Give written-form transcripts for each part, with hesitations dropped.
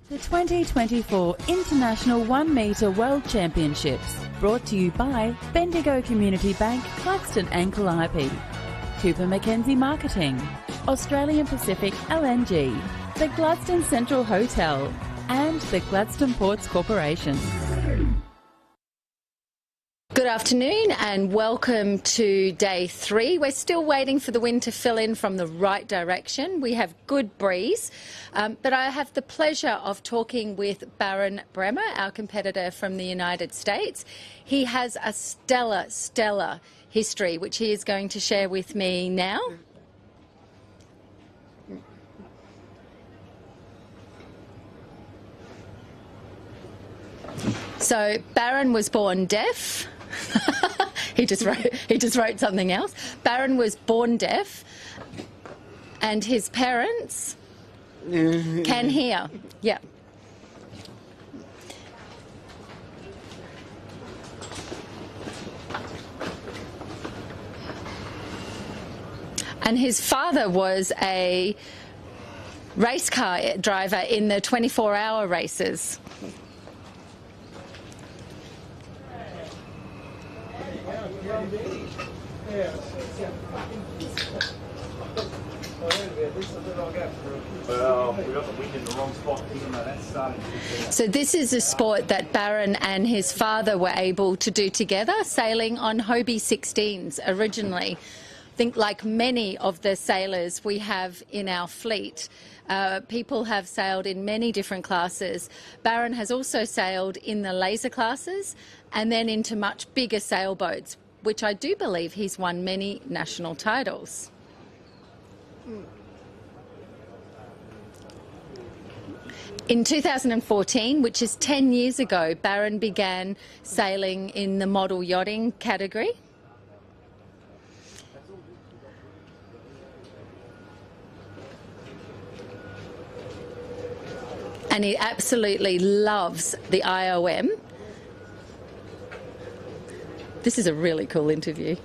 The 2024 International 1 Metre World Championships, brought to you by Bendigo Community Bank, Gladstone and Calliope, Cooper Mackenzie Marketing, Australian Pacific LNG, the Gladstone Central Hotel and the Gladstone Ports Corporation. Good afternoon and welcome to day 3. We're still waiting for the wind to fill in from the right direction. We have good breeze, but I have the pleasure of talking with Baron Bremer, our competitor from the United States. He has a stellar history, which he is going to share with me now. So Baron was born deaf. He just wrote something else. Baron was born deaf, and his parents can hear. Yeah. And his father was a race car driver in the 24-hour races. So this is a sport that Baron and his father were able to do together, sailing on Hobie 16s originally. I think like many of the sailors we have in our fleet, people have sailed in many different classes. Baron has also sailed in the laser classes and then into much bigger sailboats, which I do believe he's won many national titles. In 2014, which is 10 years ago, Baron began sailing in the model yachting category. And he absolutely loves the IOM. This is a really cool interview.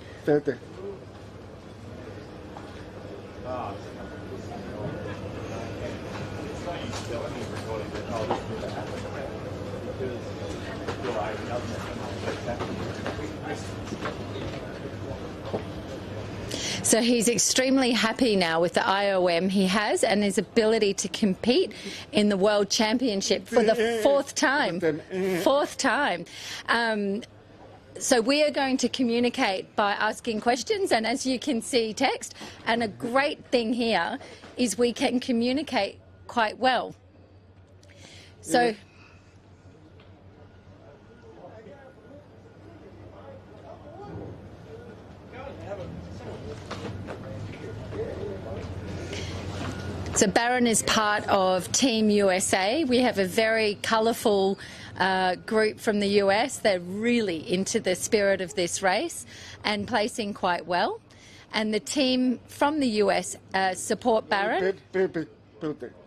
So he's extremely happy now with the IOM he has and his ability to compete in the World Championship for the fourth time. So we are going to communicate by asking questions, and as you can see, text. And a great thing here is we can communicate quite well. So Baron is part of Team USA. We have a very colourful group from the US. They're really into the spirit of this race and placing quite well. And the team from the US support Baron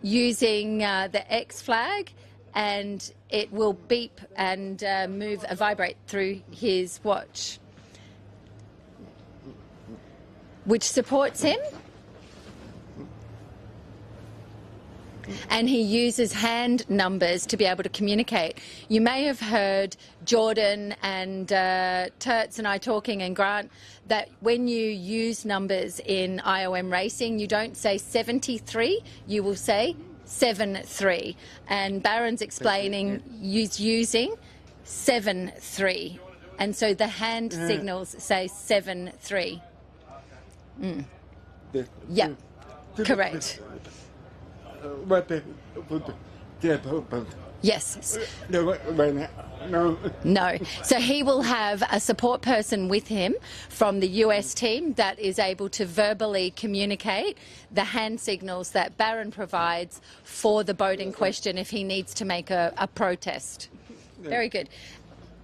using the X flag, and it will beep and vibrate through his watch, which supports him. And he uses hand numbers to be able to communicate. You may have heard Jordan and Tertz and I talking, and Grant, that when you use numbers in IOM racing, you don't say 73, you will say 7-3. And Baron's explaining using 7-3. And so the hand signals say 7-3. Yeah, correct. Yes. No. So he will have a support person with him from the US team that is able to verbally communicate the hand signals that Baron provides for the boat in question if he needs to make a protest. Very good.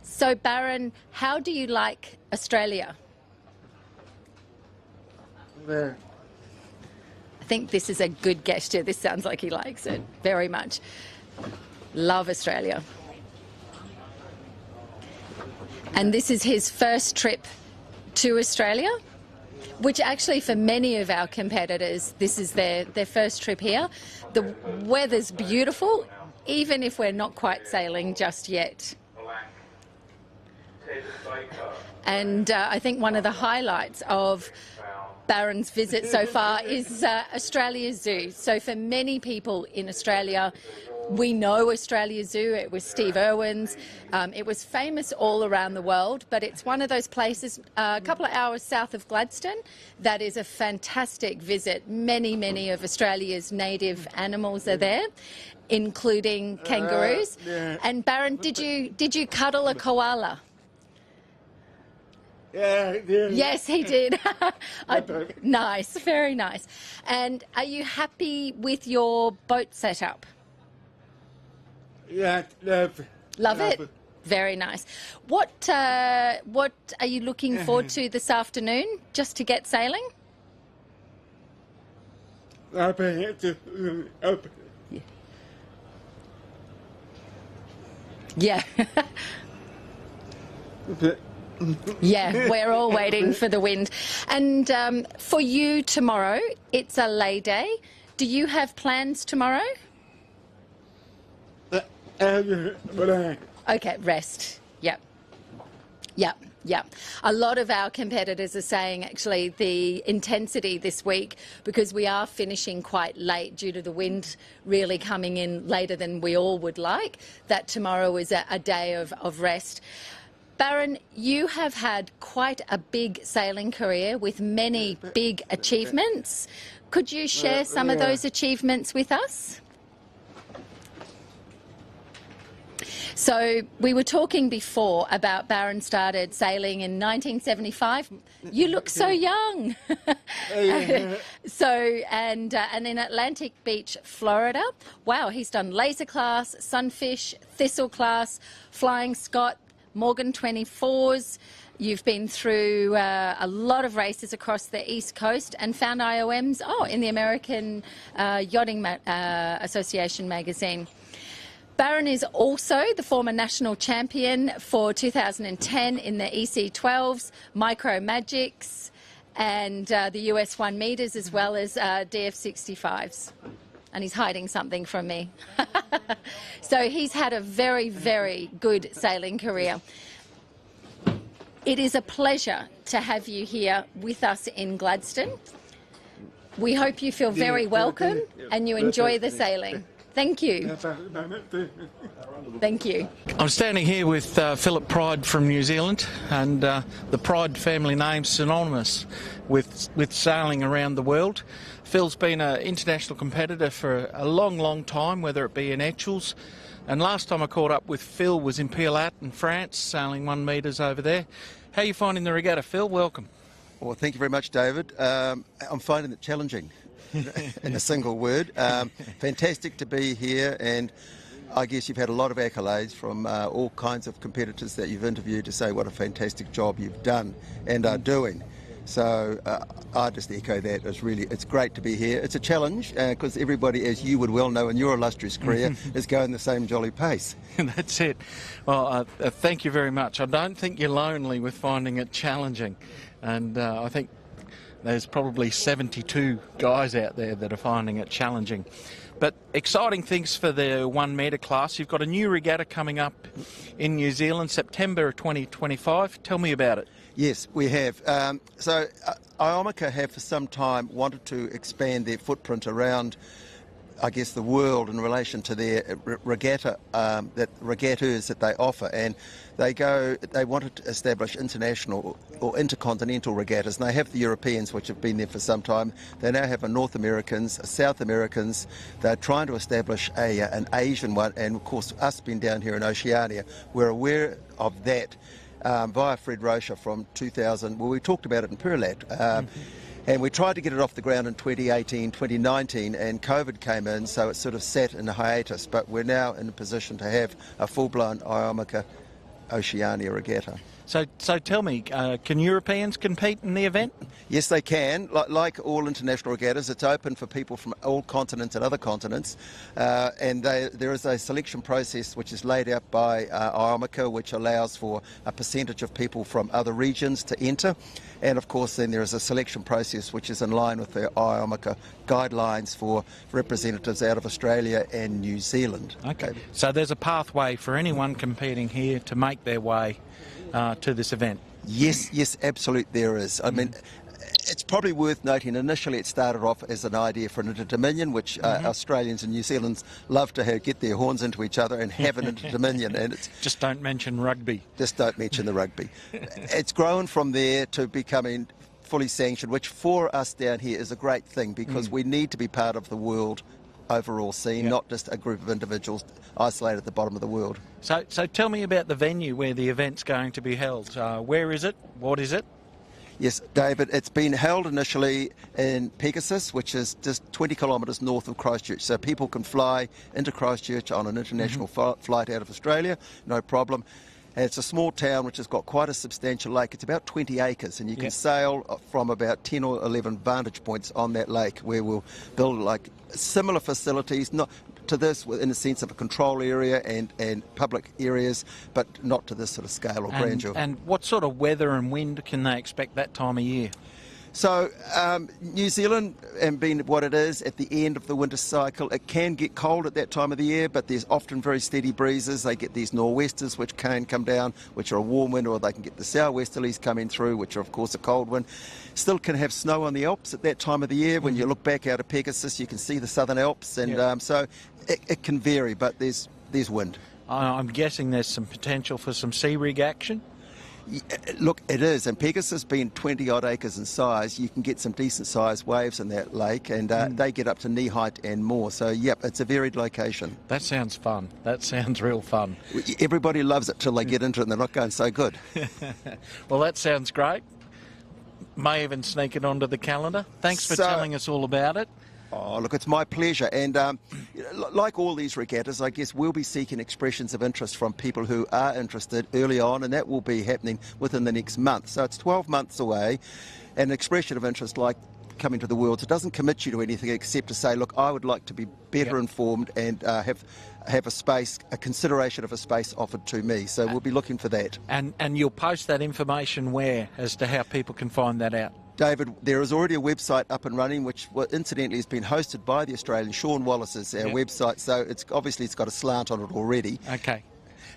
So Baron, how do you like Australia? I think this is a good gesture. This sounds like he likes it very much. Love Australia. And this is his first trip to Australia, which actually for many of our competitors, this is their first trip here. The weather's beautiful. even if we're not quite sailing just yet. And I think one of the highlights of Barron's visit so far is Australia Zoo. So for many people in Australia, we know Australia Zoo. It was Steve Irwin's. It was famous all around the world, but it's one of those places a couple of hours south of Gladstone that is a fantastic visit. Many of Australia's native animals are there, including kangaroos. And Barron, did you cuddle a koala? Yeah, yeah. Yes, he did. Nice, very nice. And are you happy with your boat setup? Yeah, Love it? Very nice. What are you looking forward to this afternoon, just to get sailing? Yeah. Yeah, we're all waiting for the wind. And for you tomorrow, it's a lay day. Do you have plans tomorrow? Okay, rest. Yep. A lot of our competitors are saying actually the intensity this week, because we are finishing quite late due to the wind really coming in later than we all would like, that tomorrow is a day of rest. Barron, you have had quite a big sailing career with many big achievements. Could you share some of those achievements with us? So we were talking before about Barron started sailing in 1975. You look so young. And in Atlantic Beach, Florida. Wow, he's done Laser Class, Sunfish, Thistle Class, Flying Scot, Morgan 24s. You've been through a lot of races across the East Coast and found IOMs in the American Yachting Association magazine. Barron is also the former national champion for 2010 in the EC12s, Micro Magics, and the US 1 meters, as well as DF65s. And he's hiding something from me. So he's had a very good sailing career. It is a pleasure to have you here with us in Gladstone. We hope you feel very welcome and you enjoy the sailing. Thank you. Thank you. I'm standing here with Philip Pride from New Zealand, and the Pride family name's synonymous with sailing around the world. Phil's been an international competitor for a long time, whether it be in Etchells. And last time I caught up with Phil was in Pilat in France, sailing 1 metres over there. How are you finding the regatta, Phil? Welcome. Well, thank you very much, David. I'm finding it challenging, in a single word. Fantastic to be here, and I guess you've had a lot of accolades from all kinds of competitors that you've interviewed to say what a fantastic job you've done and are doing. So I just echo that. It's great to be here. It's a challenge because everybody, as you would well know in your illustrious career, is going the same jolly pace. That's it. Well, thank you very much. I don't think you're lonely with finding it challenging, and I think there's probably 72 guys out there that are finding it challenging. But exciting things for the 1 metre class. You've got a new regatta coming up in New Zealand, September 2025. Tell me about it. Yes, we have. So IOMICA have for some time wanted to expand their footprint around, I guess, the world in relation to their regatta, regattas that they offer, and they wanted to establish international or intercontinental regattas, and they have the Europeans, which have been there for some time. They now have a North Americans, a South Americans. They're trying to establish an Asian one, and of course us being down here in Oceania, we're aware of that via Fred Rocha from 2000. Well, we talked about it in Pilat. And we tried to get it off the ground in 2018, 2019, and COVID came in, so it sort of sat in a hiatus. But we're now in a position to have a full-blown IOMICA Oceania regatta. So tell me, can Europeans compete in the event? Yes, they can. Like all international regattas, it's open for people from all continents and other continents. And there is a selection process which is laid out by IOMICA, which allows for a percentage of people from other regions to enter. And of course, then there is a selection process which is in line with the IOMICA guidelines for representatives out of Australia and New Zealand. Okay. So there's a pathway for anyone competing here to make their way to this event. Yes, absolutely there is. I mean, it's probably worth noting, initially it started off as an idea for an interdominion, which Australians and New Zealanders love to get their horns into each other and have an interdominion. And it's just don't mention rugby. Just don't mention the rugby. It's grown from there to becoming fully sanctioned, which for us down here is a great thing, because we need to be part of the world overall scene, not just a group of individuals isolated at the bottom of the world. So tell me about the venue where the event's going to be held. Where is it? What is it? Yes, David, it's been held initially in Pegasus, which is just 20 kilometres north of Christchurch. So people can fly into Christchurch on an international flight out of Australia, no problem. And it's a small town which has got quite a substantial lake. It's about 20 acres, and you can sail from about 10 or 11 vantage points on that lake, where we'll build like similar facilities, not to this in the sense of a control area and public areas, but not to this sort of scale or grandeur. And what sort of weather and wind can they expect that time of year? So New Zealand, and being what it is at the end of the winter cycle, it can get cold at that time of the year, but there's often very steady breezes. They get these nor'westers which can come down, which are a warm wind, or they can get the sou'westerlies coming through, which are of course a cold wind. Still can have snow on the Alps at that time of the year. When you look back out of Pegasus, you can see the Southern Alps, and so it can vary, but there's wind. I'm guessing there's some potential for some sea rig action? Look, it is, and Pegasus being 20-odd acres in size, you can get some decent-sized waves in that lake, and they get up to knee height and more. So, yep, it's a varied location. That sounds fun. That sounds real fun. Everybody loves it till they get into it and they're not going so good. Well, that sounds great. May even sneak it onto the calendar. Thanks for telling us all about it. Oh, look, it's my pleasure. And like all these regattas, I guess we'll be seeking expressions of interest from people who are interested early on, and that will be happening within the next month. So it's 12 months away, and an expression of interest like coming to the Worlds, it doesn't commit you to anything except to say, look, I would like to be better informed and have a consideration of a space offered to me. So we'll be looking for that. And you'll post that information where, as to how people can find that out? David, there is already a website up and running, which incidentally has been hosted by the Australian. Sean Wallace is our website, so it's got a slant on it already. Okay.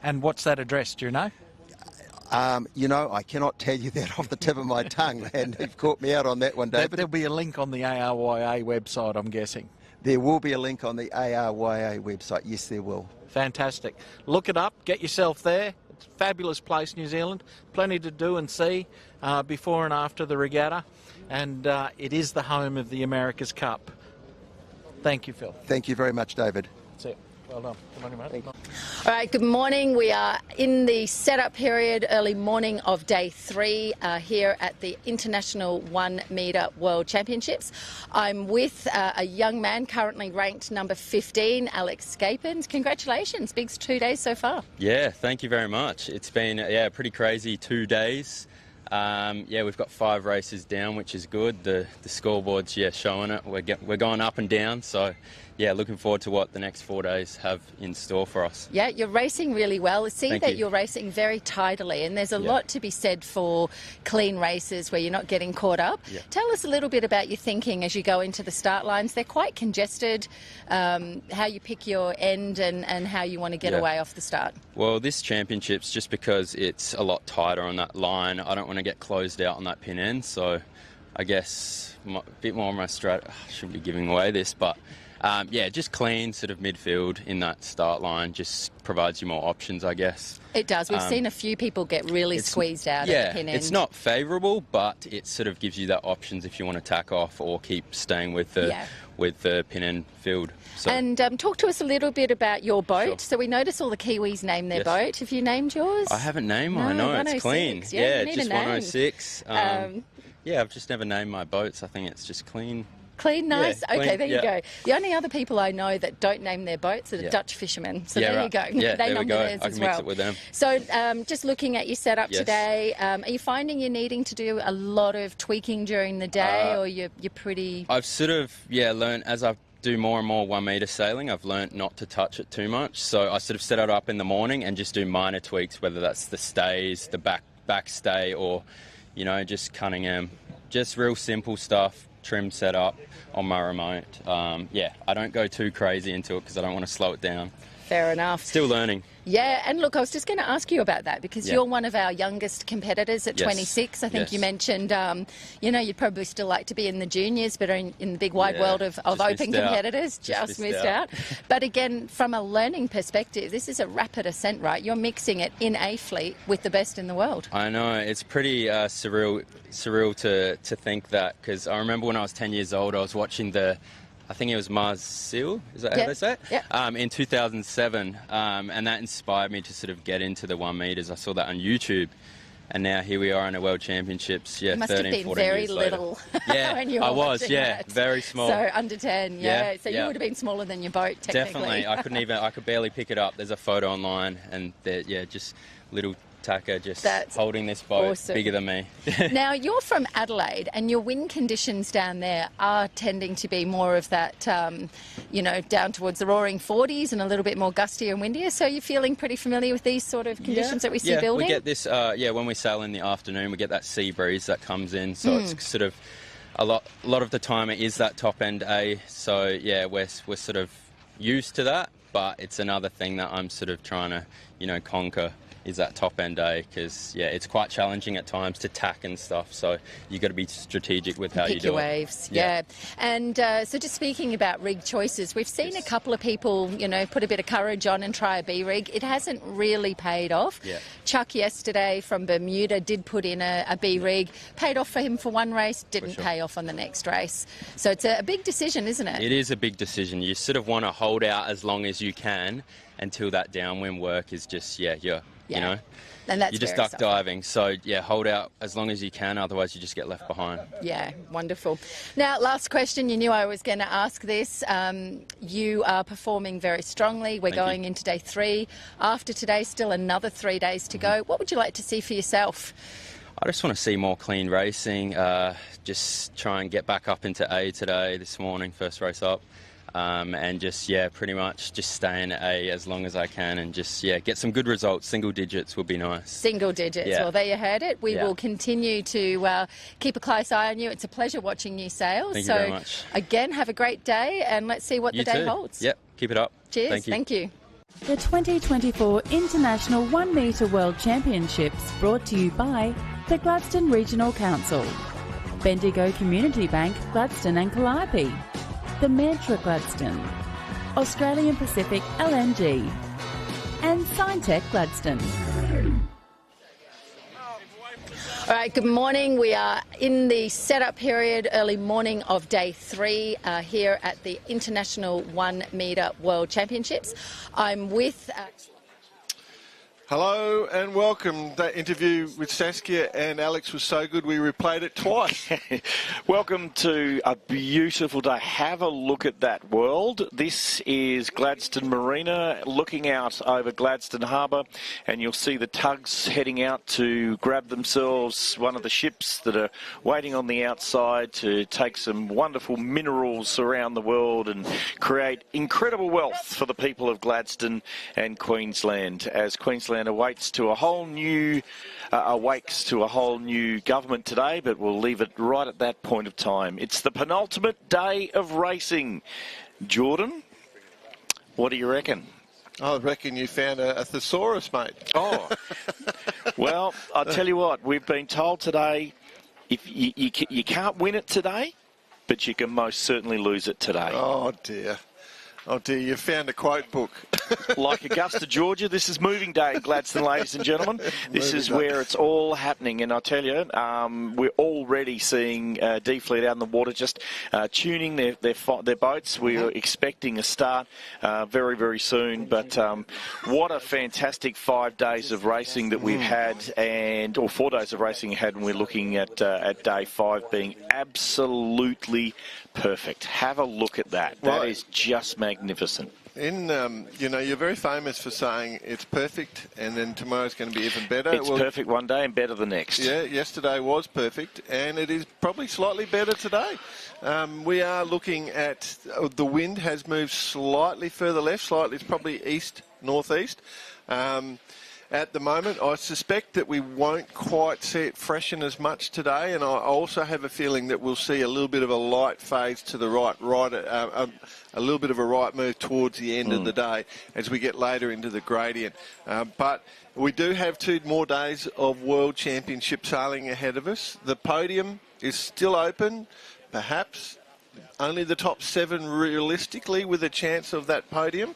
And what's that address, do you know? I cannot tell you that off the tip of my tongue, and you've caught me out on that one, David. There'll be a link on the ARYA website, I'm guessing. There will be a link on the ARYA website, yes there will. Fantastic. Look it up, get yourself there. It's a fabulous place, New Zealand. Plenty to do and see before and after the regatta. And it is the home of the America's Cup. Thank you, Phil. Thank you very much, David. That's it. Well done. Good on you, mate. All right, good morning. We are in the setup period, early morning of day 3 here at the International 1 Metre World Championships. I'm with a young man currently ranked number 15, Alex Scapin. Congratulations, big 2 days so far. Yeah, thank you very much. It's been a pretty crazy 2 days. We've got 5 races down, which is good. The scoreboard's showing it. We're going up and down, so looking forward to what the next 4 days have in store for us. Yeah, you're racing really well. I see that you're racing very tidily, and there's a lot to be said for clean races where you're not getting caught up. Yeah. Tell us a little bit about your thinking as you go into the start lines. They're quite congested, how you pick your end and how you want to get away off the start. Well, this championship's just because it's a lot tighter on that line. I don't want to get closed out on that pin end, so I guess a bit more of my strategy. I shouldn't be giving away this, but just clean sort of midfield in that start line just provides you more options, I guess. It does. We've seen a few people get really squeezed out at the pin end. It's not favourable, but it sort of gives you that options if you want to tack off or keep staying with the pin end field. So. And talk to us a little bit about your boat. Sure. So we notice all the Kiwis name their boat. Have you named yours? I haven't named mine. No, it's clean. Yeah, it's just 106. I've just never named my boats. I think it's just clean. Clean, nice? Yeah, okay, clean, there you go. The only other people I know that don't name their boats are the Dutch fishermen. So there you go. Yeah, they there we number go. theirs I as can well. mix it with them. So just looking at your setup Yes. today, are you finding you're needing to do a lot of tweaking during the day, or you're pretty... I've sort of, learned as I do more and more 1 metre sailing, I've learned not to touch it too much. So I sort of set it up in the morning and just do minor tweaks, whether that's the stays, the back stay, or, just Cunningham. Just real simple stuff, trim setup on my remote. I don't go too crazy into it because I don't want to slow it down. Fair enough. Still learning. Yeah, and look, I was just going to ask you about that because you're one of our youngest competitors at Yes. 26. I think Yes. you mentioned, you'd probably still like to be in the juniors, but in the big wide world of just open missed out. competitors, just missed out. But again, from a learning perspective, this is a rapid ascent, right? You're mixing it in a fleet with the best in the world. I know, it's pretty surreal to think that, because I remember when I was 10 years old, I was watching I think it was Mars Seal, is that how they say it? Yeah. In 2007, and that inspired me to sort of get into the 1 metres. I saw that on YouTube, and now here we are in the World Championships, You must have 13, been 14 very years later. little Yeah, when you were I was, watching that. very small. So under 10, Yeah, So you yeah. would have been smaller than your boat, technically. Definitely, I could barely pick it up. There's a photo online, and just little Taka That's holding this boat, awesome. bigger than me. Now, you're from Adelaide, and your wind conditions down there are tending to be more of that, down towards the roaring 40s and a little bit more gustier and windier. So you're feeling pretty familiar with these sort of conditions that we see building? We get this, when we sail in the afternoon, we get that sea breeze that comes in. So it's sort of a lot of the time it is that top end A. So, we're sort of used to that, but it's another thing that I'm sort of trying to, conquer. Is that top end A, because it's quite challenging at times to tack and stuff, so you got to be strategic with how you do it. Pick your waves, yeah. And so just speaking about rig choices, we've seen a couple of people, put a bit of courage on and try a B rig. It hasn't really paid off. Yeah. Chuck yesterday from Bermuda did put in a B rig, paid off for him for one race, didn't pay off on the next race. So it's a big decision, isn't it? It is a big decision. You sort of want to hold out as long as you can until that downwind work is just, And that's you're just very duck diving. So, hold out as long as you can, otherwise you just get left behind. Yeah, wonderful. Now, last question. You knew I was going to ask this. You are performing very strongly. We're going into day 3. After today, still another 3 days to go. What would you like to see for yourself? I just want to see more clean racing. Just try and get back up into A today, this morning, first race up. And just, pretty much just stay in A as long as I can and just, get some good results. Single digits would be nice. Single digits. Yeah. Well, there you heard it. We will continue to keep a close eye on you. It's a pleasure watching you sail. Thank you very much. Again, have a great day and let's see what the day holds. Yep, keep it up. Cheers. Thank you. The 2024 International 1 Metre World Championships brought to you by the Gladstone Regional Council, Bendigo Community Bank, Gladstone and Calliope, the Mantra Gladstone, Australian Pacific LNG, and Signtech Gladstone. All right, good morning. We are in the setup period, early morning of day 3 here at the International 1 Metre World Championships. I'm with... Hello and welcome. That interview with Saskia and Alex was so good we replayed it twice. Welcome to a beautiful day. Have a look at that world. This is Gladstone Marina looking out over Gladstone Harbour, and you'll see the tugs heading out to grab themselves one of the ships that are waiting on the outside to take some wonderful minerals around the world and create incredible wealth for the people of Gladstone and Queensland, as Queensland awakes to a whole new government today, but we'll leave it right at that point of time. It's the penultimate day of racing. Jordan, what do you reckon? I reckon you found a thesaurus, mate. Oh, well, I'll tell you what, we've been told today, if you can't win it today, but you can most certainly lose it today. Oh, dear. Oh dear, you found a quote book. Like Augusta, Georgia, this is moving day, Gladstone, ladies and gentlemen. This is where it's all happening. And I tell you, we're already seeing D Fleet out in the water just tuning their boats. We're expecting a start very, very soon. But what a fantastic 5 days of racing that we've had, or 4 days of racing we had, and we're looking at day 5 being absolutely perfect. Have a look at that. That is just magnificent. You're very famous for saying it's perfect and then tomorrow's going to be even better. It's perfect one day and better the next. Yeah, yesterday was perfect and it is probably slightly better today. We are looking at the wind has moved slightly further left, slightly, it's probably east-northeast. At the moment, I suspect that we won't quite see it freshen as much today, and I also have a feeling that we'll see a little bit of a light phase to the right, a little bit of a right move towards the end of the day as we get later into the gradient. But we do have 2 more days of World Championship sailing ahead of us. The podium is still open, perhaps only the top 7 realistically with a chance of that podium,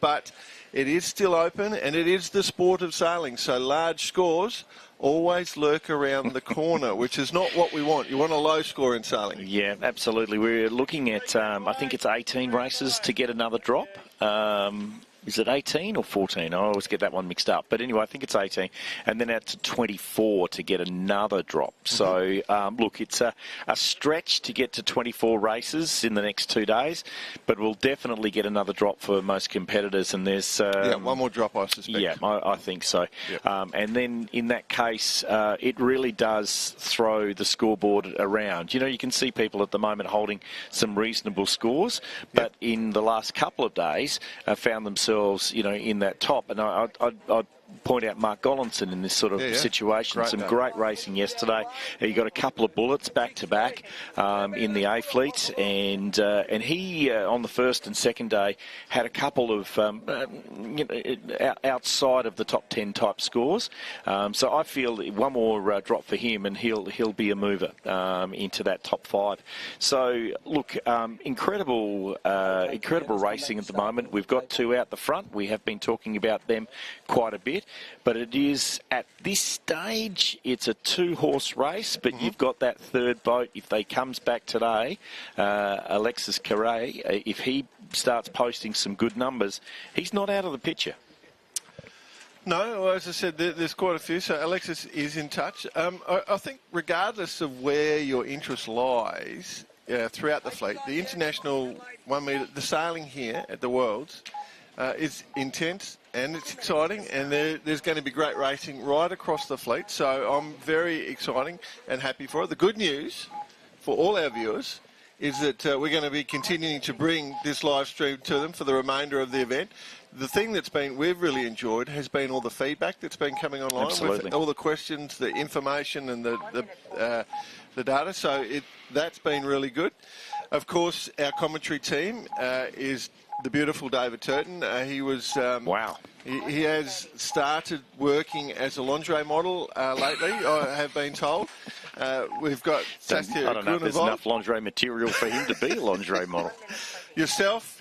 but it is still open, and it is the sport of sailing. So large scores always lurk around the corner, which is not what we want. You want a low score in sailing. Yeah, absolutely. We're looking at, I think it's 18 races to get another drop. Is it 18 or 14? I always get that one mixed up. But anyway, I think it's 18. And then out to 24 to get another drop. So, look, it's a stretch to get to 24 races in the next 2 days. But we'll definitely get another drop for most competitors. And there's... one more drop, I suspect. Yeah, I think so. Yep. And then in that case, it really does throw the scoreboard around. You know, you can see people at the moment holding some reasonable scores. But in the last couple of days, found themselves, in that top. And I'd point out Mark Gollinson in this sort of situation. Great racing yesterday. He got a couple of bullets back-to-back in the A Fleet, and he, on the first and second day, had a couple of outside of the top 10 type scores. So I feel one more drop for him, and he'll be a mover into that top 5. So, look, incredible racing at the moment. We've got 2 out the front. We have been talking about them quite a bit. But it is, at this stage, it's a 2-horse race, but you've got that third boat. If they comes back today, Alexis Carré, if he starts posting some good numbers, he's not out of the picture. No, as I said, there's quite a few, so Alexis is in touch. I think regardless of where your interest lies throughout the fleet, the international 1 metre, the sailing here at the Worlds is intense. And it's exciting, and there's going to be great racing right across the fleet. So I'm very exciting and happy for it. The good news for all our viewers is that we're going to be continuing to bring this live stream to them for the remainder of the event. The thing we've really enjoyed has been all the feedback that's been coming online. Absolutely. With all the questions, the information, and the data. So that's been really good. Of course, our commentary team is the beautiful David Turton. He was... wow. He has started working as a lingerie model lately, I have been told. We've got Saskia I don't know if there's enough lingerie material for him to be a lingerie model. Yourself,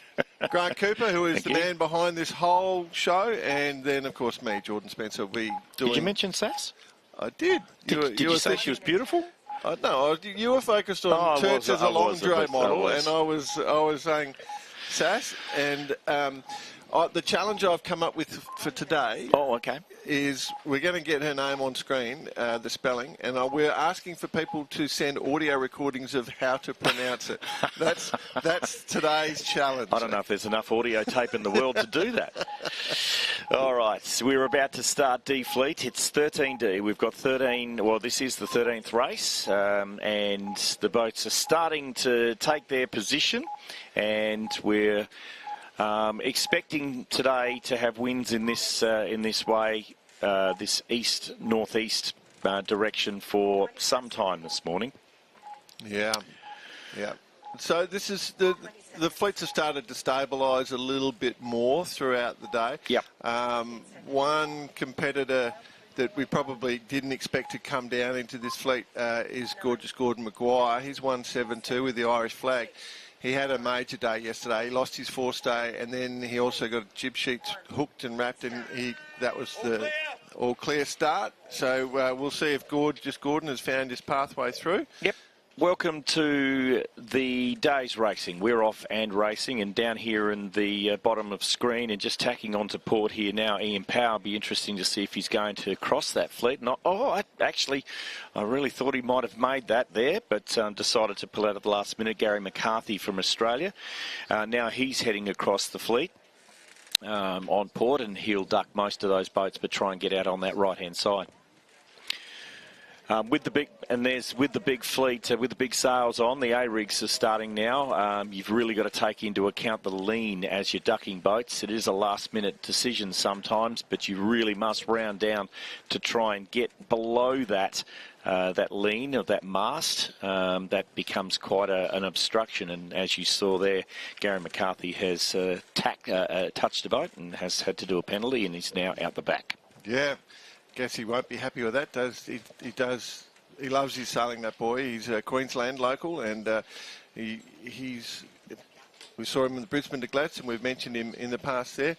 Grant Cooper, who is the man behind this whole show, and then, of course, me, Jordan Spencer. Did you mention Sass? I did. Did you say she was beautiful? No, you were focused on Turts as a lingerie model, and I was saying Sass, and the challenge I've come up with for today is we're going to get her name on screen, the spelling, and we're asking for people to send audio recordings of how to pronounce it. That's today's challenge. I don't know if there's enough audio tape in the world to do that. All right, so we're about to start D Fleet. It's 13D. We've got 13, well, this is the 13th race, and the boats are starting to take their position, and we're expecting today to have winds in this way, this east-northeast direction for some time this morning. Yeah. So this is the fleets have started to stabilise a little bit more throughout the day. Yep. One competitor that we probably didn't expect to come down into this fleet is Gorgeous Gordon Maguire. He's 172 with the Irish flag. he had a major day yesterday. He lost his forestay, and then he also got jib sheets hooked and wrapped, and that was the all clear start. So we'll see if Gordon has found his pathway through. Yep. Welcome to the day's racing. We're off and racing, and down here in the bottom of screen and just tacking onto port here now, Ian Power. Be interesting to see if he's going to cross that fleet. I really thought he might have made that there, but decided to pull out at the last minute. Gary McCarthy from Australia. Now he's heading across the fleet on port, and he'll duck most of those boats but try and get out on that right-hand side. With the big fleet, with the big sails on, the A-rigs are starting now. You've really got to take into account the lean as you're ducking boats. It is a last-minute decision sometimes, but you really must round down to try and get below that lean of that mast. That becomes quite an obstruction, and as you saw there, Gary McCarthy has touched the boat and has had to do a penalty, and he's now out the back. Yeah. Guess he won't be happy with that. He loves his sailing, that boy. He's a Queensland local, and we saw him in the Brisbane to Gladstone. We've mentioned him in the past there.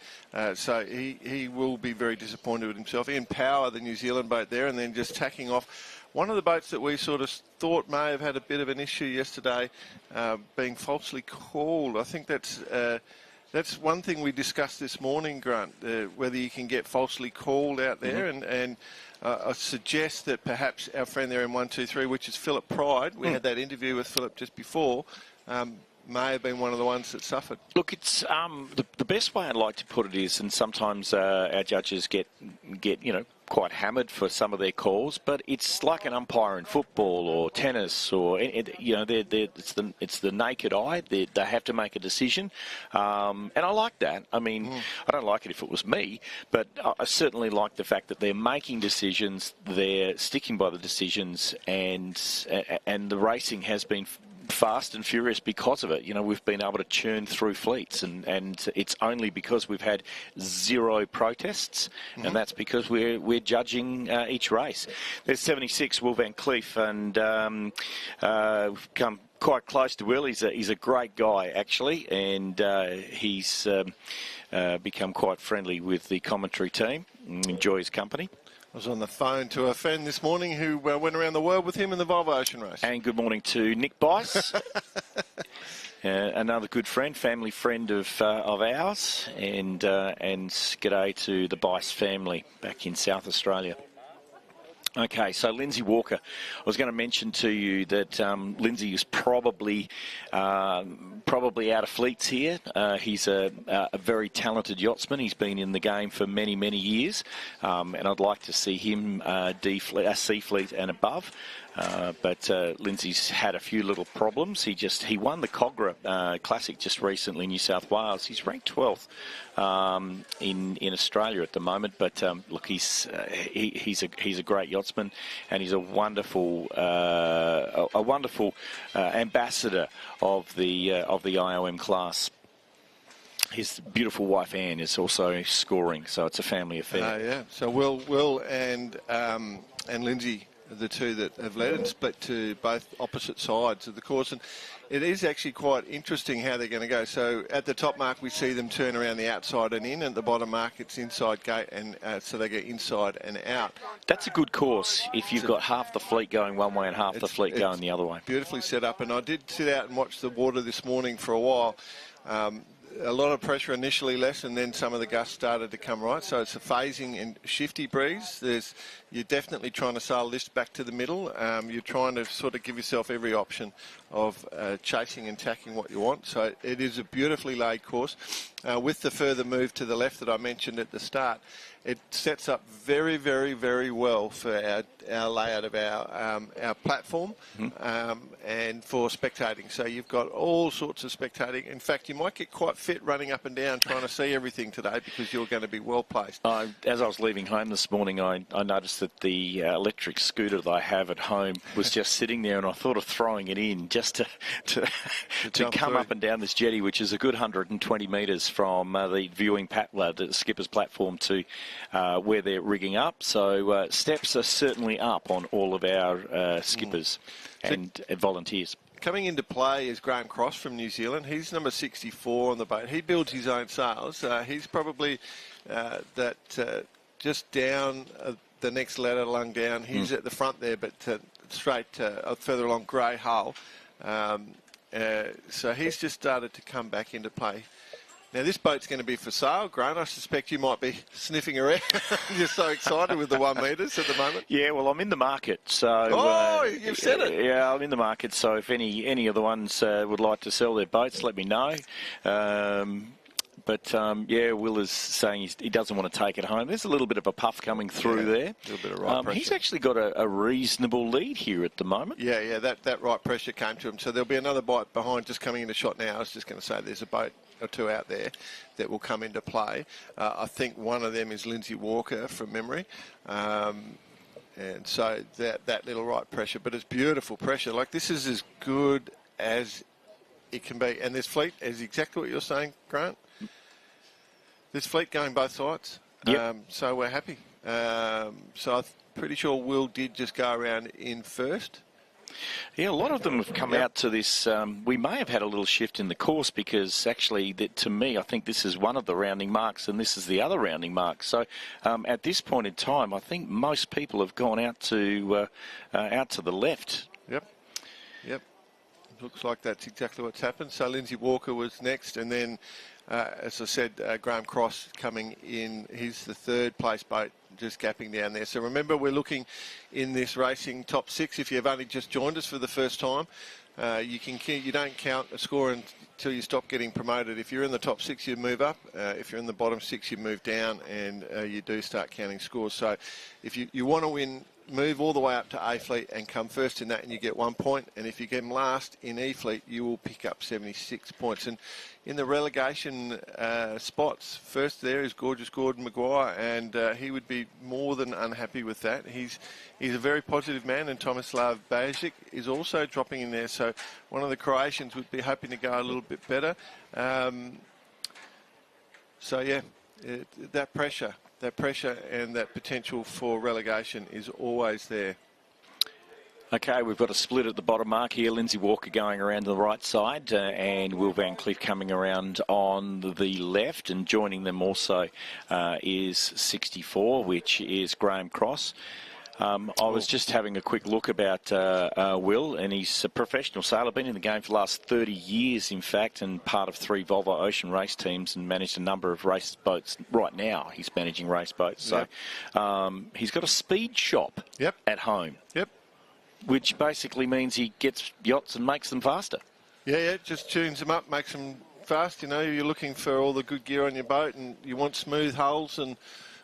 So he will be very disappointed with himself. Ian Power, the New Zealand boat there, and then just tacking off. One of the boats that we sort of thought may have had a bit of an issue yesterday, being falsely called. I think that's one thing we discussed this morning, Grant, whether you can get falsely called out there. And I suggest that perhaps our friend there in 123, which is Philip Pride, we had that interview with Philip just before, may have been one of the ones that suffered. Look, it's the best way I'd like to put it is, and sometimes our judges get quite hammered for some of their calls, but it's like an umpire in football or tennis, or it's the naked eye. They have to make a decision, and I like that. I mean, I don't like it if it was me, but I certainly like the fact that they're making decisions, they're sticking by the decisions, and the racing has been fast and furious because of it. We've been able to churn through fleets, and it's only because we've had zero protests, and that's because we're judging each race. There's 76, Will Van Cleef, and we've come quite close to Will. He's a great guy, actually, and he's become quite friendly with the commentary team. Enjoy his company. I was on the phone to a friend this morning who went around the world with him in the Volvo Ocean Race. And good morning to Nick Bice, another good friend, family friend of ours, and g'day to the Bice family back in South Australia. Okay, so Lindsay Walker. I was going to mention to you that Lindsay is probably out of fleets here. He's a very talented yachtsman. He's been in the game for many, many years, and I'd like to see him C fleet and above. But Lindsay's had a few little problems. He won the Cogra Classic just recently in New South Wales. He's ranked 12th in Australia at the moment. But look, he's a great yachtsman, and he's a wonderful ambassador of the IOM class. His beautiful wife Anne is also scoring, so it's a family affair. Yeah. So Will and Lindsay, the two that have led and split to both opposite sides of the course, and it is actually quite interesting how they're going to go. So at the top mark we see them turn around the outside and in, at the bottom mark it's inside gate, and so they go inside and out. That's a good course if you've got half the fleet going one way and half the fleet going the other way. Beautifully set up, and I did sit out and watch the water this morning for a while. A lot of pressure initially less, and then some of the gusts started to come right. So it's a phasing and shifty breeze. You're definitely trying to sail this back to the middle. You're trying to sort of give yourself every option of chasing and tacking what you want. So it is a beautifully laid course. With the further move to the left that I mentioned at the start, it sets up very, very, very well for our layout of our platform and for spectating. So you've got all sorts of spectating. In fact, you might get quite fit running up and down trying to see everything today because you're going to be well placed. As I was leaving home this morning, I noticed that the electric scooter that I have at home was just sitting there, and I thought of throwing it in just to come up and down this jetty, which is a good 120 metres from the viewing the skipper's platform to where they're rigging up. So steps are certainly up on all of our skippers and volunteers. coming into play is Graham Cross from New Zealand. He's number 64 on the boat. He builds his own sails. He's probably just down the next ladder lung down. He's at the front there, but straight further along Grey Hull. So he's just started to come back into play. Now, this boat's going to be for sale, Grant. I suspect you might be sniffing around. You're so excited with the 1 metres at the moment. Yeah, well, I'm in the market. So, you've said it. Yeah, I'm in the market. So if any of the ones would like to sell their boats, let me know. Will is saying he doesn't want to take it home. There's a little bit of a puff coming through there. A little bit of right pressure. He's actually got a reasonable lead here at the moment. Yeah, that right pressure came to him. So there'll be another bite behind just coming into shot now. I was just going to say there's a boat or two out there that will come into play. I think one of them is Lindsay Walker from memory. And so that little right pressure, but it's beautiful pressure. Like, this is as good as it can be. And this fleet is exactly what you're saying, Grant. This fleet going both sides. Yep. So we're happy. So I'm pretty sure Will did just go around in first. Yeah, a lot of them have come out to this. We may have had a little shift in the course because actually, to me, I think this is one of the rounding marks and this is the other rounding mark. So at this point in time, I think most people have gone out to the left. Yep. Looks like that's exactly what's happened. So Lindsay Walker was next, and then, as I said, Graham Cross coming in. He's the third place boat, just gapping down there. So remember, we're looking in this racing top 6. If you've only just joined us for the first time, you don't count a score until you stop getting promoted. If you're in the top 6, you move up. If you're in the bottom 6, you move down, and you do start counting scores. So if you want to win, move all the way up to A Fleet and come first in that, and you get 1 point. And if you get last in E Fleet, you will pick up 76 points. And in the relegation spots, first there is Gorgeous Gordon Maguire, and he would be more than unhappy with that. He's a very positive man, and Tomislav Bajic is also dropping in there. So one of the Croatians would be hoping to go a little bit better. That pressure and that potential for relegation is always there. Okay, we've got a split at the bottom mark here. Lindsay Walker going around to the right side and Will Van Cleef coming around on the left, and joining them also is 64, which is Graham Cross. I was just having a quick look about Will, and he's a professional sailor, been in the game for the last 30 years, in fact, and part of 3 Volvo Ocean race teams, and managed a number of race boats. Right now, he's managing race boats. So he's got a speed shop at home. Yep. Which basically means he gets yachts and makes them faster. Yeah, just tunes them up, makes them fast. You know, you're looking for all the good gear on your boat, and you want smooth hulls and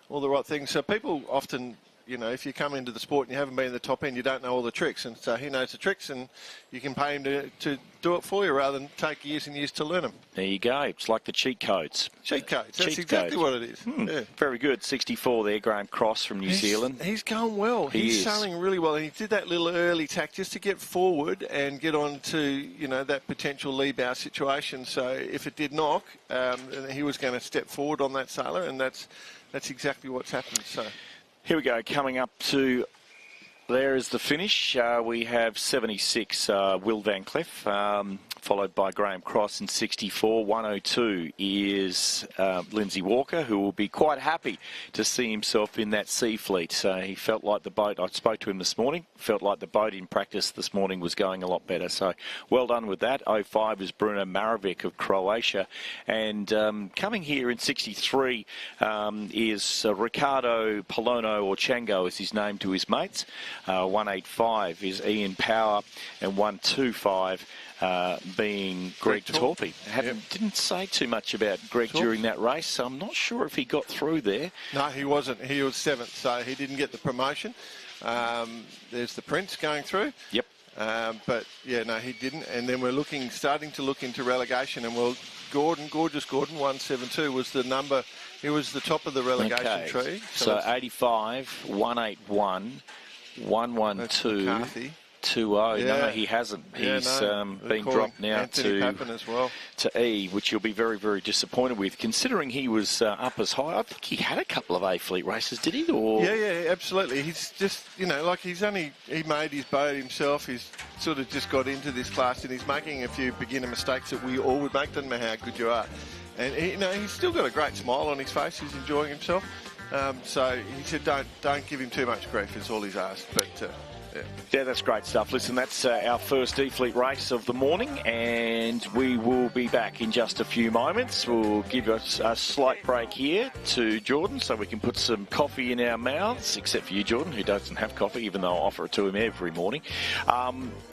all the right things. So people often, you know, if you come into the sport and you haven't been in the top end, you don't know all the tricks. And so he knows the tricks, and you can pay him to do it for you rather than take years and years to learn them. There you go. It's like the cheat codes. Cheat codes. That's exactly what it is. Yeah. Very good. 64 there, Graham Cross from New Zealand. He's going well. He's sailing really well. And he did that little early tack just to get forward and get on to, you know, that potential lee bow situation. So if it did knock, he was going to step forward on that sailor, and that's exactly what's happened. So here we go, coming up to, there is the finish. We have 76, Will Van Cleef, followed by Graham Cross in 64. 102 is Lindsay Walker, who will be quite happy to see himself in that C Fleet. He felt like the boat, I spoke to him this morning, felt like the boat in practice this morning was going a lot better. So well done with that. 05 is Bruno Marovic of Croatia. And coming here in 63 is Ricardo Polono, or Chango is his name to his mates. 185 is Ian Power, and 125 being Greg Torpy. Didn't say too much about Greg during that race, so I'm not sure if he got through there. No, he wasn't. He was 7th, so he didn't get the promotion. There's the Prince going through. Yep. But, yeah, no, he didn't. And then we're starting to look into relegation, and Gorgeous Gordon, 172, was the number. He was the top of the relegation tree. So 85, 181, 112. 2-0. Yeah. No, he hasn't. He's been dropped now Anthony Pappen as well. to E, which you'll be very, very disappointed with, considering he was up as high. I think he had a couple of A-Fleet races, did he? Or Yeah, absolutely. He's just, he made his boat himself. He's sort of just got into this class, and he's making a few beginner mistakes that we all would make. Doesn't matter how good you are. And he's still got a great smile on his face. He's enjoying himself. So he said, don't give him too much grief. Is all he's asked. But yeah, that's great stuff. Listen, that's our first E-Fleet race of the morning, and we will be back in just a few moments. We'll give us a slight break here to Jordan so we can put some coffee in our mouths, except for you, Jordan, who doesn't have coffee, even though I offer it to him every morning.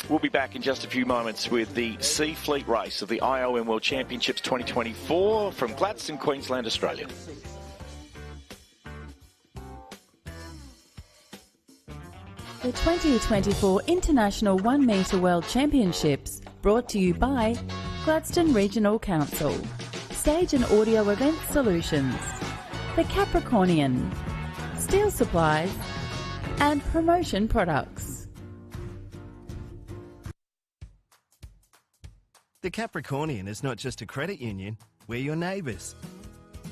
We'll be back in just a few moments with the C-Fleet race of the IOM World Championships 2024 from Gladstone, Queensland, Australia. The 2024 International 1 Metre World Championships, brought to you by Gladstone Regional Council, Stage and Audio Event Solutions, The Capricornian, Steel Supplies, and Promotion Products. The Capricornian is not just a credit union, we're your neighbours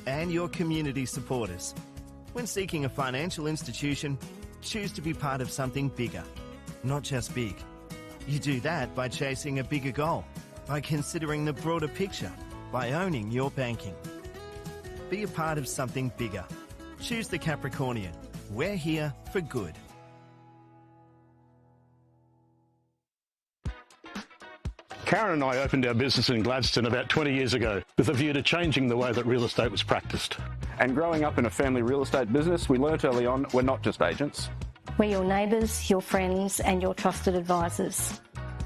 and your community supporters. When seeking a financial institution, choose to be part of something bigger, not just big. You do that by chasing a bigger goal, by considering the broader picture, by owning your banking. Be a part of something bigger. Choose the Capricornian. We're here for good. Karen and I opened our business in Gladstone about 20 years ago with a view to changing the way that real estate was practiced. And growing up in a family real estate business, we learnt early on we're not just agents. We're your neighbours, your friends and your trusted advisors.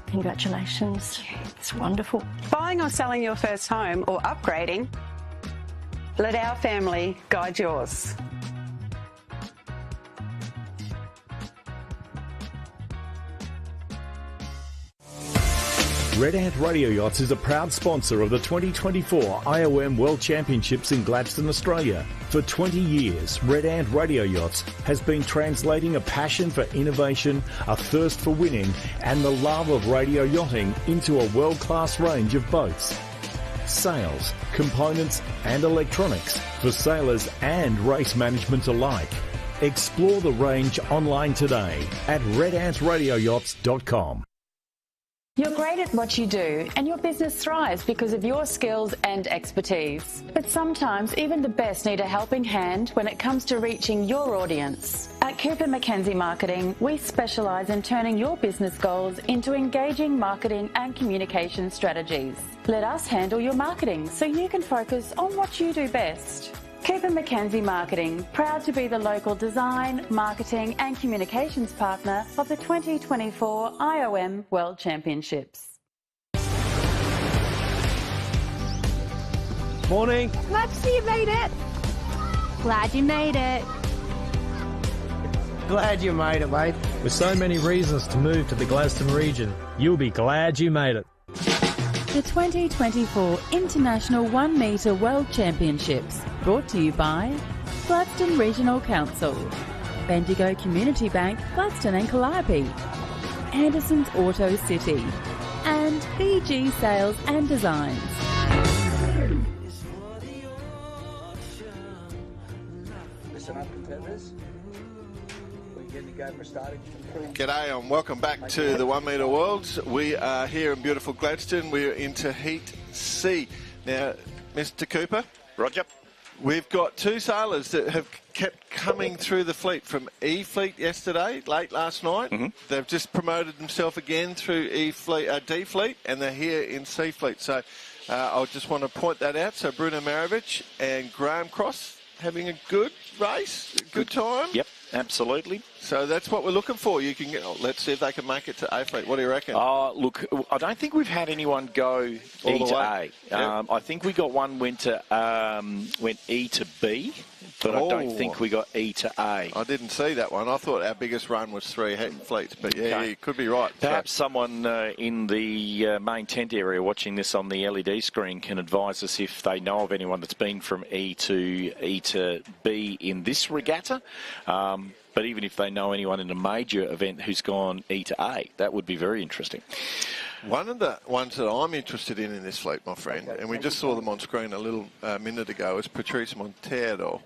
Congratulations. It's wonderful. Buying or selling your first home or upgrading, let our family guide yours. Red Ant Radio Yachts is a proud sponsor of the 2024 IOM World Championships in Gladstone, Australia. For 20 years, Red Ant Radio Yachts has been translating a passion for innovation, a thirst for winning, and the love of radio yachting into a world-class range of boats. Sales, components, and electronics for sailors and race management alike. Explore the range online today at redantradioyachts.com. You're great at what you do and your business thrives because of your skills and expertise. But sometimes even the best need a helping hand when it comes to reaching your audience. At Cooper Mackenzie Marketing, we specialise in turning your business goals into engaging marketing and communication strategies. Let us handle your marketing so you can focus on what you do best. Cooper Mackenzie Marketing, proud to be the local design, marketing and communications partner of the 2024 IOM World Championships. Morning. Glad to see you made it. Glad you made it. Glad you made it, mate. With so many reasons to move to the Gladstone region, you'll be glad you made it. The 2024 International 1 Metre World Championships, brought to you by Gladstone Regional Council, Bendigo Community Bank, Gladstone and Calliope, Anderson's Auto City, and BG Sales and Designs. Listen up, competitors. We're getting to go for starting. G'day and welcome back to the 1 Metre Worlds. We are here in beautiful Gladstone. We're into Heat C. Now, Mr. Cooper. Roger. We've got two sailors that have kept coming through the fleet from E-Fleet yesterday, late last night. Mm-hmm. They've just promoted themselves again through D-Fleet, and they're here in C-Fleet. So I just want to point that out. So Bruno Maravich and Graham Cross having a good race, a good time. Yep, absolutely. So that's what we're looking for. You can let's see if they can make it to A-Fleet. What do you reckon? Look, I don't think we've had anyone go All E the to way. A. Yep. I think we got one went E to B, but I don't think we got E to A. I didn't see that one. I thought our biggest run was 3 fleets, but yeah, Okay. you could be right. Perhaps someone in the main tent area watching this on the LED screen can advise us if they know of anyone that's been from E to B in this regatta. But even if they know anyone in a major event who's gone E to A, that would be very interesting. One of the ones that I'm interested in this fleet, my friend, and we just saw them on screen a little minute ago, is Patrice Montero.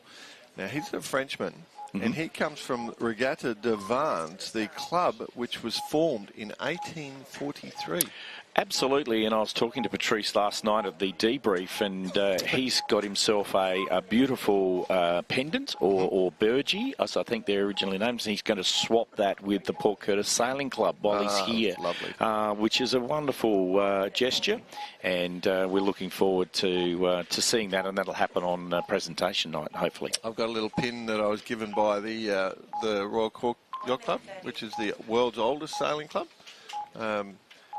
Now, he's a Frenchman, and he comes from Regatta de Vannes, the club which was formed in 1843. Absolutely, and I was talking to Patrice last night at the debrief, and he's got himself a beautiful pendant or burgee, as I think they're originally named, and he's going to swap that with the Port Curtis Sailing Club while he's here, which is a wonderful gesture, and we're looking forward to seeing that, and that'll happen on presentation night, hopefully. I've got a little pin that I was given by the Royal Cork Yacht Club, which is the world's oldest sailing club.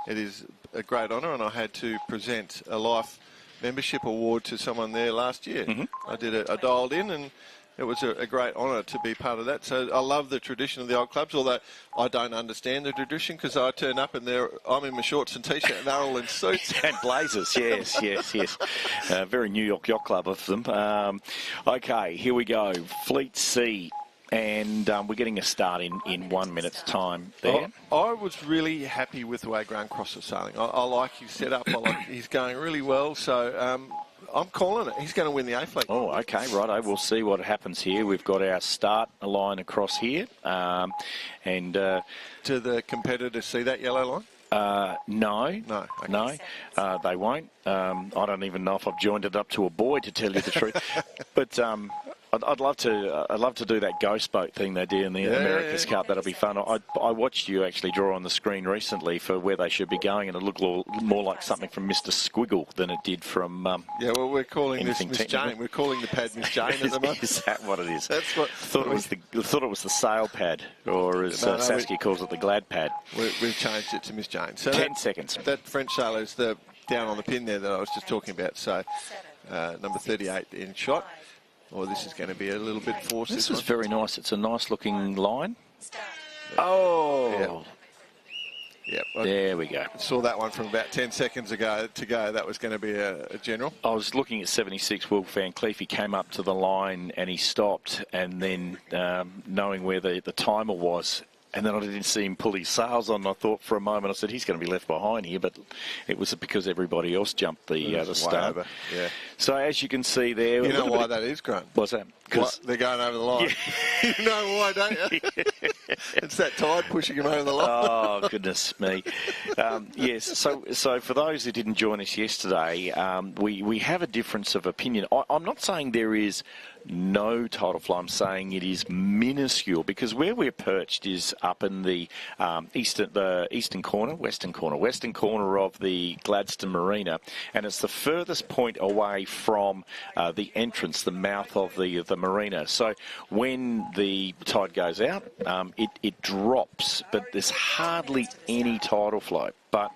It is a great honour, and I had to present a life membership award to someone there last year. I dialed in, and it was a great honour to be part of that. So I love the tradition of the old clubs, although I don't understand the tradition, because I turn up and I'm in my shorts and T-shirt and they're all in suits. And blazers, yes. Very New York Yacht Club of them. Okay, here we go. Fleet C. And we're getting a start in 1 minute's time there. I was really happy with the way Grant Cross is sailing. I like his setup. He's going really well. So I'm calling it. He's going to win the A fleet. Oh, okay, righto. We'll see what happens here. We've got our start line across here. And do the competitors see that yellow line? No. They won't. I don't even know if I've joined it up to a buoy, to tell you the truth. But I'd love to do that ghost boat thing they did in the America's Cup. That'll be fun. I watched you actually draw on the screen recently for where they should be going, and it looked more like something from Mr. Squiggle than it did from. Well, we're calling this Miss technical. Jane. We're calling the pad Miss Jane at the moment. Is that what it is? That's what. Thought it was the sail pad, or as Saskia calls it, the glad pad. We've changed it to Miss Jane. So 10 seconds. That French sailor is down on the pin there that I was just talking about. So number 38 in shot. This is going to be a little bit forced. This is very nice. It's a nice looking line. Oh. Yep. There we go. Saw that one from about 10 seconds ago to go. That was going to be a general. I was looking at 76. Will Van Cleef. He came up to the line and he stopped, and then knowing where the timer was, and then I didn't see him pull his sails on. I thought for a moment, I said, he's going to be left behind here, but it was because everybody else jumped the start. Yeah. So as you can see there... You know why that is, Grant? What's that? Because they're going over the line. Yeah. You know why, don't you? It's that tide pushing him over the line. Oh, goodness me. Yes, so for those who didn't join us yesterday, we have a difference of opinion. I'm not saying there is no tidal flow. I'm saying it is minuscule, because where we're perched is up in the western corner of the Gladstone Marina, and it's the furthest point away from the entrance, the mouth of the marina. So when the tide goes out, it drops, but there's hardly any tidal flow. But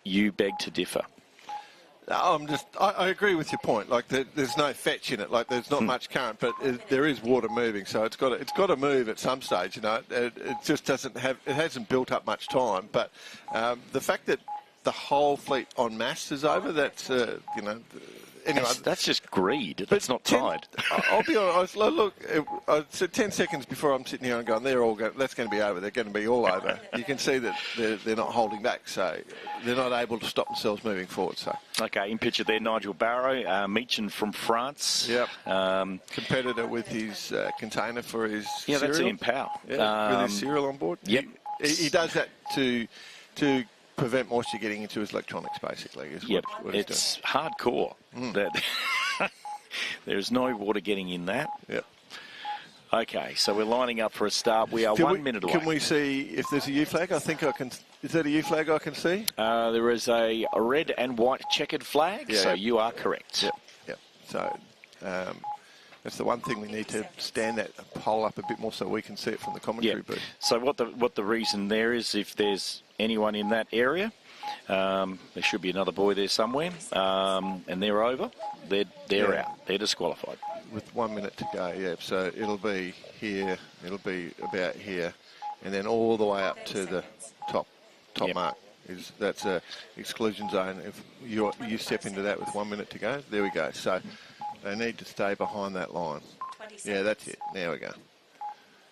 you beg to differ. I agree with your point. Like there's no fetch in it. Like there's not much current, but there is water moving. So it's got to move at some stage. You know, it just hasn't built up much time. But the fact that the whole fleet en masse is over, that's Anyway, that's just greed. That's not tide. I'll be honest. Look, I said 10 seconds before I'm sitting here and going, that's going to be over. They're going to be all over. You can see that they're not holding back, so they're not able to stop themselves moving forward. So okay, in picture there, Nigel Barrow, Meechin from France. Yep. Competitor with his container for his cereal. That's Ian Powell. Yeah, with his cereal on board. Yep. He does that to prevent moisture getting into his electronics, basically. What it's hardcore. There's no water getting in that. Yep. Okay, so we're lining up for a start. We are 1 minute away. Can we see if there's a U flag? I think I can. Is that a U flag I can see? There is a red and white checkered flag, so you are correct. Yep. So that's the one thing we need to stand that pole up a bit more so we can see it from the commentary booth. So what the reason there is, if there's anyone in that area, there should be another buoy there somewhere, and they're over. They're out. They're disqualified. With 1 minute to go, so it'll be here, it'll be about here, and then all the way up to the top mark. That's a exclusion zone. If you step into that with 1 minute to go, there we go. So they need to stay behind that line. Yeah, that's it. There we go.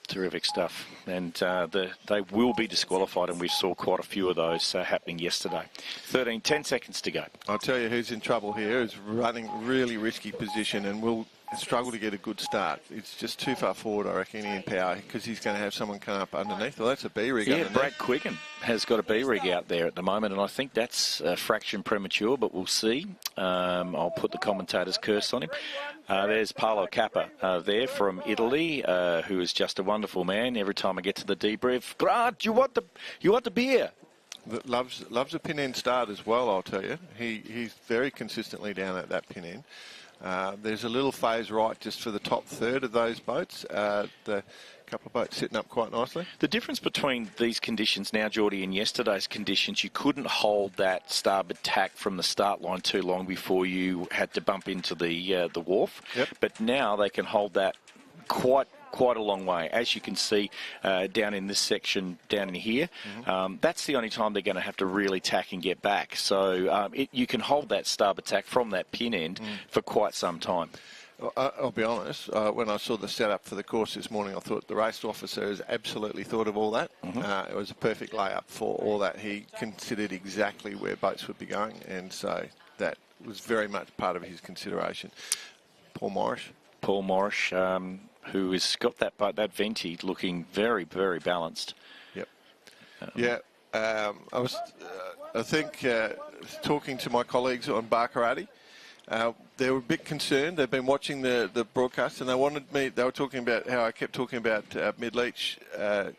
Terrific stuff. And they will be disqualified, and we saw quite a few of those happening yesterday. 10 seconds to go. I'll tell you who's in trouble here, is running really risky position and will struggle to get a good start. It's just too far forward, I reckon, in power, because he's going to have someone come up underneath. Well, that's a B-rig underneath. Brad Quicken has got a B-rig out there at the moment, and I think that's a fraction premature, but we'll see. I'll put the commentator's curse on him. There's Paolo Cappa there from Italy, who is just a wonderful man. Every time I get to the debrief, Grant, you want the beer? That loves a pin end start as well, I'll tell you. He's very consistently down at that pin end. There's a little phase right just for the top third of those boats. The couple of boats sitting up quite nicely. The difference between these conditions now, Geordie, and yesterday's conditions, you couldn't hold that starboard tack from the start line too long before you had to bump into the wharf. Yep. But now they can hold that quite a long way. As you can see down in this section down in here, that's the only time they're going to have to really tack and get back. So you can hold that starboard tack from that pin end for quite some time. I'll be honest, when I saw the setup for the course this morning, I thought the race officer has absolutely thought of all that. It was a perfect layup for all that. He considered exactly where boats would be going, and so that was very much part of his consideration. Paul Morris, who has got that venti looking very, very balanced. Yep. I think talking to my colleagues on Barkarati, they were a bit concerned. They've been watching the broadcast, and they were talking about how I kept talking about mid-leach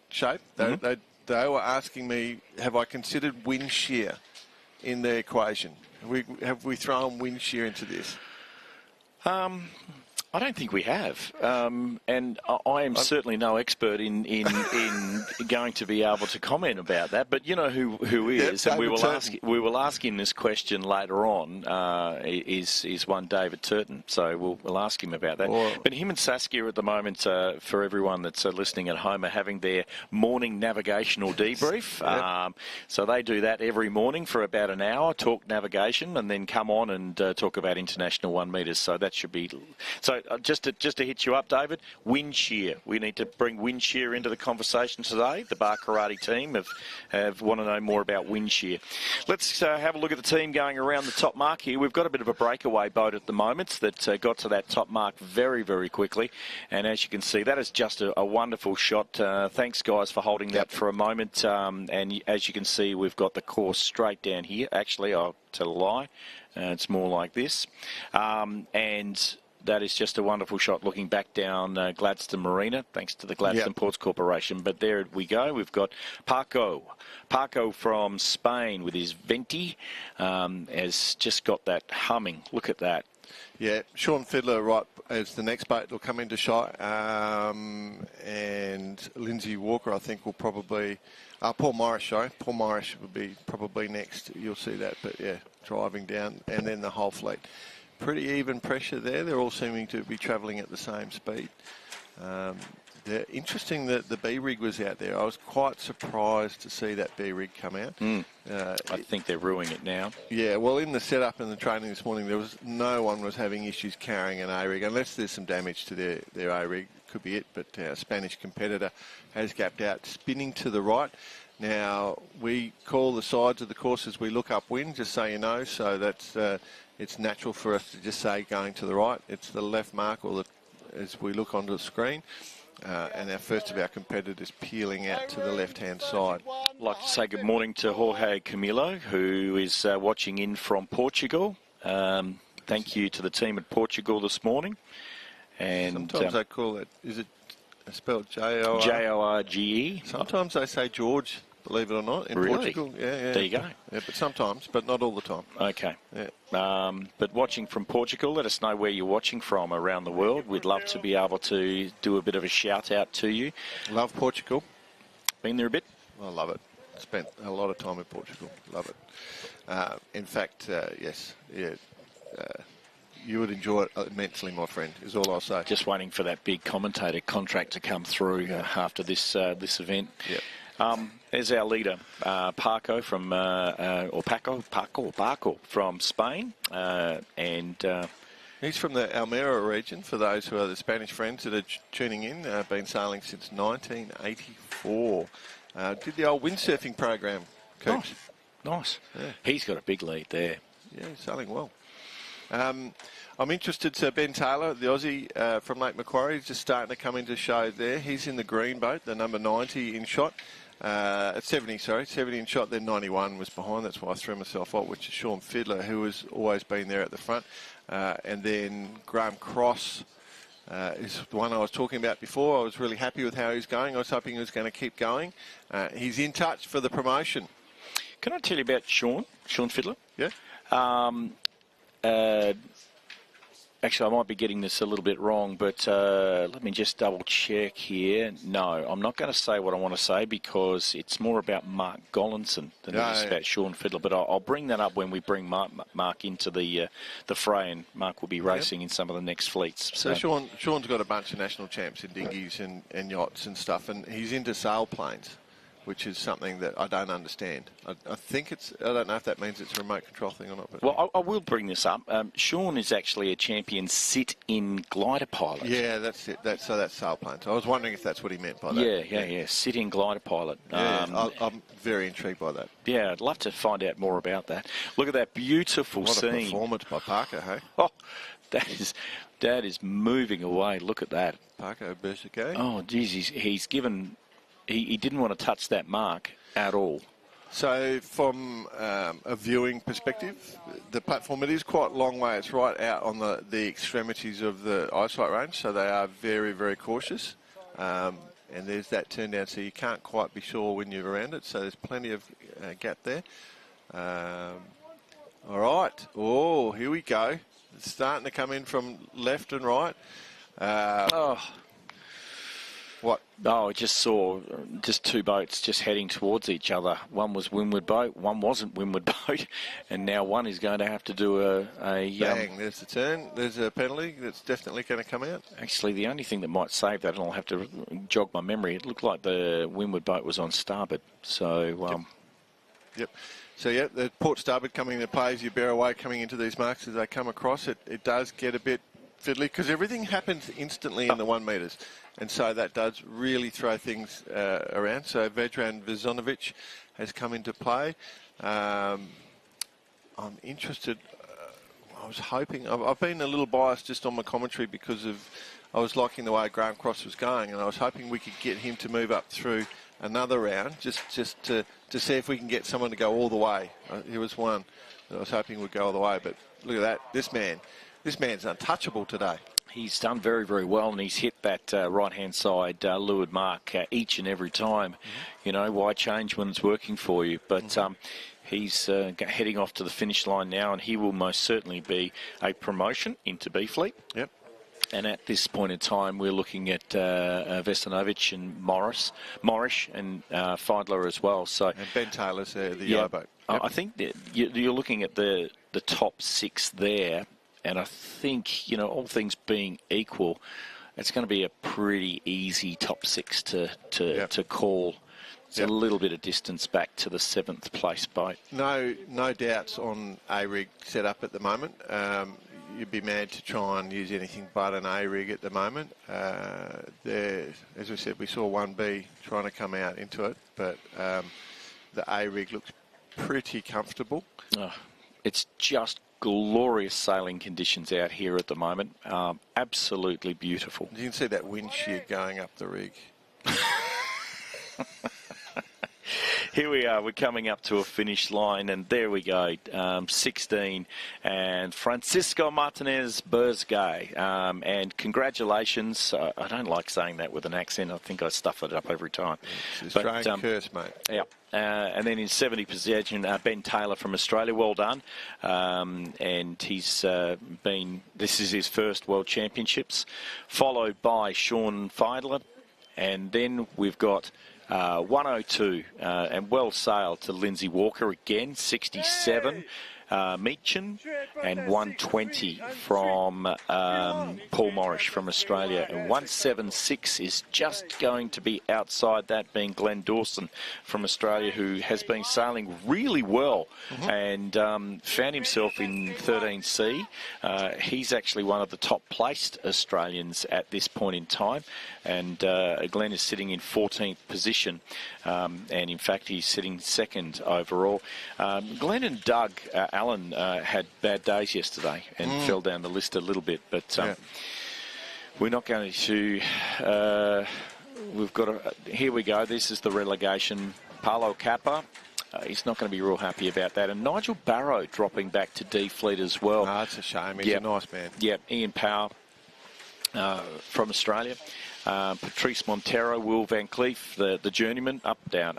shape. They were asking me, have I considered wind shear in the equation? Have we thrown wind shear into this? I don't think we have, and I am certainly no expert in going to be able to comment about that. But you know who is, and we will ask him this question later on. Is one David Turton? So we'll ask him about that. But him and Saskia at the moment, for everyone that's listening at home, are having their morning navigational debrief. So they do that every morning for about an hour, talk navigation, and then come on and talk about international 1 metres. So that should be so. Just to hit you up, David, wind shear. We need to bring wind shear into the conversation today. The Barkarati team have want to know more about wind shear. Let's have a look at the team going around the top mark here. We've got a bit of a breakaway boat at the moment that got to that top mark very, very quickly. And as you can see, that is just a wonderful shot. Thanks, guys, for holding that for a moment. And as you can see, we've got the course straight down here. Actually, I'll tell a lie. It's more like this. And that is just a wonderful shot looking back down Gladstone Marina, thanks to the Gladstone Ports Corporation. But there we go. We've got Paco from Spain with his venti, has just got that humming. Look at that. Yeah, Sean Fiddler right as the next boat will come into shot, and Lindsay Walker I think will probably Paul Morris will be probably next. You'll see that, but yeah, driving down, and then the whole fleet. Pretty even pressure there. They're all seeming to be travelling at the same speed. They're interesting that the B-rig was out there. I was quite surprised to see that B-rig come out. I think they're ruining it now. Yeah, well, in the setup and the training this morning, no one was having issues carrying an A-rig, unless there's some damage to their A-rig. Could be it, but our Spanish competitor has gapped out, spinning to the right. Now, we call the sides of the course as we look upwind, just so you know, so that's... it's natural for us to just say going to the right. It's the left mark, as we look onto the screen. And our first of our competitors peeling out to the left-hand side. I'd like to say good morning to Jorge Camilo, who is watching in from Portugal. Thank you to the team at Portugal this morning. And sometimes they call it, is it spelled J-O-R? J-O-R-G-E. Sometimes they say George, believe it or not, in Portugal. Yeah. There you go. Yeah, but sometimes, but not all the time. Okay. Yeah. But watching from Portugal, let us know where you're watching from around the world. We'd love to be able to do a bit of a shout out to you. Love Portugal. Been there a bit? I love it. Spent a lot of time in Portugal. Love it. In fact, yes. Yeah. You would enjoy it immensely, my friend, is all I'll say. Just waiting for that big commentator contract to come through after this event. Yep. There's our leader, Paco from Paco from Spain, and He's from the Almere region, for those who are the Spanish friends that are tuning in. Been sailing since 1984. Did the old windsurfing program, Coops. Nice. Yeah. He's got a big lead there. Yeah, he's sailing well. I'm interested to Ben Taylor, the Aussie from Lake Macquarie. He's just starting to come into show there. He's in the green boat, the number 90 in shot. 70 in shot, then 91 was behind. That's why I threw myself off, which is Sean Fiddler, who has always been there at the front. And then Graham Cross is the one I was talking about before. I was really happy with how he's going. I was hoping he was going to keep going. He's in touch for the promotion. Can I tell you about Sean Fiddler? Yeah. Actually, I might be getting this a little bit wrong, but let me just double check here. No, I'm not going to say what I want to say because it's more about Mark Gollinson than it is about Sean Fiddler. But I'll bring that up when we bring Mark into the fray, and Mark will be racing in some of the next fleets. So Sean's got a bunch of national champs in dinghies and yachts and stuff, and he's into sailplanes, which is something that I don't understand. I think I don't know if that means it's a remote control thing or not. But well, I will bring this up. Sean is actually a champion sit-in glider pilot. Yeah, that's it. That's sailplanes. I was wondering if that's what he meant by that. Yeah. Sit-in glider pilot. I'm very intrigued by that. Yeah, I'd love to find out more about that. Look at that beautiful scene. What a performance by Parker, hey? Oh, that is moving away. Look at that. Parker Berserke. Oh, geez, he's given... He didn't want to touch that mark at all. So from a viewing perspective, the platform, it is quite a long way. It's right out on the extremities of the eyesight range, so they are very, very cautious. And there's that turn down, so you can't quite be sure when you're around it, so there's plenty of gap there. All right. Oh, here we go. It's starting to come in from left and right. What? Oh, I just saw two boats just heading towards each other. One was Windward Boat, one wasn't Windward Boat, and now one is going to have to do a bang, there's the turn. There's a penalty that's definitely going to come out. Actually, the only thing that might save that, and I'll have to jog my memory, it looked like the Windward Boat was on starboard. So, Yep. So, yeah, the port starboard coming into play as you bear away coming into these marks as they come across. It does get a bit fiddly because everything happens instantly in the 1 metres. And so that does really throw things around. So Vedran Vezonovic has come into play. I'm interested. I was hoping. I've been a little biased just on my commentary because I was liking the way Graham Cross was going, and I was hoping we could get him to move up through another round just to see if we can get someone to go all the way. Here was one that I was hoping would go all the way, but look at that. This man's untouchable today. He's done very, very well, and he's hit that right-hand side leeward mark each and every time. Mm-hmm. You know, why change when it's working for you? But he's heading off to the finish line now, and he will most certainly be a promotion into B-Fleet. Yep. And at this point in time, we're looking at Vesanovic and Morris and Feidler as well. So and Ben Taylor's the yellow boat. Yep. I think that you're looking at the top six there. And I think, you know, all things being equal, it's going to be a pretty easy top six to call. It's a little bit of distance back to the 7th place boat. No doubts on A-rig set up at the moment. You'd be mad to try and use anything but an A-rig at the moment. As we said, we saw 1B trying to come out into it, but the A-rig looks pretty comfortable. It's just glorious sailing conditions out here at the moment. Absolutely beautiful. You can see that wind shear going up the rig. Here we are. We're coming up to a finish line, and there we go. 16, and Francisco Martinez Berserke. And congratulations. I don't like saying that with an accent. I think I stuff it up every time. It's an Australian curse, mate. Yeah. And then in 70 position, Ben Taylor from Australia. Well done. And he's this is his first World Championships, followed by Sean Feidler. And then we've got 102 and well sailed to Lindsay Walker again, 67. Meechin, and 120 from Paul Morris from Australia. And 176 is just going to be outside that, being Glenn Dawson from Australia, who has been sailing really well and found himself in 13C. He's actually one of the top-placed Australians at this point in time, and Glenn is sitting in 14th position, and in fact he's sitting second overall. Glenn and Doug Allen had bad days yesterday and fell down the list a little bit, but we're not going to... we've got a... Here we go. This is the relegation. Paolo Kappa. He's not going to be real happy about that. And Nigel Barrow dropping back to D Fleet as well. That's a shame. He's a nice man. Yeah, Ian Power from Australia. Patrice Montero, Will Van Cleef, the journeyman, up, down,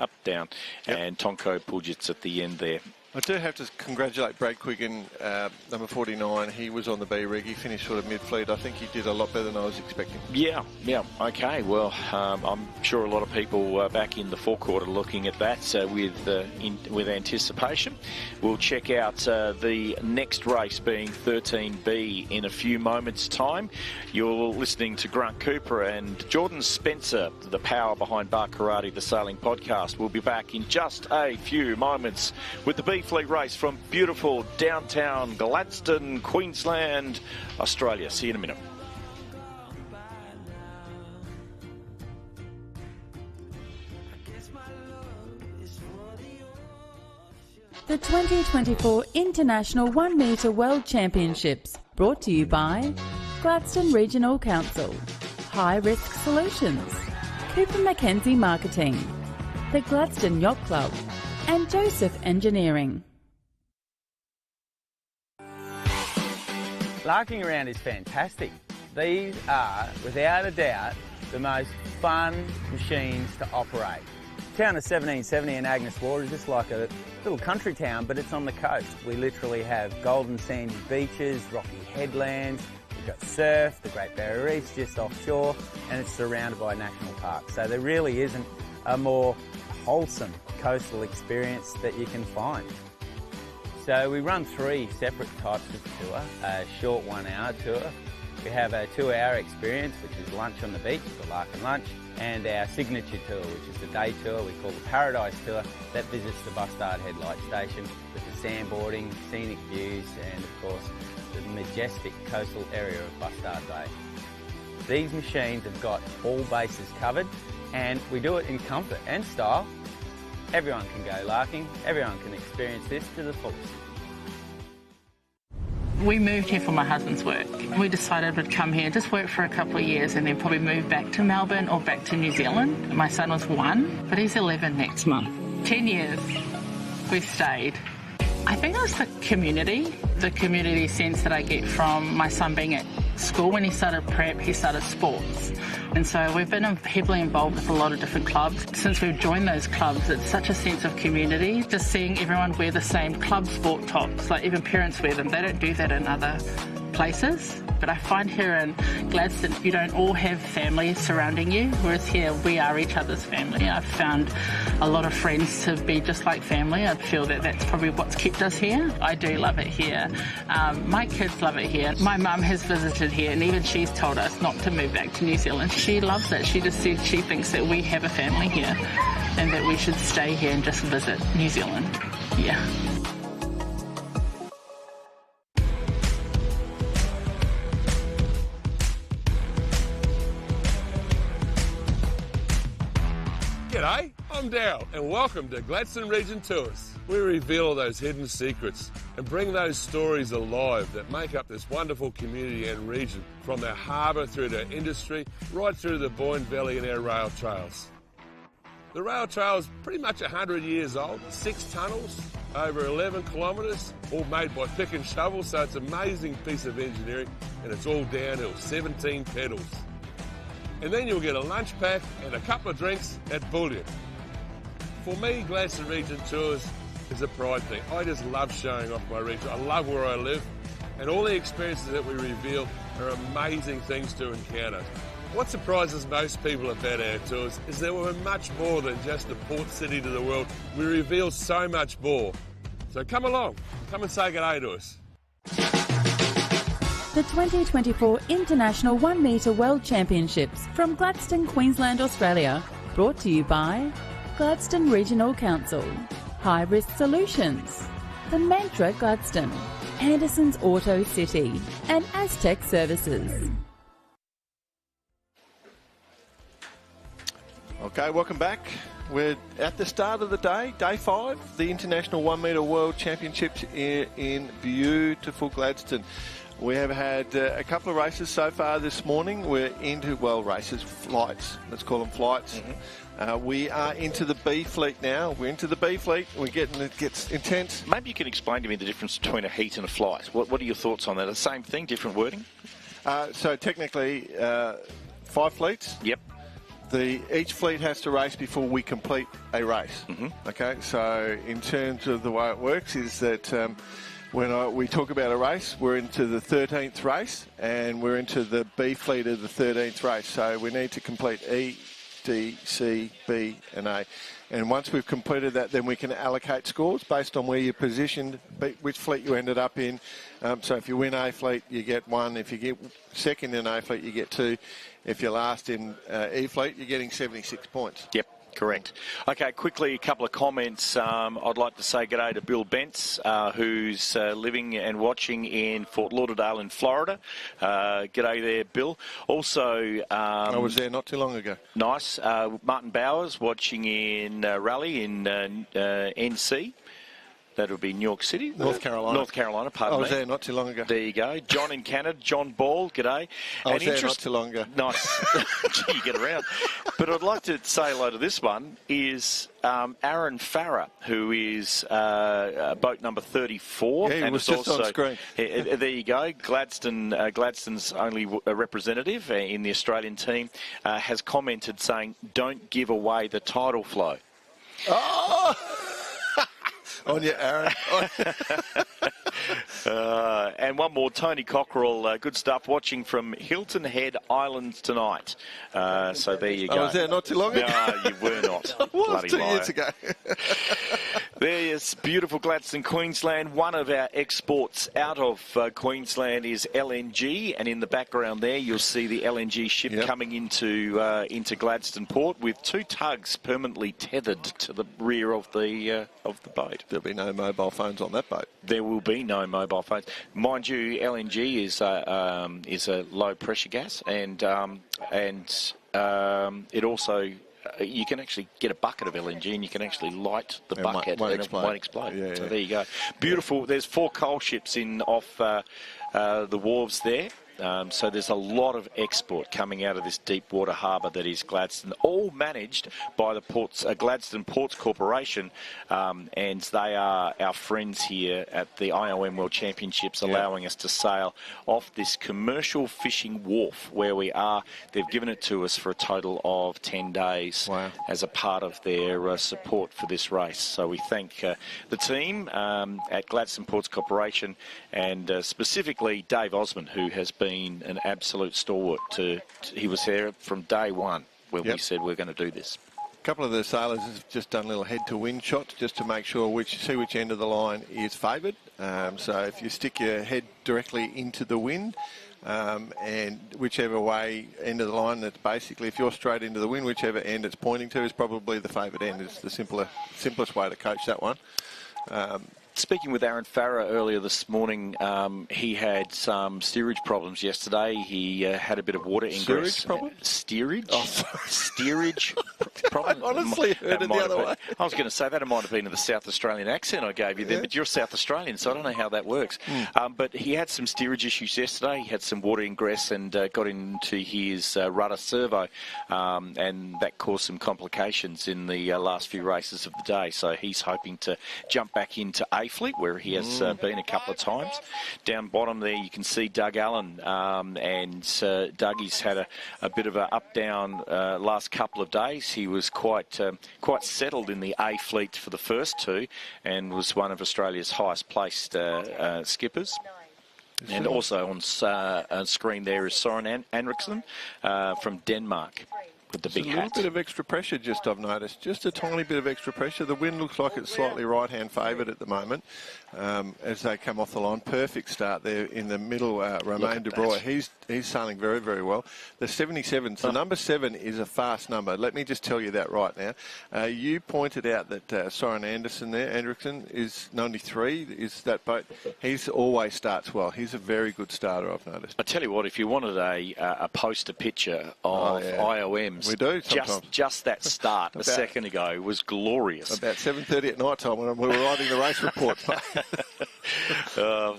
and Tonko Puljits at the end there. I do have to congratulate Brad Quiggin, number 49. He was on the B rig. He finished sort of mid-fleet. I think he did a lot better than I was expecting. Yeah. Okay. Well, I'm sure a lot of people back in the forecourt are looking at that with anticipation. We'll check out the next race, being 13B, in a few moments' time. You're listening to Grant Cooper and Jordan Spencer, the power behind Bar Karate, the sailing podcast. We'll be back in just a few moments with the B Fleet race from beautiful downtown Gladstone, Queensland, Australia. See you in a minute. The 2024 International 1 Metre World Championships, brought to you by Gladstone Regional Council, High Risk Solutions, Cooper Mackenzie Marketing, the Gladstone Yacht Club, and Joseph Engineering. Larking around is fantastic. These are, without a doubt, the most fun machines to operate. The town of 1770 in Agnes Water is just like a little country town, but it's on the coast. We literally have golden sandy beaches, rocky headlands, we've got surf, the Great Barrier Reef's just offshore, and it's surrounded by a national park. So there really isn't a more wholesome coastal experience that you can find. So we run 3 separate types of tour. A short 1 hour tour. We have a 2 hour experience, which is lunch on the beach, the Larkin Lunch, and our signature tour, which is the day tour we call the Paradise Tour, that visits the Bustard Headlight Station with the sandboarding, scenic views, and of course the majestic coastal area of Bustard Bay. These machines have got all bases covered, and we do it in comfort and style. Everyone can go larking, everyone can experience this to the fullest. We moved here for my husband's work. We decided we'd come here, just work for a couple of years, and then probably move back to Melbourne or back to New Zealand. My son was 1, but he's 11 next month. 10 years we've stayed. I think it's the community sense that I get from my son being at school. When he started prep, he started sports. And so we've been heavily involved with a lot of different clubs. Since we've joined those clubs, it's such a sense of community. Just seeing everyone wear the same club sport tops, like even parents wear them. They don't do that in other places. But I find here in Gladstone, you don't all have family surrounding you, whereas here we are each other's family. I've found a lot of friends to be just like family. I feel that that's probably what's kept us here. I do love it here. My kids love it here. My mum has visited here, and even she's told us not to move back to New Zealand. She loves it. She just said she thinks that we have a family here and that we should stay here and just visit New Zealand. Yeah. G'day, I'm Darryl and welcome to Gladstone Region Tours. We reveal all those hidden secrets and bring those stories alive that make up this wonderful community and region, from our harbour through to industry, right through to the Boyne Valley and our rail trails. The rail trail is pretty much 100 years old, 6 tunnels, over 11 kilometres, all made by pick and shovel, so it's an amazing piece of engineering, and it's all downhill, 17 pedals. And then you'll get a lunch pack and a couple of drinks at Bullion. For me, Gladstone Region Tours is a pride thing. I just love showing off my region. I love where I live, and all the experiences that we reveal are amazing things to encounter. What surprises most people about our tours is that we're much more than just a port city to the world. We reveal so much more. So come along, come and say g'day to us. The 2024 International 1 Metre World Championships from Gladstone, Queensland, Australia. Brought to you by Gladstone Regional Council, High Risk Solutions, The Mantra Gladstone, Anderson's Auto City, and Aztec Services. Okay, welcome back. We're at the start of the day, day 5, the International 1 Metre World Championships in beautiful Gladstone. We have had a couple of races so far this morning. We're into, flights. Let's call them flights. Mm-hmm. We are into the B fleet now. We're into the B fleet. It gets intense. Maybe you can explain to me the difference between a heat and a flight. What are your thoughts on that? The same thing, different wording? So technically, 5 fleets. Yep. Each fleet has to race before we complete a race. Mm-hmm. Okay, so in terms of the way it works is that when we talk about a race, we're into the 13th race and we're into the B fleet of the 13th race. So we need to complete E, D, C, B and A. And once we've completed that, then we can allocate scores based on where you're positioned, which fleet you ended up in. So if you win A fleet, you get 1. If you get second in A fleet, you get 2. If you're last in E fleet, you're getting 76 points. Yep. Correct. Okay, quickly, a couple of comments. I'd like to say g'day to Bill Bentz, who's living and watching in Fort Lauderdale in Florida. G'day there, Bill. Also... I was there not too long ago. Nice. Martin Bowers watching in Raleigh in NC. That would be New York City. North Carolina. North Carolina, pardon me. I was there not too long ago. There you go. John in Canada. John Ball, g'day. I was there not too long ago. Nice. Gee, you get around. But I'd like to say hello to this one, is Aaron Farah, who is boat number 34. Yeah, he was just on screen. There you go. Gladstone's only representative in the Australian team has commented saying, don't give away the tidal flow. Oh! On you, Aaron. And one more, Tony Cockerell, good stuff, watching from Hilton Head Islands tonight. So there you go. I was there not too long ago. No, you were not. I was Bloody 2 liar. years ago. There's beautiful Gladstone, Queensland. One of our exports out of Queensland is LNG, and in the background there you'll see the LNG ship coming into Gladstone Port with 2 tugs permanently tethered to the rear of the boat. There'll be no mobile phones on that boat. There will be no mobile phones. Mind you, LNG is a low pressure gas, and it also. You can actually get a bucket of LNG and you can actually light the bucket and it won't explode. Yeah, so there you go. Beautiful. There's 4 coal ships off the wharves there. So there's a lot of export coming out of this deep water harbour that is Gladstone, all managed by the Gladstone Ports Corporation, and they are our friends here at the IOM World Championships, allowing us to sail off this commercial fishing wharf where we are. They've given it to us for a total of 10 days as a part of their support for this race. So we thank the team at Gladstone Ports Corporation, and specifically Dave Osmond, who has been an absolute stalwart. He was there from day one when we said we're going to do this. A couple of the sailors have just done little head-to-wind shots just to make sure see which end of the line is favoured. So if you stick your head directly into the wind, and whichever way end of the line, that's basically, if you're straight into the wind, whichever end it's pointing to is probably the favoured end. It's the simplest way to coach that one. Speaking with Aaron Farah earlier this morning, he had some steerage problems yesterday. He had a bit of water ingress. Steerage problem? Steerage? Oh, sorry. Steerage problem? I honestly heard it the other way. I was going to say that it might have been in the South Australian accent I gave you there, but you're South Australian, so I don't know how that works. But he had some steerage issues yesterday. He had some water ingress and got into his rudder servo, and that caused some complications in the last few races of the day. So he's hoping to jump back into A Fleet, where he has been a couple of times. Down bottom there you can see Doug Allen, and Dougie's had a bit of an up-down last couple of days. He was quite settled in the A Fleet for the first 2 and was one of Australia's highest placed skippers. And also on screen there is Søren Henriksen from Denmark. with the big hat. A little hat. bit of extra pressure, I've noticed. Just a tiny bit of extra pressure. The wind looks like it's slightly right-hand favoured at the moment as they come off the line. Perfect start there in the middle. Romain De Broy, he's sailing very, very well. The 77s, the number 7 is a fast number. Let me just tell you that right now. You pointed out that Soren Anderson there, Andrickson, is 93, is that boat. He's always starts well. He's a very good starter, I've noticed. I tell you what, if you wanted a poster picture of IOMs, we do sometimes. Just that start a second ago was glorious. About 7:30 at night time when we were writing the race reports.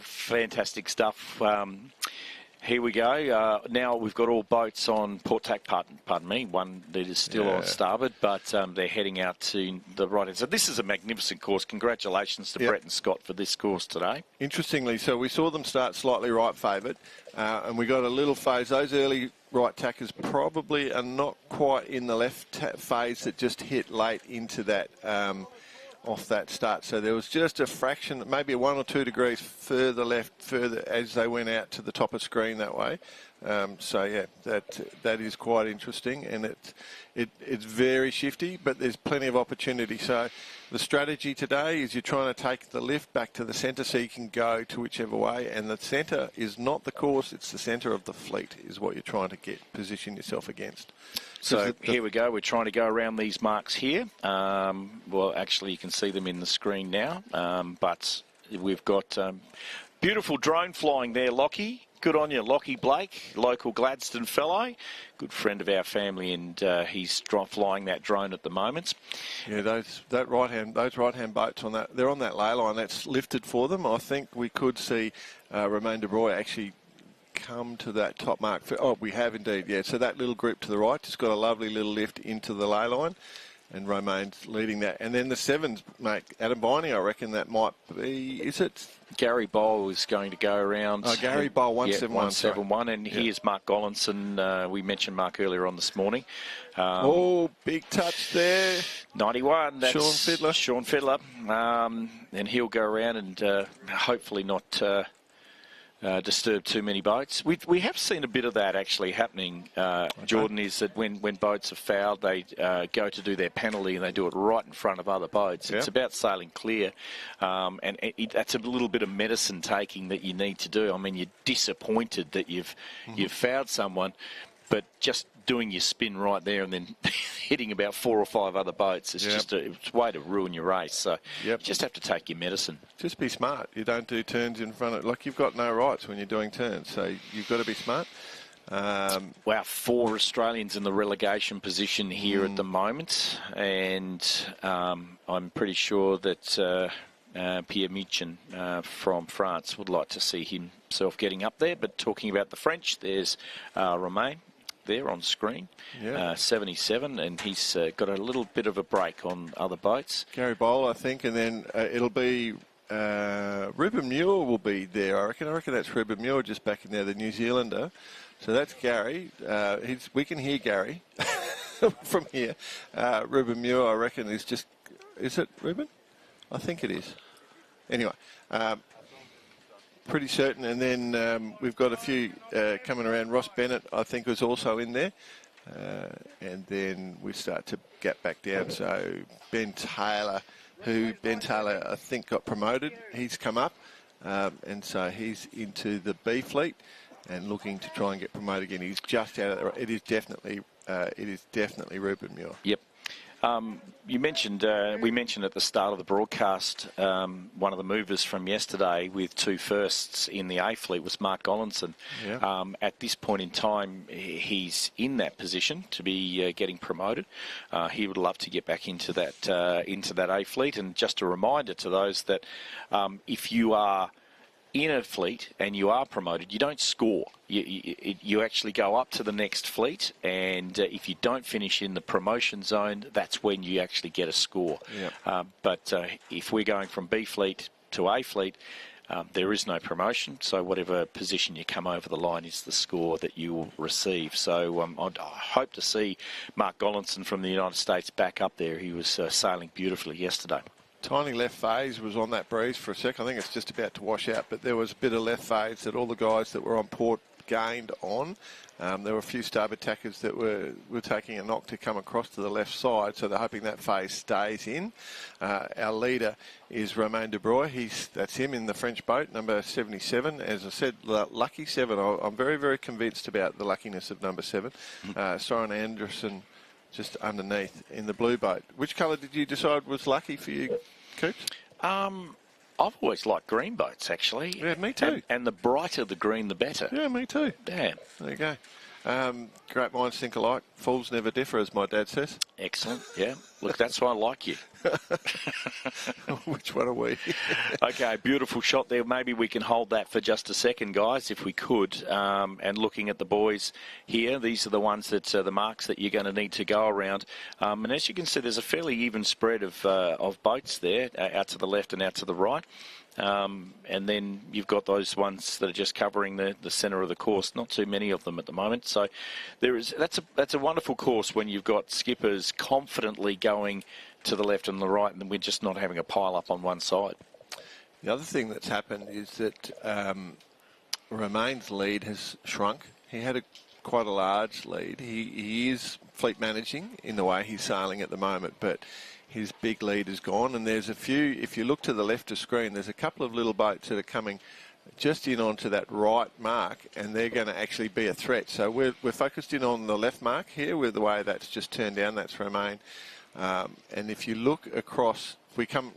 Fantastic stuff. Here we go. Now we've got all boats on port tack, pardon me. One that is still on starboard, but they're heading out to the right hand. So this is a magnificent course. Congratulations to Brett and Scott for this course today. Interestingly, so we saw them start slightly right favoured, and we got a little phase. Those early right tackers probably are not quite in the left phase that just hit late into that off that start. So there was just a fraction, maybe 1 or 2 degrees further left, further as they went out to the top of screen that way. So yeah, that is quite interesting, and it's very shifty, but there's plenty of opportunity. So the strategy today is you're trying to take the lift back to the centre so you can go to whichever way, and the centre is not the course, it's the centre of the fleet is what you're trying to position yourself against. So here we go. We're trying to go around these marks here. Well, actually, you can see them in the screen now. But we've got beautiful drone flying there, Lockie. Good on you, Lockie Blake, local Gladstone fellow. Good friend of our family, and he's flying that drone at the moment. Yeah, those right-hand boats on that, they're on that ley line. That's lifted for them. I think we could see Romain De Broy actually come to that top mark. We have indeed, yeah. So that little group to the right just got a lovely little lift into the ley line, and Romain's leading that. And then the 7s, mate, Adam Viney, I reckon that might be, is it? Gary Bowl is going to go around. Oh, Gary Bowl, 171. 171, and here's Mark Gollinson. We mentioned Mark earlier on this morning. Big touch there. 91, that's Sean Fiddler. And he'll go around and hopefully not disturb too many boats. We have seen a bit of that actually happening, Jordan, is that when boats are fouled, they go to do their penalty and they do it right in front of other boats. It's about sailing clear, and that's a little bit of medicine taking that you need to do. I mean, you're disappointed that you've fouled someone, but just doing your spin right there and then hitting about 4 or 5 other boats is just a way to ruin your race. So you just have to take your medicine. Just be smart. You don't do turns in front of, like, you've got no rights when you're doing turns, so you've got to be smart. 4 Australians in the relegation position here at the moment, and I'm pretty sure that Pierre Michin from France would like to see himself getting up there. But talking about the French, there's Romain there on screen, 77, and he's got a little bit of a break on other boats. Gary Bowl, I think, and then it'll be Ruben Muir will be there, I reckon. I reckon that's Ruben Muir just back in there, the New Zealander. So that's Gary. We can hear Gary from here. Ruben Muir, I reckon, is it Ruben? I think it is. Anyway, pretty certain. And then we've got a few coming around. Ross Bennett, I think, was also in there. And then we start to get back down. So Ben Taylor, I think got promoted. He's come up. And so he's into the B fleet and looking to try and get promoted again. He's just out of there. It is definitely Ruben Muir. Yep. You mentioned, we mentioned at the start of the broadcast, one of the movers from yesterday with 2 firsts in the A fleet was Mark Gollinson. Yeah. At this point in time, he's in that position to be getting promoted. He would love to get back into that A fleet. And just a reminder to those that if you are in a fleet and you are promoted, you don't score. You actually go up to the next fleet, and if you don't finish in the promotion zone, that's when you actually get a score. Yep. But if we're going from B fleet to A fleet, there is no promotion, so whatever position you come over the line is the score that you will receive. So I hope to see Mark Gollinson from the United States back up there. He was sailing beautifully yesterday. Tiny left phase was on that breeze for a sec. I think it's just about to wash out, but there was a bit of left phase that all the guys that were on port gained on. There were a few starboard tackers that were taking a knock to come across to the left side, so they're hoping that phase stays in. Our leader is Romain de Broye. That's him in the French boat, number 77. As I said, lucky 7. I'm very, very convinced about the luckiness of number 7. Soren Anderson just underneath in the blue boat. Which colour did you decide was lucky for you, Coops? I've always liked green boats, actually. Yeah, me too. And the brighter the green, the better. Yeah, me too. Damn. There you go. Great minds think alike. Fools never differ, as my dad says. Excellent. Yeah. Look, that's why I like you. Which one are we? Okay, beautiful shot there. Maybe we can hold that for just a second, guys, if we could. And looking at the boys here, these are the ones that the marks that you're going to need to go around. And as you can see, there's a fairly even spread of boats there, out to the left and out to the right. And then you've got those ones that are just covering the centre of the course. Not too many of them at the moment. So that's a wonderful course when you've got skippers confidently going to the left and the right, and we're just not having a pile up on one side. The other thing that's happened is that Romain's lead has shrunk. He had quite a large lead. He is fleet managing in the way he's sailing at the moment, but his big lead is gone, and there's a few, if you look to the left of screen, there's a couple of little boats that are coming just in onto that right mark, and they're going to actually be a threat. So we're focused in on the left mark here with the way that's just turned down. That's Romain. And if you look across,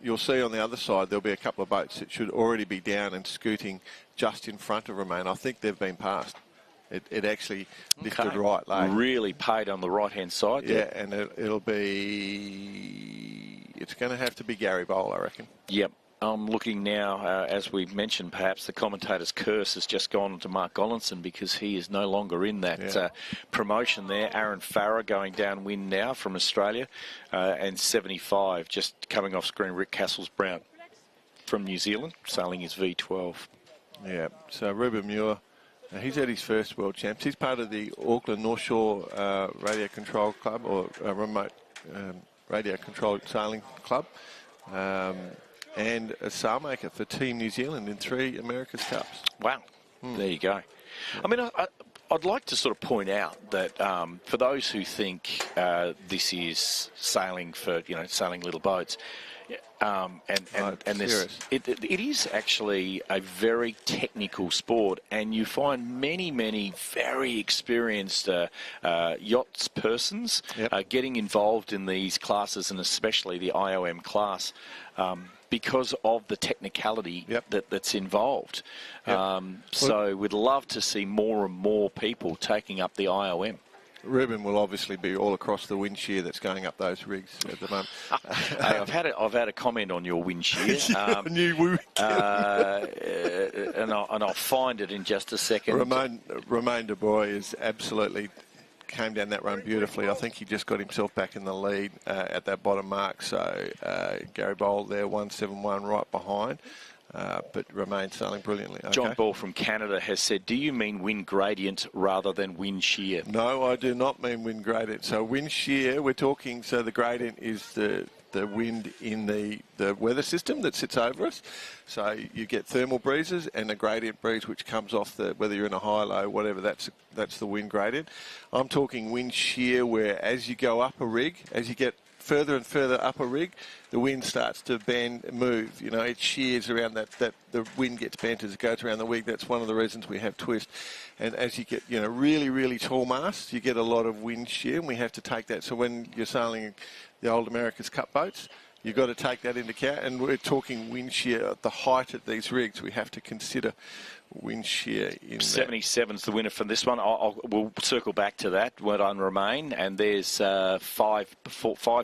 you'll see on the other side there'll be a couple of boats that should already be down and scooting just in front of Romain. I think they've been passed. It actually lifted right late. Really paid on the right-hand side. Yeah, and it's going to have to be Gary Bowl, I reckon. Yep. I'm looking now, as we've mentioned, perhaps the commentator's curse has just gone to Mark Gollinson because he is no longer in that promotion there. Aaron Farrer going downwind now from Australia, and 75 just coming off screen. Rick Castles-Brown from New Zealand, sailing his V12. Yeah, so Ruben Muir, he's at his first World Champs. He's part of the Auckland North Shore Radio Control Club, or Remote Radio Controlled Sailing Club. And a sailmaker for Team New Zealand in 3 America's Cups. Wow. There you go. I mean, I'd like to sort of point out that for those who think this is sailing for, sailing little boats, and this, it is actually a very technical sport, and you find many very experienced yachts persons getting involved in these classes, and especially the IOM class, because of the technicality that's involved. So we'd love to see more and more people taking up the IOM. Ruben will obviously be all across the wind shear that's going up those rigs at the moment. Hey, I've had a comment on your wind shear, and I'll find it in just a second. Romain de Broye is absolutely came down that run beautifully. I think he just got himself back in the lead at that bottom mark. So Gary Bowl there, 171 right behind. But Romain sailing brilliantly. Okay. John Ball from Canada has said, do you mean wind gradient rather than wind shear? No, I do not mean wind gradient. So wind shear, we're talking, so the gradient is the wind in the weather system that sits over us. So you get thermal breezes and a gradient breeze which comes off whether you're in a high, low, whatever, that's the wind gradient. I'm talking wind shear where as you go up a rig, as you get further and further up a rig, the wind starts to bend, move. It shears around that the wind gets bent as it goes around the rig. That's one of the reasons we have twist. And as you get, really tall masts, you get a lot of wind shear, and we have to take that. So when you're sailing the old America's Cup boats, you've got to take that into account. And we're talking wind shear at the height of these rigs. We have to consider wind shear in 77's the winner for this one. We'll circle back to that. Well done, Romain. And there's five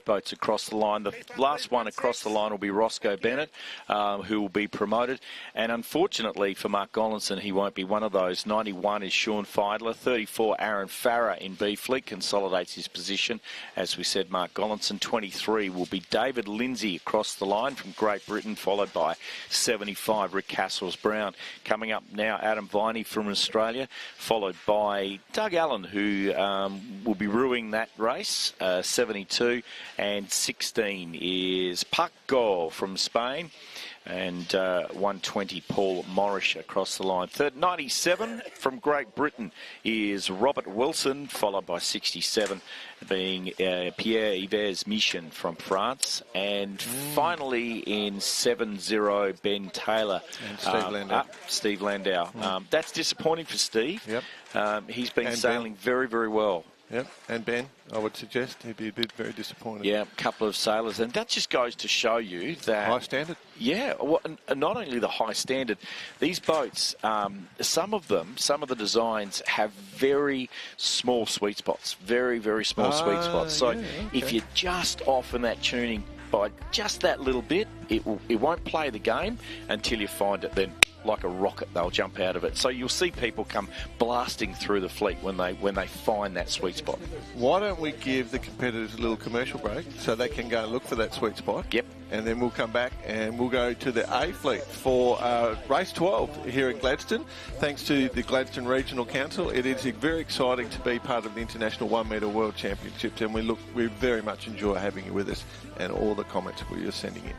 boats across the line. The last one across the line will be Roscoe Bennett, who will be promoted. And unfortunately for Mark Gollinson, he won't be one of those. 91 is Sean Feidler. 34, Aaron Farrer in B Fleet, consolidates his position. As we said, Mark Gollinson. 23 will be David Lindsay across the line from Great Britain, followed by 75, Rick Castles-Brown. Coming up now, Adam Viney from Australia, followed by Doug Allen, who will be ruining that race, 72, and 16 is Paco from Spain. And 120, Paul Morrish across the line. Third, 97 from Great Britain is Robert Wilson, followed by 67 being Pierre-Yves Michin from France. And finally in 7-0, Ben Taylor. And Steve Landau. Steve Landau. That's disappointing for Steve. Yep. He's been sailing very, very well. Yep, and Ben, I would suggest he'd be a bit very disappointed. Yeah, a couple of sailors, and that just goes to show you that... High standard. Yeah, well, and not only the high standard, these boats, some of the designs have very small sweet spots, very, very small sweet spots. So if you're just off in that tuning by just that little bit, it won't play the game until you find it. Then, like a rocket, they'll jump out of it. So you'll see people come blasting through the fleet when they find that sweet spot. Why don't we give the competitors a little commercial break so they can go and look for that sweet spot? Yep. And then we'll come back and we'll go to the A fleet for race 12 here in Gladstone. Thanks to the Gladstone Regional Council, it is very exciting to be part of the International 1 Metre World Championships, and we very much enjoy having you with us and all the comments you're sending in.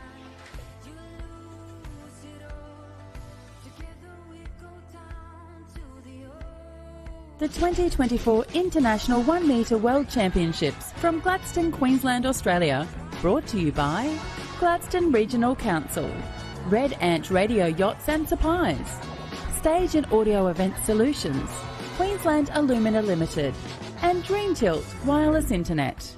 The 2024 International 1 Metre World Championships from Gladstone, Queensland, Australia. Brought to you by Gladstone Regional Council, Red Ant Radio Yachts and Supplies, Stage and Audio Event Solutions, Queensland Alumina Limited, and Dream Tilt Wireless Internet.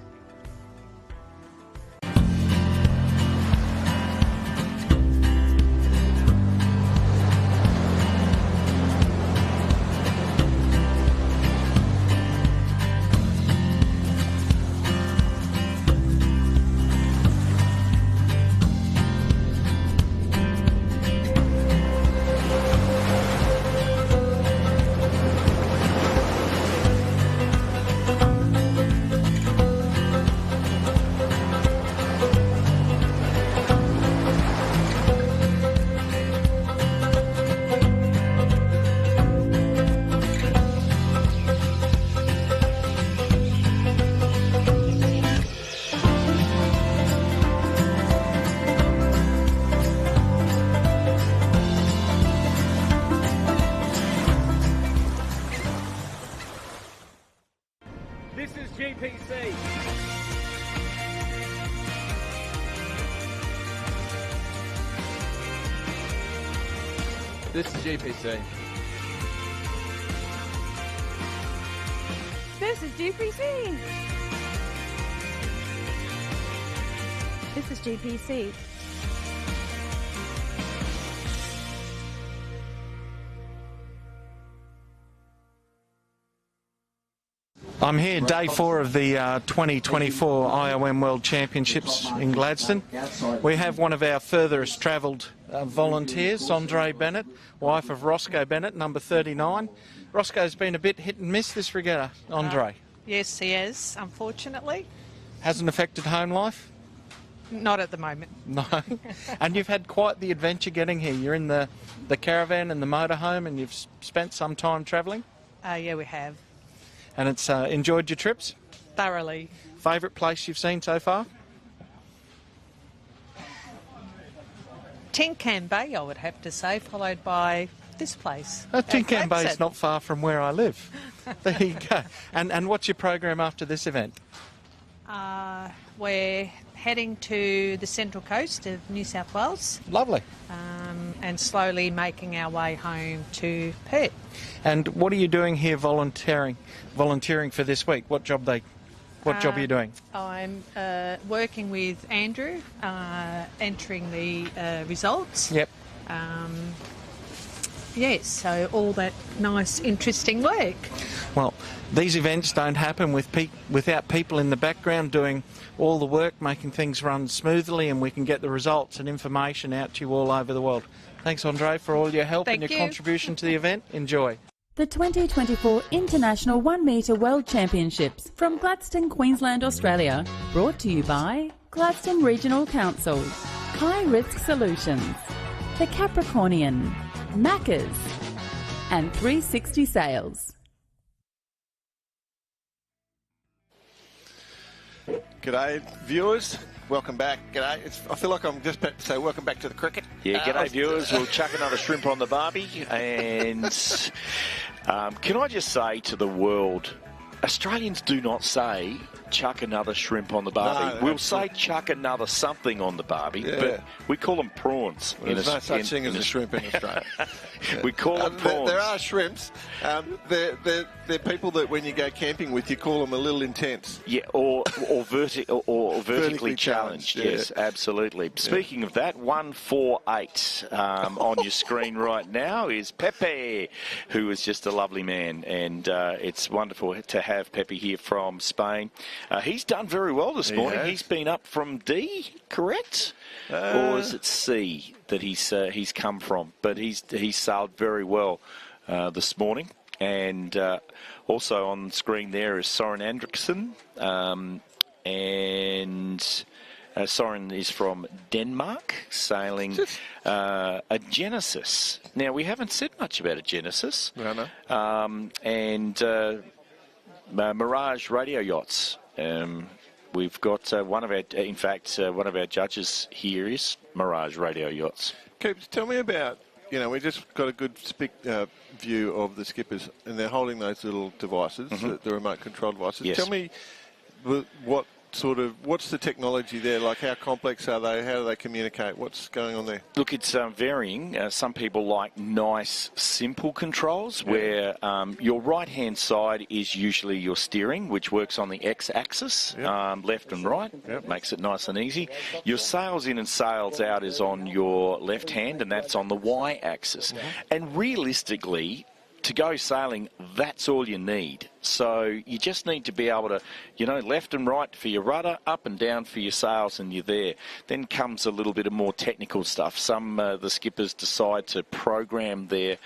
This is GPC. This is GPC. This is GPC. I'm here, day 4 of the 2024 IOM World Championships in Gladstone. We have one of our furthest travelled volunteers, Andre Bennett, wife of Roscoe Bennett, number 39. Roscoe's been a bit hit and miss this regatta, Andre. Yes, he is, unfortunately. Hasn't affected home life? Not at the moment. No. And you've had quite the adventure getting here. You're in the caravan and the motorhome, and you've spent some time travelling? Yeah, we have. And it's enjoyed your trips? Thoroughly. Favourite place you've seen so far? Tin Can Bay, I would have to say, followed by this place. Tin Can Bay is not far from where I live. There you go. And what's your program after this event? We're heading to the central coast of New South Wales. Lovely. And slowly making our way home to Perth. And what are you doing here volunteering for this week? What job are you doing? I'm working with Andrew, entering the results. Yep. Yes, so all that nice, interesting work. Well, these events don't happen without people in the background doing all the work, making things run smoothly, and we can get the results and information out to you all over the world. Thanks, Andre, for all your help and your contribution to the event. Enjoy. The 2024 International 1 Metre World Championships from Gladstone, Queensland, Australia. Brought to you by Gladstone Regional Council, High Risk Solutions, The Capricornian, Macca's, and 360 Sales. G'day, viewers. Welcome back. G'day. I feel like I'm just about to say welcome back to the cricket. Yeah, g'day, viewers. We'll chuck another shrimp on the barbie. And can I just say to the world, Australians do not say chuck another shrimp on the barbie. No, we'll say chuck another something on the barbie, but we call them prawns. Well, there's no such thing as a shrimp in Australia. We call them prawns. There are shrimps. They're people that when you go camping with, you call them a little intense. Yeah, or vertically challenged. Yes, absolutely. Speaking of that, 148 on your screen right now is Pepe, who is just a lovely man, and it's wonderful to have Pepe here from Spain. He's done very well this morning. He's been up from D, correct? Or is it C that he's come from? But he's sailed very well this morning. And also on screen there is Soren Andriksen. And Soren is from Denmark, sailing a Genesis. Now, we haven't said much about a Genesis. No. And Mirage radio yachts. We've got one of our judges here is Mirage radio yachts. Coops, tell me about, we just got a good view of the skippers, and they're holding those little devices, the remote control devices. Yes. Tell me what's the technology there? Like, how complex are they? How do they communicate? What's going on there? Look, it's varying. Some people like nice, simple controls where your right-hand side is usually your steering, which works on the X-axis, left and right. Makes it nice and easy. Your sails in and sails out is on your left hand, and that's on the Y-axis. And realistically, to go sailing, that's all you need. So you just need to be able to, left and right for your rudder, up and down for your sails, and you're there. Then comes a little bit of more technical stuff. Some the skippers decide to program their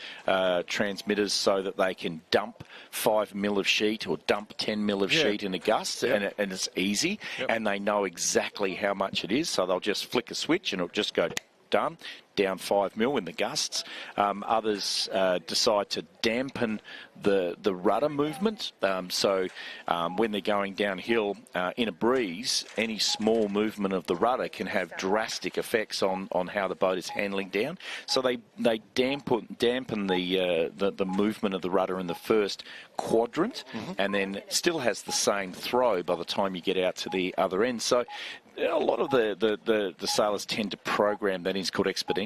transmitters so that they can dump 5 mil of sheet or dump 10 mil of sheet in a gust, and it's easy, and they know exactly how much it is. So they'll just flick a switch and it'll just go done. Down 5 mil in the gusts. Others decide to dampen the rudder movement. So when they're going downhill in a breeze, any small movement of the rudder can have drastic effects on how the boat is handling down. So they dampen the movement of the rudder in the first quadrant, and then still has the same throw by the time you get out to the other end. So a lot of the sailors tend to program that. It's called exponential,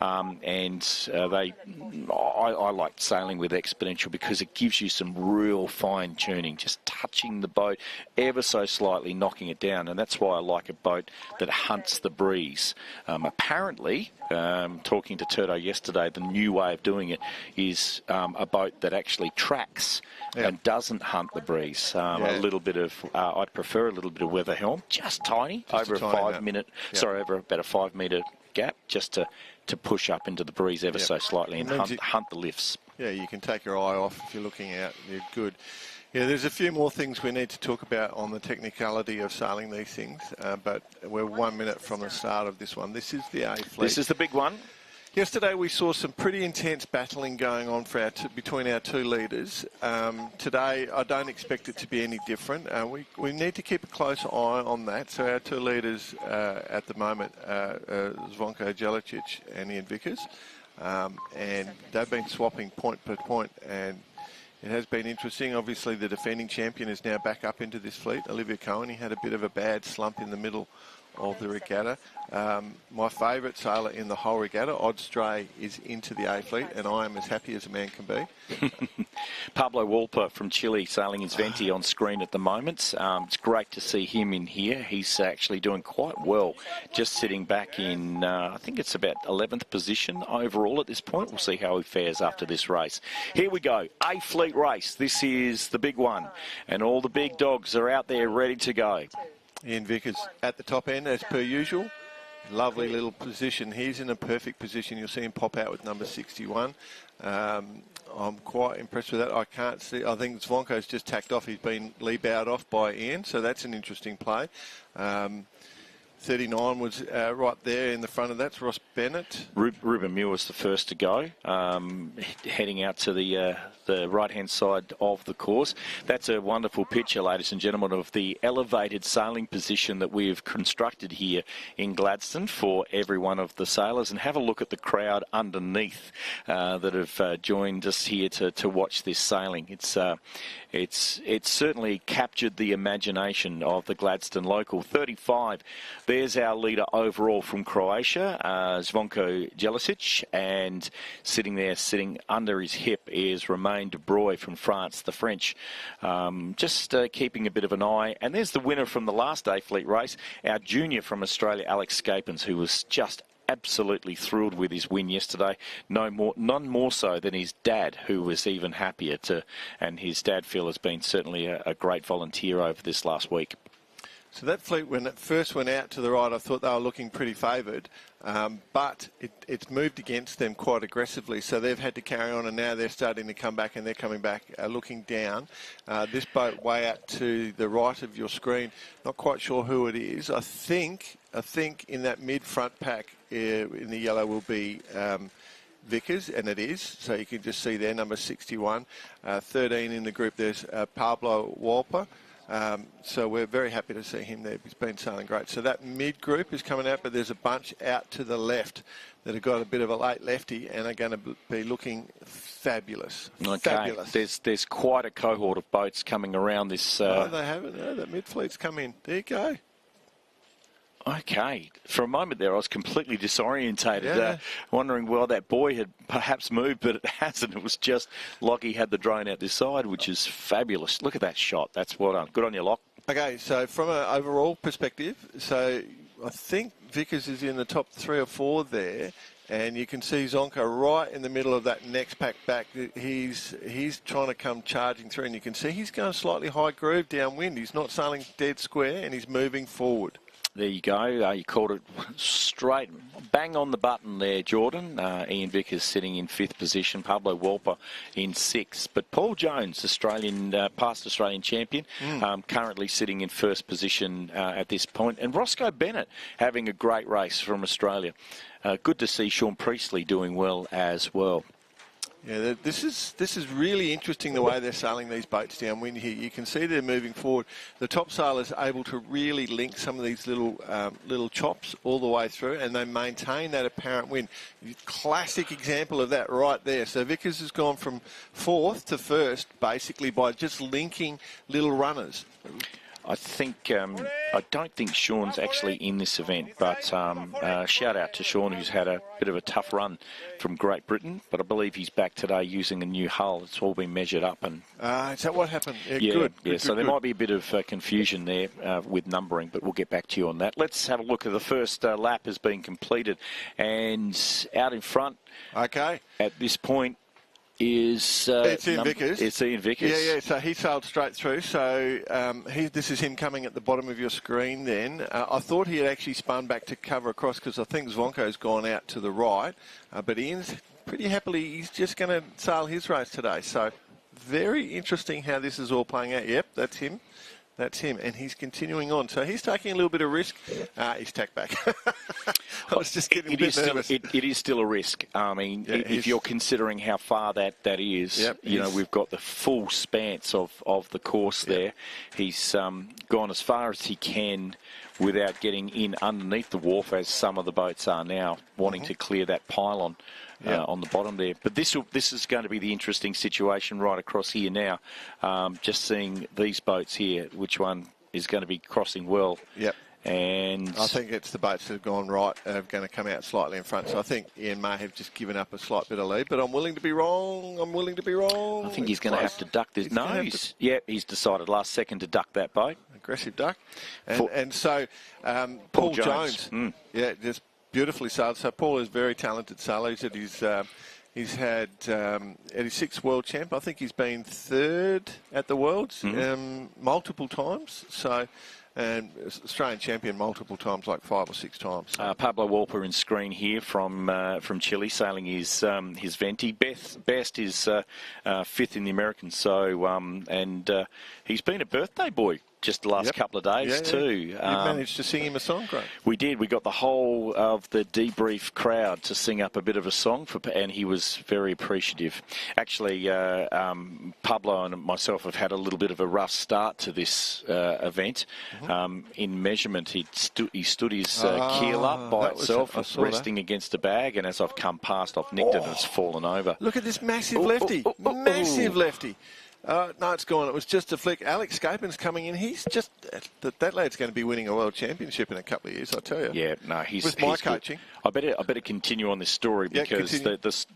and I like sailing with exponential because it gives you some real fine tuning, just touching the boat ever so slightly, knocking it down, and that's why I like a boat that hunts the breeze. Apparently, talking to Turdo yesterday, the new way of doing it is a boat that actually tracks and doesn't hunt the breeze. A little bit of, I'd prefer a little bit of weather helm, just tiny, over about a 5 metre gap, just to push up into the breeze ever so slightly and hunt the lifts. Yeah, you can take your eye off if you're looking out. You're good. Yeah, there's a few more things we need to talk about on the technicality of sailing these things, but we're 1 minute from the start of this one. This is the A Fleet. This is the big one. Yesterday we saw some pretty intense battling going on between our two leaders. Today I don't expect it to be any different. We need to keep a close eye on that. So our two leaders at the moment are Zvonko Jelicic and Ian Vickers. And they've been swapping point per point, and it has been interesting. Obviously the defending champion is now back up into this fleet, Olivia Cohen. He had a bit of a bad slump in the middle of the regatta. My favourite sailor in the whole regatta, Odd Stray, is into the A Fleet, and I am as happy as a man can be. Pablo Walper from Chile sailing his Venti on screen at the moment. It's great to see him in here. He's actually doing quite well, just sitting back in, I think it's about 11th position overall at this point. We'll see how he fares after this race. Here we go, A Fleet race. This is the big one, and all the big dogs are out there ready to go. Ian Vickers at the top end as per usual. Lovely little position. He's in a perfect position. You'll see him pop out with number 61. I'm quite impressed with that. I can't see. I think Zvonko's just tacked off. He's been lee-bowed off by Ian, so that's an interesting play. 39 was right there in the front of that. Ross Bennett. Ruben Muir was the first to go, heading out to the right-hand side of the course. That's a wonderful picture, ladies and gentlemen, of the elevated sailing position that we've constructed here in Gladstone for every one of the sailors. And have a look at the crowd underneath that have joined us here to watch this sailing. It's certainly captured the imagination of the Gladstone local. 35. There's our leader overall from Croatia, Zvonko Jelicic, and sitting under his hip is Romain de Broy from France, the French. Just keeping a bit of an eye. And there's the winner from the last day fleet race, our junior from Australia, Alex Scapins, who was just absolutely thrilled with his win yesterday. None more so than his dad, who was even happier and his dad, Phil, has been certainly a great volunteer over this last week. So that fleet, when it first went out to the right, I thought they were looking pretty favoured, but it's moved against them quite aggressively. So they've had to carry on, and now they're starting to come back, and they're coming back looking down. This boat way out to the right of your screen, not quite sure who it is. I think in that mid-front pack in the yellow will be Vickers, and it is. So you can just see there, number 61. 13 in the group, there's Pablo Wolper. So we're very happy to see him there. He's been sailing great. So that mid-group is coming out, but there's a bunch out to the left that have got a bit of a late lefty and are going to be looking fabulous. Okay. Fabulous. There's quite a cohort of boats coming around this. No, they haven't. No, that mid-fleet's come in. There you go. Okay. For a moment there, I was completely disorientated, Yeah. wondering, well, that buoy had perhaps moved, but it hasn't. It was just Lockie had the drone out this side, which is fabulous. Look at that shot. That's well done. Good on you, Lock. Okay, so from an overall perspective, so I think Vickers is in the top 3 or 4 there, and you can see Zonko right in the middle of that next pack back. He's trying to come charging through, and you can see he's going slightly high groove downwind. He's not sailing dead square, and he's moving forward. There you go. You called it straight, bang on the button there, Jordan. Ian Vickers sitting in 5th position, Pablo Wolper in 6th. But Paul Jones, past Australian champion, currently sitting in 1st position at this point. And Roscoe Bennett having a great race from Australia. Good to see Sean Priestley doing well as well. Yeah, this is really interesting the way they're sailing these boats downwind here. You can see they're moving forward. The top sailors are able to really link some of these little chops all the way through, and they maintain that apparent wind. Classic example of that right there. So Vickers has gone from 4th to 1st basically by just linking little runners. I don't think Sean's actually in this event, but shout out to Sean, who's had a bit of a tough run from Great Britain, but I believe he's back today using a new hull. It's all been measured up. And is that what happened? Good. So there might be a bit of confusion there with numbering, but we'll get back to you on that. Let's have a look at the first lap has been completed, and out in front at this point is it's Ian Vickers. It's Ian Vickers. Yeah. So he sailed straight through. So this is him coming at the bottom of your screen. Then I thought he had actually spun back to cover across because I think Zvonko's gone out to the right, but Ian's pretty happily. He's just going to sail his race today. So very interesting how this is all playing out. Yep, that's him. That's him, and he's continuing on. So he's taking a little bit of risk. He's tacked back. I was just getting a bit nervous. It is still a risk. I mean, if you're considering how far that is, we've got the full spans of the course there. He's gone as far as he can without getting in underneath the wharf, as some of the boats are now, wanting to clear that pylon. On the bottom there. But this is going to be the interesting situation right across here now. Just seeing these boats here, which one is going to be crossing well. Yep. And I think it's the boats that have gone right are going to come out slightly in front. So I think Ian may have just given up a slight bit of lead, but I'm willing to be wrong. I think he's going to have to duck this. He's decided last second to duck that boat. Aggressive duck. And so Paul Jones. Just beautifully sailed. So Paul is a very talented sailor. He's had at his 6th world champ. I think he's been 3rd at the Worlds multiple times. So, and Australian champion multiple times, like 5 or 6 times. So. Pablo Wolper in screen here from Chile, sailing his Venti. Best is 5th in the Americans. So and he's been a birthday boy just the last couple of days too. You managed to sing him a song, Greg. We did. We got the whole of the debrief crowd to sing up a bit of a song, and he was very appreciative. Actually, Pablo and myself have had a little bit of a rough start to this event. In measurement, he stood his keel up by itself, resting against a bag, and as I've come past, I've nicked it and it's fallen over. Look at this massive lefty. Massive lefty. No, it's gone. It was just a flick. Alex Scapin's coming in. He's just... That lad's going to be winning a world championship in a couple of years, I tell you. Yeah, no, he's... With my coaching. I better continue on this story because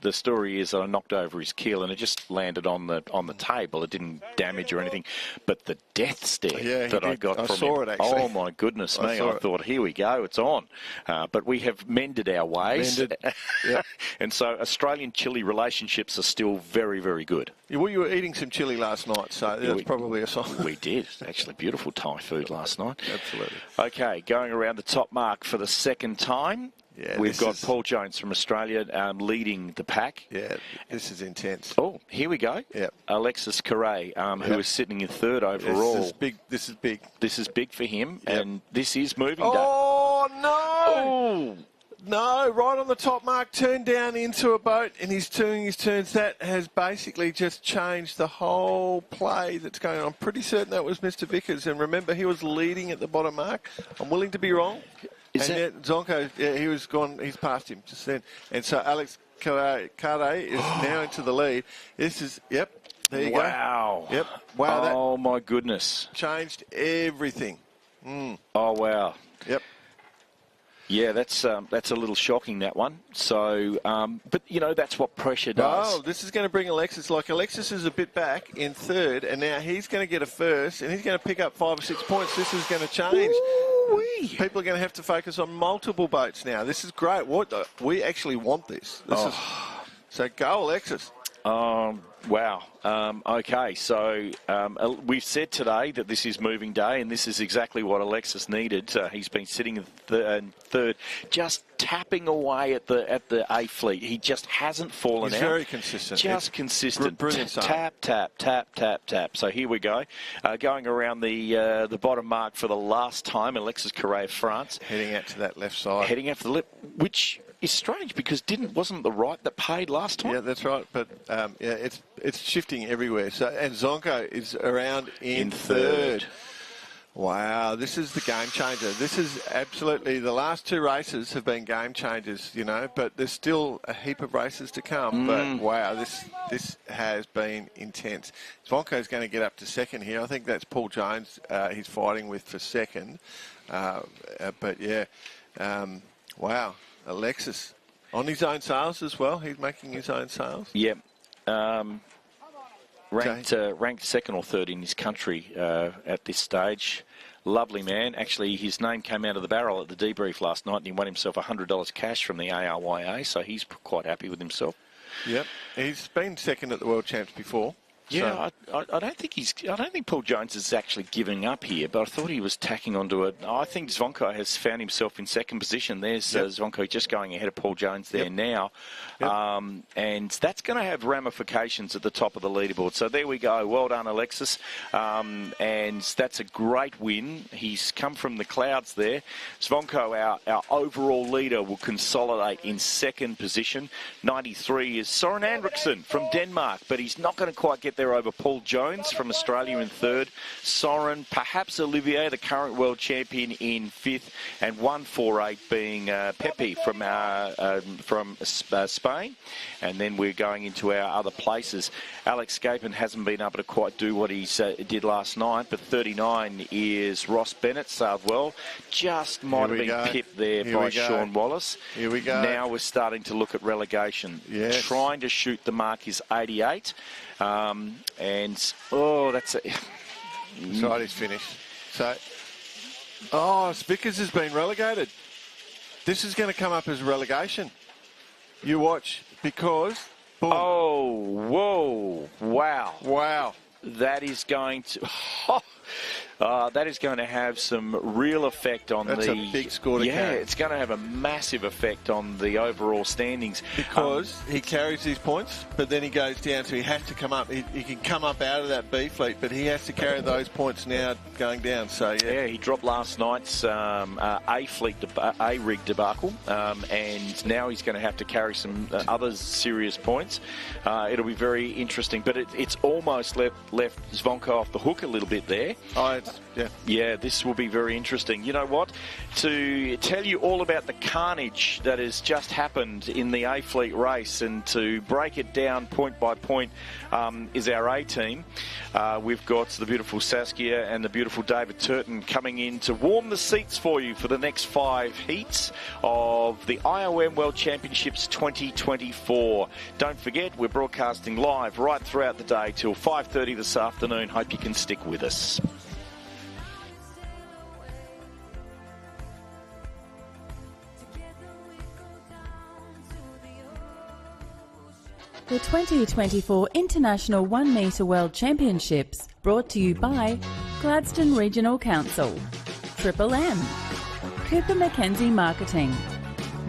the story is I knocked over his keel and it just landed on the table. It didn't damage or anything. But the death stare that I got from him... Oh, my goodness me. I thought, here we go. It's on. But we have mended our ways. And so Australian-Chile relationships are still very, very good. Yeah, well, you were eating some chili last night, so that's probably a sign. We did. Actually, beautiful Thai food last night. Absolutely. Okay, going around the top mark for the second time. Yeah, we've got Paul Jones from Australia leading the pack. Yeah, this is intense. Oh, here we go. Yeah. Alexis Correa, who is sitting in third overall. This is big. This is big. This is big for him, and this is moving day. Oh, no! No, right on the top mark, turned down into a boat, and he's doing his turns. That has basically just changed the whole play that's going on. I'm pretty certain that was Mr. Vickers, and remember, he was leading at the bottom mark. I'm willing to be wrong. Zonko, he was gone. He's passed him just then. And so Alex Carre is now into the lead. This is, there you go. Wow. Yep. Wow. Oh, my goodness. Changed everything. Oh, wow. Yep. Yeah, that's a little shocking, that one. So, but, you know, that's what pressure does. Oh, this is going to bring Alexis. Like, Alexis is a bit back in third, and now he's going to get a first, and he's going to pick up 5 or 6 points. This is going to change. Ooh-wee. People are going to have to focus on multiple boats now. This is great. We actually want this. So go, Alexis. Wow. Okay, so we've said today that this is moving day, and this is exactly what Alexis needed. He's been sitting in third, just tapping away at the A fleet. He just hasn't fallen out. He's very consistent. Just consistent. Brilliant. Tap. So here we go. Going around the bottom mark for the last time, Alexis Correa, France. Heading out to that left side. Heading out to the left, which is strange because wasn't the right that paid last time? Yeah, that's right. But it's shifting everywhere. So and Zonko is around in third. Wow, this is the game changer. This is absolutely, the last 2 races have been game changers, you know, but there's still a heap of races to come. But wow, this has been intense. Zvonko's going to get up to second here. I think that's Paul Jones he's fighting with for second. But yeah, wow, Alexis on his own sales as well. He's making his own sales. Yep. Ranked second or third in his country at this stage. Lovely man. Actually, his name came out of the barrel at the debrief last night, and he won himself $100 cash from the ARYA, so he's quite happy with himself. Yep. He's been second at the World Champs before. Yeah, so. I don't think Paul Jones is actually giving up here, but I thought he was tacking onto it. I think Zvonko has found himself in second position. There's Zvonko just going ahead of Paul Jones there now. And that's going to have ramifications at the top of the leaderboard. So there we go. Well done, Alexis. And that's a great win. He's come from the clouds there. Zvonko, our overall leader, will consolidate in second position. 93 is Søren Andriksen from Denmark, but he's not going to quite get there over Paul Jones from Australia in third. Søren, perhaps Olivier, the current world champion, in fifth, and 148 being Pepe from Spain. And then we're going into our other places. Alex Scapin hasn't been able to quite do what he did last night, but 39 is Ross Bennett, sailed well. Just might have been pipped there by Sean Wallace. Here we go. Now we're starting to look at relegation. Yes. Trying to shoot the mark is 88. That's it. Side is finished. So, Vickers has been relegated. This is going to come up as relegation. You watch, because... Boom. Oh, whoa, wow. Wow. That is going to... That is going to have some real effect on That's a big score to carry. it's going to have a massive effect on the overall standings. Because he carries his points, but then he goes down, so he has to come up. He can come up out of that B fleet, but he has to carry those points now going down. So yeah, he dropped last night's A-rig debacle, and now he's going to have to carry some other serious points. It'll be very interesting, but it's almost left Zvonko off the hook a little bit there. Yeah, this will be very interesting. You know what? To tell you all about the carnage that has just happened in the A-Fleet race and to break it down point by point is our A-team. We've got the beautiful Saskia and the beautiful David Turton coming in to warm the seats for you for the next 5 heats of the IOM World Championships 2024. Don't forget, we're broadcasting live right throughout the day till 5:30 this afternoon. Hope you can stick with us. The 2024 International 1 Metre World Championships, brought to you by Gladstone Regional Council, Triple M, Cooper Mackenzie Marketing,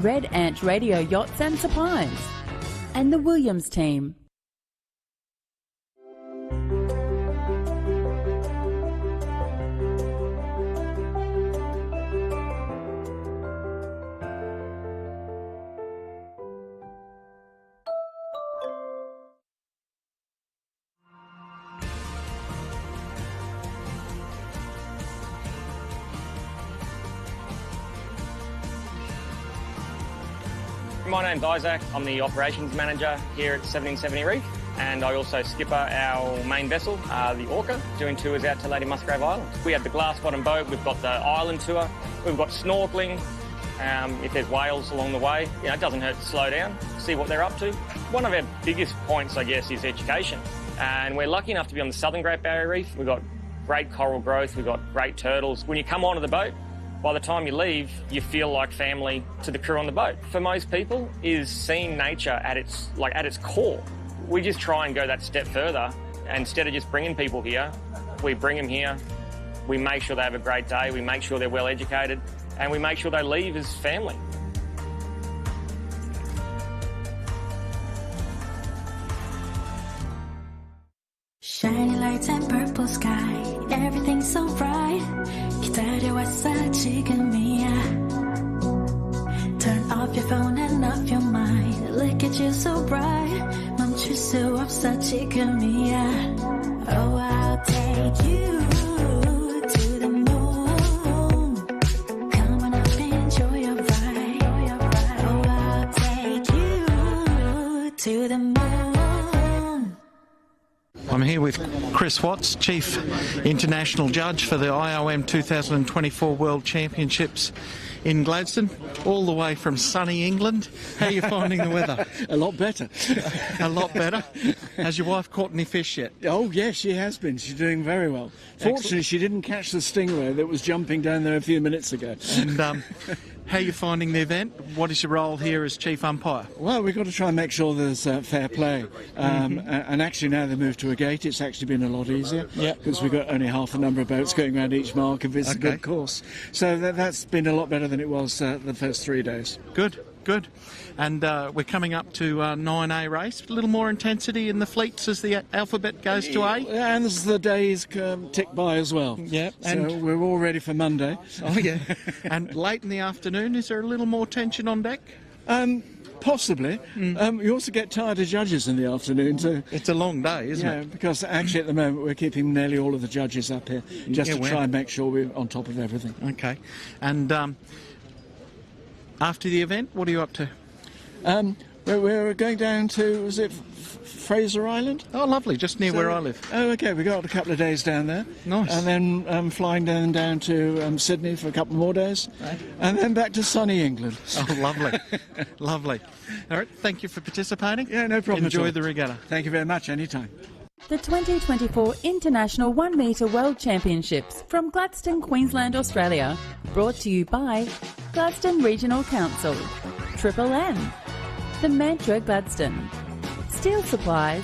Red Ant Radio Yachts and Supplies, and the Williams team. My name's Isaac. I'm the operations manager here at 1770 Reef, and I also skipper our main vessel, the Orca, doing tours out to Lady Musgrave Island. We have the glass bottom boat, we've got the island tour, we've got snorkeling. If there's whales along the way, it doesn't hurt to slow down, see what they're up to. One of our biggest points, I guess, is education. And we're lucky enough to be on the Southern Great Barrier Reef. We've got great coral growth, we've got great turtles. When you come onto the boat, by the time you leave, you feel like family to the crew on the boat. For most people, is seeing nature at its core. We just try and go that step further. And instead of just bringing people here, we bring them here. We make sure they have a great day. We make sure they're well educated, and we make sure they leave as family. Shiny lights and purple sky, everything's so bright. 기다려왔어 지금이야. Turn off your phone and off your mind. Look at you so bright. 멈출 수 없어 지금이야. Oh, I'll take you to the moon. Come on up and enjoy your ride. Oh, I'll take you to the moon. I'm here with Chris Watts, Chief International Judge for the IOM 2024 World Championships in Gladstone, all the way from sunny England. How are you finding the weather? A lot better. A lot better? Has your wife caught any fish yet? Oh, yes, she has been. She's doing very well. Fortunately, she didn't catch the stingray that was jumping down there a few minutes ago. And how are you finding the event? What is your role here as Chief Umpire? Well, we've got to try and make sure there's fair play. And actually, now they moved to a gate, it's actually been a lot easier. Yeah. Because we've got only half the number of boats going around each mark if it's a good course. So that's been a lot better than it was the first 3 days. Good. And we're coming up to 9A race. A little more intensity in the fleets as the alphabet goes to A. And as the days tick by as well. Yeah. So we're all ready for Monday. Oh, yeah. And late in the afternoon, is there a little more tension on deck? Possibly. You also get tired of judges in the afternoon too. It's a long day, isn't it? Yeah, because actually at the moment we're keeping nearly all of the judges up here just to try and make sure we're on top of everything. Okay. And after the event, what are you up to? We're going down to, was it Fraser Island? Oh, lovely, just near where I live. Oh, okay, we got a couple of days down there. Nice. And then flying down to Sydney for a couple more days. Right. And then back to sunny England. Oh, lovely. Lovely. All right, thank you for participating. Yeah, no problem. Enjoy the regatta. Thank you very much, anytime. The 2024 International 1 Metre World Championships from Gladstone, Queensland, Australia. Brought to you by Gladstone Regional Council, Triple M, The Mantra Gladstone, Steel Supplies,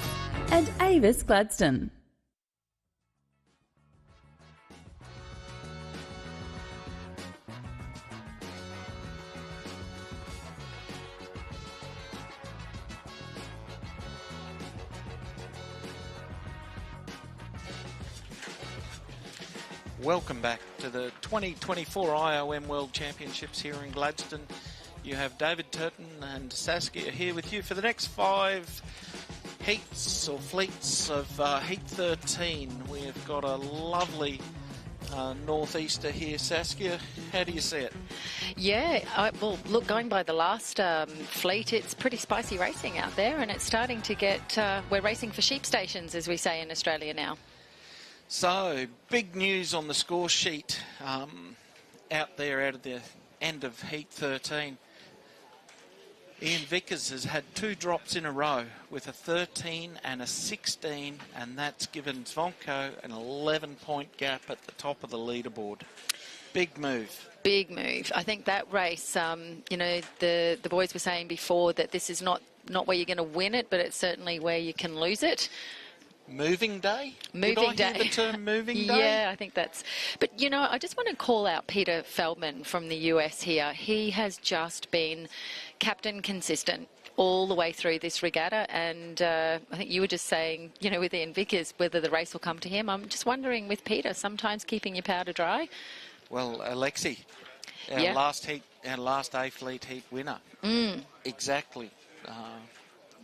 and Avis Gladstone. Welcome back to the 2024 IOM World Championships here in Gladstone. You have David Turton and Saskia here with you for the next 5 heats or fleets of Heat 13. We have got a lovely northeaster here. Saskia, how do you see it? Yeah, well, look, going by the last fleet, it's pretty spicy racing out there, and it's starting to get, we're racing for sheep stations, as we say in Australia now. So, big news on the score sheet out there out of the end of Heat 13. Ian Vickers has had 2 drops in a row with a 13 and a 16, and that's given Zvonko an 11-point gap at the top of the leaderboard. Big move. Big move. I think that race, you know, the boys were saying before that this is not where you're going to win it, but it's certainly where you can lose it. Moving day? Moving Did day. I hear the term moving day? Yeah, I think that's... But, you know, I just want to call out Peter Feldman from the US here. He has just been captain consistent all the way through this regatta, and I think you were just saying, you know, with Ian Vickers, whether the race will come to him. I'm just wondering with Peter, sometimes keeping your powder dry. Well, Alexi, our last A-Fleet heat winner. Exactly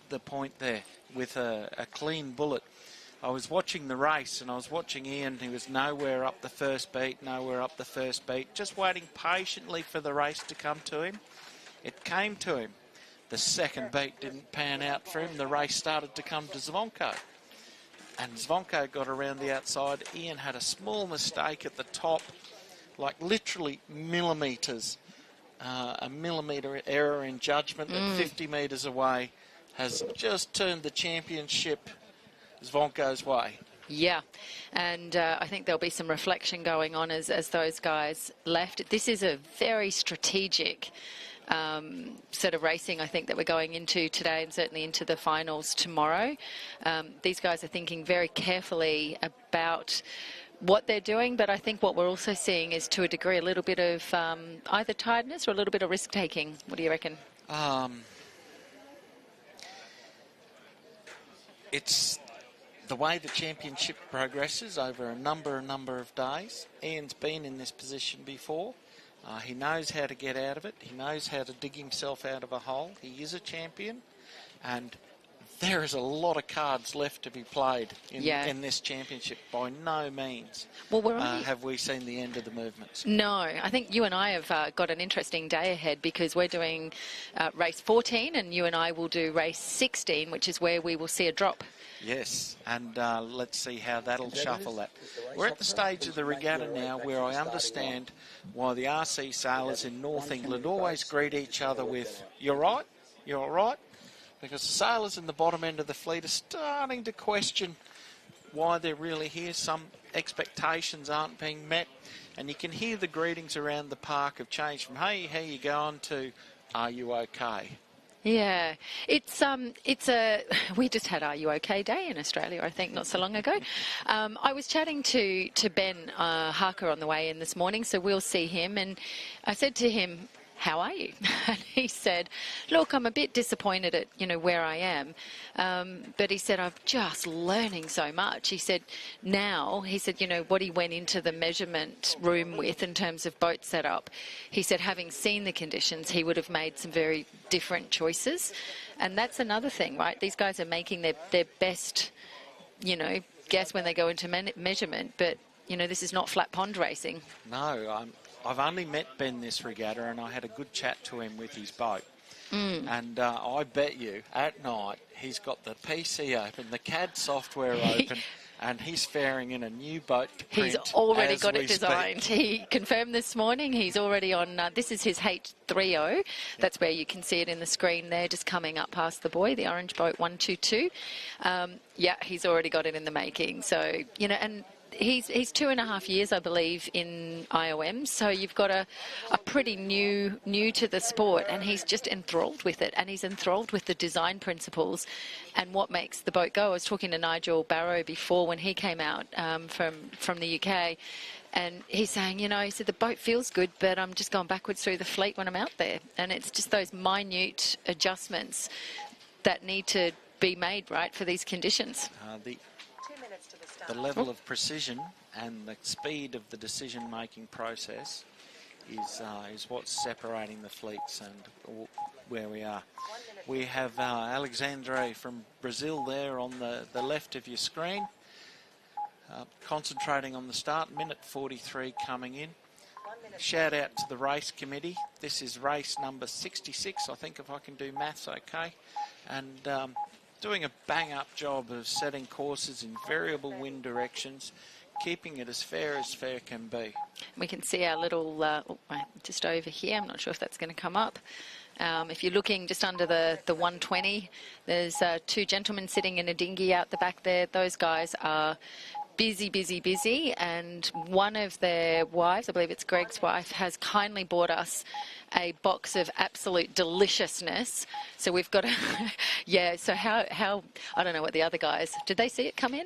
the point there with a clean bullet. I was watching the race and I was watching Ian. He was nowhere up the first beat, just waiting patiently for the race to come to him. It came to him. The second beat didn't pan out for him. The race started to come to Zvonko. And Zvonko got around the outside. Ian had a small mistake at the top, like literally millimetres. A millimetre error in judgment at 50 metres away has just turned the championship Zvonko's way. Yeah, and I think there'll be some reflection going on as those guys left. This is a very strategic set of racing, I think, that we're going into today and certainly into the finals tomorrow. These guys are thinking very carefully about what they're doing, but I think what we're also seeing is, to a degree, a little bit of either tiredness or a little bit of risk-taking. What do you reckon? It's the way the championship progresses over a number of days. Ian's been in this position before. He knows how to get out of it. He knows how to dig himself out of a hole. He is a champion, and there is a lot of cards left to be played in this championship. By no means have we seen the end of the movements. No, I think you and I have got an interesting day ahead, because we're doing race 14 and you and I will do race 16, which is where we will see a drop. Yes, and let's see how that'll shuffle that. We're at the stage of the regatta now where I understand why the RC sailors in North England always greet each other with, "You're right, you're all right," because the sailors in the bottom end of the fleet are starting to question why they're really here. Some expectations aren't being met, and you can hear the greetings around the park have changed from, "Hey, how you going?" to, "Are you okay?" Yeah, we just had Are You OK Day in Australia, I think, not so long ago. I was chatting to Ben Harker on the way in this morning, so we'll see him, and I said to him, "How are you?" And he said, "Look, I'm a bit disappointed at, you know, where I am." But he said, "I'm just learning so much." He said, you know, what he went into the measurement room with in terms of boat setup, he said, having seen the conditions, he would have made some very different choices. And that's another thing, right? These guys are making their best, you know, guess when they go into measurement. But, you know, this is not flat pond racing. No, I've only met Ben this regatta, and I had a good chat to him with his boat. And I bet you at night he's got the PC open, the CAD software open, and he's faring in a new boat to print. He's already got it designed. He confirmed this morning he's already on, this is his H30. That's where you can see it in the screen there, just coming up past the buoy, the orange boat 122. Yeah, he's already got it in the making. So, you know, and he's 2.5 years, I believe, in IOM, so you've got a pretty new to the sport, and he's just enthralled with it, and he's enthralled with the design principles and what makes the boat go. I was talking to Nigel Barrow before when he came out from the UK, and he's saying, you know, he said, the boat feels good, but I'm just going backwards through the fleet when I'm out there, and it's just those minute adjustments that need to be made, right, for these conditions. the level of precision and the speed of the decision-making process is what's separating the fleets and where we are. We have Alexandre from Brazil there on the left of your screen, concentrating on the start, minute 43 coming in. Shout out to the race committee. This is race number 66, I think, if I can do maths okay. And doing a bang-up job of setting courses in variable wind directions, keeping it as fair can be. We can see our little, just over here, I'm not sure if that's going to come up. If you're looking just under the 120, there's two gentlemen sitting in a dinghy out the back there. Those guys are busy, and one of their wives, I believe it's Greg's wife, has kindly bought us a box of absolute deliciousness. So we've got a, yeah, so how, I don't know what the other guys, did they see it come in?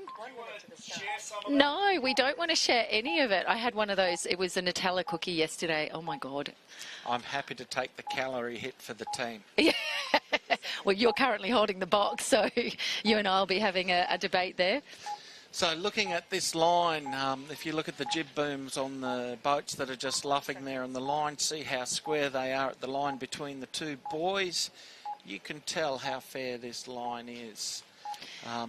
No, we don't want to share any of it. I had one of those, it was a Nutella cookie yesterday. Oh my God. I'm happy to take the calorie hit for the team. Yeah. Well, you're currently holding the box, so you and I will be having a debate there. So looking at this line, if you look at the jib booms on the boats that are just luffing there on the line, see how square they are at the line between the two buoys. You can tell how fair this line is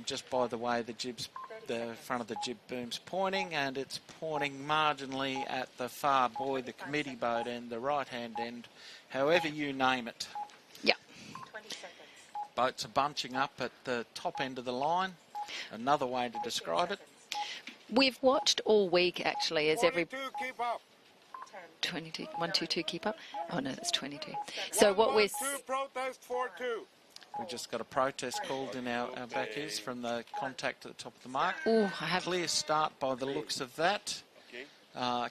just by the way the front of the jib boom's pointing, and it's pointing marginally at the far buoy, the committee boat end, the right-hand end, however you name it. Yeah. Boats are bunching up at the top end of the line. Another way to describe it. We've watched all week, actually, as every... 22, keep up. 22, 122, keep up. Oh, no, that's 22. So what we're... Protest 4-2. We just got a protest called in our back ears from the contact at the top of the mark. Ooh, I have... Clear start by the looks of that.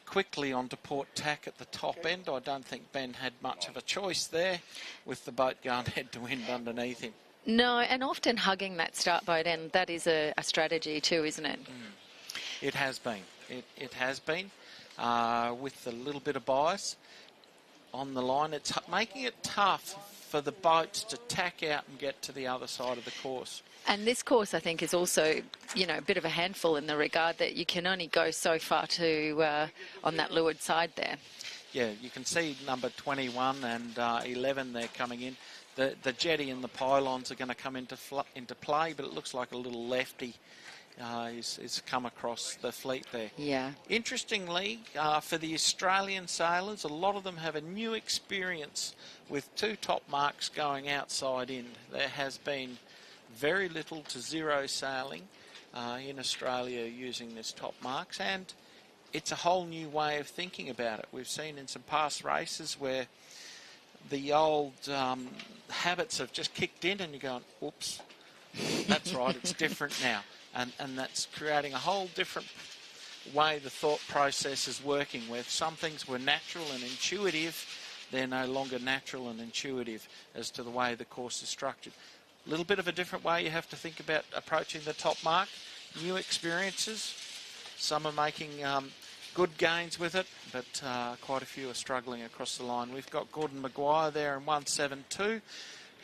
Quickly onto port tack at the top end. I don't think Ben had much of a choice there with the boat going head to wind underneath him. No, and often hugging that start boat end, that is a strategy too, isn't it? It has been. It has been. With a little bit of bias on the line, it's making it tough for the boats to tack out and get to the other side of the course. And this course, I think, is also, you know, a bit of a handful in the regard that you can only go so far to on that leeward side there. Yeah, you can see number 21 and 11 there coming in. The jetty and the pylons are going to come into play, but it looks like a little lefty is come across the fleet there. Yeah. Interestingly, for the Australian sailors, a lot of them have a new experience with two top marks going outside in. There has been very little to zero sailing in Australia using this top marks, and it's a whole new way of thinking about it. We've seen in some past races where the old habits have just kicked in and you're going, oops, that's right, it's different now. And that's creating a whole different way the thought process is working, where some things were natural and intuitive, they're no longer natural and intuitive as to the way the course is structured. A little bit of a different way you have to think about approaching the top mark. New experiences. Some are making good gains with it, but quite a few are struggling across the line. We've got Gordon Maguire there in 172,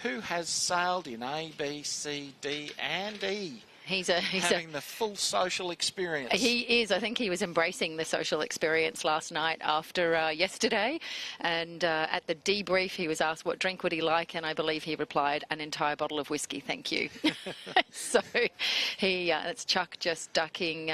who has sailed in A, B, C, D and E. He's having the full social experience. He is. I think he was embracing the social experience last night after yesterday. And at the debrief, he was asked what drink would he like, and I believe he replied, an entire bottle of whiskey, thank you. So that's Chuck just ducking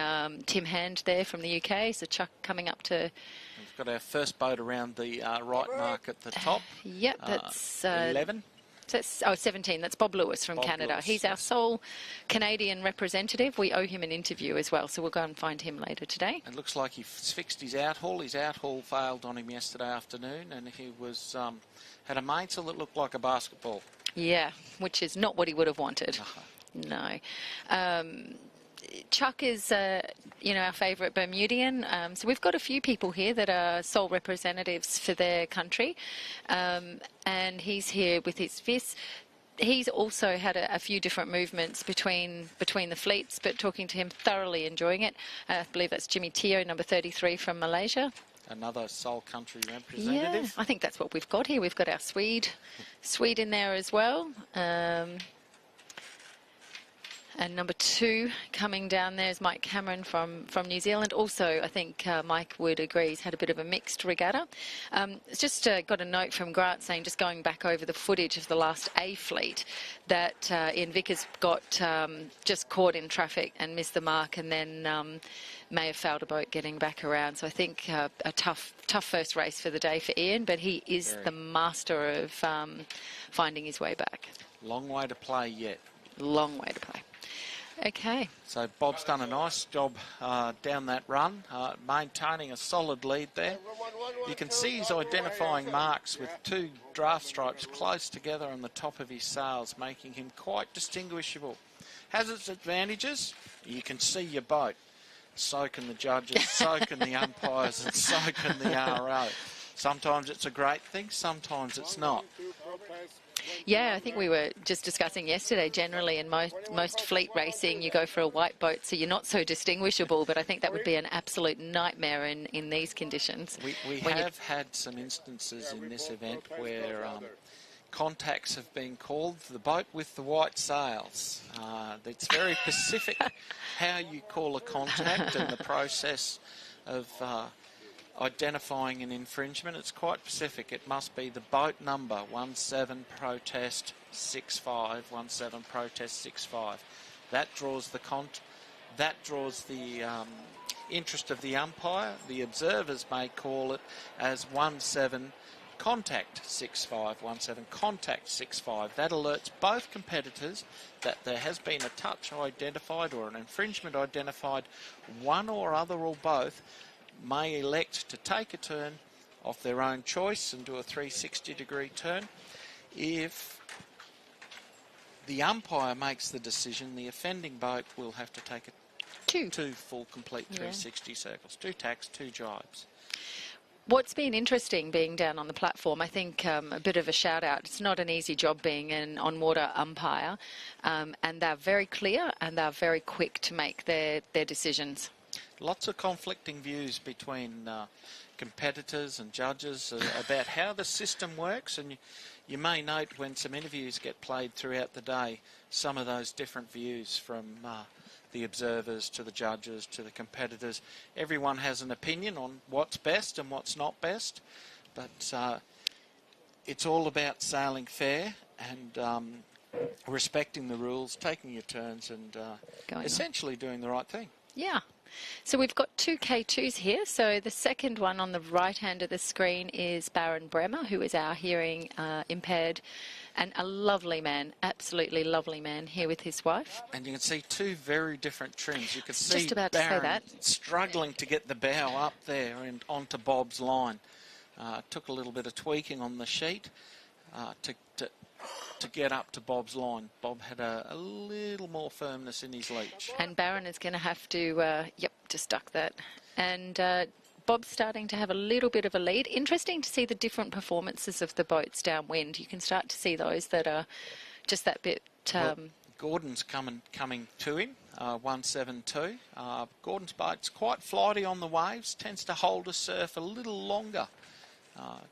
Tim Hand there from the UK. So Chuck coming up to... We've got our first boat around the right mark at the top. Yep, that's... 11. That's, 17. That's Bob Lewis from Canada. Lewis, He's our sole Canadian representative. We owe him an interview as well, so we'll go and find him later today. It looks like he's fixed his outhaul. His outhaul failed on him yesterday afternoon, and he was had a mainsail that looked like a basketball. Yeah, which is not what he would have wanted. No. Chuck is, our favourite Bermudian. So we've got a few people here that are sole representatives for their country. And he's here with his FIS. He's also had a few different movements between the fleets, but talking to him, thoroughly enjoying it. I believe that's Jimmy Teo, number 33 from Malaysia. Another sole country representative. Yeah, I think that's what we've got here. We've got our Swede in there as well. And number 2 coming down there is Mike Cameron from New Zealand. Also, I think Mike would agree he's had a bit of a mixed regatta. It's just got a note from Grant saying, just going back over the footage of the last A fleet, that Ian Vickers got just caught in traffic and missed the mark, and then may have fouled a boat getting back around. So I think a tough first race for the day for Ian, but he is the master of finding his way back. Long way to play yet. Long way to play. Okay. So Bob's done a nice job down that run, maintaining a solid lead there. You can see he's identifying marks with 2 draft stripes close together on the top of his sails, making him quite distinguishable. Has its advantages. You can see your boat. So can the judges, so can the umpires, and so can the RO. Sometimes it's a great thing, sometimes it's not. Yeah, I think we were just discussing yesterday, generally in most fleet racing, you go for a white boat, so you're not so distinguishable, but I think that would be an absolute nightmare in these conditions. We have had some instances in this event where contacts have been called for the boat with the white sails. It's very specific how you call a contact and the process of identifying an infringement. It's quite specific. It must be the boat number 17 protest 65, 17 protest 65. That draws the interest of the umpire. The observers may call it as 17 contact 65, 17 contact 65. That alerts both competitors that there has been a touch identified or an infringement identified. One or other or both may elect to take a turn of their own choice and do a 360-degree turn. If the umpire makes the decision, the offending boat will have to take two full complete 360 circles, 2 tacks, 2 jibes. What's been interesting being down on the platform, I think a bit of a shout out, it's not an easy job being an on-water umpire, and they're very clear and they're very quick to make their decisions. Lots of conflicting views between competitors and judges about how the system works, and you may note when some interviews get played throughout the day, some of those different views from the observers to the judges to the competitors. Everyone has an opinion on what's best and what's not best, but it's all about sailing fair and respecting the rules, taking your turns and essentially doing the right thing. Yeah. So we've got 2 K2s here. So the second one on the right hand of the screen is Baron Bremer, who is our hearing impaired, and a lovely man, absolutely lovely man here with his wife. And you can see 2 very different trims. You can see just about Baron to say that. struggling to get the bow up there and onto Bob's line. Took a little bit of tweaking on the sheet to get up to Bob's line. Bob had a little more firmness in his leach. And Baron is going to have to, just duck that. And Bob's starting to have a little bit of a lead. Interesting to see the different performances of the boats downwind. You can start to see those that are just that bit... Gordon's coming to him, 172. Gordon's boat's quite flighty on the waves, tends to hold a surf a little longer.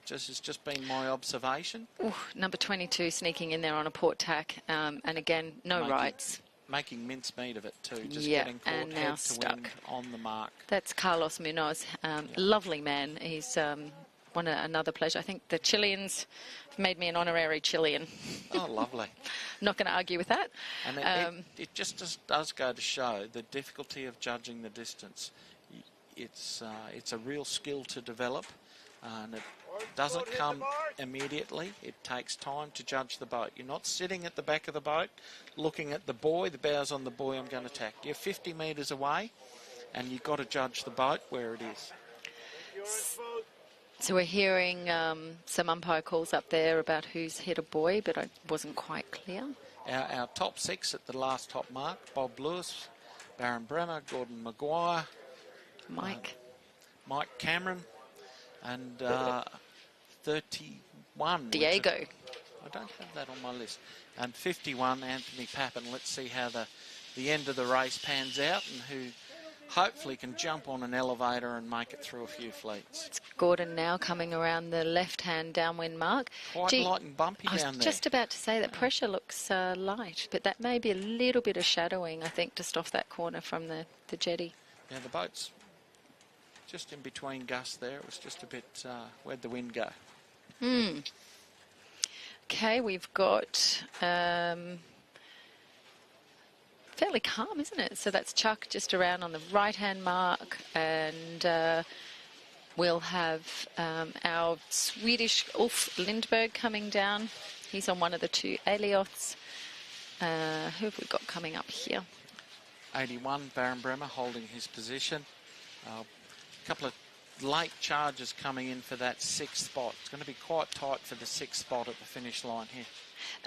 It's just been my observation. Ooh, number 22 sneaking in there on a port tack, and again, no rights. Making mincemeat of it too, just getting caught and now head to stuck wind on the mark. That's Carlos Munoz, lovely man. He's another pleasure. I think the Chileans have made me an honorary Chilean. Oh, lovely. Not going to argue with that. And it just does go to show the difficulty of judging the distance. It's a real skill to develop. And it doesn't come immediately. It takes time to judge the boat. You're not sitting at the back of the boat looking at the buoy, the bow's on the buoy, I'm going to tack. You're 50 metres away and you've got to judge the boat where it is. So we're hearing some umpire calls up there about who's hit a buoy, but I wasn't quite clear. Our top 6 at the last top mark, Bob Lewis, Baron Bremer, Gordon Maguire, Mike Cameron, and 31. Diego. I don't have that on my list. And 51, Anthony Pappen. Let's see how the end of the race pans out and who hopefully can jump on an elevator and make it through a few fleets. It's Gordon now coming around the left-hand downwind mark. Quite light and bumpy down there. I was just about to say that pressure looks light, but that may be a little bit of shadowing, I think, just off that corner from the jetty. Yeah, the boat's just in between gusts there. It was just a bit, where'd the wind go? Okay, we've got fairly calm, isn't it? So that's Chuck just around on the right-hand mark, and we'll have our Swedish Ulf Lindberg coming down. He's on one of the two Elioths. Who have we got coming up here? 81, Baron Bremer holding his position. A couple of late charges coming in for that 6th spot. It's going to be quite tight for the 6th spot at the finish line here.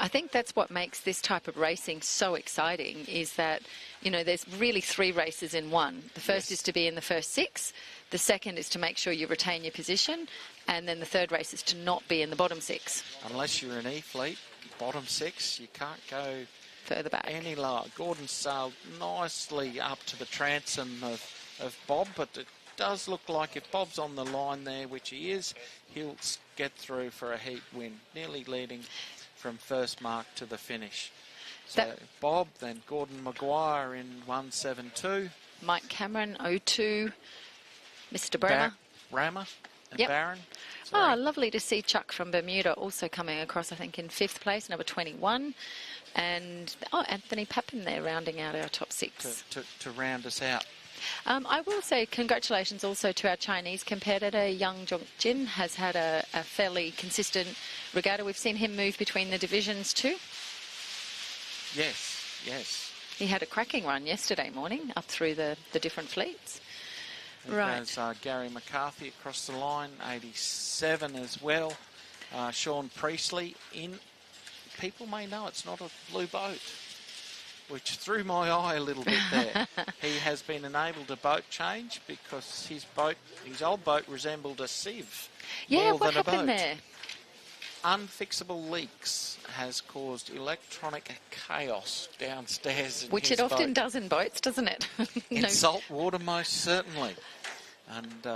I think that's what makes this type of racing so exciting, is that, you know, there's really 3 races in one. The first is to be in the first 6, the second is to make sure you retain your position, and then the third race is to not be in the bottom 6. Unless you're an E-fleet, bottom 6, you can't go further back any lower. Gordon sailed nicely up to the transom of Bob, but it does look like if Bob's on the line there, which he is, he'll get through for a heat win, nearly leading from first mark to the finish. So Bob, then Gordon Maguire in 172. Mike Cameron, 02. Mr. Bremer. Bremer and Baron. Oh, lovely to see Chuck from Bermuda also coming across, I think, in 5th place, number 21. And, Anthony Pappen there rounding out our top 6. To round us out. I will say congratulations also to our Chinese competitor, Yang Zhongjin, has had a fairly consistent regatta. We've seen him move between the divisions too. Yes. He had a cracking run yesterday morning up through the different fleets. There's Gary McCarthy across the line, 87 as well. Sean Priestley in. People may know it's not a blue boat, which threw my eye a little bit there. He has been enabled to boat change because his old boat resembled a sieve. Yeah, more what than a happened boat. there? Unfixable leaks has caused electronic chaos downstairs in Which his it often boat. does in boats, doesn't it? In salt water, most certainly. And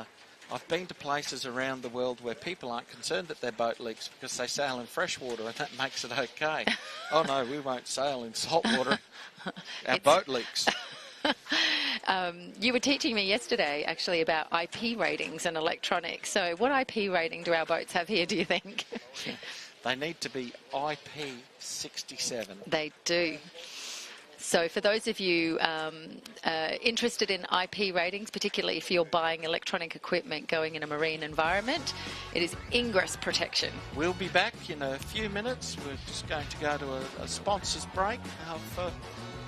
I've been to places around the world where people aren't concerned that their boat leaks because they sail in fresh water and that makes it okay. Oh no, we won't sail in salt water. Our boat leaks. You were teaching me yesterday actually about IP ratings and electronics. So what IP rating do our boats have here, do you think? They need to be IP67. They do. So for those of you interested in IP ratings, particularly if you're buying electronic equipment going in a marine environment, it is ingress protection. We'll be back in a few minutes. We're just going to go to a sponsors break for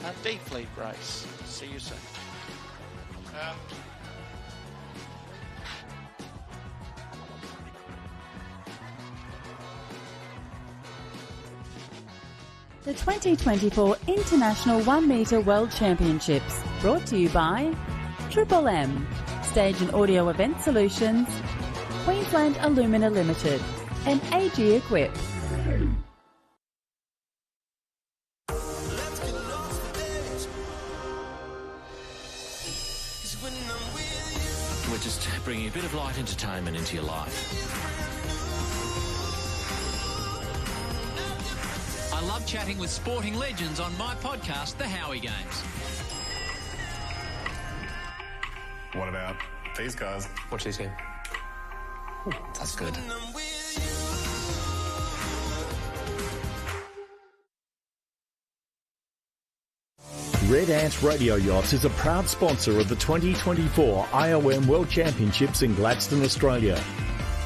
a D-Fleet race. See you soon. The 2024 International 1 Metre World Championships, brought to you by Triple M, Stage and Audio Event Solutions, Queensland Alumina Limited, and AG Equip. We're just bringing a bit of light entertainment into your life. I love chatting with sporting legends on my podcast, The Howie Games. What about these guys? Watch this here. Ooh, that's good. Red Ant Radio Yachts is a proud sponsor of the 2024 IOM World Championships in Gladstone, Australia.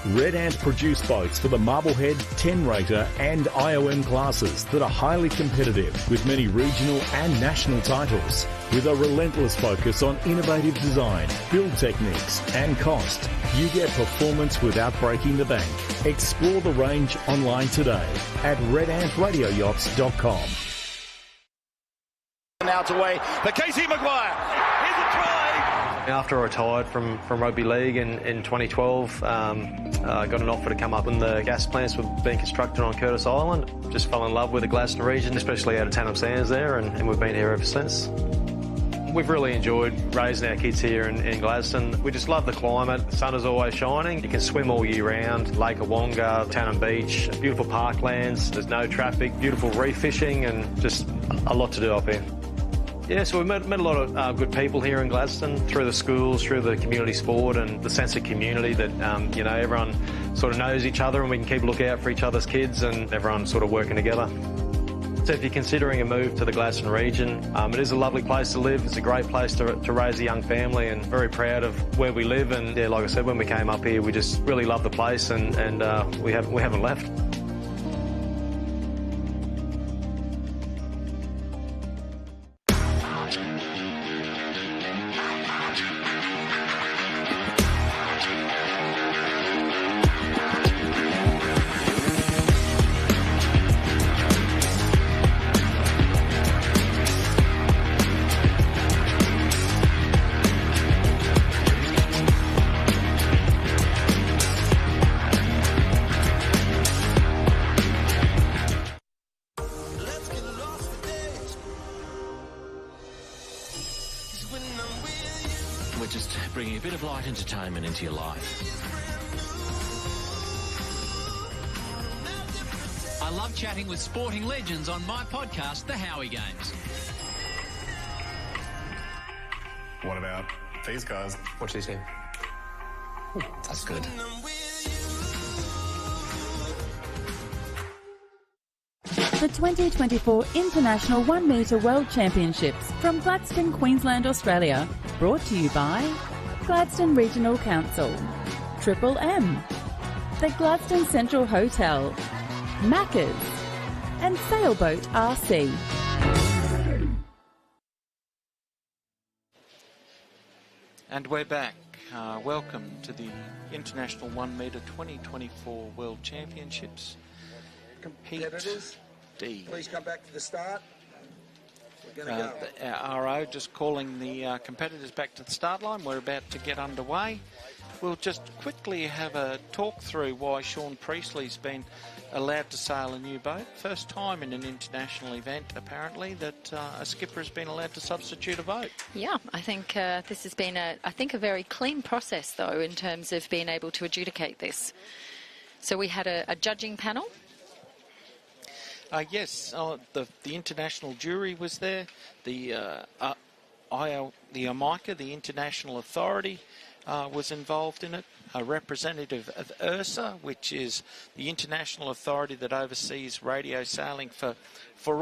Red Ant produce boats for the Marblehead, 10-rater and IOM classes that are highly competitive with many regional and national titles. With a relentless focus on innovative design, build techniques and cost, you get performance without breaking the bank. Explore the range online today at redantradioyachts.com. Now it's away for Casey Maguire. Here's a try. After I retired from rugby league in 2012, I got an offer to come up when the gas plants were being constructed on Curtis Island. Just fell in love with the Gladstone region, especially out of Tannum Sands there, and we've been here ever since. We've really enjoyed raising our kids here in Gladstone. We just love the climate. The sun is always shining. You can swim all year round. Lake Awonga, Tannin Beach, beautiful parklands. There's no traffic, beautiful reef fishing, and just a lot to do up here. Yeah, so we've met a lot of good people here in Gladstone through the schools, through the community sport and the sense of community that, everyone sort of knows each other and we can keep a look out for each other's kids and everyone sort of working together. So if you're considering a move to the Gladstone region, it is a lovely place to live. It's a great place to raise a young family and very proud of where we live. And yeah, like I said, when we came up here, we just really love the place and we haven't left. We're just bringing a bit of light entertainment into your life. I love chatting with sporting legends on my podcast, The Howie Games. What about these guys? Watch this here. Ooh, that's good. The 2024 International 1 Metre World Championships from Gladstone, Queensland, Australia. Brought to you by Gladstone Regional Council, Triple M, the Gladstone Central Hotel, Macca's, and Sailboat RC. And we're back. Welcome to the International 1 Metre 2024 World Championships. Competitors, D. please come back to the start. We're going to go. Our RO just calling the competitors back to the start line. We're about to get underway. We'll just quickly have a talk through why Sean Priestley's been allowed to sail a new boat. First time in an international event, apparently, that a skipper has been allowed to substitute a boat. Yeah, I think this has been a very clean process, though, in terms of being able to adjudicate this. So we had a judging panel. Yes, the international jury was there. The IMICA, the international authority, was involved in it. A representative of IRSA, which is the international authority that oversees radio sailing for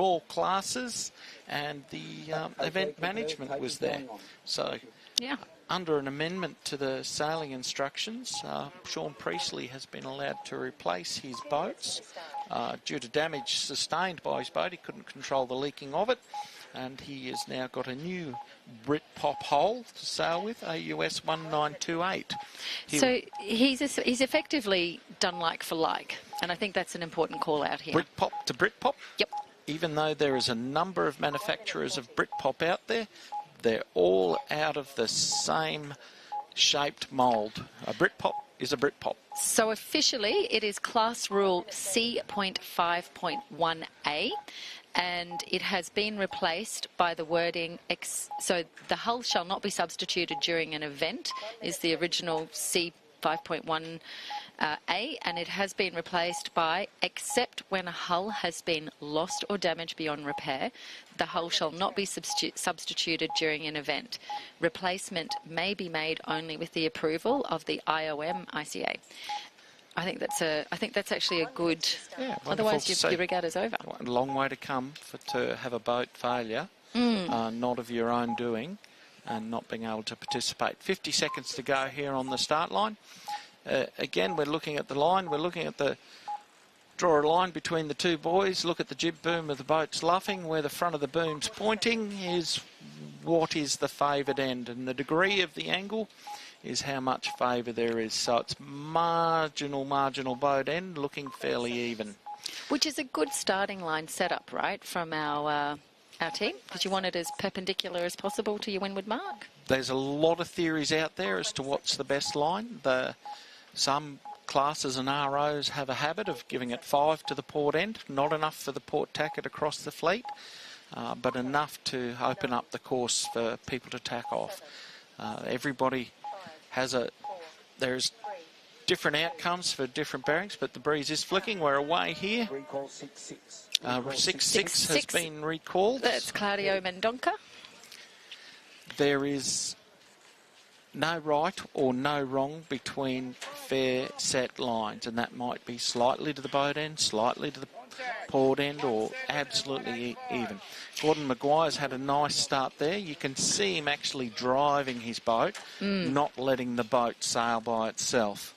all classes, and the event management was there. So, yeah. Under an amendment to the sailing instructions, Sean Priestley has been allowed to replace his boats due to damage sustained by his boat. He couldn't control the leaking of it, and he has now got a new Britpop hull to sail with, a US 1928. So he's effectively done like for like, and I think that's an important call out here. Britpop to Britpop? Yep. Even though there is a number of manufacturers of Britpop out there, they're all out of the same shaped mould. A Britpop is a Britpop. So officially it is class rule C.5.1a, and it has been replaced by the wording, so the hull shall not be substituted during an event is the original C.5.1a, and it has been replaced by, except when a hull has been lost or damaged beyond repair, the hull shall not be substituted during an event. Replacement may be made only with the approval of the IOM ICA. I think that's actually a good. Yeah, otherwise, your regatta's over. A long way to come to have a boat failure, not of your own doing, and not being able to participate. 50 seconds to go here on the start line. Again, we're looking at the line. We're looking at draw a line between the two boys. Look at the jib boom of the boat's luffing. Where the front of the boom's pointing is what is the favoured end, and the degree of the angle is how much favour there is. So it's marginal boat end, looking fairly even. Which is a good starting line setup, right, from our team, because you want it as perpendicular as possible to your windward mark. There's a lot of theories out there as to what's the best line. Some classes and ROs have a habit of giving it 5 to the port end, not enough for the port tacket across the fleet. but enough to open up the course for people to tack off. Everybody has there's different outcomes for different bearings, but the breeze is flicking. We're away here. 6-6 has been recalled. That's Claudio Mendonca. There is no right or no wrong between fair set lines, and that might be slightly to the boat end, slightly to the port end, or absolutely even. Gordon Maguire's had a nice start there. You can see him actually driving his boat, not letting the boat sail by itself.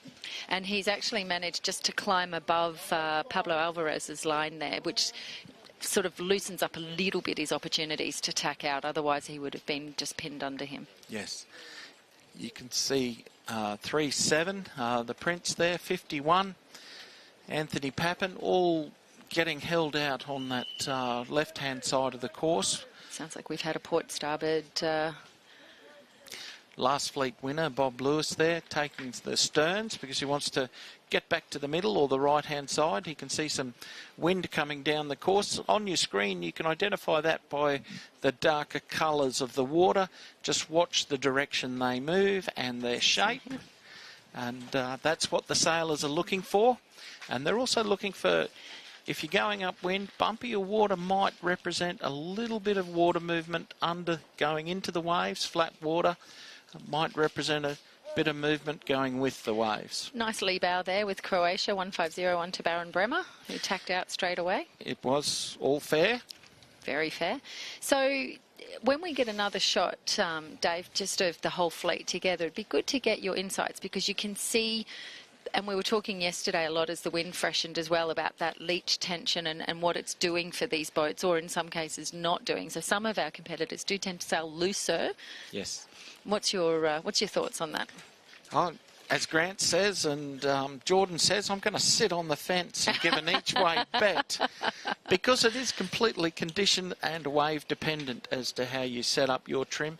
And he's actually managed just to climb above Pablo Alvarez's line there, which sort of loosens up a little bit his opportunities to tack out. Otherwise, he would have been just pinned under him. Yes. You can see 3-7, the Prince there, 51. Anthony Pappen, all getting held out on that left-hand side of the course. Sounds like we've had a port starboard. Last fleet winner, Bob Lewis there, taking the sterns because he wants to get back to the middle or the right-hand side. He can see some wind coming down the course. On your screen, you can identify that by the darker colours of the water. Just watch the direction they move and their shape. And that's what the sailors are looking for. And they're also looking for, if you're going upwind, bumpier water might represent a little bit of water movement under going into the waves. Flat water might represent a bit of movement going with the waves. Nice lee bow there with Croatia, 150 onto Baron Bremer, who tacked out straight away. It was all fair. Very fair. So when we get another shot, Dave, just of the whole fleet together, it'd be good to get your insights, because you can see, and we were talking yesterday a lot as the wind freshened as well, about that leach tension and what it's doing for these boats, or in some cases not doing. So some of our competitors do tend to sail looser. Yes. What's your thoughts on that? Oh, as Grant says and Jordan says, I'm going to sit on the fence and give an each way bet, because it is completely condition and wave dependent as to how you set up your trim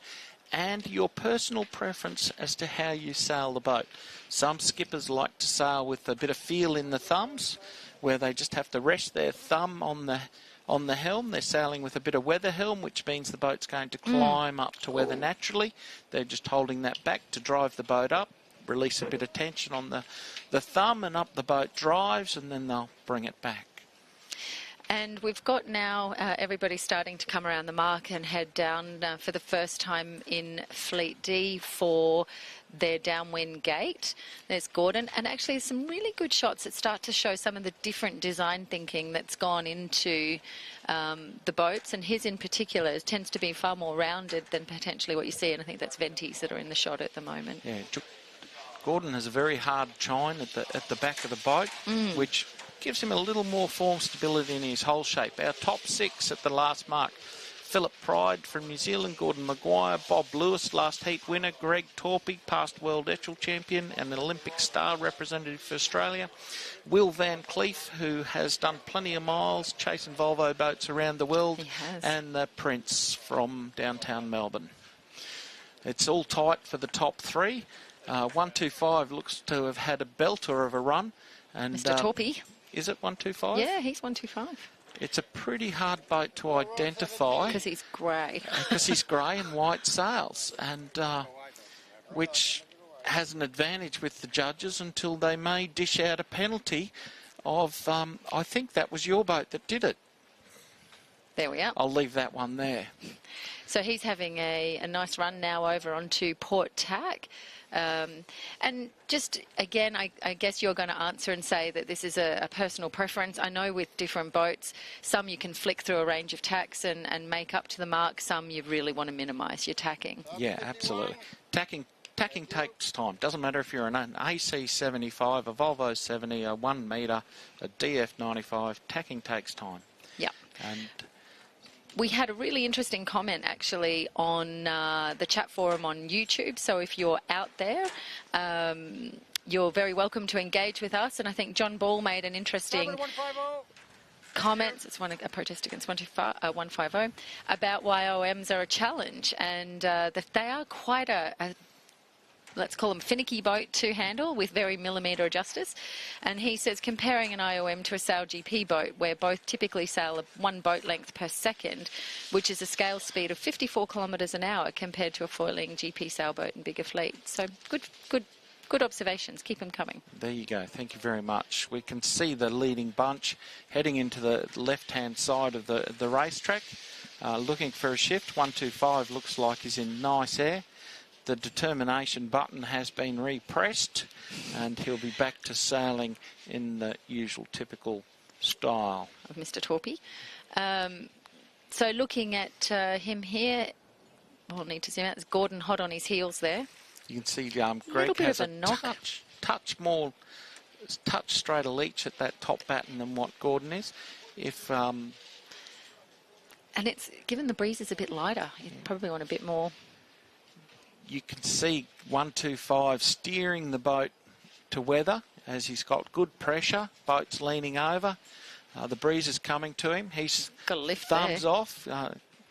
and your personal preference as to how you sail the boat. Some skippers like to sail with a bit of feel in the thumbs, where they just have to rest their thumb on the helm. They're sailing with a bit of weather helm, which means the boat's going to climb up to weather naturally. They're just holding that back to drive the boat up, release a bit of tension on the thumb, and up the boat drives, and then they'll bring it back. And we've got now everybody starting to come around the mark and head down for the first time in Fleet D for their downwind gate. There's Gordon, and actually some really good shots that start to show some of the different design thinking that's gone into the boats, and his in particular tends to be far more rounded than potentially what you see, and I think that's Ventis that are in the shot at the moment. Yeah, Gordon has a very hard chine at the back of the boat, which gives him a little more form stability in his whole shape. Our top 6 at the last mark: Philip Pride from New Zealand, Gordon Maguire, Bob Lewis, last heat winner, Greg Torpy, past World Etchell champion and an Olympic star representative for Australia, Will Van Cleef, who has done plenty of miles chasing Volvo boats around the world, and the Prince from downtown Melbourne. It's all tight for the top 3. 125 looks to have had a belter of a run. And Mr. Torpy. Is it 125? Yeah, he's 125. It's a pretty hard boat to identify. Because he's grey. Because he's grey and white sails, and which has an advantage with the judges until they may dish out a penalty of, I think that was your boat that did it. There we are. I'll leave that one there. So he's having a nice run now over onto Port Tack. And just, again, I guess you're going to answer and say that this is a personal preference. I know with different boats, some you can flick through a range of tacks and make up to the mark. Some you really want to minimise your tacking. Yeah, absolutely. Tacking takes time. Doesn't matter if you're an AC 75, a Volvo 70, a 1 metre, a DF 95. Tacking takes time. Yeah. And we had a really interesting comment actually on the chat forum on YouTube. So if you're out there, you're very welcome to engage with us. And I think John Ball made an interesting comment. It's a protest against 150 about why OMs are a challenge, and that they are quite a let's call them finicky boat, two-handle with very millimetre adjusters. And he says comparing an IOM to a sail GP boat, where both typically sail 1 boat length per second, which is a scale speed of 54 kilometres an hour compared to a foiling GP sailboat and bigger fleet. So good observations. Keep them coming. There you go. Thank you very much. We can see the leading bunch heading into the left-hand side of the racetrack, looking for a shift. 125 looks like he's in nice air. The determination button has been repressed, and he'll be back to sailing in the usual typical style of Mr. Torpy. So looking at him here, we'll need to zoom out. There's Gordon hot on his heels there. You can see Greg has a touch straighter leach at that top batten than what Gordon is. And it's given the breeze is a bit lighter, you probably want a bit more. You can see 125 steering the boat to weather as he's got good pressure. Boat's leaning over. The breeze is coming to him. He's got a lift thumbs there. off.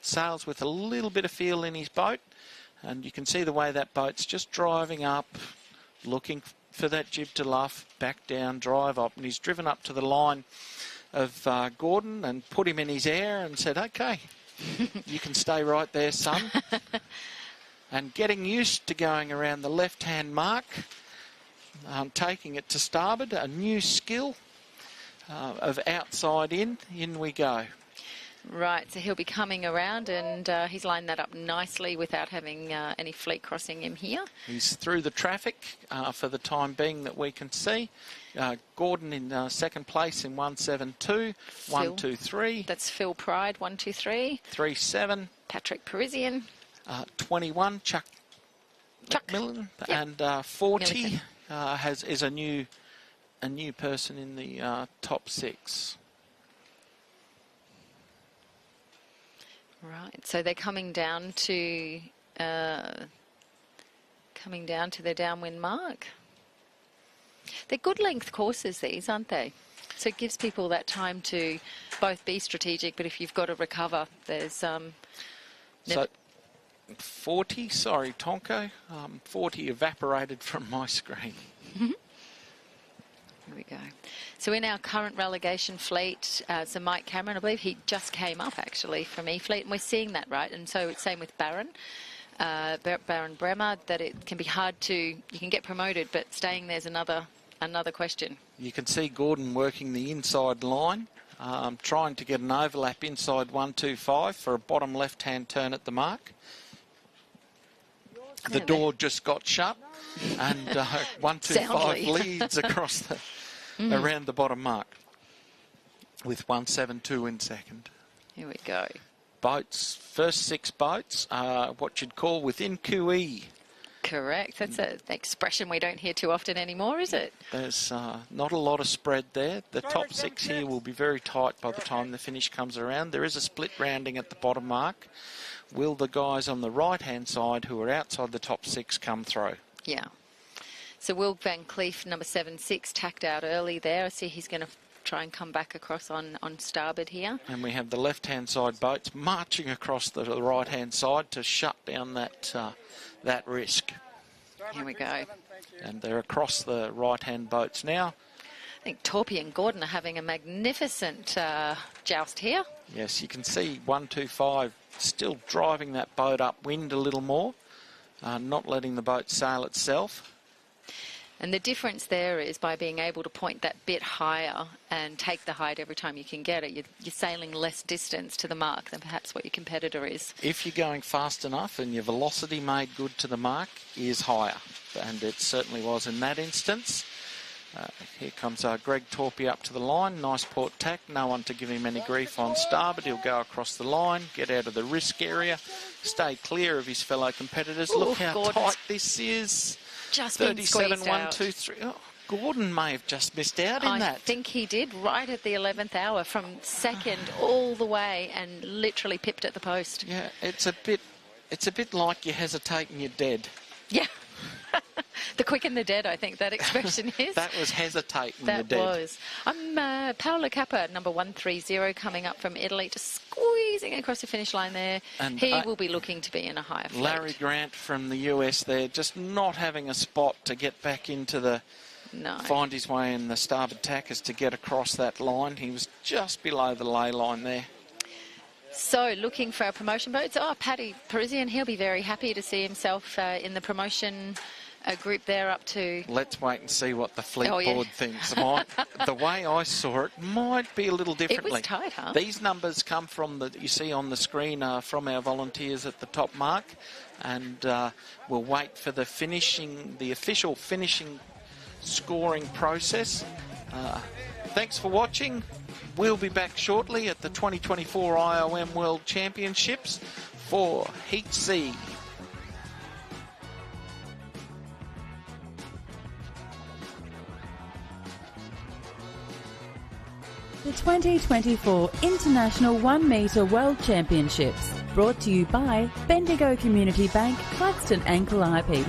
Sails with a little bit of feel in his boat. And you can see the way that boat's just driving up, looking for that jib to luff, back down, drive up. And he's driven up to the line of Gordon and put him in his air and said, okay, you can stay right there, son. And getting used to going around the left-hand mark, taking it to starboard, a new skill of outside in we go. Right, so he'll be coming around, and he's lined that up nicely without having any fleet crossing him here. He's through the traffic for the time being that we can see. Gordon in second place in 172, 123. That's Phil Pride, 123. 37. Patrick Parisian. 21, Chuck McMillan. Yep. And 40 is a new person in the top 6. Right, so they're coming down to their downwind mark. They're good length courses, these, aren't they? So it gives people that time to both be strategic, but if you've got to recover, there's so 40, sorry, Tonko, 40 evaporated from my screen. Here we go. So in our current relegation fleet, so Mike Cameron, I believe he just came up actually from E-Fleet, and we're seeing that, right? And so it's same with Barron, Baron Bremer, that it can be hard to, you can get promoted, but staying there's another question. You can see Gordon working the inside line, trying to get an overlap inside 125 for a bottom left-hand turn at the mark. The door just got shut, and 125 leads across the around the bottom mark with 172 in second. Here we go. Boats, first 6 boats are what you'd call within QE. Correct. That's an expression we don't hear too often anymore, is it? There's not a lot of spread there. The top 6 here will be very tight by the time the finish comes around. There is a split rounding at the bottom mark. Will the guys on the right-hand side who are outside the top 6 come through? Yeah. So Will Van Cleef, number 7-6, tacked out early there. I see he's going to try and come back across on starboard here. And we have the left-hand side boats marching across the right-hand side to shut down that risk. Here we go. And they're across the right-hand boats now. I think Torpy and Gordon are having a magnificent joust here. Yes, you can see 125 still driving that boat upwind a little more, not letting the boat sail itself. And the difference there is by being able to point that bit higher and take the height every time you can get it, you're sailing less distance to the mark than perhaps what your competitor is. If you're going fast enough and your velocity made good to the mark is higher, and it certainly was in that instance. Here comes Greg Torpy up to the line. Nice port tack. No one to give him any grief on starboard. He'll go across the line, get out of the risk area, stay clear of his fellow competitors. Ooh, look how Gordon. tight this is. Just 37, 1, 2, 3. Oh, Gordon may have just missed out in that. I think he did right at the 11th hour from second all the way and literally pipped at the post. Yeah, it's a bit like you hesitate and you're dead. Yeah. The quick and the dead, I think that expression is. That was hesitating. That was. I'm Paolo Cappa, number 130, coming up from Italy, just breezing across the finish line there. And he will be looking to be in a higher fleet. Larry Grant from the US there, just not having a spot to get back into the... No. Find his way in the starboard tackers to get across that line. He was just below the lay line there. So, looking for our promotion boats. Oh, Paddy Parisian, he'll be very happy to see himself in the promotion group there up to... Let's wait and see what the fleet Oh, yeah. board thinks. The way I saw it might be a little differently. It was tight, huh? These numbers come from you see on the screen from our volunteers at the top mark, and we'll wait for the official finishing scoring process. Thanks for watching. We'll be back shortly at the 2024 IOM World Championships for Heat C. The 2024 International 1 Metre World Championships, brought to you by Bendigo Community Bank, Gladstone and Calliope,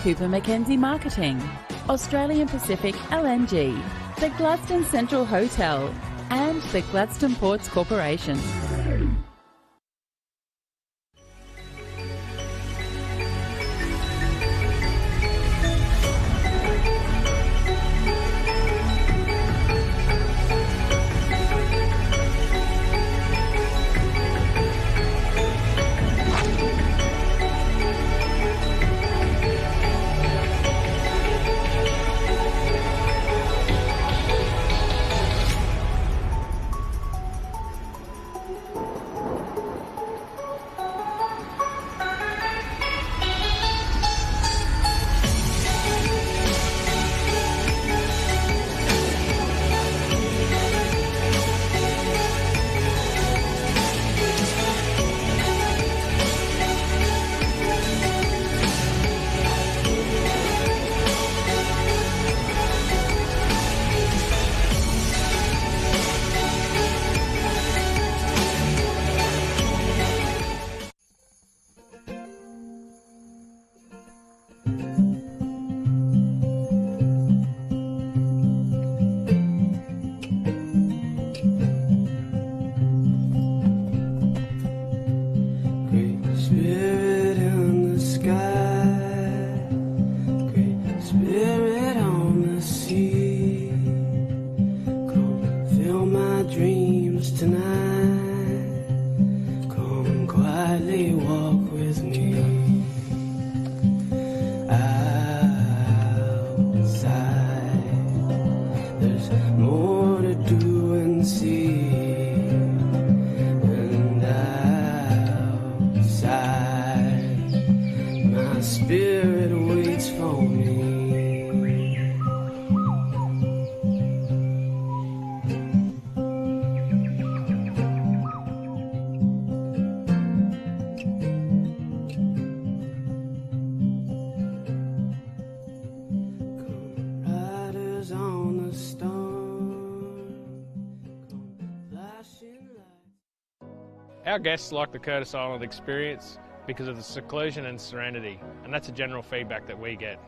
Cooper Mackenzie Marketing, Australian Pacific LNG, the Gladstone Central Hotel, and the Gladstone Ports Corporation. Our guests like the Curtis Island experience because of the seclusion and serenity, and that's a general feedback that we get.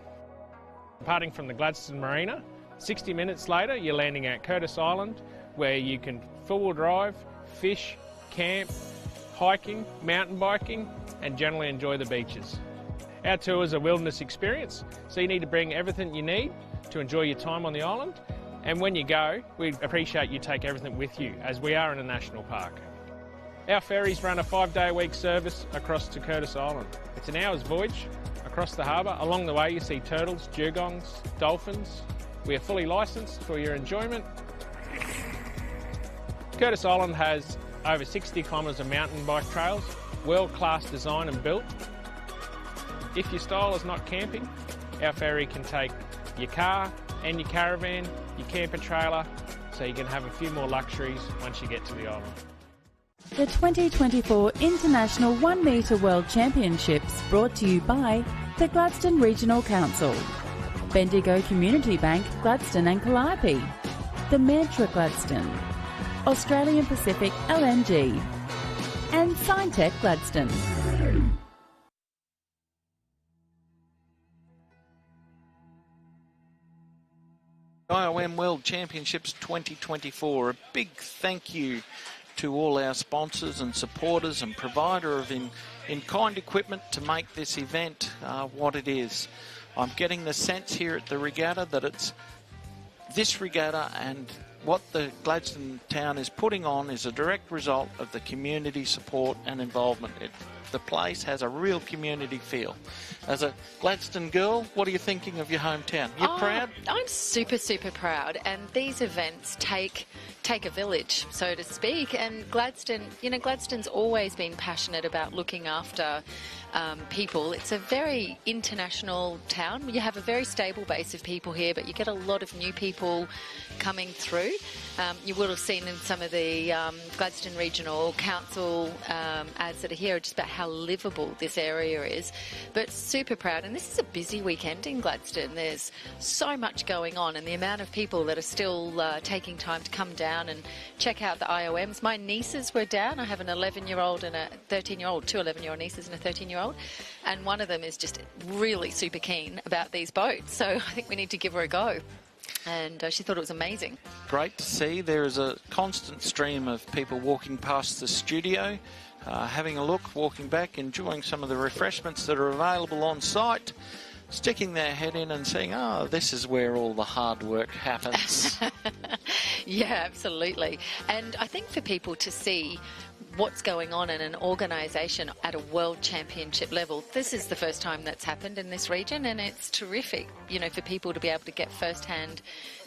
Departing from the Gladstone Marina, 60 minutes later you're landing at Curtis Island, where you can four-wheel drive, fish, camp, hiking, mountain biking, and generally enjoy the beaches. Our tour is a wilderness experience, so you need to bring everything you need to enjoy your time on the island, and when you go, we appreciate you take everything with you, as we are in a national park. Our ferries run a 5-day-a-week service across to Curtis Island. It's an hour's voyage across the harbour. Along the way you see turtles, dugongs, dolphins. We are fully licensed for your enjoyment. Curtis Island has over 60 kilometres of mountain bike trails, world-class design and built. If your style is not camping, our ferry can take your car and your caravan, your camper trailer, so you can have a few more luxuries once you get to the island. The 2024 International 1 Metre World Championships, brought to you by the Gladstone Regional Council, Bendigo Community Bank, Gladstone and Calliope, the Mantra Gladstone, Australian Pacific LNG, and Signtech Gladstone. IOM World Championships 2024. A big thank you to all our sponsors and supporters and provider of in-kind equipment to make this event what it is. I'm getting the sense here at the regatta that it's this regatta and what the Gladstone town is putting on is a direct result of the community support and involvement. The place has a real community feel. As a Gladstone girl, what are you thinking of your hometown? You proud? I'm super, super proud. And these events take a village, so to speak. And Gladstone, Gladstone's always been passionate about looking after people. It's a very international town. You have a very stable base of people here, but you get a lot of new people coming through. You will have seen in some of the Gladstone Regional Council ads that are here just about how livable this area is. But super proud. And this is a busy weekend in Gladstone. There's so much going on, and the amount of people that are still taking time to come down and check out the IOMs. My nieces were down. I have an 11-year-old and a 13-year-old, two 11-year-old nieces and a 13-year-old. And one of them is just really super keen about these boats. So I think we need to give her a go. And she thought it was amazing. Great to see. There is a constant stream of people walking past the studio, having a look, walking back, enjoying some of the refreshments that are available on site, sticking their head in and saying, oh, this is where all the hard work happens. Yeah, absolutely. And I think for people to see what's going on in an organisation at a world championship level, this is the first time that's happened in this region, and it's terrific, for people to be able to get first-hand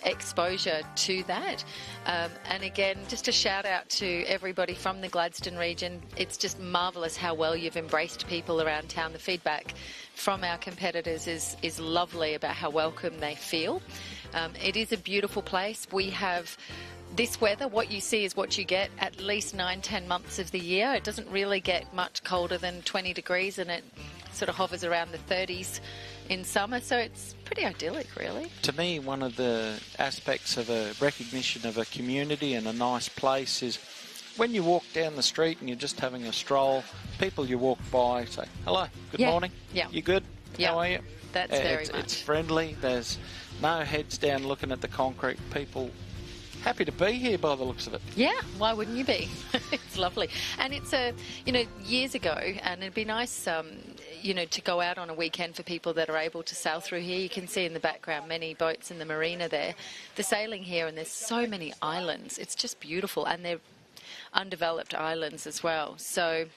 exposure to that. And again, just a shout out to everybody from the Gladstone region. It's just marvellous how well you've embraced people around town. The feedback from our competitors is lovely about how welcome they feel. It is a beautiful place. We have this weather. What you see is what you get at least 9-10 months of the year. It doesn't really get much colder than 20 degrees, and it sort of hovers around the 30s in summer, so it's pretty idyllic, really. To me, one of the aspects of a recognition of a community and a nice place is when you walk down the street and you're just having a stroll, people you walk by say, hello, good morning, you good, how are you? That's very much. It's friendly, there's no heads down looking at the concrete, people happy to be here by the looks of it. Yeah, why wouldn't you be? It's lovely. And it's years ago, and it'd be nice, to go out on a weekend for people that are able to sail through here. You can see in the background many boats in the marina there. The sailing here, and there's so many islands. It's just beautiful, and they're undeveloped islands as well. So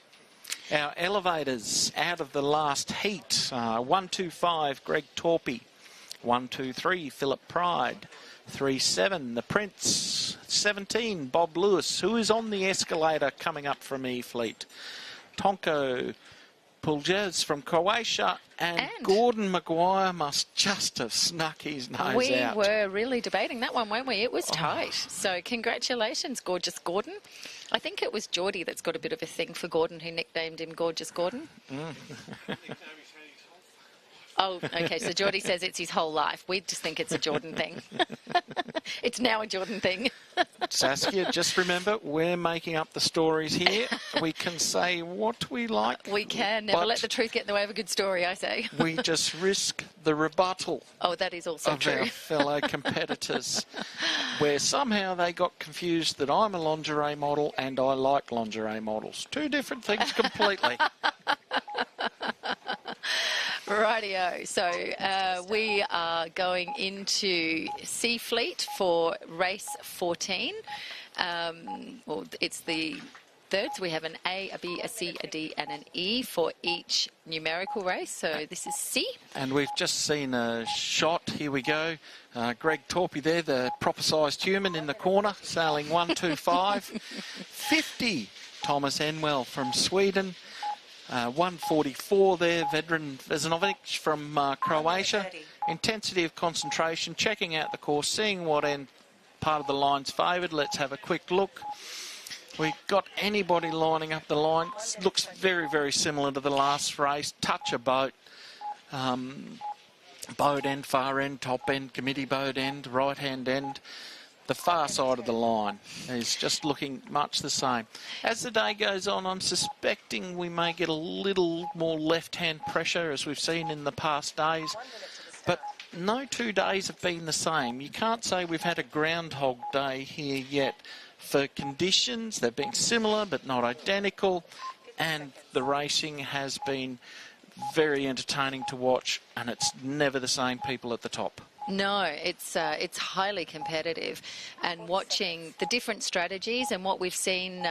our elevators out of the last heat, 125, Greg Torpy. 123, Philip Pride. 3-7, the Prince. 17, Bob Lewis, who is on the escalator coming up from E-Fleet. Tonko Puljez from Croatia, and Gordon Maguire must just have snuck his nose out. We were really debating that one, weren't we? It was tight. So congratulations, Gorgeous Gordon. I think it was Geordie that's got a bit of a thing for Gordon, who nicknamed him Gorgeous Gordon. Oh, okay, so Geordie says it's his whole life. We just think it's a Jordan thing. It's now a Jordan thing. Saskia, just remember, we're making up the stories here. We can say what we like. We can. Never let the truth get in the way of a good story, I say. We just risk the rebuttal. Oh, that is also true. Of our fellow competitors, where somehow they got confused that I'm a lingerie model and I like lingerie models. Two different things completely. Rightio. So we are going into Sea Fleet for race 14. Well, it's the third. So we have an A, a B, a C, a D, and an E for each numerical race. So this is C. And we've just seen a shot. Here we go. Greg Torpy there, the proper-sized human in the corner, sailing 125. 50, Thomas Enwell from Sweden. 144 there, Vedran Vesnovic from Croatia. Intensity of concentration, checking out the course, seeing what end part of the line's favoured. Let's have a quick look. We've got anybody lining up the line. Looks very, very similar to the last race. Touch a boat. Boat end, far end, top end, committee boat end, right-hand end. The far side of the line is just looking much the same. As the day goes on, I'm suspecting we may get a little more left-hand pressure as we've seen in the past days. But no 2 days have been the same. You can't say we've had a groundhog day here yet for conditions. They've been similar but not identical, and the racing has been very entertaining to watch, and it's never the same people at the top. No, it's highly competitive, and watching the different strategies and what we've seen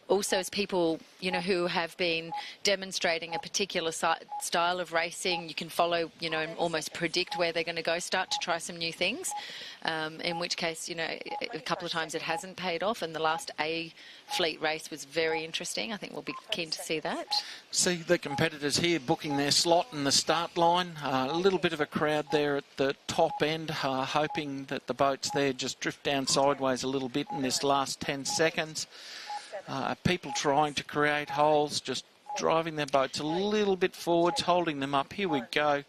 also as people, you know, who have been demonstrating a particular style of racing, you can follow, you know, and almost predict where they're going to go, start to try some new things, in which case, you know, a couple of times it hasn't paid off, and the last A Fleet race was very interesting. I think we'll be keen to see that. See the competitors here booking their slot in the start line. A little bit of a crowd there at the top end, hoping that the boats there just drift down sideways a little bit in this last 10 seconds. People trying to create holes, just driving their boats a little bit forwards, holding them up. Here we go.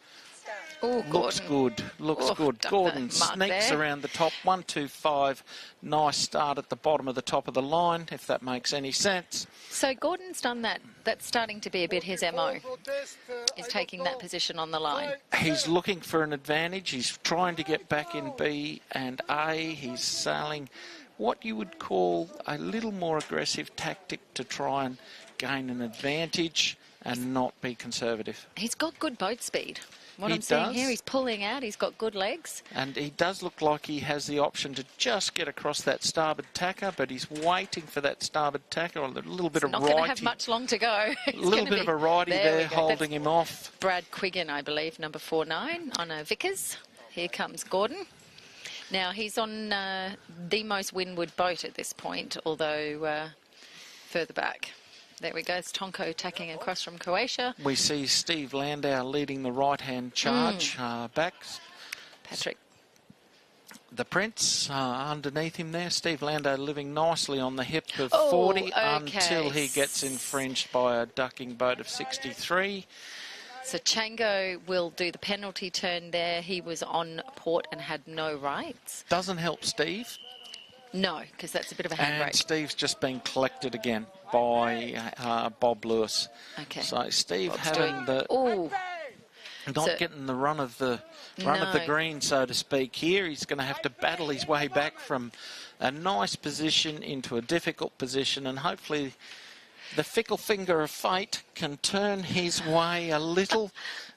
Ooh, looks good. Looks good. Gordon sneaks around the top. 1-2-5. Nice start at the bottom of the top of the line, if that makes any sense. So Gordon's done that. That's starting to be a bit his MO. Is taking that position on the line. He's looking for an advantage. He's trying to get back in B and A. He's sailing what you would call a little more aggressive tactic to try and gain an advantage and not be conservative. He's got good boat speed. What I'm seeing here, he's pulling out, he's got good legs. And he does look like he has the option to just get across that starboard tacker, but he's waiting for that starboard tacker, a little bit of righty. Not going to have much long to go. A little bit of a righty there holding him off. Brad Quiggin, I believe, number 49 on a Vickers. Here comes Gordon. Now, he's on the most windward boat at this point, although further back. There we go. It's Tonko tacking across from Croatia. We see Steve Landau leading the right-hand charge back. Patrick. The Prince underneath him there. Steve Landau living nicely on the hip of 40 until he gets infringed by a ducking boat of 63. So Chango will do the penalty turn there. He was on port and had no rights. Doesn't help Steve. No, because that's a bit of a handbrake. And Steve's just been collected again by Bob Lewis. Okay. So Steve Bob's having getting the run of the green, so to speak. Here he's going to have to battle his way back from a nice position into a difficult position, and hopefully the fickle finger of fate can turn his way a little.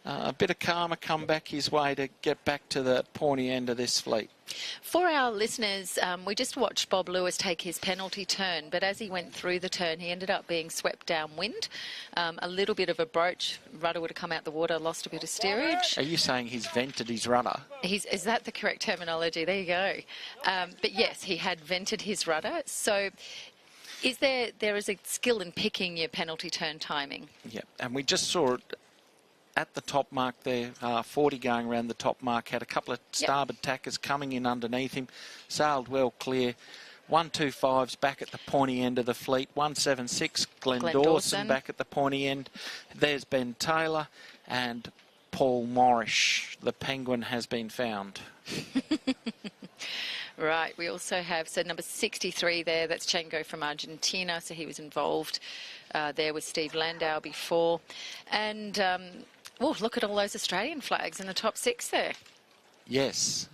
A bit of karma come back his way to get back to the pointy end of this fleet. For our listeners, we just watched Bob Lewis take his penalty turn, but as he went through the turn, he ended up being swept downwind. A little bit of a broach, rudder would have come out the water, lost a bit of steerage. Are you saying he's vented his rudder? Is that the correct terminology? There you go. But yes, he had vented his rudder. So there is a skill in picking your penalty turn timing. Yeah, and we just saw it at the top mark there, 40 going around the top mark, had a couple of starboard tackers coming in underneath him, sailed well clear. 125's back at the pointy end of the fleet. 176, Glenn Dawson back at the pointy end. There's Ben Taylor and Paul Morris. The Penguin has been found. Right, we also have, so number 63 there, that's Chango from Argentina, so he was involved there with Steve Landau before. And, look at all those Australian flags in the top 6 there. Yes.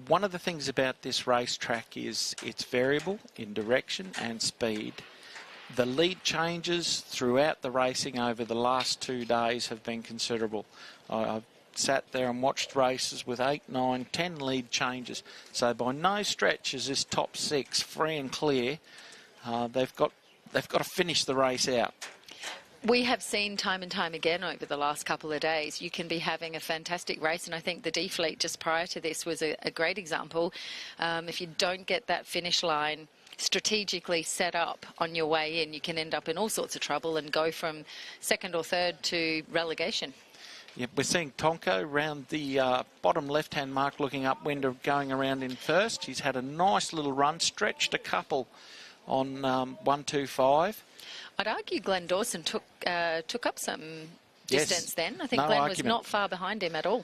One of the things about this racetrack is it's variable in direction and speed. The lead changes throughout the racing over the last 2 days have been considerable. I've sat there and watched races with 8, 9, 10 lead changes. So by no stretch is this top 6 free and clear. They've got to finish the race out. We have seen time and time again over the last couple of days, you can be having a fantastic race, and I think the D Fleet just prior to this was a great example. If you don't get that finish line strategically set up on your way in, you can end up in all sorts of trouble and go from second or third to relegation. Yep, we're seeing Tonko round the bottom left-hand mark looking upwind, going around in first. He's had a nice little run, stretched a couple on 125. I'd argue Glenn Dawson took up some distance then. I think Glenn was not far behind him at all.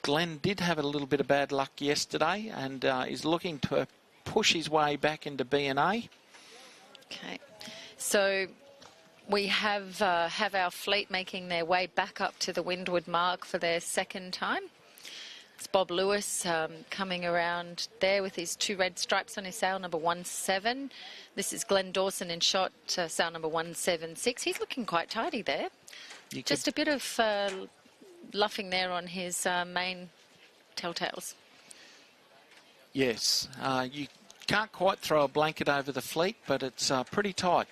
Glenn did have a little bit of bad luck yesterday and is looking to push his way back into B and A. Okay, so we have our fleet making their way back up to the windward mark for their second time. It's Bob Lewis coming around there with his 2 red stripes on his sail, number 1-7. This is Glenn Dawson in shot, sail number 1-7-6. He's looking quite tidy there. Just a bit of luffing there on his main telltales. Yes, you can't quite throw a blanket over the fleet, but it's pretty tight.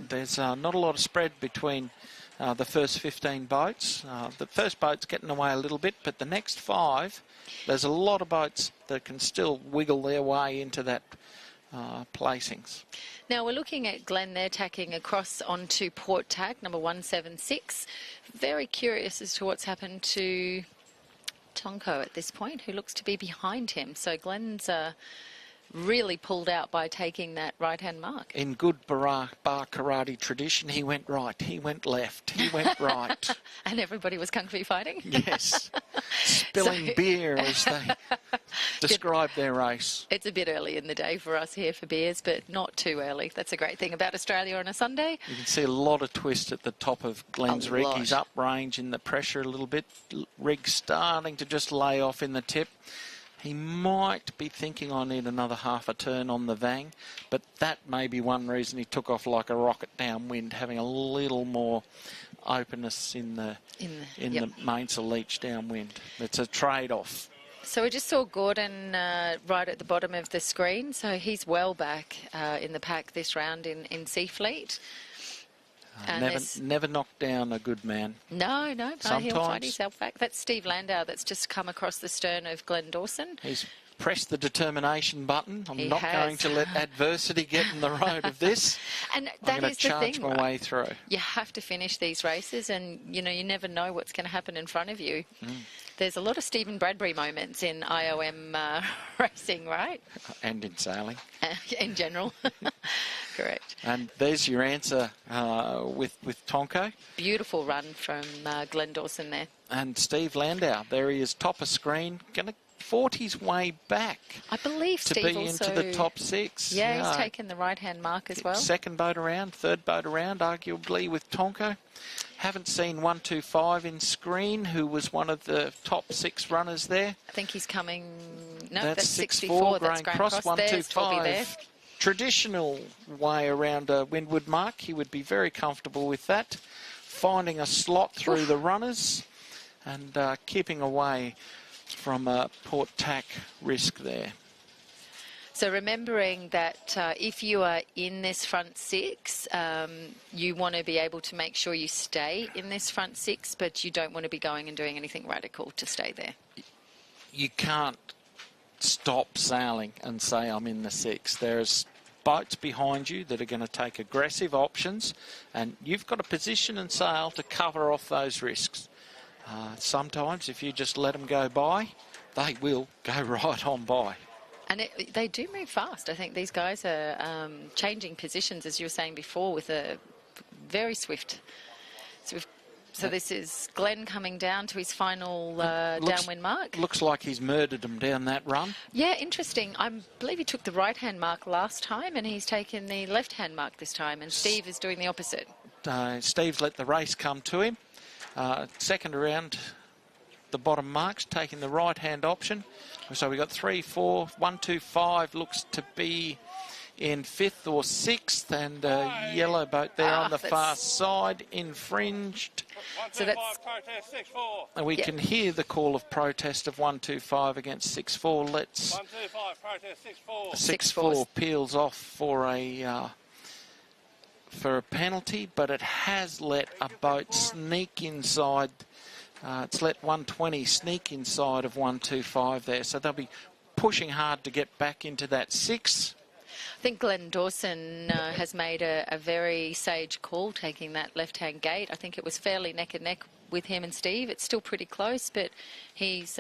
There's not a lot of spread between the first 15 boats. The first boat's getting away a little bit, but the next 5, there's a lot of boats that can still wiggle their way into that placings. Now we're looking at Glenn there tacking across onto Port Tack, number 176. Very curious as to what's happened to Tonko at this point, who looks to be behind him. So Glenn's really pulled out by taking that right-hand mark. In good bar karate tradition, he went right, he went left, he went right. And everybody was kung fu fighting? Yes. Spilling beer as they describe their race. It's a bit early in the day for us here for beers, but not too early. That's a great thing about Australia on a Sunday. You can see a lot of twist at the top of Glenn's rig. He's up range in the pressure a little bit. Rig starting to just lay off in the tip. He might be thinking, I need another half a turn on the Vang, but that may be one reason he took off like a rocket downwind, having a little more openness in the mainsail leach downwind. It's a trade-off. So we just saw Gordon right at the bottom of the screen, so he's well back in the pack this round in Sea Fleet. Never knock down a good man. No, he'll find himself back. That's Steve Landau that's just come across the stern of Glenn Dawson. He's pressed the determination button. I'm not going to let adversity get in the road of this. And I'm going to charge my way through. You have to finish these races, and you never know what's going to happen in front of you. There's a lot of Stephen Bradbury moments in IOM racing, right? And in sailing. In general. Correct. And there's your answer with Tonko. Beautiful run from Glenn Dawson there. And Steve Landau, there he is, top of screen, going to fought his way back. I believe to Steve be also, into the top 6. Yeah, he's taken the right-hand mark as well. Second boat around, third boat around, arguably with Tonko. Haven't seen 125 in screen, who was one of the top 6 runners there. I think he's coming. No, that's 64. That's Grain Cross. 125. Traditional way around a windward mark. He would be very comfortable with that. Finding a slot through the runners and keeping away from a Port Tack risk there. So remembering that if you are in this front 6, you want to be able to make sure you stay in this front 6, but you don't want to be going and doing anything radical to stay there. You can't stop sailing and say, I'm in the 6. There's boats behind you that are going to take aggressive options, and you've got to position and sail to cover off those risks. Sometimes if you just let them go by, they will go right on by. And they do move fast. I think these guys are changing positions, as you were saying before, with a very swift. So this is Glenn coming down to his final downwind mark. Looks like he's murdered them down that run. Yeah, interesting. I believe he took the right-hand mark last time, and he's taken the left-hand mark this time, and Steve is doing the opposite. Steve's let the race come to him. Second around the bottom marks, taking the right-hand option. So we got 3, 4, 1, 2, 5 looks to be in 5th or 6th, and a yellow boat there on the far side, infringed. So that's... And we can hear the call of protest of 125 against 6-4. Let's... 125, protest 6-4. 6-4 peels off for a penalty, but it has let a boat sneak inside. It's let 120 sneak inside of 125 there, so they'll be pushing hard to get back into that 6. I think Glenn Dawson has made a very sage call taking that left-hand gate. I think it was fairly neck and neck with him and Steve. It's still pretty close, but he's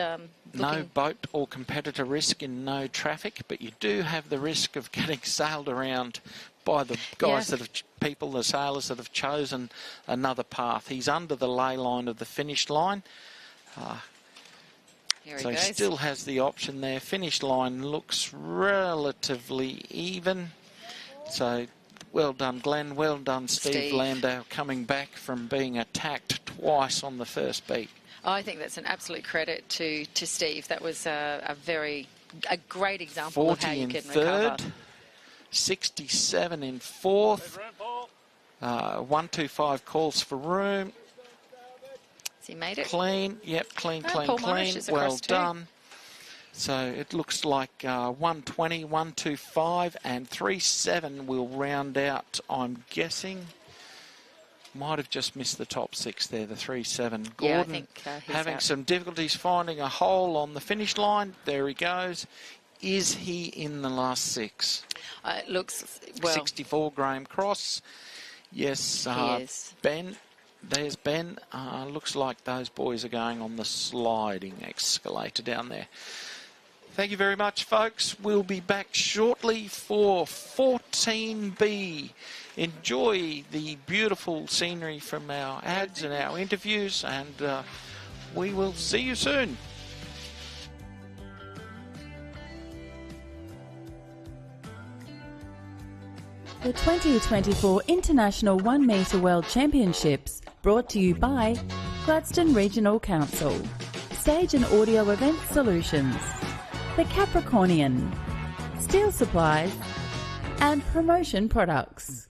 no boat or competitor risk in no traffic, but you do have the risk of getting sailed around by the guys that have the sailors that have chosen another path. He's under the ley line of the finish line. So he still has the option there. Finish line looks relatively even. So well done, Glenn. Well done, Steve Landau, coming back from being attacked twice on the first beat. I think that's an absolute credit to Steve. That was a great example of how you can recover. 67 in fourth. 125 calls for room. Has he made it? Clean. Yep, clean. Is Well across done. So it looks like 120, 125 and 37 will round out, I'm guessing. Might have just missed the top 6 there, the 3-7. Gordon yeah, I think he's having out. some difficulties finding a hole on the finish line. There he goes. Is he in the last 6? It looks, well... 64, Graham Cross. Yes, he is. Ben. There's Ben. Looks like those boys are going on the sliding escalator down there. Thank you very much, folks. We'll be back shortly for 14B. Enjoy the beautiful scenery from our ads and our interviews, and we will see you soon. The 2024 International 1 Metre World Championships, brought to you by Gladstone Regional Council, Stage and Audio Event Solutions, The Capricornian, Steel Supplies, and Promotion Products.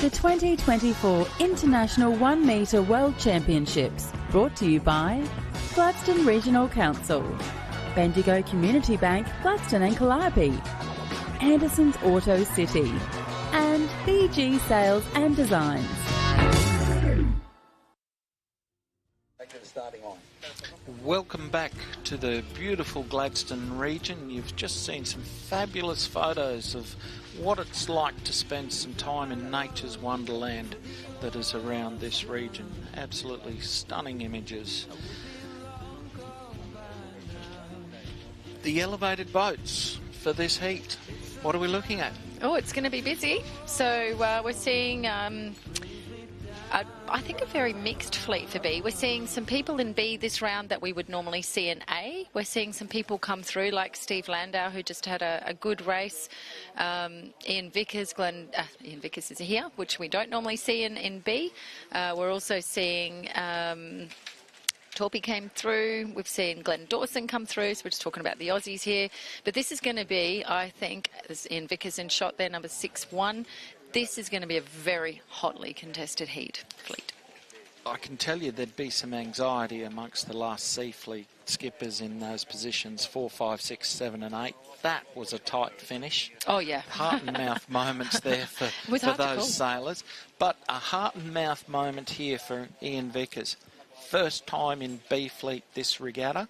The 2024 International 1 Metre World Championships, brought to you by Gladstone Regional Council, Bendigo Community Bank, Gladstone and Calliope, Anderson's Auto City, and BG Sales and Designs. Welcome back to the beautiful Gladstone region. You've just seen some fabulous photos of what it's like to spend some time in nature's wonderland that is around this region. Absolutely stunning images. The elevated boats for this heat. What are we looking at? Oh, it's going to be busy. So we're seeing, I think, a very mixed fleet for B. We're seeing some people in B this round that we would normally see in A. We're seeing some people come through like Steve Landau, who just had a good race. Ian Vickers, Ian Vickers is here, which we don't normally see in B. We're also seeing... Torpy came through. We've seen Glenn Dawson come through, so we're just talking about the Aussies here. But this is going to be, I think, there's Ian Vickers in shot there, number 6-1. This is going to be a very hotly contested heat fleet. I can tell you there'd be some anxiety amongst the last C fleet skippers in those positions 4, 5, 6, 7 and 8. That was a tight finish. Oh, yeah. Heart and mouth moments there for those sailors. But a heart and mouth moment here for Ian Vickers. First time in B Fleet this regatta.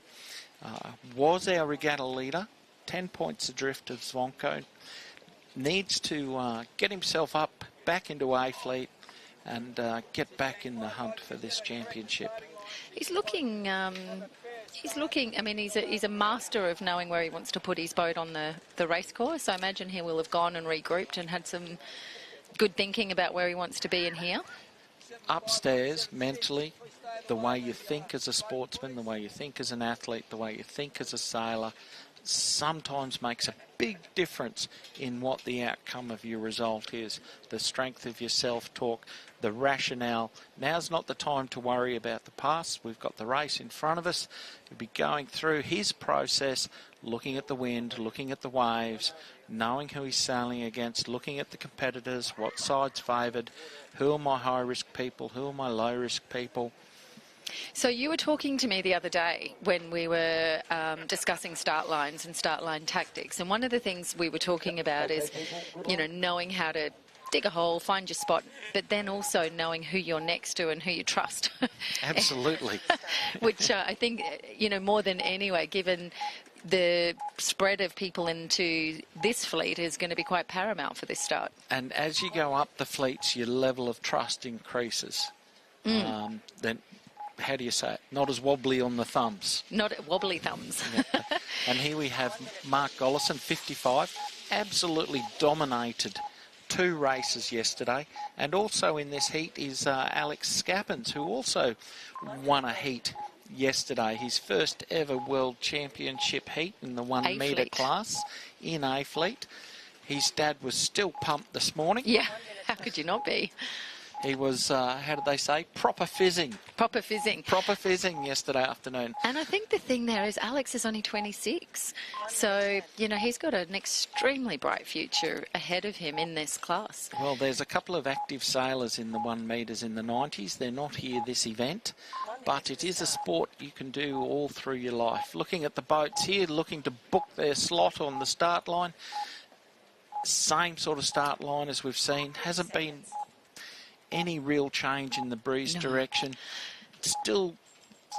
Was our regatta leader. 10 points adrift of Zvonko. Needs to get himself up back into A Fleet and get back in the hunt for this championship. He's looking. I mean, he's a master of knowing where he wants to put his boat on the race course. I imagine he will have gone and regrouped and had some good thinking about where he wants to be in here. Upstairs, mentally, the way you think as a sportsman, the way you think as an athlete, the way you think as a sailor, sometimes makes a big difference in what the outcome of your result is. The strength of your self-talk, the rationale. Now's not the time to worry about the past. We've got the race in front of us. He'll be going through his process, looking at the wind, looking at the waves, knowing who he's sailing against, looking at the competitors, what side's favoured, who are my high-risk people, who are my low-risk people. So you were talking to me the other day when we were discussing start lines and start line tactics, and one of the things we were talking about is, you know, knowing how to dig a hole, find your spot, but then also knowing who you're next to and who you trust. Absolutely. Which I think, you know, more than anyway, given the spread of people into this fleet is going to be quite paramount for this start. And as you go up the fleets, your level of trust increases. Then, how do you say it? Not as wobbly on the thumbs. Not wobbly thumbs. Yeah. And here we have Mark Gollison, 55, absolutely dominated 2 races yesterday. And also in this heat is Alex Scappens, who also won a heat yesterday. His first ever World Championship heat in the 1 metre class in A Fleet. His dad was still pumped this morning. Yeah, how could you not be? He was, how did they say, proper fizzing. Proper fizzing. Proper fizzing yesterday afternoon. And I think the thing there is Alex is only 26. So, you know, he's got an extremely bright future ahead of him in this class. Well, there's a couple of active sailors in the 1 metres in the 90s. They're not here this event, but it is a sport you can do all through your life. Looking at the boats here, looking to book their slot on the start line. Same sort of start line as we've seen. Hasn't been any real change in the breeze direction. Still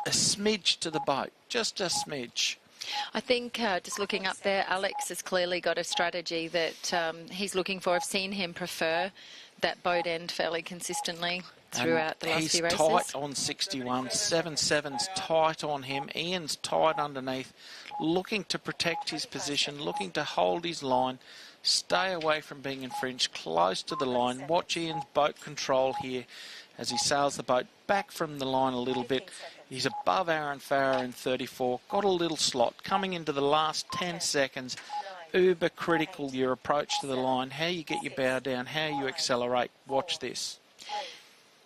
a smidge to the boat, just a smidge. I think just looking up there, Alex has clearly got a strategy that he's looking for. I've seen him prefer that boat end fairly consistently throughout the last few races. He's tight on 61, 7-7's tight on him. Ian's tight underneath, looking to protect his position, looking to hold his line, stay away from being infringed, close to the line. Watch Ian's boat control here as he sails the boat back from the line a little bit. He's above Aaron Farrer in 34, got a little slot coming into the last 10 seconds. Uber critical, your approach to the line, how you get your bow down, how you accelerate. Watch this.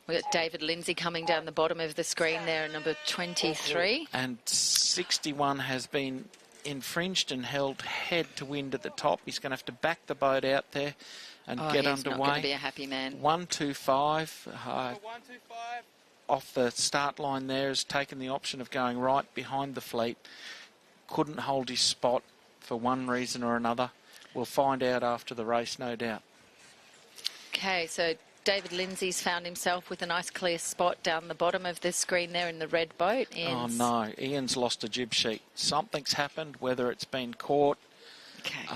We've got David Lindsay coming down the bottom of the screen there, number 23. And 61 has been infringed and held head to wind at the top. He's going to have to back the boat out there and Oh, get he's not going underway. to be a happy man. 125. Off the start line there has taken the option of going right behind the fleet. Couldn't hold his spot for one reason or another. We'll find out after the race, no doubt. Okay, so David Lindsay's found himself with a nice clear spot down the bottom of the screen there in the red boat. Oh no, Ian's lost a jib sheet. Something's happened, whether it's been caught. Okay.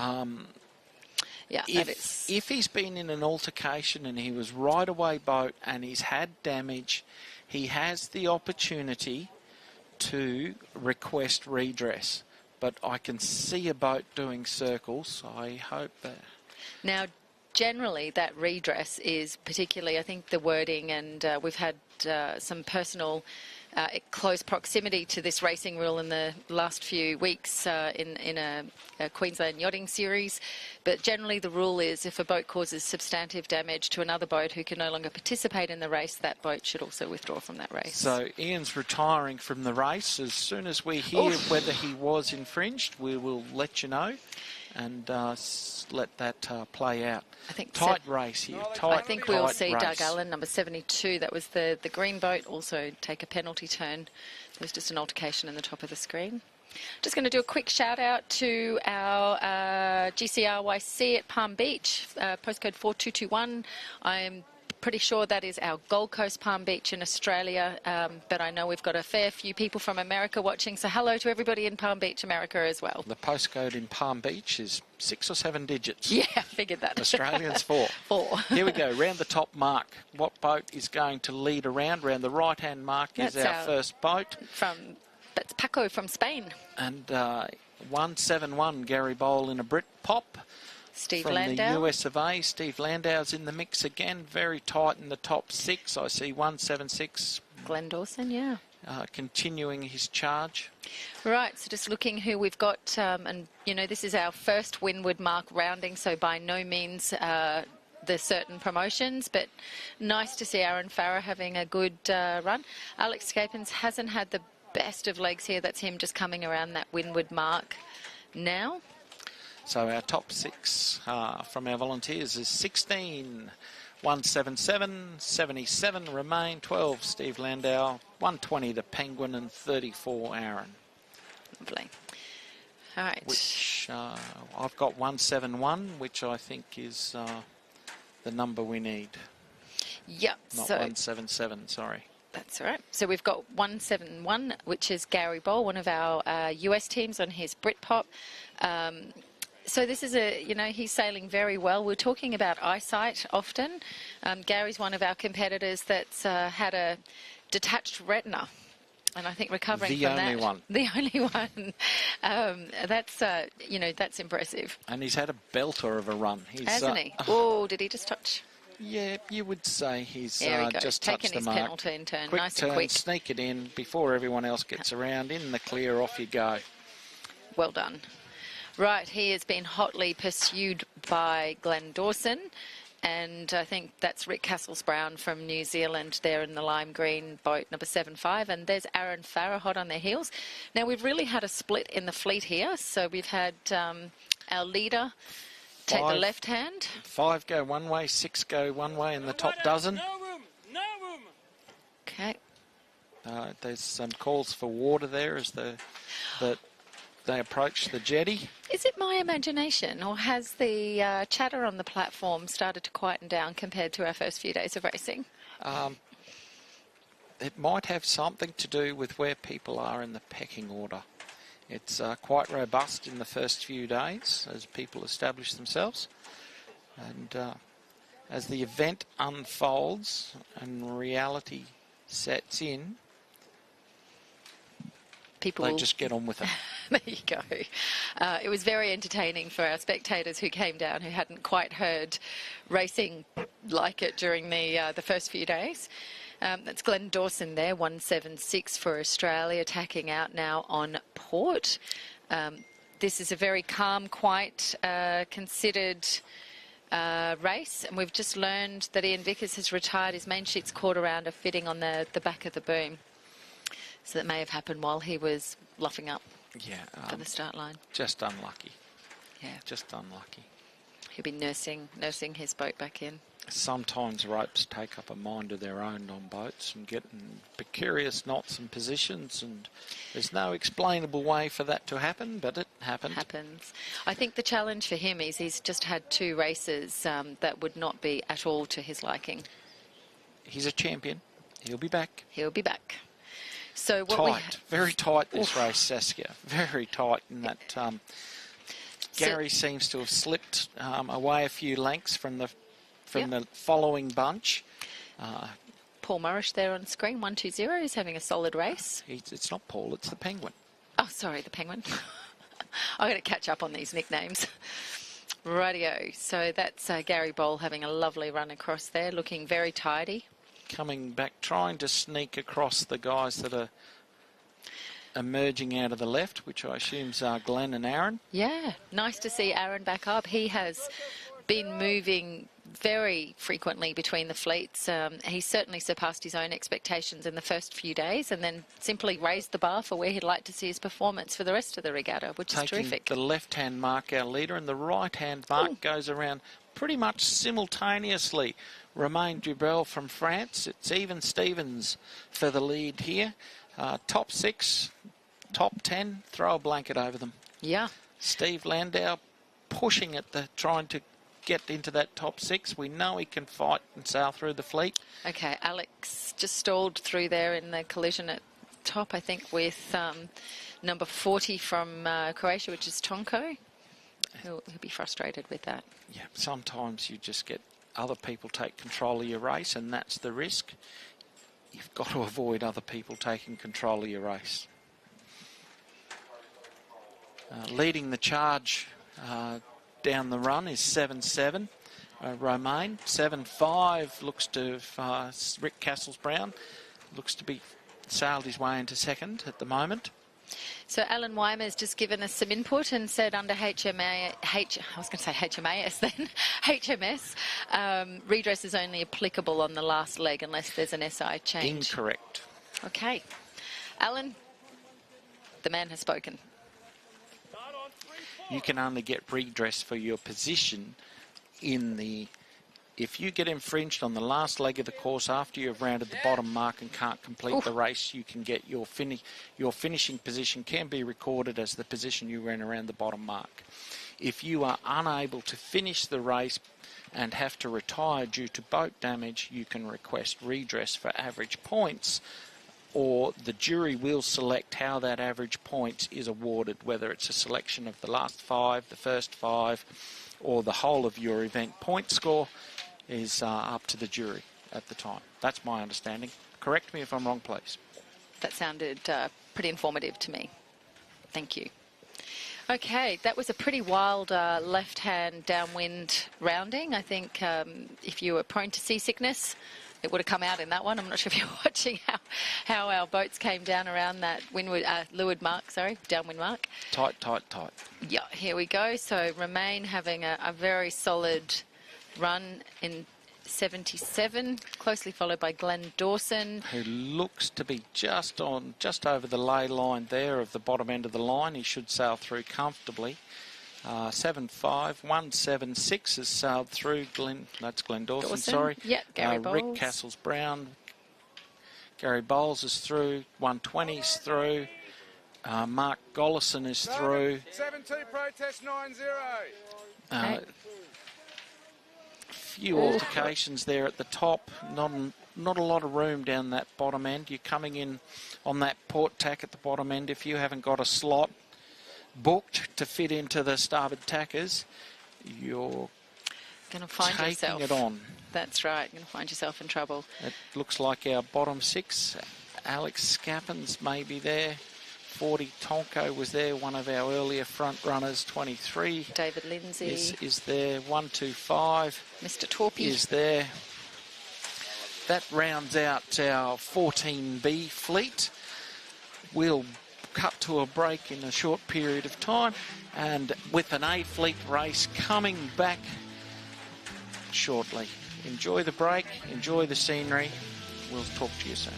Yeah, if he's been in an altercation and he was right away boat and he's had damage, he has the opportunity to request redress. But I can see a boat doing circles. I hope that. Now, generally, that redress is particularly, I think, the wording, and we've had some personal close proximity to this racing rule in the last few weeks in a Queensland yachting series. But generally, the rule is if a boat causes substantive damage to another boat who can no longer participate in the race, that boat should also withdraw from that race. So Ian's retiring from the race. As soon as we hear whether he was infringed, we will let you know and let that play out. I think tight race here. I think we'll see race. Doug Allen, number 72. That was the green boat. Also take a penalty turn. There was just an altercation in the top of the screen. Just going to do a quick shout out to our GCRYC at Palm Beach, postcode 4221. I'm pretty sure that is our Gold Coast Palm Beach in Australia, but I know we've got a fair few people from America watching, so hello to everybody in Palm Beach, America as well. The postcode in Palm Beach is 6 or 7 digits. Yeah, I figured that. Australians 4. 4. Here we go, round the top mark. What boat is going to lead around? Round the right-hand mark is our first boat. That's Paco from Spain. And 171, Gary Bowl in a Brit Pop. Steve from Landau. the US of A. Steve Landau's in the mix again. Very tight in the top 6. I see 176. Glenn Dawson, yeah. Continuing his charge. Right, so just looking who we've got. And, you know, this is our first Windward Mark rounding, so by no means the certain promotions, but nice to see Aaron Farrer having a good run. Alex Scapins hasn't had the best of legs here. That's him just coming around that Windward Mark now. So our top 6 from our volunteers is 16, 177, 77 Remain, 12 Steve Landau, 120 the Penguin, and 34 Aaron. Lovely. All right. Which I've got 171, which I think is the number we need. Yep. Not so 177, sorry. That's all right. So we've got 171, which is Gary Bowl, one of our US teams on his Britpop. So this is he's sailing very well. We're talking about eyesight often. Gary's one of our competitors that's had a detached retina. And I think recovering from that. The only one. The only one. That's impressive. And he's had a belter of a run. Hasn't he? Oh, did he just touch? Yeah, you would say he's just taking touched his the mark. penalty turn, Quick nice turn, and quick. Sneak it in before everyone else gets around. In the clear, off you go. Well done. Right, he has been hotly pursued by Glenn Dawson, and I think that's Rick Castles-Brown from New Zealand there in the lime green boat number 75, and there's Aaron Farrer hot on their heels. Now, we've really had a split in the fleet here, so we've had our leader take the left hand. 5 go one way, 6 go one way in the top dozen. No room. Okay. There's some calls for water there as they approach the jetty. Is it my imagination, or has the chatter on the platform started to quieten down compared to our first few days of racing? It might have something to do with where people are in the pecking order. It's quite robust in the first few days as people establish themselves. And as the event unfolds and reality sets in, they just get on with it. There you go. It was very entertaining for our spectators who came down who hadn't quite heard racing like it during the first few days. That's Glenn Dawson there, 176 for Australia, tacking out now on port. This is a very calm, quite considered race, and we've just learned that Ian Vickers has retired. His main sheet's caught around a fitting on the back of the boom. So that may have happened while he was luffing up for the start line. Just unlucky. Yeah. Just unlucky. He'll be nursing his boat back in. Sometimes ropes take up a mind of their own on boats and get in precarious knots and positions, and there's no explainable way for that to happen, but it happens. I think the challenge for him is he's just had 2 races that would not be at all to his liking. He's a champion. He'll be back. He'll be back. So what very tight this race, Saskia. Very tight in that. Gary seems to have slipped away a few lengths from the following bunch. Paul Morris there on screen, 120, is having a solid race. It's not Paul, it's the Penguin. Oh, sorry, the Penguin. I've got to catch up on these nicknames. Rightio. So that's Gary Bowl having a lovely run across there, looking very tidy. Coming back, trying to sneak across the guys that are emerging out of the left, which I assume are Glenn and Aaron. Yeah, nice to see Aaron back up. He has been moving very frequently between the fleets. He certainly surpassed his own expectations in the first few days, and then simply raised the bar for where he'd like to see his performance for the rest of the regatta, which is terrific. Taking the left-hand mark, our leader, and the right-hand mark goes around pretty much simultaneously. Romain Dubrel from France. It's even Stevens for the lead here. Top 6, top 10, throw a blanket over them. Yeah. Steve Landau pushing at trying to get into that top 6. We know he can fight and sail through the fleet. Okay, Alex just stalled through there in the collision at top, I think, with number 40 from Croatia, which is Tonko. He'll be frustrated with that. Yeah, sometimes you just get other people take control of your race, and that's the risk. You've got to avoid other people taking control of your race. Leading the charge down the run is 7-7. Romain. 7-5 looks to Rick Castles-Brown. Looks to be sailed his way into second at the moment. So Alan Weimer's just given us some input and said under HMAS then, HMS, redress is only applicable on the last leg unless there's an SI change. Incorrect. Okay. Alan, the man has spoken. You can only get redress for your position if you get infringed on the last leg of the course after you've rounded the bottom mark and can't complete the race, you can get your finishing position can be recorded as the position you ran around the bottom mark. If you are unable to finish the race and have to retire due to boat damage, you can request redress for average points, or the jury will select how that average points is awarded, whether it's a selection of the last 5, the first 5, or the whole of your event point score is up to the jury at the time. That's my understanding. Correct me if I'm wrong, please. That sounded pretty informative to me. Thank you. Okay, that was a pretty wild left-hand downwind rounding. I think if you were prone to seasickness, it would have come out in that one. I'm not sure if you're watching how our boats came down around that leeward mark, downwind mark. Tight, tight, tight. Yeah, here we go. So Romain having a very solid run in 77, closely followed by Glenn Dawson, who looks to be just over the lay line there of the bottom end of the line. He should sail through comfortably. 7-5, 1-7-6 has sailed through. That's Glenn Dawson. Sorry. Yep, Gary Bowles. Rick Castles-Brown. Gary Bowles is through. 120's through. Mark Gollison is through. 7-2 protest 9-0. Okay. Few altercations there at the top. Not a lot of room down that bottom end. You're coming in on that port tack at the bottom end. If you haven't got a slot booked to fit into the starboard tackers, you're going to find taking it on. That's right. You're going to find yourself in trouble. It looks like our bottom 6. Alex Scappens may be there. 40 Tonko was there, one of our earlier front runners. 23 David Lindsay is there. 125 Mr. Torpy is there. That rounds out our 14B fleet. We'll cut to a break in a short period of time, and with an A fleet race coming back shortly. Enjoy the break, enjoy the scenery. We'll talk to you soon.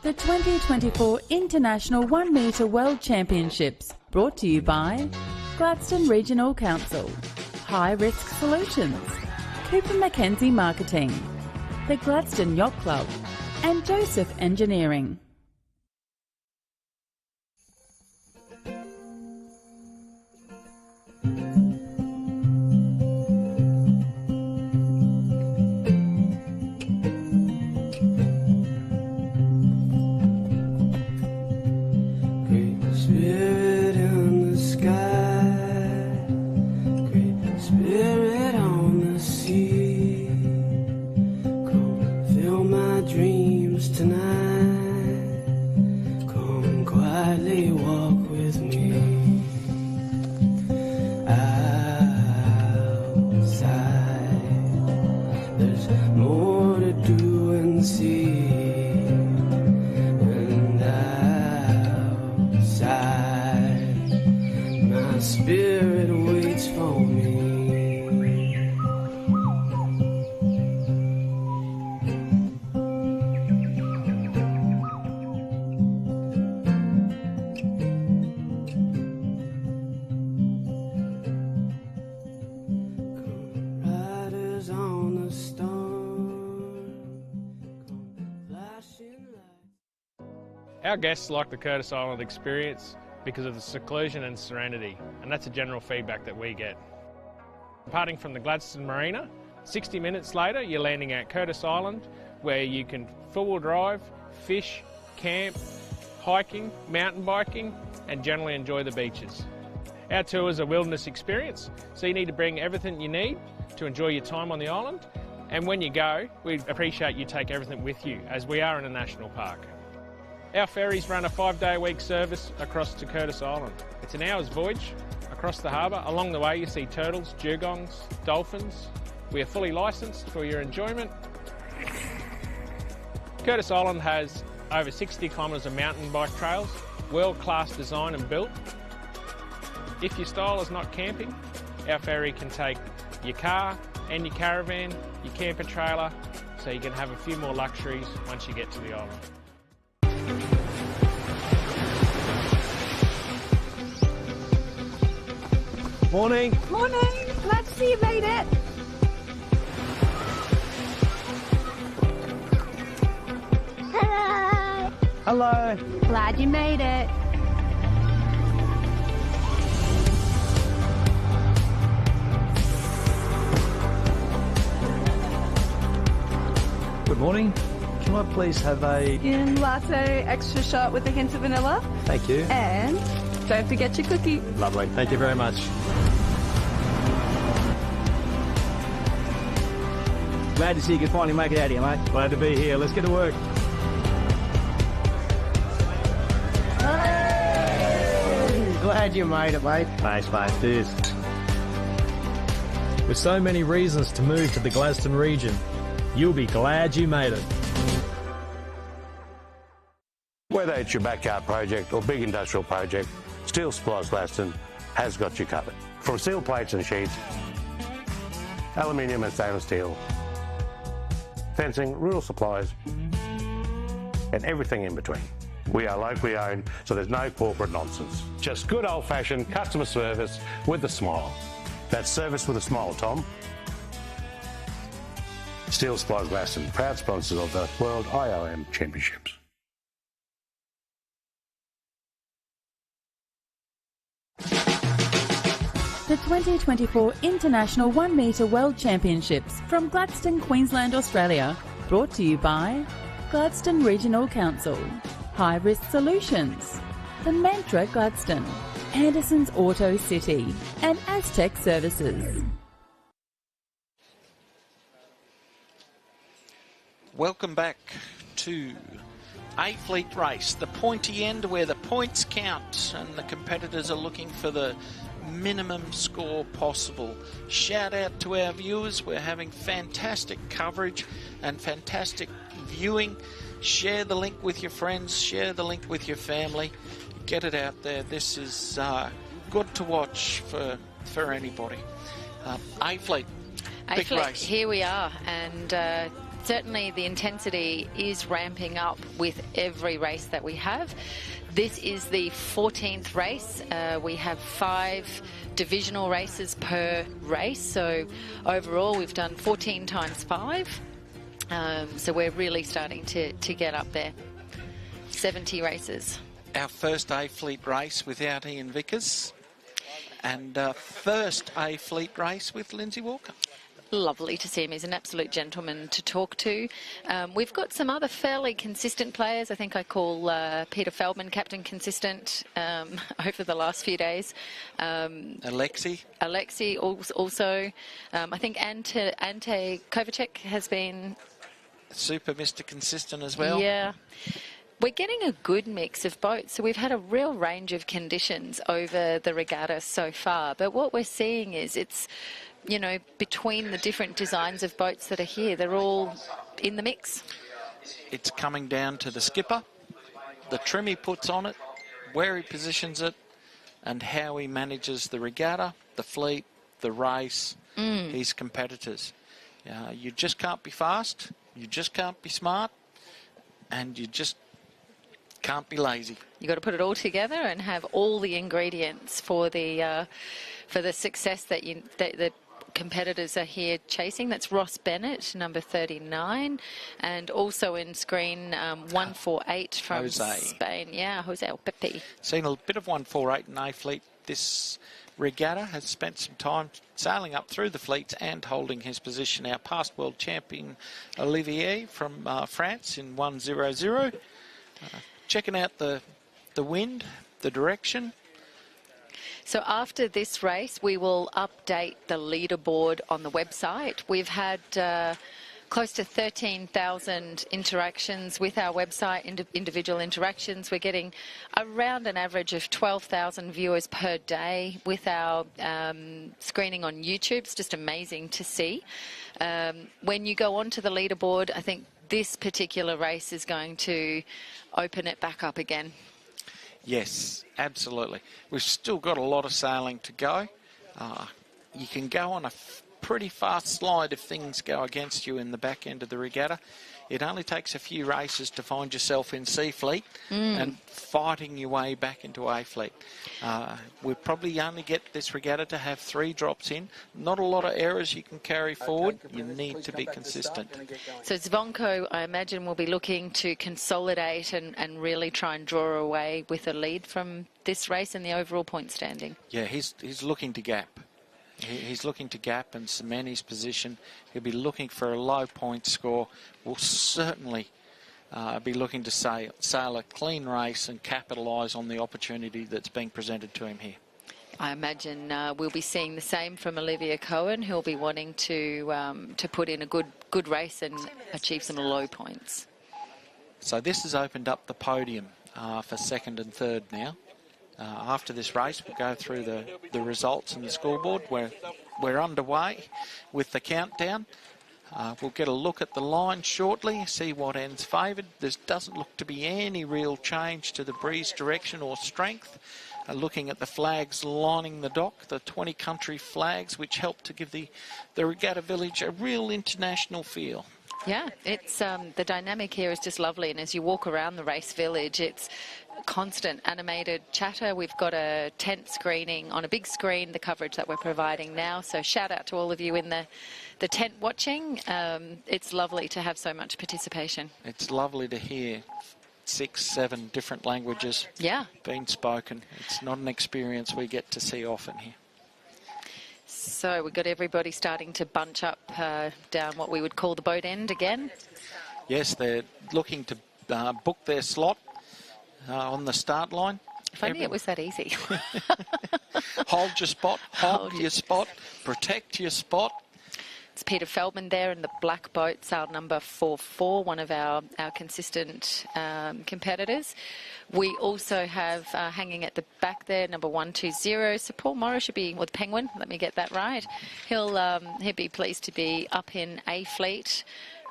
The 2024 International 1 Metre World Championships, Brought to you by Gladstone Regional Council, High Risk Solutions, Cooper Mackenzie Marketing, the Gladstone Yacht Club, and Joseph Engineering. Spirit in the sky, great spirit on the sea, come fill my dreams tonight, come quietly walk with me. Outside, there's more to do and see. My spirit waits for me. Come riders on the storm, come flashing lights. Our guests like the Curtis Island experience because of the seclusion and serenity, and that's a general feedback that we get. Departing from the Gladstone Marina, 60 minutes later you're landing at Curtis Island, where you can four-wheel drive, fish, camp, hiking, mountain biking, and generally enjoy the beaches. Our tour is a wilderness experience, so you need to bring everything you need to enjoy your time on the island, and when you go, we appreciate you take everything with you, as we are in a national park. Our ferries run a 5-day-a-week service across to Curtis Island. It's an hour's voyage across the harbour. Along the way you see turtles, dugongs, dolphins. We are fully licensed for your enjoyment. Curtis Island has over 60 kilometres of mountain bike trails, world-class design and built. If your style is not camping, our ferry can take your car and your caravan, your camper trailer, so you can have a few more luxuries once you get to the island. Morning. Morning. Glad to see you made it. Hello. Hello. Glad you made it. Good morning. Can I please have a Skin latte, extra shot with a hint of vanilla. Thank you. And don't forget your cookie. Lovely. Thank you very much. Glad to see you could finally make it out here, mate. Glad to be here. Let's get to work. Glad you made it, mate. Thanks, mate. Cheers. With so many reasons to move to the Gladstone region, you'll be glad you made it. Whether it's your backyard project or big industrial project, Steel Supplies Gladstone has got you covered. From steel plates and sheets, aluminium and stainless steel, fencing, rural supplies, and everything in between. We are locally owned, so there's no corporate nonsense. Just good old-fashioned customer service with a smile. That's service with a smile, Tom. Steel Supplies Gladstone, proud sponsors of the World IOM Championships. The 2024 International 1 Metre World Championships from Gladstone, Queensland, Australia, brought to you by Gladstone Regional Council, High Risk Solutions, The Mantra Gladstone, Anderson's Auto City, and Aztec Services. Welcome back to A Fleet Race, the pointy end where the points count and the competitors are looking for the minimum score possible. Shout out to our viewers. We're having fantastic coverage and fantastic viewing. Share the link with your friends, share the link with your family, get it out there. This is good to watch for anybody. A Fleet, big race. Here we are, and certainly the intensity is ramping up with every race that we have. This is the 14th race. We have 5 divisional races per race. So overall, we've done 14 times 5. So we're really starting to get up there. 70 races. Our first A-Fleet race without Ian Vickers, and first A-Fleet race with Lindsay Walker. Lovely to see him. He's an absolute gentleman to talk to. We've got some other fairly consistent players. I think I call Peter Feldman Captain Consistent over the last few days. Alexei also. I think Ante Kovacic has been... Super Mr. Consistent as well. Yeah. We're getting a good mix of boats, so we've had a real range of conditions over the regatta so far. But what we're seeing is it's, you know, between the different designs of boats that are here, they're all in the mix. It's coming down to the skipper, the trim he puts on it, where he positions it, and how he manages the regatta, the fleet, the race, his competitors. You just can't be fast, you just can't be smart, and you just can't be lazy. You've got to put it all together and have all the ingredients for the success that the competitors are here chasing. That's Ross Bennett, number 39, and also in screen 148 from Jose. Spain. Yeah, Jose El Pepe. Seen a bit of 148 in A-Fleet this regatta. Has spent some time sailing up through the fleets and holding his position. Our past world champion Olivier from France in 100. Checking out the wind, the direction. So after this race, we will update the leaderboard on the website. We've had close to 13,000 interactions with our website, individual interactions. We're getting around an average of 12,000 viewers per day with our screening on YouTube. It's just amazing to see. When you go onto the leaderboard, I think this particular race is going to open it back up again. Yes, absolutely. We've still got a lot of sailing to go. You can go on a pretty fast slide if things go against you in the back end of the regatta. It only takes a few races to find yourself in C Fleet and fighting your way back into A Fleet. We'll probably only get this regatta to have 3 drops in. Not a lot of errors you can carry forward. You need to be consistent. So Zvonko, I imagine, will be looking to consolidate and really try and draw away with a lead from this race and the overall point standing. Yeah, he's looking to gap. He's looking to gap and cement his position. He'll be looking for a low point score. Will certainly be looking to sail a clean race and capitalise on the opportunity that's being presented to him here. I imagine we'll be seeing the same from Olivia Cohen, who'll be wanting to put in a good race and achieve some low points. So this has opened up the podium for second and third now. After this race, we'll go through the results and the scoreboard. We're underway with the countdown. We'll get a look at the line shortly, see what ends favoured. There doesn't look to be any real change to the breeze direction or strength. Looking at the flags lining the dock, the 20-country flags, which help to give the regatta village a real international feel. Yeah, it's the dynamic here is just lovely, and as you walk around the race village, it's constant animated chatter. We've got a tent screening on a big screen, the coverage that we're providing now. So shout out to all of you in the tent watching. It's lovely to have so much participation. It's lovely to hear 6, 7 different languages being spoken. It's not an experience we get to see often here. So we've got everybody starting to bunch up down what we would call the boat end again. Yes, they're looking to book their slot on the start line. If only it was that easy. Hold your spot, hold your spot, protect your spot. It's Peter Feldman there in the black boat, sail number 44, one of our consistent competitors. We also have hanging at the back there, number 120. So Paul Morrow should be with Penguin. Let me get that right. He'll be pleased to be up in A Fleet.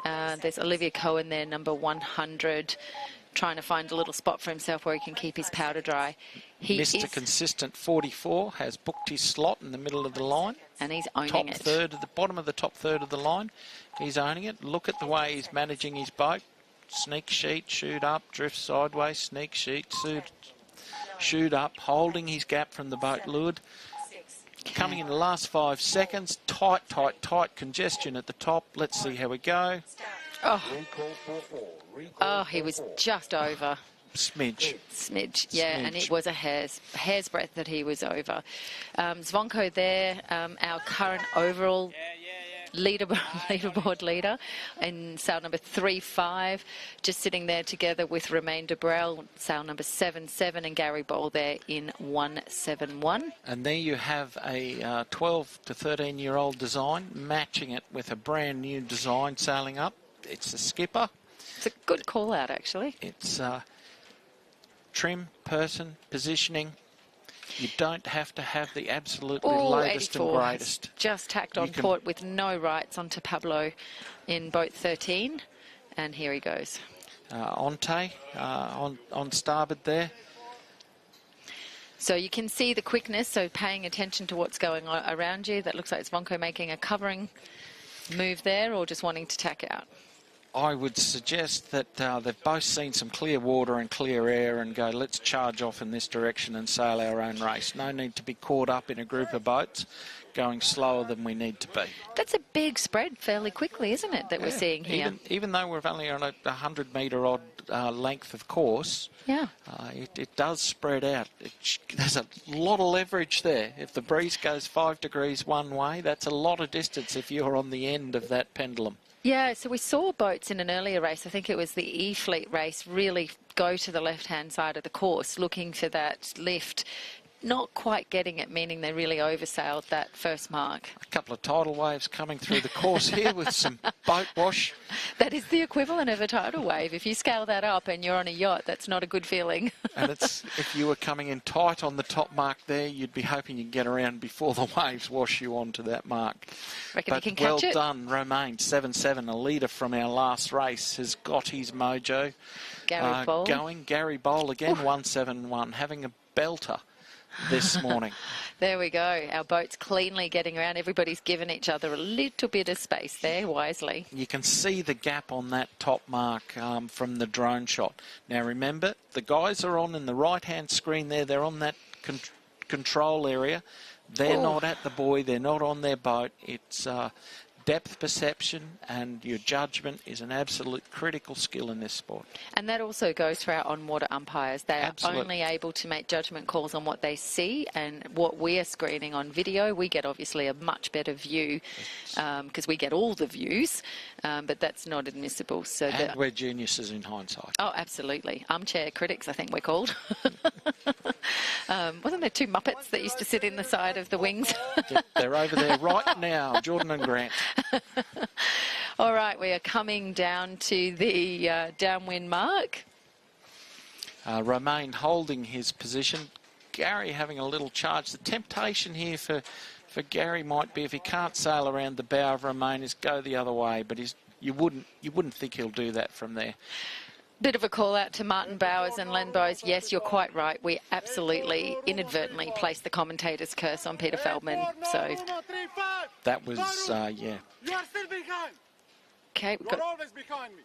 There's Olivia Cohen there, number 100. Trying to find a little spot for himself where he can keep his powder dry. Mr. Consistent 44 has booked his slot in the middle of the line. And he's owning it. The bottom of the top third of the line. He's owning it. Look at the way he's managing his boat. Sneak sheet, shoot up, drift sideways, sneak sheet, shoot up, holding his gap from the boat leeward. Coming in the last 5 seconds. Tight congestion at the top. Let's see how we go. Oh, he was just over. Smidge, yeah, and it was a hair's breadth that he was over. Zvonko there, our current overall leaderboard leader in sail number 3-5, just sitting there together with Romain Debrel, sail number 7-7, and Gary Bowl there in 1-7-1. And there you have a 12 to 13-year-old design, matching it with a brand new design sailing up. It's the skipper. It's a good call out, actually. It's trim, person, positioning. You don't have to have the absolutely latest and greatest. Just tacked on port with no rights onto Pablo in boat 13. And here he goes. Onte on starboard there. So you can see the quickness, so paying attention to what's going on around you. That looks like Zvonko making a covering move there, or just wanting to tack out. I would suggest that they've both seen some clear water and clear air and go, let's charge off in this direction and sail our own race. No need to be caught up in a group of boats going slower than we need to be. That's a big spread fairly quickly, isn't it, that we're seeing here? Even though we're only on a 100-metre odd length of course, it does spread out. There's a lot of leverage there. If the breeze goes 5 degrees one way, that's a lot of distance if you're on the end of that pendulum. Yeah, so we saw boats in an earlier race, I think it was the E-Fleet race, really go to the left-hand side of the course looking for that lift. Not quite getting it, meaning they really oversailed that first mark. A couple of tidal waves coming through the course here with some boat wash. That is the equivalent of a tidal wave. If you scale that up and you're on a yacht, that's not a good feeling. And if you were coming in tight on the top mark there, you'd be hoping you'd get around before the waves wash you onto that mark. Reckon you can catch it? Well done, Romain, 7-7, a leader from our last race, has got his mojo. Gary Bowl. Gary Bowl again, 1-7-1, having a belter this morning. There we go. Our boat's cleanly getting around. Everybody's given each other a little bit of space there, wisely. You can see the gap on that top mark from the drone shot. Now remember, the guys are on in the right-hand screen there. They're on that control area. They're not at the buoy. They're not on their boat. It's depth perception and your judgment is an absolute critical skill in this sport. And that also goes for our on-water umpires. They are only able to make judgment calls on what they see, and what we are screening on video, we get obviously a much better view because we get all the views, but that's not admissible. So we're geniuses in hindsight. Oh, absolutely. Armchair critics, I think we're called. Wasn't there two Muppets that used to sit in the side of the wings? Yeah, they're over there right now, Jordan and Grant. All right, we are coming down to the downwind mark. Romain holding his position. Gary having a little charge. The temptation here for Gary might be, if he can't sail around the bow of Romain, is go the other way. But you wouldn't think he'll do that from there. Bit of a call out to Martin Bowers and Len Bowes. Yes, you're quite right. We absolutely inadvertently placed the commentator's curse on Peter Feldman. So that was, yeah. You are still behind. Okay, you're always behind me.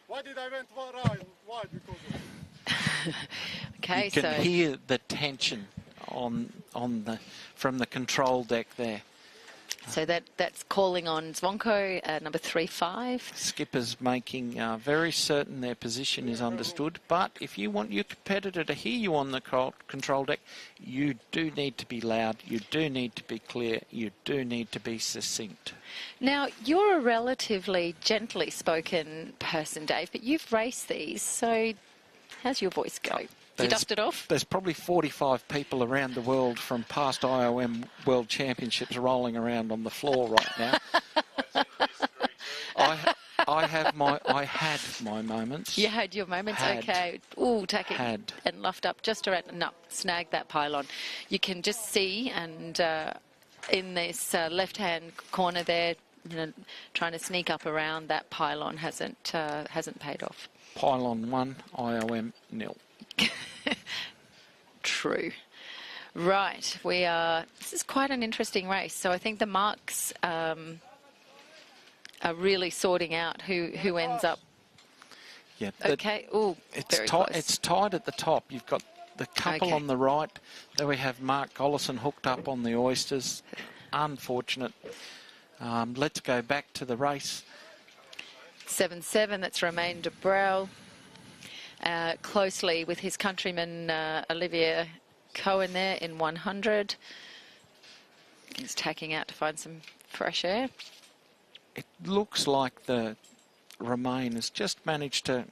Why did I went wide? Why? Because okay, you can hear the tension from the control deck there. So that's calling on Zvonko, number 3-5. Skippers making very certain their position is understood. But if you want your competitor to hear you on the control deck, you do need to be loud, you do need to be clear, you do need to be succinct. Now, you're a relatively gently spoken person, Dave, but you've raced these, so how's your voice going? You dust it off? There's probably 45 people around the world from past IOM World Championships rolling around on the floor right now. I had my moments. You had your moments? Okay. Ooh, tack it and luffed up just around, no, snag that pylon. You can just see, and in this left-hand corner there, you know, trying to sneak up around that pylon hasn't paid off. Pylon 1, IOM 0. true. Right, this is quite an interesting race. So I think the marks are really sorting out who ends up. Yeah. Okay. Oh, very close. It's tied at the top. You've got the couple on the right. There we have Mark Gollison hooked up on the Oysters. Unfortunate. Let's go back to the race. 7-7. That's Romain de Breuil. Closely with his countryman Olivier Cohen there in 100. He's tacking out to find some fresh air. It looks like the Romain has just managed to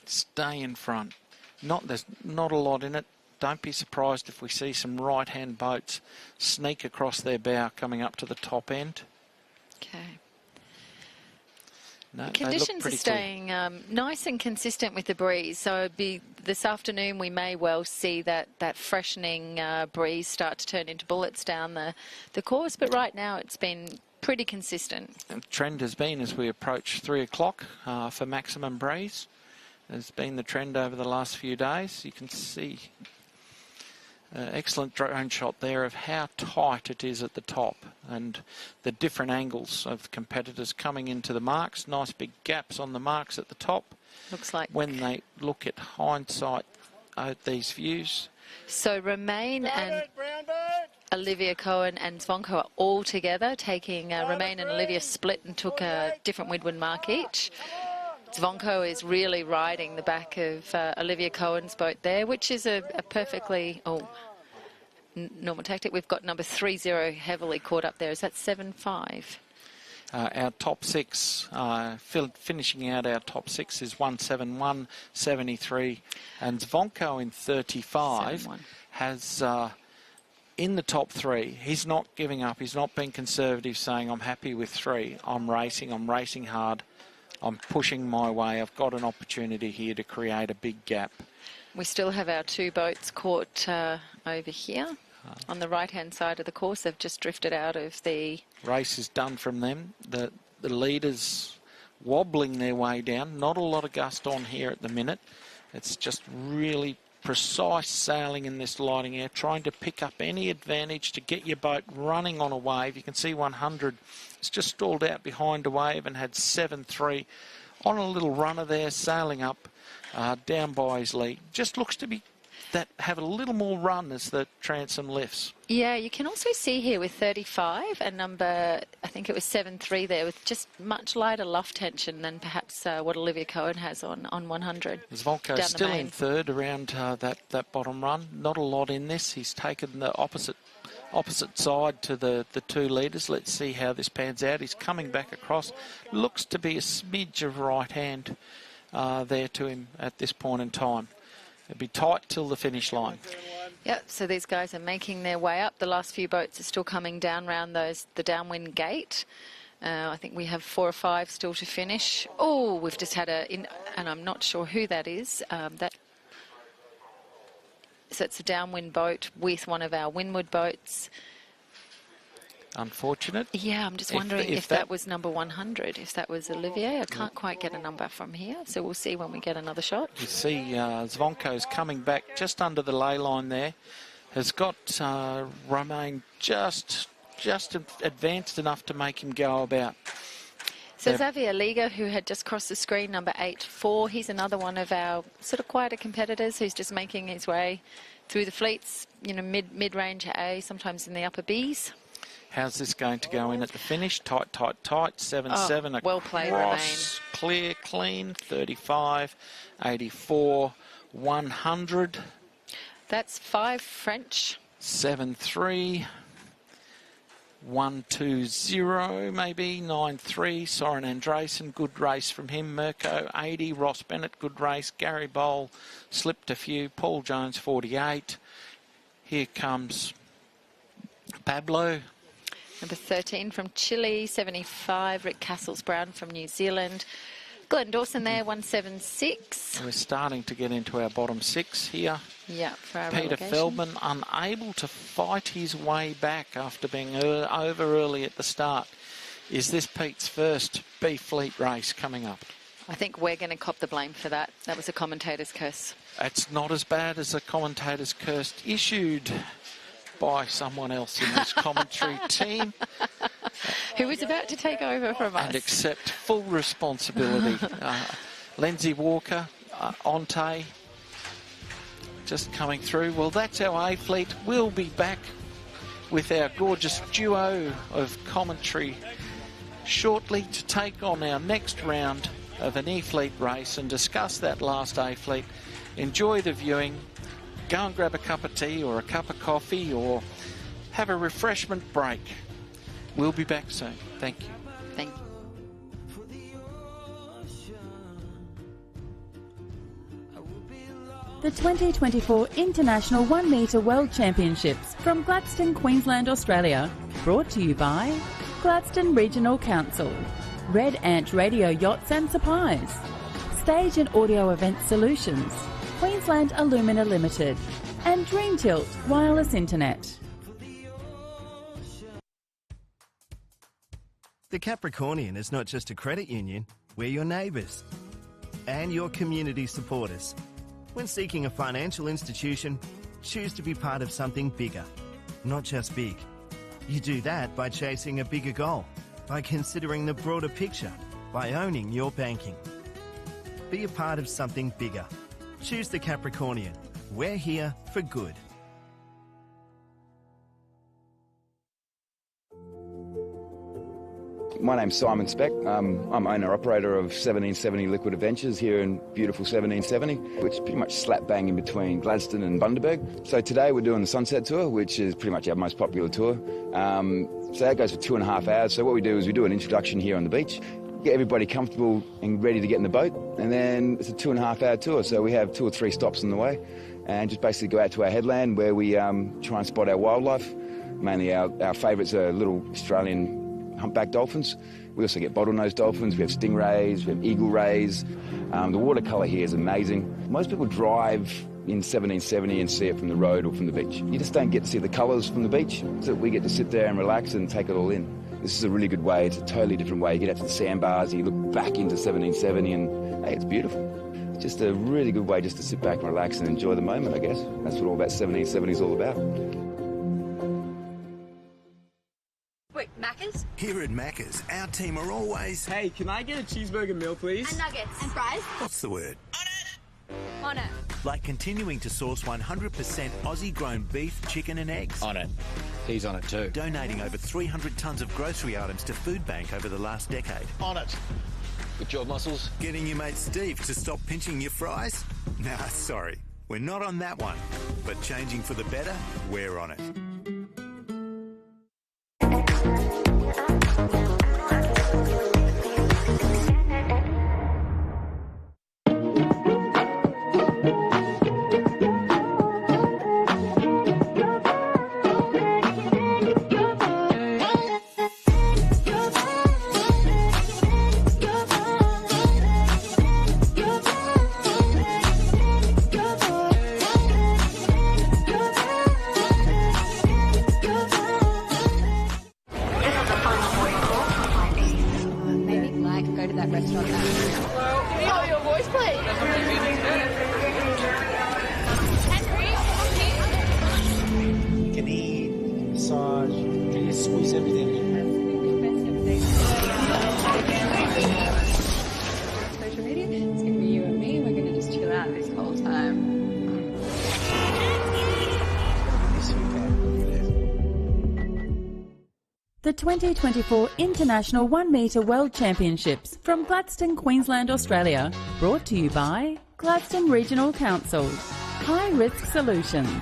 stay in front. There's not a lot in it. Don't be surprised if we see some right-hand boats sneak across their bow coming up to the top end. Okay. No, the conditions are staying nice and consistent with the breeze. So this afternoon we may well see that freshening breeze start to turn into bullets down the course. But right now it's been pretty consistent. The trend has been as we approach 3 o'clock for maximum breeze. Has been the trend over the last few days. You can see excellent drone shot there of how tight it is at the top and the different angles of competitors coming into the marks. Nice big gaps on the marks at the top. Looks like when they look at hindsight at these views. So Romain and Olivier Cohen and Zvonko are all together, taking Romain and Olivier split and took a different windward mark each. Zvonko is really riding the back of Olivier Cohen's boat there, which is a perfectly normal tactic. We've got number 30 heavily caught up there. Is that 7-5? Our top six, finishing out our top six is 171, 73, and Zvonko in 35 has in the top three. He's not giving up. He's not being conservative, saying I'm happy with 3. I'm racing hard. I'm pushing my way. I've got an opportunity here to create a big gap. We still have our 2 boats caught over here on the right-hand side of the course. They've just drifted out of the... Race is done from them. The leaders wobbling their way down. Not a lot of gust on here at the minute. It's just really precise sailing in this lighting air, trying to pick up any advantage to get your boat running on a wave. You can see 100. It's just stalled out behind a wave and had 7-3 on a little runner there, sailing up down by his lead. Just looks to be have a little more run as the transom lifts. Yeah, you can also see here with 35 and number, I think it was 7-3 there, with just much lighter luff tension than perhaps what Olivier Cohen has on 100. Zvonko still in third around that bottom run. Not a lot in this. He's taken the opposite side to the 2 leaders. Let's see how this pans out. He's coming back across. Looks to be a smidge of right hand there to him at this point in time. It'll be tight till the finish line. Yep, so these guys are making their way up. The last few boats are still coming down around the downwind gate. I think we have 4 or 5 still to finish. Oh, we've just had and I'm not sure who that is. So it's a downwind boat with one of our windward boats. Unfortunate. Yeah, I'm just wondering if that was number 100, if that was Olivier. I can't quite get a number from here, so we'll see when we get another shot. You see Zvonko's coming back just under the ley line there. Has got Romain just advanced enough to make him go about. So Xavier Liga, who had just crossed the screen, number 8-4, he's another one of our sort of quieter competitors who's just making his way through the fleets, mid-range A, sometimes in the upper Bs. How's this going to go in at the finish? Tight, 7-7. Well played, Romain. Clear, clean, 35, 84, 100. That's 5 French. 7-3. 1-2-0 maybe, 9-3, Soren Andresen, good race from him. Mirko 80, Ross Bennett, good race. Gary Bowl slipped a few. Paul Jones 48. Here comes Pablo. Number 13 from Chile, 75. Rick Castles Brown from New Zealand. Glenn Dawson there, 176. We're starting to get into our bottom 6 here. Yeah, for our Peter relegation. Feldman unable to fight his way back after being over early at the start. Is this Pete's first B Fleet race coming up? I think we're going to cop the blame for that. That was a commentator's curse. It's not as bad as a commentator's curse issued by someone else in this commentary team. Who was about to take over from us. And accept full responsibility. Lindsay Walker, Onte, just coming through. Well, that's our A fleet. We'll be back with our gorgeous duo of commentary shortly to take on our next round of an E fleet race and discuss that last A fleet. Enjoy the viewing. Go and grab a cup of tea or a cup of coffee or have a refreshment break. We'll be back soon. Thank you. Thank you. The 2024 International 1 Metre World Championships from Gladstone, Queensland, Australia. Brought to you by Gladstone Regional Council, Red Ant Radio Yachts and Supplies, Stage and Audio Event Solutions, Queensland Alumina Limited, and Dream Tilt Wireless Internet. The Capricornian is not just a credit union, we're your neighbours and your community supporters. When seeking a financial institution, choose to be part of something bigger, not just big. You do that by chasing a bigger goal, by considering the broader picture, by owning your banking. Be a part of something bigger. Choose the Capricornian. We're here for good. My name's Simon Speck. I'm owner-operator of 1770 Liquid Adventures here in beautiful 1770, which is pretty much slap bang in between Gladstone and Bundaberg. So today we're doing the Sunset Tour, which is pretty much our most popular tour. So that goes for 2.5 hours. So what we do is we do an introduction here on the beach, get everybody comfortable and ready to get in the boat, and then it's a 2.5 hour tour. So we have 2 or 3 stops on the way and just basically go out to our headland where we try and spot our wildlife. Mainly our favourites are little Australian humpback dolphins. We also get bottlenose dolphins, we have stingrays, we have eagle rays. The watercolour here is amazing. Most people drive in 1770 and see it from the road or from the beach. You just don't get to see the colours from the beach, so we get to sit there and relax and take it all in. This is a really good way. It's a totally different way. You get out to the sandbars and you look back into 1770 and hey, it's beautiful. It's just a really good way just to sit back and relax and enjoy the moment, I guess. That's what all that 1770 is all about. Wait, Macca's? Here at Macca's, our team are always... Hey, can I get a cheeseburger meal, please? And nuggets. And fries? What's the word? On it. Like continuing to source 100% Aussie-grown beef, chicken and eggs. On it. He's on it too. Donating over 300 tonnes of grocery items to Food Bank over the last decade. On it. Good job, Muscles. Getting your mate Steve to stop pinching your fries? Nah, sorry. We're not on that one. But changing for the better, we're on it. The 2024 International 1 Metre World Championships from Gladstone, Queensland, Australia. Brought to you by Gladstone Regional Council, High Risk Solutions,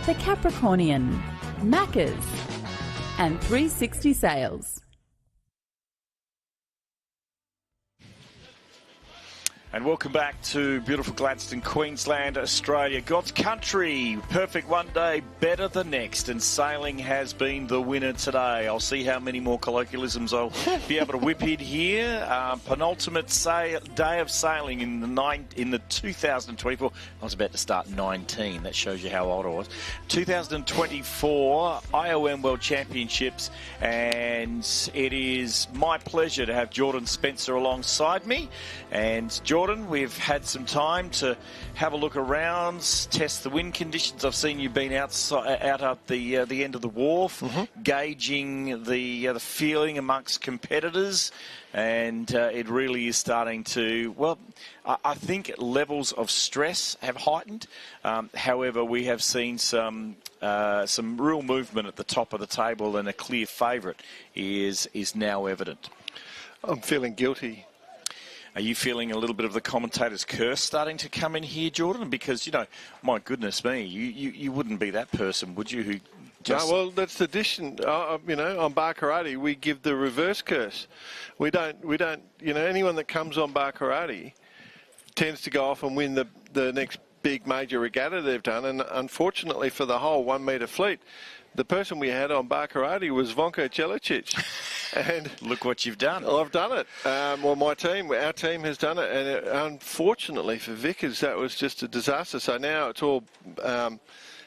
The Capricornian, Macca's, and 360 Sales. And welcome back to beautiful Gladstone, Queensland, Australia. God's country, perfect one day, better the next. And sailing has been the winner today. I'll see how many more colloquialisms I'll be able to whip in here. Penultimate day of sailing in the 2024. I was about to start 19. That shows you how old I was. 2024 IOM World Championships. And it is my pleasure to have Jordan Spencer alongside me. And Jordan, we've had some time to have a look around, test the wind conditions. I've seen you've been out at the end of the wharf, gauging the feeling amongst competitors, and it really is starting to, well, I think levels of stress have heightened. However, we have seen some real movement at the top of the table, and a clear favourite is now evident. I'm feeling guilty. Are you feeling a little bit of the commentator's curse starting to come in here, Jordan? Because, you know, my goodness me, you wouldn't be that person, would you, who just... No, well, that's the addition. You know, on bar karate, we give the reverse curse. We don't, you know, anyone that comes on bar karate tends to go off and win the next big major regatta they've done. And unfortunately for the whole 1 metre fleet, the person we had on bar karate was Zvonko Jelicic. And look what you've done. Well, I've done it. Well, our team has done it. And unfortunately for Vickers, that was just a disaster. So now it's all...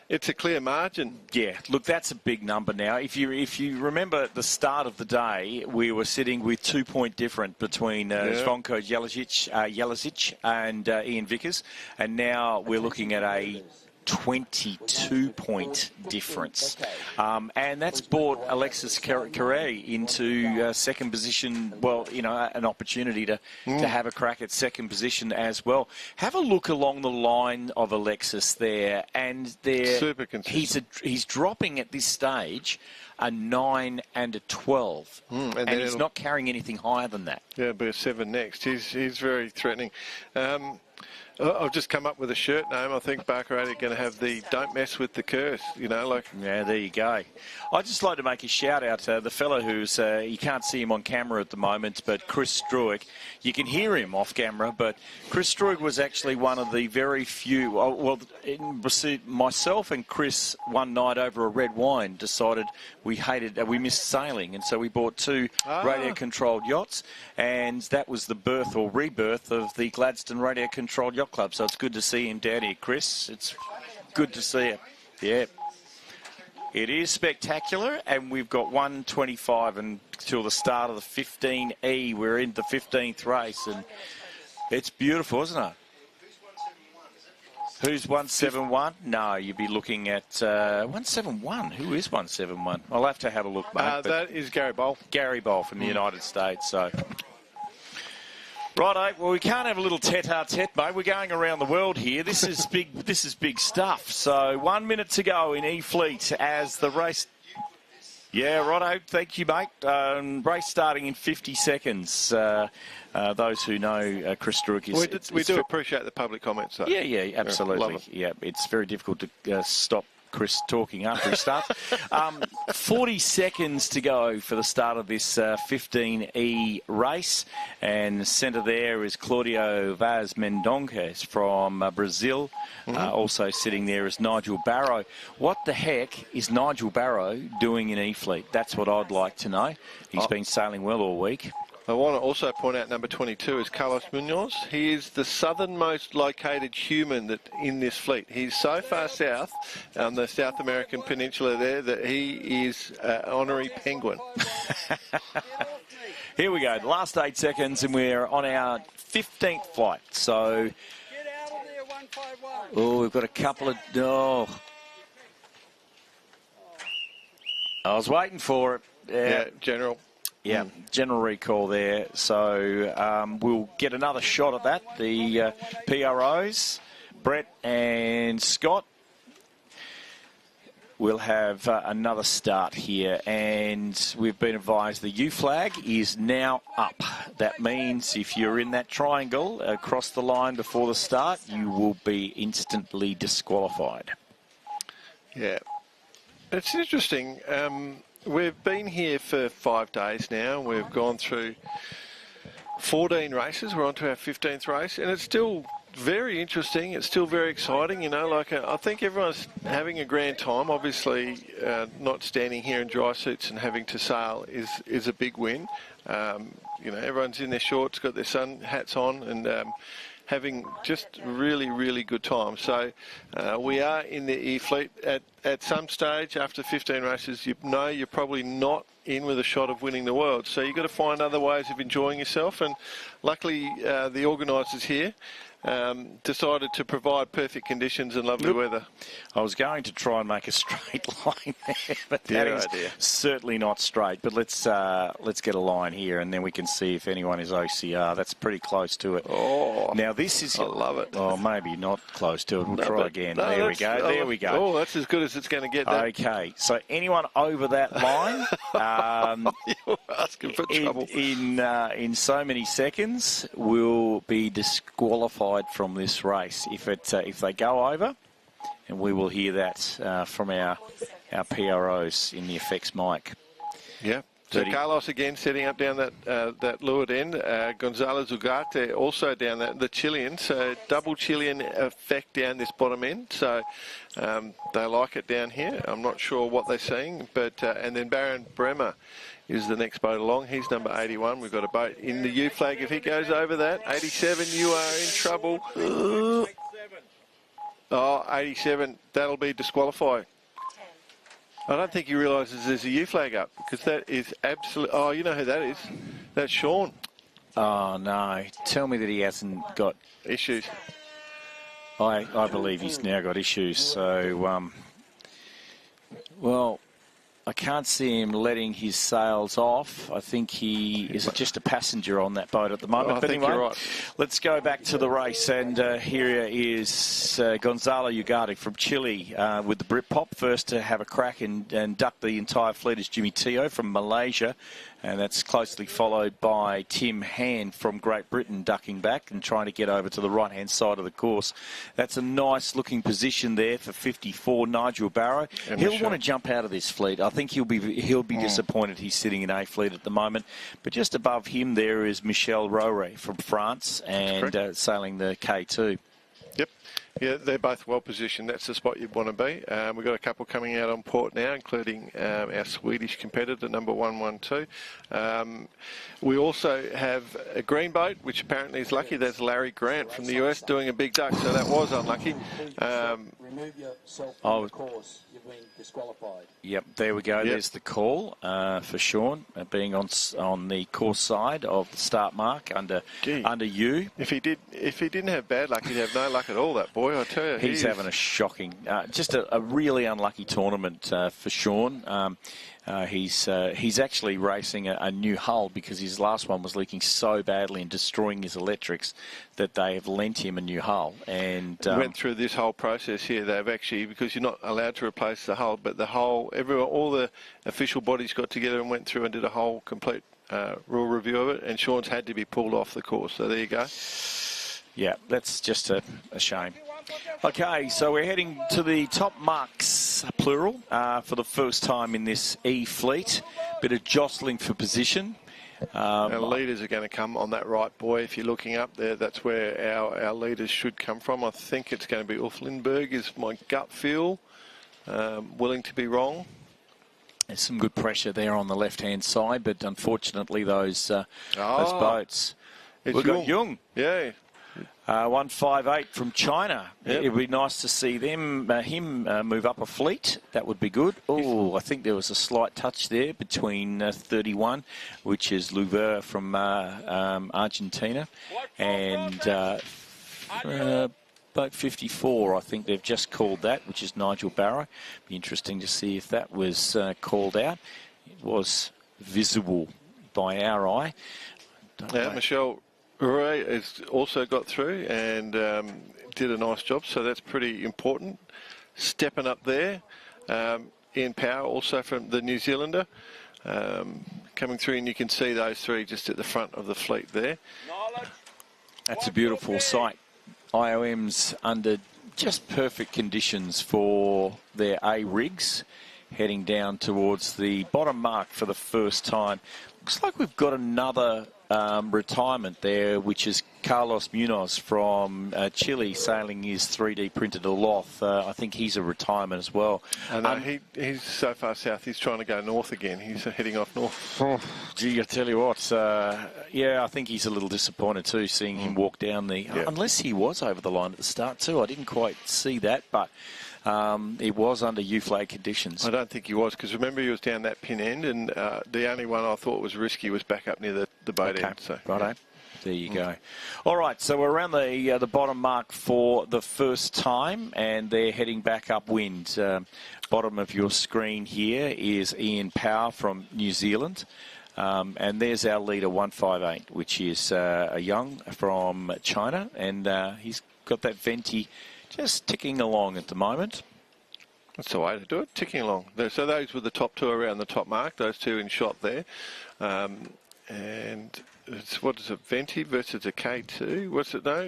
it's a clear margin. Yeah, look, that's a big number now. If you remember at the start of the day, we were sitting with 2-point difference between Zvonko Jelicic and Ian Vickers, and now we're looking at a 22-point difference. And that's brought Alexis Carré into second position. Well, you know, an opportunity to have a crack at second position as well. Have a look along the line of Alexis there, and super consistent. He's dropping at this stage a 9 and a 12, and he's not carrying anything higher than that. Yeah, but a 7 next. He's very threatening. I've just come up with a shirt name. I think bar karate are going to have the "Don't mess with the curse." You know, like. Yeah, there you go. I'd just like to make a shout out to the fellow who's you can't see him on camera at the moment, but Chris Struick. You can hear him off camera, but Chris Struick was actually one of the very few. Well, myself and Chris one night over a red wine decided we missed sailing, and so we bought 2 radio-controlled yachts, and that was the birth or rebirth of the Gladstone Radio-Controlled Yacht Club. So it's good to see him down here, Chris. It's good to see you. Yeah. It is spectacular, and we've got 1:25 until the start of the 15E. We're in the 15th race, and it's beautiful, isn't it? Who's 171? No, you'd be looking at 171. Who is 171? I'll have to have a look, mate. That is Gary Boll. Gary Boll from the United States, so... Righto, well, we can't have a little tete-a-tete, mate. We're going around the world here. This is big. This is big stuff. So 1 minute to go in E-Fleet as the race. Yeah, righto. Thank you, mate. Race starting in 50 seconds. Those who know Chris Struick is... We do appreciate the public comments, though. Yeah, absolutely. Yeah, it's very difficult to stop Chris talking after he starts. 40 seconds to go for the start of this 15E race, and centre there is Claudio Vaz Mendonça from Brazil. Also sitting there is Nigel Barrow. What the heck is Nigel Barrow doing in E-Fleet? That's what I'd like to know. He's been sailing well all week. I want to also point out number 22 is Carlos Munoz. He is the southernmost located human that in this fleet. He's so far south on the South American peninsula there that he is an honorary penguin. Here we go. The last 8 seconds, and we're on our 15th flight. So, we've got a couple of... I was waiting for it. Yeah, General. Yeah, general recall there. So we'll get another shot at that. The PROs, Brett and Scott, will have another start here. And we've been advised the U flag is now up. That means if you're in that triangle across the line before the start, you will be instantly disqualified. Yeah. It's interesting. We've been here for 5 days now. We've gone through 14 races. We're on to our 15th race, and it's still very interesting. It's still very exciting, you know. Like I think everyone's having a grand time. Obviously, not standing here in dry suits and having to sail is a big win. You know, everyone's in their shorts, got their sun hats on, and having just really, really good time. So we are in the E-Fleet. At some stage after 15 races, you know you're probably not in with a shot of winning the world. So you've got to find other ways of enjoying yourself. And luckily, the organisers here decided to provide perfect conditions and lovely weather. I was going to try and make a straight line there, but that is certainly not straight. But let's get a line here, and then we can see if anyone is OCR. That's pretty close to it. Oh, now this is. I love it. Oh, maybe not close to it. We'll try again. No, there we go. There we go. Oh, that's as good as it's going to get. Okay, so anyone over that line, you're asking for trouble. In so many seconds will be disqualified from this race if they go over, and we will hear that from our PROs in the effects mic. Yeah. So Carlos again setting up down that leeward end. Gonzalez Ugarte also down the Chilean. So double Chilean effect down this bottom end. So they like it down here. I'm not sure what they're seeing, but and then Baron Bremer is the next boat along. He's number 81. We've got a boat in the U flag. If he goes over that, 87, you are in trouble. 87, that'll be disqualified. I don't think he realises there's a U flag up, because that is absolute. Oh, you know who that is? That's Sean. Oh, no. Tell me that he hasn't got issues. I believe he's now got issues. So, well, I can't see him letting his sails off. I think he is just a passenger on that boat at the moment. But anyway, you're right. Let's go back to the race. And here is Gonzalo Ugarte from Chile with the Britpop. First to have a crack and duck the entire fleet is Jimmy Teo from Malaysia. And that's closely followed by Tim Hand from Great Britain ducking back and trying to get over to the right-hand side of the course. That's a nice-looking position there for 54, Nigel Barrow. He'll want to jump out of this fleet. I think he'll be disappointed he's sitting in A fleet at the moment. But just above him there is Michel Rore from France and sailing the K2. Yep. Yeah, they're both well positioned. That's the spot you'd want to be. We've got a couple coming out on port now, including our Swedish competitor, number 112. We also have a green boat, which apparently is lucky. That's Larry Grant from the US doing a big duck, so that was unlucky. Remove yourself from the course. You've been disqualified. Yep, there we go. Yep. There's the call for Sean being on the course side of the start mark under you. If he didn't have bad luck, he'd have no luck at all. That boy, I tell you, he's having a shocking, just a really unlucky tournament for Sean. He's actually racing a new hull because his last one was leaking so badly and destroying his electrics that they have lent him a new hull. And went through this whole process here. They've actually, because you're not allowed to replace the hull, but the whole, all the official bodies got together and went through and did a whole complete rule review of it. And Sean's had to be pulled off the course. So there you go. Yeah, that's just a shame. Okay, so we're heading to the top marks, plural, for the first time in this E-Fleet. Bit of jostling for position. Our leaders are going to come on that right buoy. If you're looking up there, that's where our leaders should come from. I think it's going to be Ulf Lindberg, is my gut feel. Willing to be wrong. There's some good pressure there on the left-hand side, but unfortunately those boats. We've got Jung. Yeah. 158 from China. Yep. It would be nice to see him move up a fleet. That would be good. Oh, I think there was a slight touch there between 31, which is Louver from Argentina, and boat 54. I think they've just called that, which is Nigel Barrow. Be interesting to see if that was called out. It was visible by our eye. Michelle Roy has also got through and did a nice job, so that's pretty important. Stepping up there, Ian Power, also from the New Zealander, coming through, and you can see those three just at the front of the fleet there. That's a beautiful sight. IOM's under just perfect conditions for their A rigs, heading down towards the bottom mark for the first time. Looks like we've got another retirement there, which is Carlos Munoz from Chile sailing his 3D printed Aloth. I think he's a retirement as well. I know, he's so far south, he's trying to go north again. He's heading off north. Oh, gee, I tell you what, yeah, I think he's a little disappointed too, seeing him walk down the... Unless he was over the line at the start too. I didn't quite see that, but... it was under U-flag conditions. I don't think he was, because remember he was down that pin end, and the only one I thought was risky was back up near the boat end. So, righto. There you go. All right, so we're around the bottom mark for the first time, and they're heading back upwind. Bottom of your screen here is Ian Power from New Zealand. And there's our leader, 158, which is a young from China, and he's got that Venti just ticking along at the moment. That's the way to do it, ticking along. So those were the top two around the top mark, those two in shot there. And it's, what is it, Venti versus a K2? What's it now?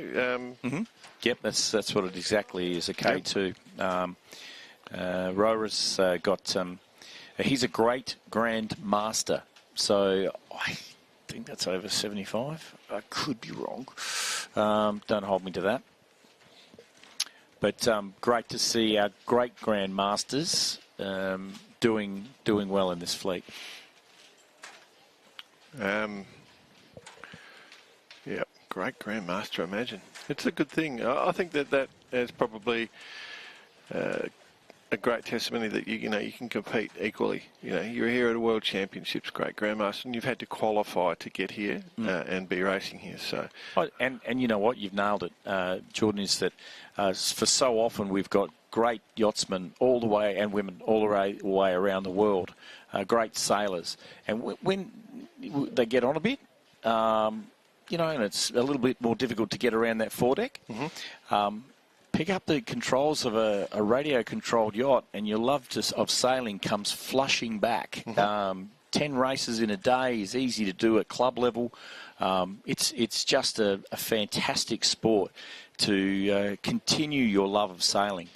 Yep, that's what it exactly is, a K2. Rora's got... he's a great Grand Master, so I think that's over 75. I could be wrong. Don't hold me to that. But great to see our great Grand Masters doing well in this fleet. Yeah, great Grand Master, imagine. It's a good thing. I think that is probably a great testimony that you can compete equally. You're here at a World Championships, great Grandmaster, and you've had to qualify to get here and be racing here. So, and you know what, you've nailed it, Jordan. Is that for so often we've got great yachtsmen all the way, and women all the way around the world, great sailors, and when they get on a bit, and it's a little bit more difficult to get around that foredeck. Pick up the controls of a radio-controlled yacht, and your love of sailing comes flushing back. 10 races in a day is easy to do at club level. It's just a fantastic sport to continue your love of sailing.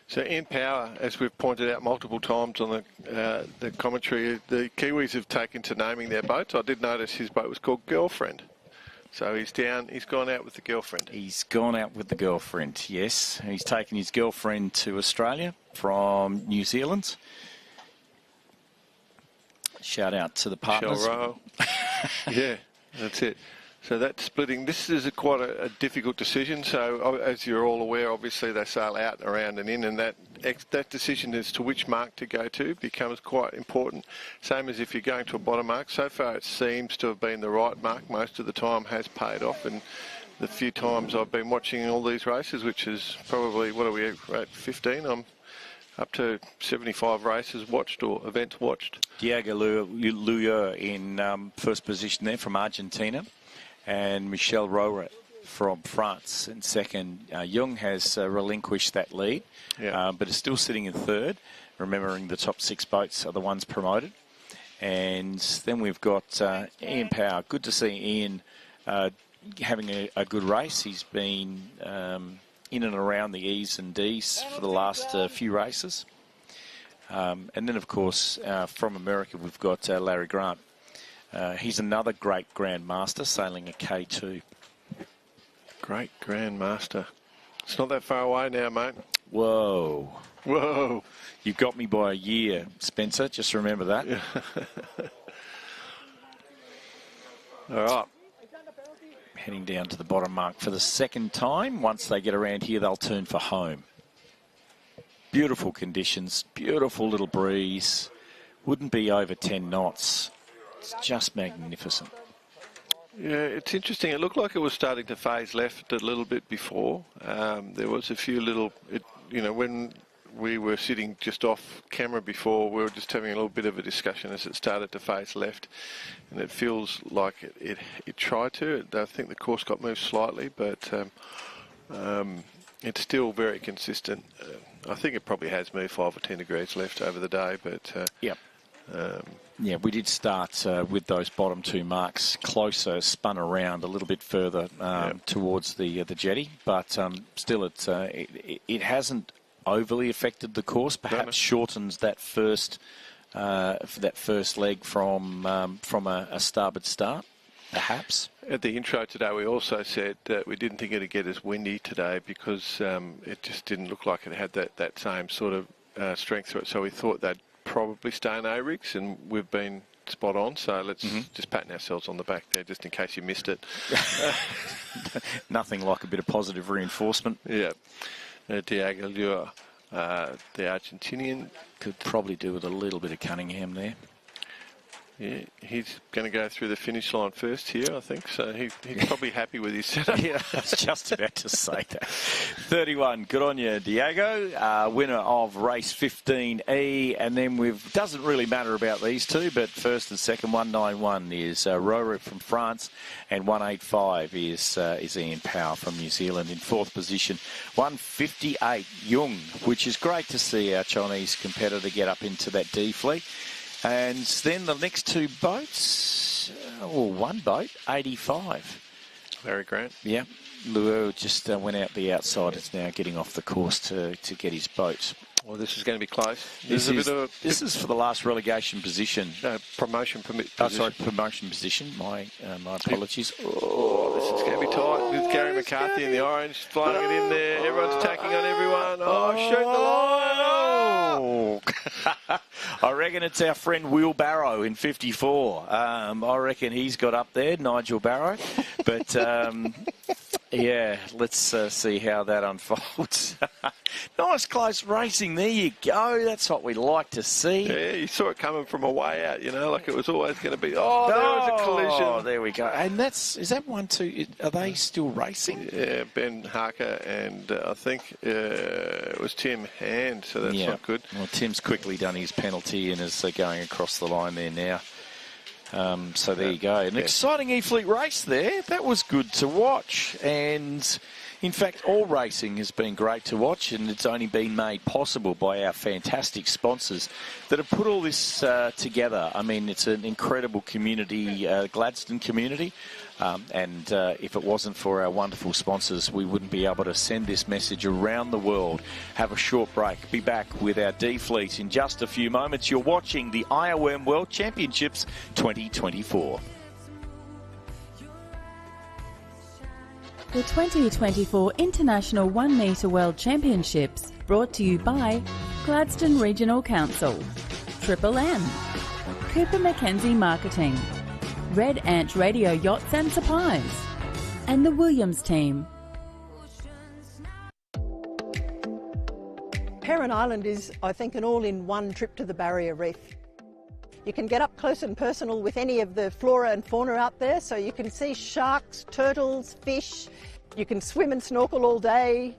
So Ian Power, as we've pointed out multiple times on the commentary, the Kiwis have taken to naming their boats. I did notice his boat was called Girlfriend. So he's gone out with the girlfriend. He's gone out with the girlfriend, yes. He's taken his girlfriend to Australia from New Zealand. Shout out to the partners. Michelle Rowe. Yeah, that's it. So that's splitting. This is quite a difficult decision. So as you're all aware, obviously they sail out and around and in, and that decision as to which mark to go to becomes quite important. Same as if you're going to a bottom mark. So far it seems to have been the right mark most of the time, has paid off, and the few times I've been watching all these races, which is probably, what are we at, 15? I'm up to 75 races watched or events watched. Diego Luyer in first position there from Argentina, and Michelle Rowe from France in second. Jung has relinquished that lead, but is still sitting in third, remembering the top 6 boats are the ones promoted. And then we've got Ian Power. Good to see Ian having a good race. He's been in and around the E's and D's for the last few races. And then, of course, from America, we've got Larry Grant. He's another great Grand Master sailing a K2. Great Grand Master. It's not that far away now, mate. Whoa. Whoa. You got me by a year, Spencer. Just remember that. All right. Heading down to the bottom mark for the second time. Once they get around here, they'll turn for home. Beautiful conditions. Beautiful little breeze. Wouldn't be over 10 knots. It's just magnificent. Yeah, it's interesting. It looked like it was starting to phase left a little bit before. There was a few little, when we were sitting just off camera before, we were just having a little bit of a discussion as it started to phase left. And it feels like it tried to. I think the course got moved slightly, but it's still very consistent. I think it probably has moved 5 or 10 degrees left over the day, but... Yep. Yeah, we did start with those bottom 2 marks closer, spun around a little bit further towards the jetty, but still it hasn't overly affected the course. Perhaps shortens that first leg from a starboard start. Perhaps. At the intro today, we also said that we didn't think it'd get as windy today because it just didn't look like it had that same sort of strength to it. So we thought they'd probably stay in A-rigs, and we've been spot on. So let's just patting ourselves on the back there, just in case you missed it. Nothing like a bit of positive reinforcement. Yeah. Diego Lua, the Argentinian. Could probably do with a little bit of Cunningham there. Yeah, he's going to go through the finish line first here, I think. So he's probably happy with his setup. Yeah, I was just about to say that. 31, good on you, Diego. Winner of race 15E. And then doesn't really matter about these two, but first and second, 191 is Roro from France, and 185 is Ian Power from New Zealand in fourth position. 158, Jung, which is great to see our Chinese competitor get up into that D fleet. And then the next two boats, one boat, 85. Very great. Yeah. Luo just went out the outside. It's now getting off the course to get his boat. Well, this is going to be close. This is for the last relegation position. Promotion position. Oh, sorry, promotion position. My apologies. Oh, this is going to be tight. With Gary McCarthy in the orange, flying it in there. Everyone's attacking on everyone. Oh, shoot the line. Oh. I reckon it's our friend Will Barrow in 54. I reckon he's got up there, Nigel Barrow. But, yeah, let's see how that unfolds. Nice close racing. There you go. That's what we like to see. Yeah, you saw it coming from a way out, like it was always going to be, there was a collision. Oh, there we go. And is that 1-2? Are they still racing? Yeah, Ben Harker and I think it was Tim Hand, so that's not good. Well, Tim's quickly done his penalty and is going across the line there now. So there you go. An exciting E-Fleet race there. That was good to watch. And in fact, all racing has been great to watch, and it's only been made possible by our fantastic sponsors that have put all this together. I mean, it's an incredible community, Gladstone community. And if it wasn't for our wonderful sponsors, we wouldn't be able to send this message around the world. Have a short break. Be back with our D-Fleet in just a few moments. You're watching the IOM World Championships 2024. The 2024 International 1 Metre World Championships, brought to you by Gladstone Regional Council, Triple M, Cooper Mackenzie Marketing, Red Ant Radio Yachts and Supplies, and the Williams team. Heron Island is, I think, an all-in-one trip to the Barrier Reef. You can get up close and personal with any of the flora and fauna out there, so you can see sharks, turtles, fish. You can swim and snorkel all day.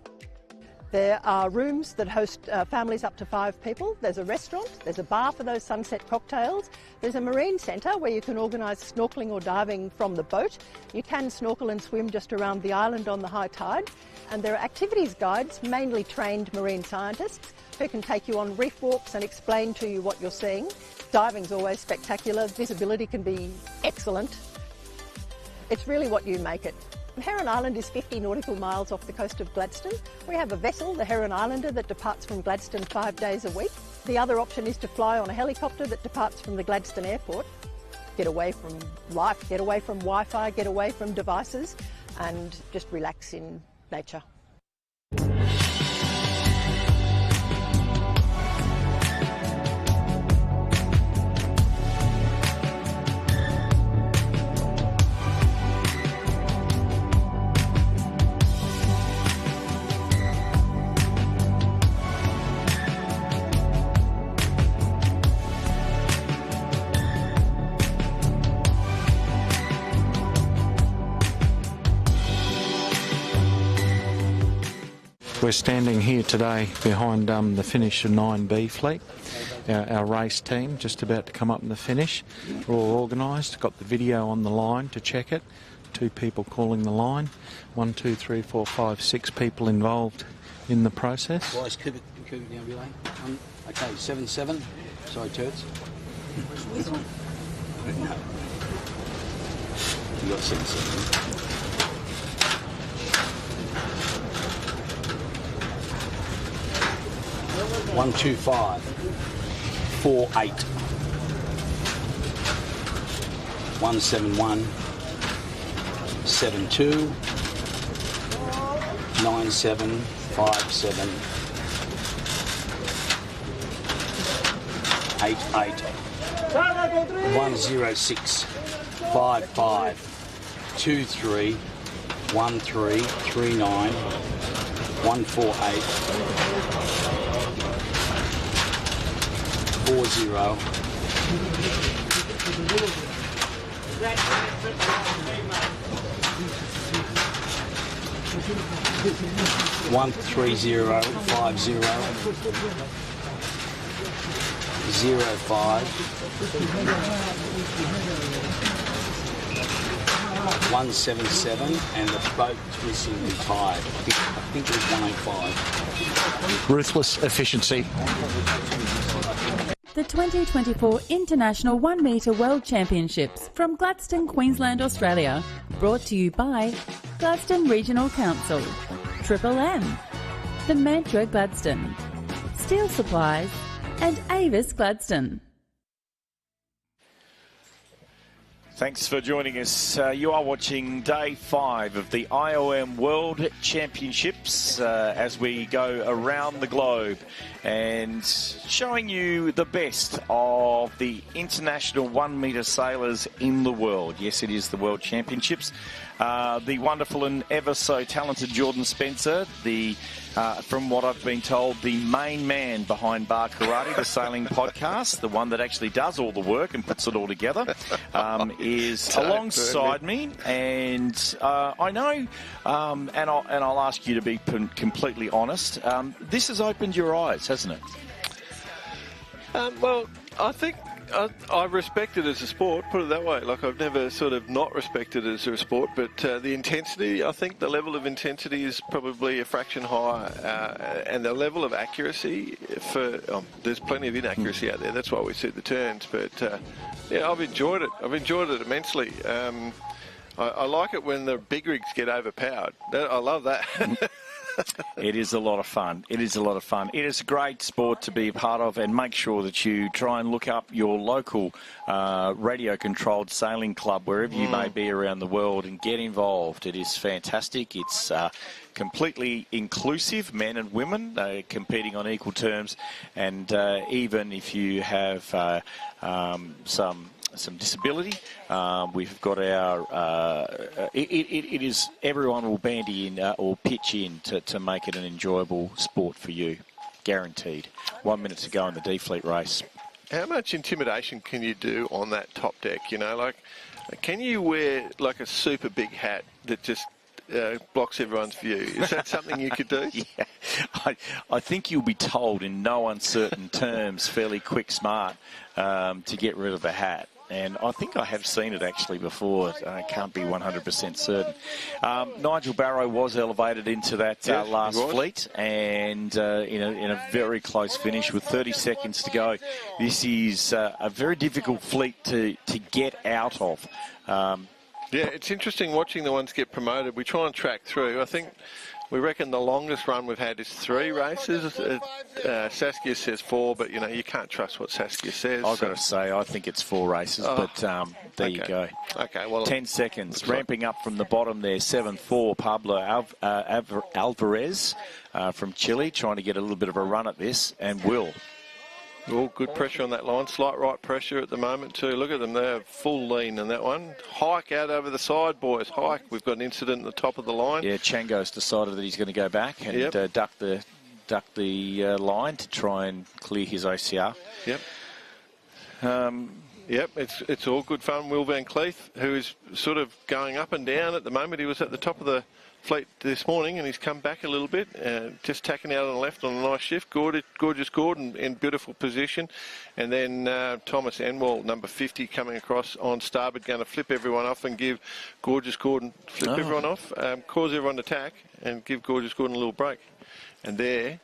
There are rooms that host families up to 5 people. There's a restaurant, there's a bar for those sunset cocktails. There's a marine centre where you can organise snorkelling or diving from the boat. You can snorkel and swim just around the island on the high tide. And there are activities guides, mainly trained marine scientists, who can take you on reef walks and explain to you what you're seeing. Diving's always spectacular, visibility can be excellent. It's really what you make it. Heron Island is 50 nautical miles off the coast of Gladstone. We have a vessel, the Heron Islander, that departs from Gladstone 5 days a week. The other option is to fly on a helicopter that departs from the Gladstone Airport. Get away from life, get away from Wi-Fi, get away from devices, and just relax in nature. We're standing here today behind the finish of 9B Fleet. Our race team just about to come up in the finish. We're all organised, got the video on the line to check it. 2 people calling the line. 1, 2, 3, 4, 5, 6 people involved in the process. Well, it's Cooper down below. Okay, 7-7. Sorry, turds. You got 7-7. 125 48 171 72 9757 88 106 55 23 13 39 148 40 13050 05 177, and the boat's missing and tired. I think it was 105. Ruthless efficiency. The 2024 International 1 Metre World Championships from Gladstone, Queensland, Australia. Brought to you by Gladstone Regional Council, Triple M, The Mantra Gladstone, Steel Supplies, and Avis Gladstone. Thanks for joining us. You are watching Day 5 of the IOM World Championships as we go around the globe and showing you the best of the international 1 metre sailors in the world. Yes, it is the World Championships. The wonderful and ever so talented Jordan Spencer, from what I've been told, the main man behind Bar Karate, the sailing podcast, the one that actually does all the work and puts it all together, is alongside me. And I know, and I'll ask you to be completely honest, this has opened your eyes, hasn't it? Well, I think I respect it as a sport, put it that way. Like, I've never sort of not respected it as a sport, but the intensity, I think the level of intensity is probably a fraction higher, and the level of accuracy there's plenty of inaccuracy out there. That's why we see the turns. But yeah, I've enjoyed it. I've enjoyed it immensely. I like it when the big rigs get overpowered. I love that. It is a lot of fun. It is a lot of fun. It is a great sport to be a part of, and make sure that you try and look up your local radio-controlled sailing club, wherever you may be around the world, and get involved. It is fantastic. It's completely inclusive, men and women competing on equal terms, and even if you have some disability, we've got our it is everyone will bandy in or pitch in to make it an enjoyable sport for you, guaranteed. 1 minute to go in the D Fleet race. How much intimidation can you do on that top deck? You know, like, can you wear like a super big hat that just blocks everyone's view? Is that something you could do? Yeah, I think you'll be told in no uncertain terms, fairly quick smart, to get rid of the hat. And I think I have seen it actually before. I can't be 100% certain. Nigel Barrow was elevated into that last fleet, and in a very close finish with 30 seconds to go. This is a very difficult fleet to get out of. Yeah, it's interesting watching the ones get promoted. We try and track through. I think we reckon the longest run we've had is 3 races. Saskia says 4, but, you can't trust what Saskia says. I've got to say, I think it's 4 races, but there you go. Okay, well... 10 seconds. Ramping up from the bottom there, 7-4, Pablo Alvarez from Chile, trying to get a little bit of a run at this, and will. Oh, good pressure on that line. Slight right pressure at the moment too. Look at them. They're full lean in that one. Hike out over the side, boys. Hike. We've got an incident at the top of the line. Yeah, Chango's decided that he's going to go back and duck the line to try and clear his OCR. Yep. Yep, it's all good fun. Will Van Cleef, who is sort of going up and down at the moment. He was at the top of the fleet this morning, and he's come back a little bit, just tacking out on the left on a nice shift. Gorgeous Gordon in beautiful position, and then Thomas Enwall, number 50, coming across on starboard, going to flip everyone off and give Gorgeous Gordon everyone off, cause everyone to tack, and give Gorgeous Gordon a little break. And there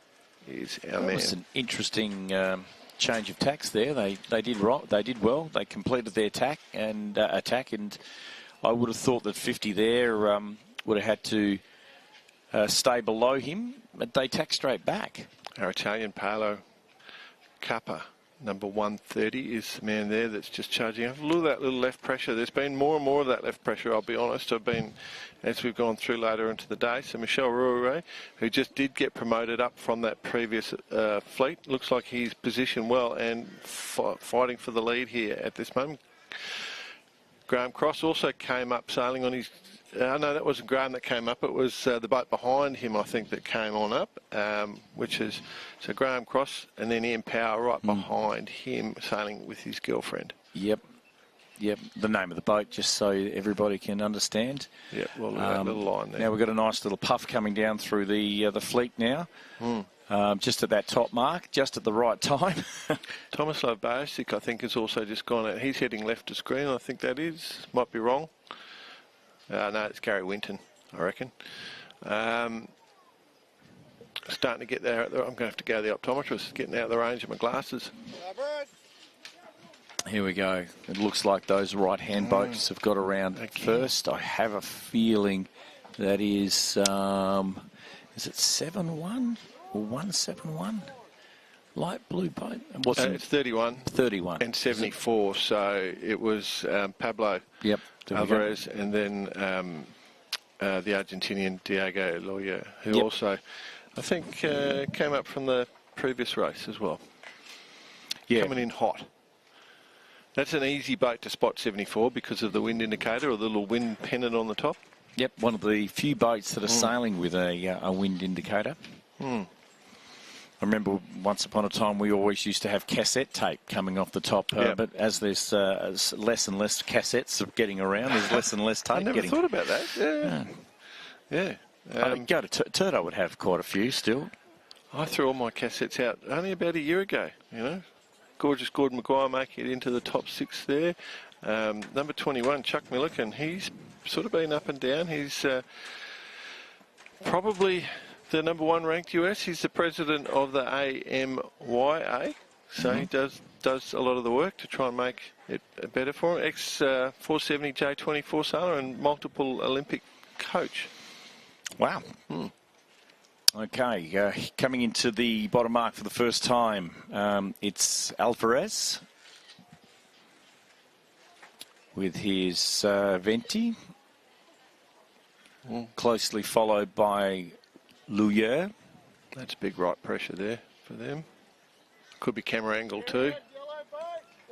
is our man. That was an interesting change of tacks there. They did right. They did well. They completed their attack, and I would have thought that 50 there would have had to stay below him, but they tack straight back. Our Italian Paolo Kappa Number 130 is the man there that's just charging up. Look at that little left pressure. There's been more and more of that left pressure, I'll be honest. As we've gone through later into the day. So Michel Rouret, who just did get promoted up from that previous fleet, looks like he's positioned well and fighting for the lead here at this moment. Graham Cross also came up sailing on his... no, that wasn't Graham that came up. It was the boat behind him, I think, that came on up, which is... So Graham Cross and then Ian Power right behind him sailing with his girlfriend. Yep. The name of the boat, just so everybody can understand. Yep, well, that little line there. Now we've got a nice little puff coming down through the fleet now. Just at that top mark, just at the right time. Tomislav Basic, I think, has also just gone out. He's heading left to screen, I think that is. Might be wrong. No, it's Gary Winton, I reckon. Starting to get there. I'm going to have to go to the optometrist, getting out of the range of my glasses. Here we go. It looks like those right-hand boats have got around first. I have a feeling that is it 7-1 or 171? Light blue boat. It's 31. 31. And 74. So it was Pablo Alvarez and then the Argentinian Diego Loya, who also, I think, came up from the previous race as well. Yeah. Coming in hot. That's an easy boat to spot 74 because of the wind indicator or the little wind pennant on the top. Yep, one of the few boats that are sailing with a wind indicator. I remember once upon a time we always used to have cassette tape coming off the top, but as there's less and less cassettes of getting around, there's less and less tape. I never thought about that. Yeah. Go to Turdo would have quite a few still. I threw all my cassettes out only about a year ago, you know. Gorgeous Gordon Maguire making it into the top 6 there. Number 21, Chuck Milliken, he's sort of been up and down. He's probably the number 1 ranked US. He's the president of the AMYA, so he does a lot of the work to try and make it better for him. Ex-470 J24 sailor and multiple Olympic coach. Wow. Okay, coming into the bottom mark for the first time, it's Alvarez with his Venti, closely followed by Luyer. That's big right pressure there for them. Could be camera angle too.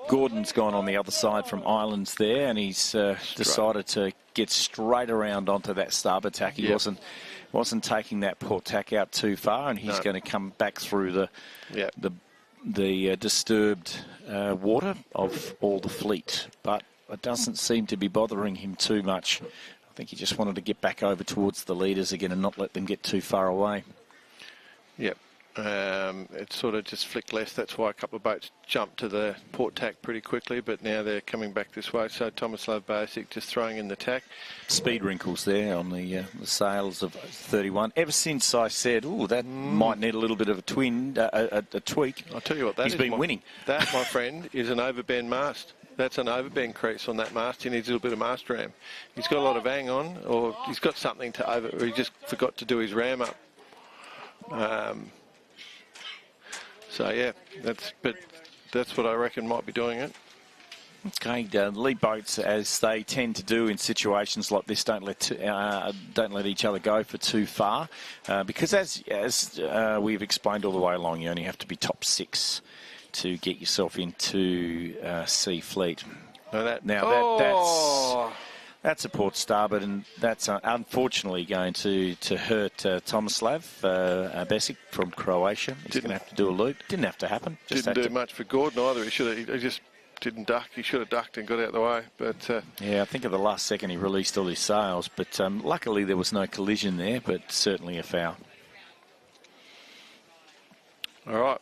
Gordon's gone on the other side from Islands there, and he's decided to get straight around onto that starboard tack. He wasn't taking that port tack out too far, and he's going to come back through the disturbed water of all the fleet. But it doesn't seem to be bothering him too much. I think he just wanted to get back over towards the leaders again and not let them get too far away. Yep. It sort of just flicked left. That's why a couple of boats jumped to the port tack pretty quickly, but now they're coming back this way. So Tomislav Basic just throwing in the tack. Speed wrinkles there on the sails of 31. Ever since I said, that might need a little bit of a tweak. I'll tell you what, he's been winning. That, my friend, is an overbend mast. That's an overbend crease on that mast. He needs a little bit of mast ram. He's got a lot of hang on, or he's got something to over, or he just forgot to do his ram up. So yeah, that's what I reckon might be doing it. Okay, lead boats, as they tend to do in situations like this, don't let each other go for too far, because as we've explained all the way along, you only have to be top 6 to get yourself into C fleet. That's a port starboard, and that's unfortunately going to hurt Tomislav Basic from Croatia. He's going to have to do a loop. Didn't have to happen. Didn't do much for Gordon either. He just didn't duck. He should have ducked and got out of the way. But yeah, I think at the last second he released all his sails. But luckily there was no collision there, but certainly a foul. All right.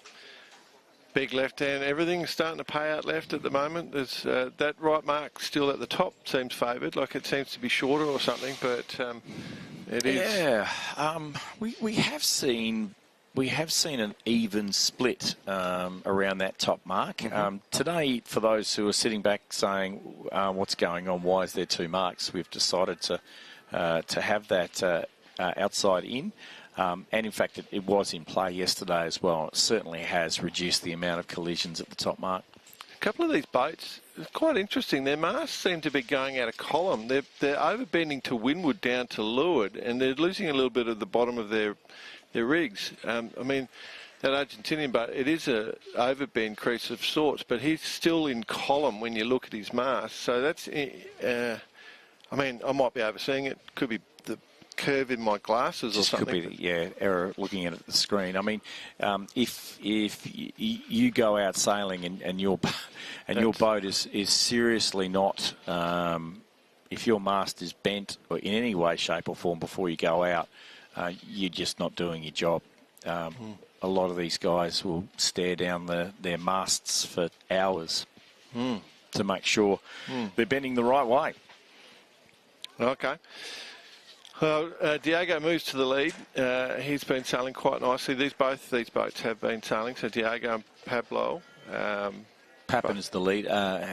Big left hand, everything's starting to pay out left at the moment. There's that right mark still at the top seems favoured, like it seems to be shorter or something, but it is. Yeah, we have seen an even split around that top mark. Today, for those who are sitting back saying, what's going on, why is there 2 marks, we've decided to have that outside in. And in fact, it was in play yesterday as well. It certainly has reduced the amount of collisions at the top mark. A couple of these boats, it's quite interesting. Their masts seem to be going out of column. They're overbending to windward down to leeward, and they're losing a little bit of the bottom of their rigs. I mean, that Argentinian boat, it is a overbend crease of sorts, but he's still in column when you look at his mast. So that's, I mean, I might be overseeing it. Could be the curve in my glasses or something. Could be, error looking at the screen. I mean, if you go out sailing and your boat is seriously not, if your mast is bent or in any way, shape or form before you go out, you're just not doing your job. A lot of these guys will stare down their masts for hours to make sure they're bending the right way. Okay. Well, Diego moves to the lead. He's been sailing quite nicely. Both these boats have been sailing. So Diego and Pablo. Papin is the lead.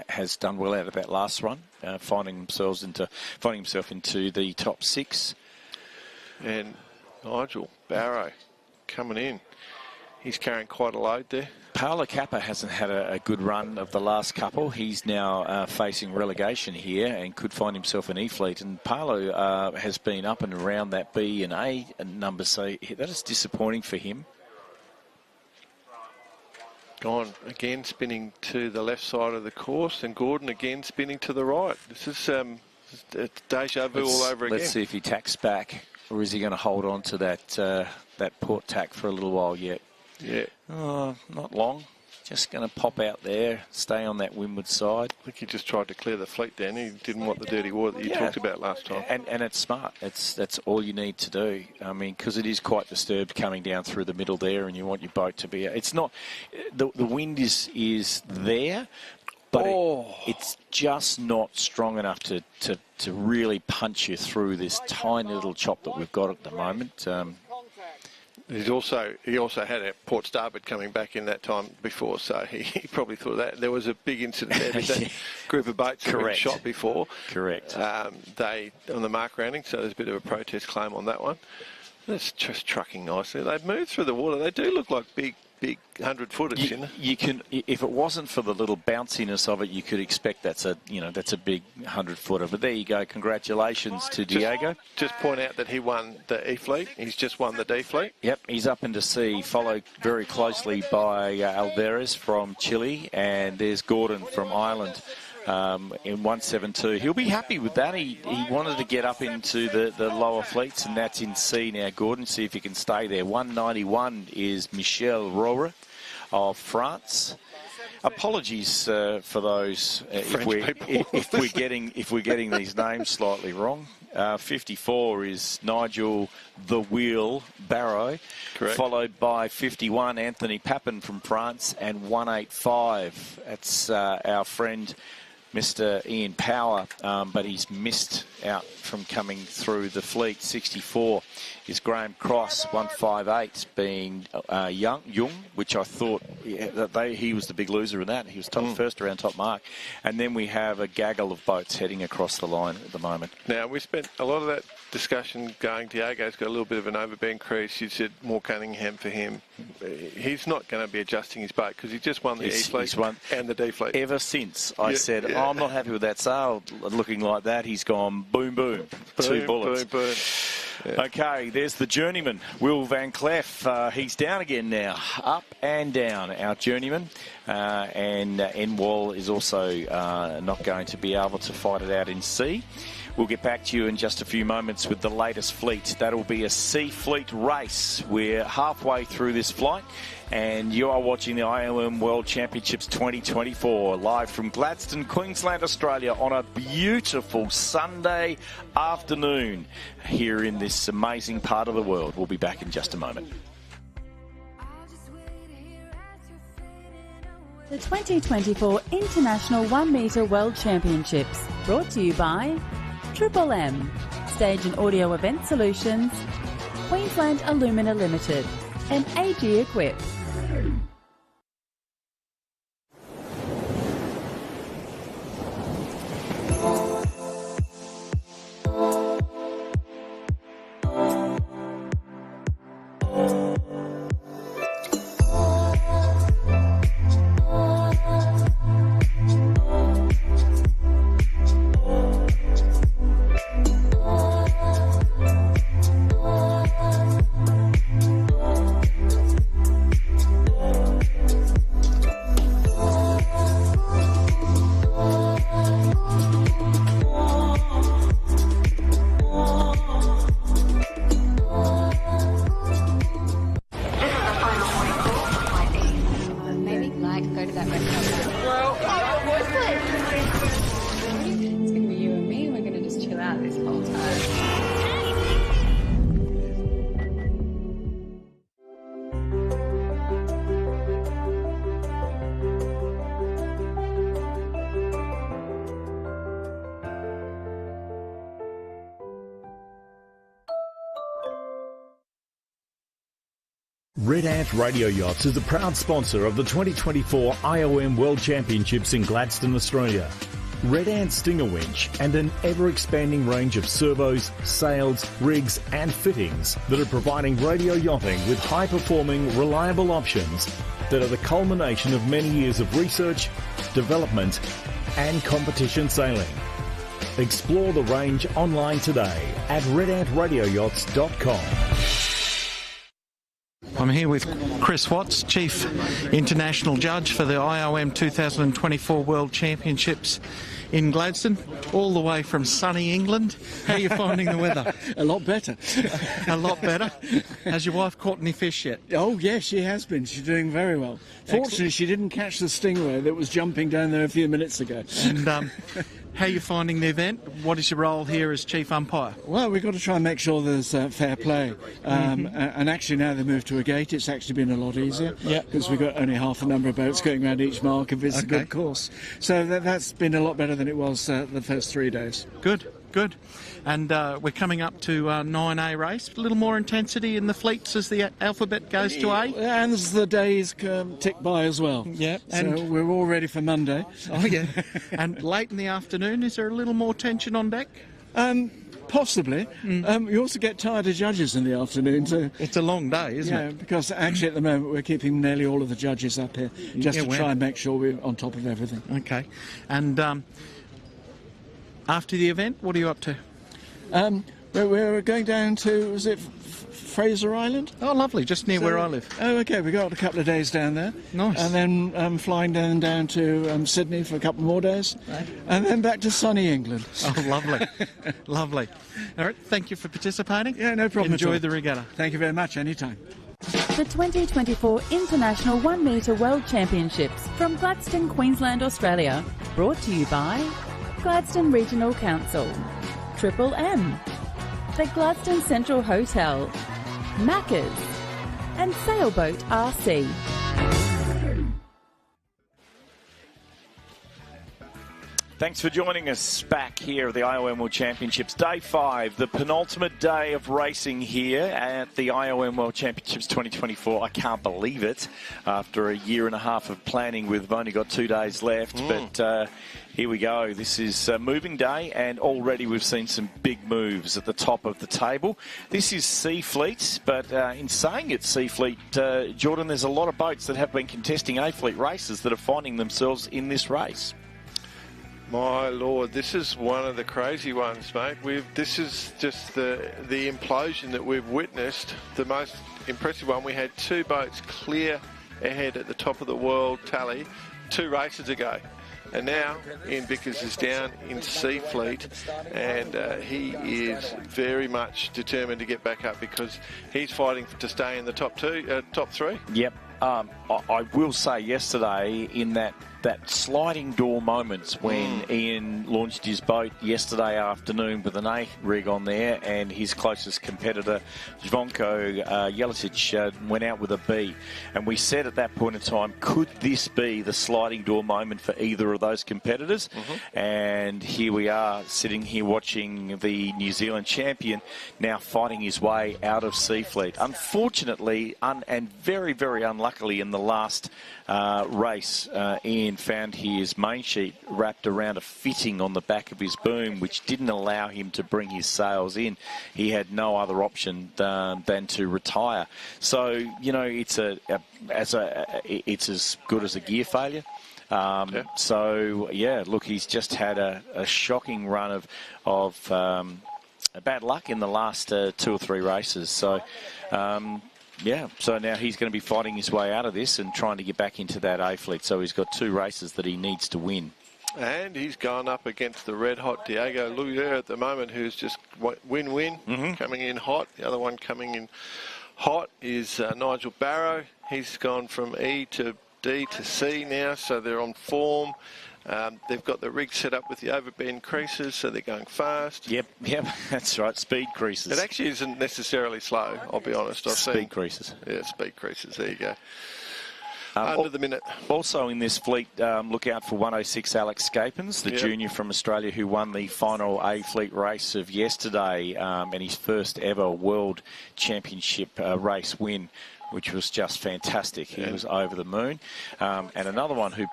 Has done well out of that last run, finding himself into the top 6. And Nigel Barrow coming in. He's carrying quite a load there. Paolo Kappa hasn't had a good run of the last couple. He's now facing relegation here and could find himself an E-fleet. And Paolo has been up and around that B and A number, so that is disappointing for him. Gone again, spinning to the left side of the course, and Gordon again spinning to the right. This is deja vu all over again. Let's see if he tacks back, or is he going to hold on to that port tack for a little while yet? Yeah. Oh, not long. Just going to pop out there, stay on that windward side. I think he just tried to clear the fleet then. He didn't want the dirty water that you talked about last time. And it's smart. That's all you need to do. I mean, because it is quite disturbed coming down through the middle there, and you want your boat to be... It's not... The wind is there, but it's just not strong enough to really punch you through this tiny little chop that we've got at the moment. He also had a port starboard coming back in that time before, so he probably thought that there was a big incident there with that group of boats that were shot before. Correct. They on the mark rounding, so there's a bit of a protest claim on that one. That's just trucking nicely. They've moved through the water. They do look like big 100-footers, you know. You can, if it wasn't for the little bounciness of it, you could expect that's a big 100-footer. But there you go. Congratulations to Diego. Just point out that he won the E-fleet. He's just won the D-fleet. Yep, he's up into C, followed very closely by Alvarez from Chile, and there's Gordon from Ireland. In 172. He'll be happy with that. He wanted to get up into the lower fleets, and that's in C now. Gordon, see if he can stay there. 191 is Michel Rohrer of France. Apologies for those if we're getting these names slightly wrong. 54 is Nigel the Wheel Barrow, correct, followed by 51 Anthony Papin from France, and 185. That's our friend Mr. Ian Power, but he's missed out from coming through the fleet. 64 is Graham Cross. 158 being Jung, which I thought he was the big loser in that. He was first around top mark. And then we have a gaggle of boats heading across the line at the moment. Now, we spent a lot of that discussion going, Diego's got a little bit of an overbend crease. You said more Cunningham for him. He's not going to be adjusting his boat because he just won the E-fleet and the D-fleet. Ever since I said, I'm not happy with that sail looking like that, he's gone boom, boom. 2 bullets. Boom, boom. Yeah. Okay, there's the journeyman, Will Van Cleef. He's down again now, up and down, our journeyman. And Enwall is also not going to be able to fight it out in C. We'll get back to you in just a few moments with the latest fleet. That'll be a C fleet race. We're halfway through this flight, and you are watching the IOM World Championships 2024 live from Gladstone, Queensland, Australia, on a beautiful Sunday afternoon here in this amazing part of the world. We'll be back in just a moment. The 2024 International 1 Metre World Championships, brought to you by Triple M, Stage and Audio Event Solutions, Queensland Alumina Limited, and AG Equip. Red Ant Radio Yachts is a proud sponsor of the 2024 IOM World Championships in Gladstone, Australia. Red Ant Stinger Winch and an ever-expanding range of servos, sails, rigs and fittings that are providing radio yachting with high-performing, reliable options that are the culmination of many years of research, development and competition sailing. Explore the range online today at redantradioyachts.com. I'm here with Chris Watts, Chief International Judge for the IOM 2024 World Championships in Gladstone, all the way from sunny England. How are you finding the weather? A lot better. A lot better? Has your wife caught any fish yet? Oh, yes, she has been. She's doing very well. Fortunately, she didn't catch the stingray that was jumping down there a few minutes ago. And how are you finding the event? What is your role here as Chief Umpire? Well, we've got to try and make sure there's fair play. And actually, now they moved to a gate, it's actually been a lot easier. Yeah. Because we've got only half the number of boats going around each mark if it's a good course. So that's been a lot better than it was the first 3 days. Good. And we're coming up to 9A race. A little more intensity in the fleets as the alphabet goes to A. And as the days tick by as well. Yeah. So we're all ready for Monday. Oh, yeah. And late in the afternoon, is there a little more tension on deck? Possibly. You also get tired of judges in the afternoon. So it's a long day, isn't it? Yeah, because actually at the moment we're keeping nearly all of the judges up here just to try and make sure we're on top of everything. Okay. And after the event, what are you up to? We're going down to, was it Fraser Island? Oh, lovely, just near where I live. Oh, okay, we got a couple of days down there. Nice. And then flying down to Sydney for a couple more days. Right. And then back to sunny England. Oh, lovely. Lovely. All right, thank you for participating. Yeah, no problem. Enjoy the regatta. Thank you very much, anytime. The 2024 International 1 Metre World Championships from Gladstone, Queensland, Australia. Brought to you by Gladstone Regional Council, Triple M, the Gladstone Central Hotel, Macca's, and Sailboat RC. Thanks for joining us back here at the IOM World Championships. Day 5, the penultimate day of racing here at the IOM World Championships 2024. I can't believe it after a year and a half of planning. We've only got 2 days left, but here we go. This is moving day, and already we've seen some big moves at the top of the table. This is Sea Fleet, but in saying it's Sea Fleet, Jordan, there's a lot of boats that have been contesting A Fleet races that are finding themselves in this race. My Lord, this is one of the crazy ones, mate. This is just the implosion that we've witnessed. The most impressive one, we had 2 boats clear ahead at the top of the world tally 2 races ago. And now Ian Vickers is down in Sea Fleet, and he is very much determined to get back up because he's fighting to stay in the top 3. Yep. I will say yesterday in that sliding door moments when Ian launched his boat yesterday afternoon with an A rig on there, and his closest competitor, Zvonko Jelicic, went out with a B. And we said at that point in time, could this be the sliding door moment for either of those competitors? And here we are sitting here watching the New Zealand champion now fighting his way out of Sea Fleet. Unfortunately, and very, very unluckily in the last race, Ian found his main sheet wrapped around a fitting on the back of his boom, which didn't allow him to bring his sails in. He had no other option than to retire. So, you know, it's as good as a gear failure. So, yeah, look, he's just had a shocking run of bad luck in the last 2 or 3 races. So, yeah, so now he's going to be fighting his way out of this and trying to get back into that A Fleet. So he's got 2 races that he needs to win. And he's gone up against the red-hot Diego Luyer at the moment, who's just win-win, coming in hot. The other one coming in hot is Nigel Barrow. He's gone from E to D to C now, so they're on form. They've got the rig set up with the overbend creases, so they're going fast. Yep, that's right, speed creases. It actually isn't necessarily slow, I'll be honest. Speed creases. Yeah, speed creases, there you go. Under the minute. Also in this fleet, look out for 106 Alex Scapins, the junior from Australia who won the final A Fleet race of yesterday, and his first ever World Championship race win which was just fantastic. He was over the moon. And another one who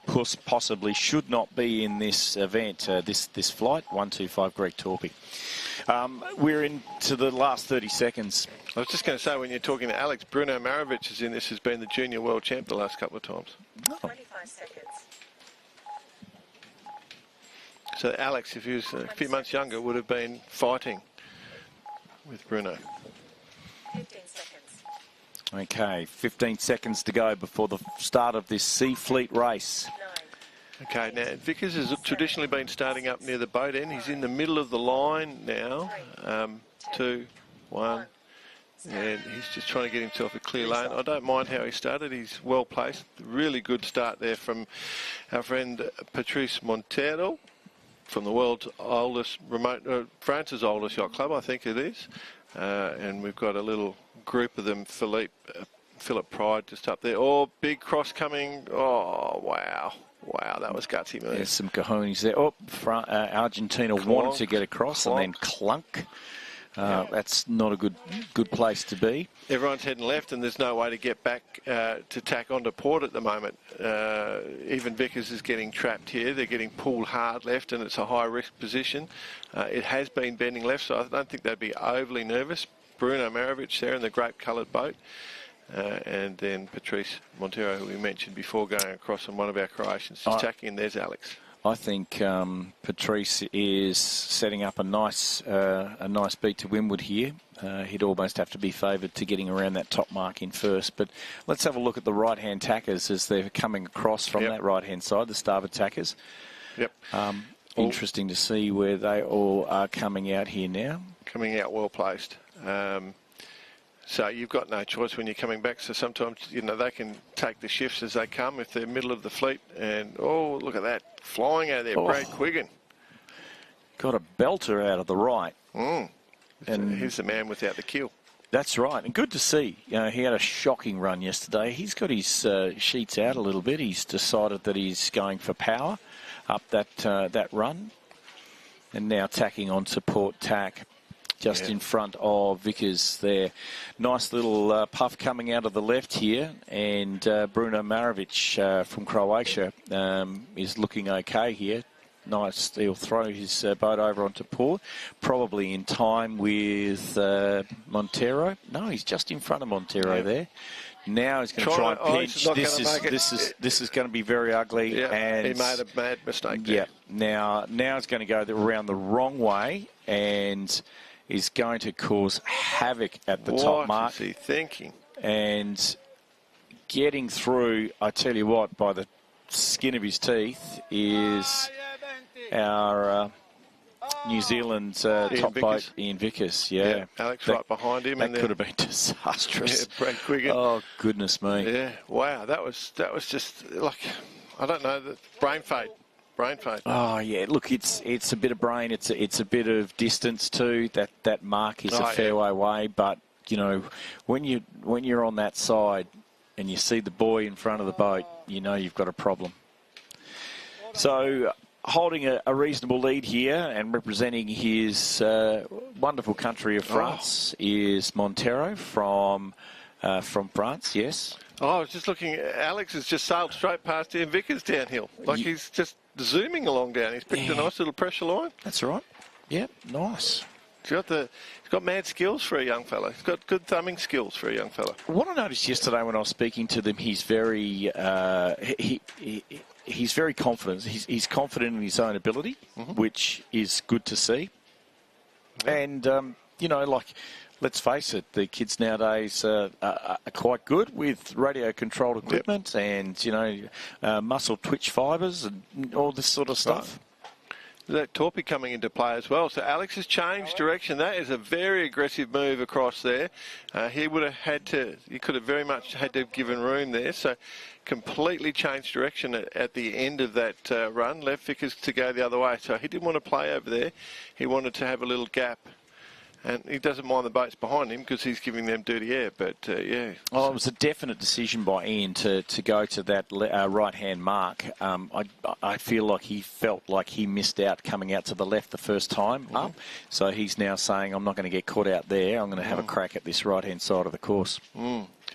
possibly should not be in this event, this flight, 125 Greg Torpy. We're into the last 30 seconds. I was just going to say, when you're talking to Alex, Bruno Marovic is in this, has been the junior world champ the last couple of times. 25 seconds. So Alex, if he was a few months younger, would have been fighting with Bruno. 15 seconds. Okay, 15 seconds to go before the start of this Sea Fleet race. Okay, now Vickers has traditionally been starting up near the boat end. He's in the middle of the line now. 2, 1, and he's just trying to get himself a clear lane. I don't mind how he started. He's well placed. Really good start there from our friend Patrice Montero from the world's oldest France's oldest yacht club, I think it is. And we've got a little group of them. Philip Pride just up there. Oh, big cross coming. Oh, wow. Wow, that was gutsy move. There's some cojones there. Oh, Argentina wanted to get across and then clunk. That's not a good place to be. Everyone's heading left and there's no way to get back to tack onto port at the moment. Even Vickers is getting trapped here. They're getting pulled hard left and it's a high risk position. It has been bending left, so I don't think they'd be overly nervous. Bruno Marovic there in the grape coloured boat. And then Patrice Montero, who we mentioned before, going across on one of our Croatians. Just tacking in. There's Alex. I think Patrice is setting up a nice beat to windward here. He'd almost have to be favoured to getting around that top mark in first. But let's have a look at the right-hand tackers as they're coming across from that right-hand side, the starboard tackers. Yep. Interesting to see where they all are coming out here now. Coming out well placed. So you've got no choice when you're coming back. So sometimes, you know, they can take the shifts as they come if they're middle of the fleet. And, oh, look at that. Flying out of there, Brad Quiggin. Got a belter out of the right. And here's the man without the keel. That's right. And good to see. You know, he had a shocking run yesterday. He's got his sheets out a little bit. He's decided that he's going for power up that run. And now tacking on to port tack. Just in front of Vickers there. Nice little puff coming out of the left here. And Bruno Marovic from Croatia is looking okay here. Nice. He'll throw his boat over onto port. Probably in time with Montero. No, he's just in front of Montero there. Now he's going to try and pinch. This is going to be very ugly. Yeah, and he made a mad mistake there. Yeah. Now it's going to go around the wrong way and is going to cause havoc at the top mark. What is he thinking? And getting through, I tell you what, by the skin of his teeth is our New Zealand top boat, Ian Vickers. Yeah. Alex right behind him. That could have been disastrous. Yeah, Brad Quiggin. Oh, goodness me. Yeah, wow, that was just like, I don't know, the brain fade. Oh yeah, look, it's a bit of brain. It's a bit of distance too. That mark is a fairway way, but you know, when you're on that side and you see the buoy in front of the boat, you know you've got a problem. So holding a reasonable lead here and representing his wonderful country of France is Montero from France. Yes. Oh, I was just looking. Alex has just sailed straight past Ian Vickers downhill, like he's just zooming along down. He's picked a nice little pressure line. That's right. Yeah, nice. He's got mad skills for a young fella. He's got good thumbing skills for a young fella. What I noticed yesterday when I was speaking to them, he's very he's very confident. He's confident in his own ability, which is good to see. And you know, like, let's face it, the kids nowadays are quite good with radio-controlled equipment and, you know, muscle twitch fibres and all this sort of stuff. That Torpy coming into play as well. So Alex has changed direction. That is a very aggressive move across there. He could have very much had to have given room there. So completely changed direction at the end of that run. Left Vickers to go the other way. So he didn't want to play over there. He wanted to have a little gap And he doesn't mind the boats behind him because he's giving them dirty air. But, yeah. Oh, it was a definite decision by Ian to go to that right-hand mark. I feel like he felt like he missed out coming out to the left the first time up. So he's now saying, I'm not going to get caught out there. I'm going to have a crack at this right-hand side of the course.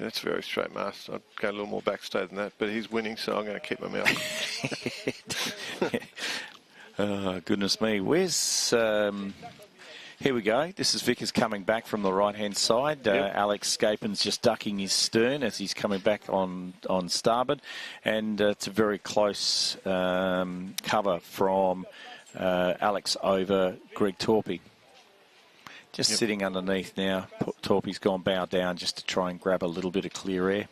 That's very straight, Mast. I'd go a little more backstay than that. But he's winning, so I'm going to keep my mouth. Oh, goodness me. Where's... Here we go. This is Vickers coming back from the right-hand side. Alex Scapin's just ducking his stern as he's coming back on starboard. And it's a very close cover from Alex over Greg Torpy. Just sitting underneath now. Torpy's gone bow down just to try and grab a little bit of clear air.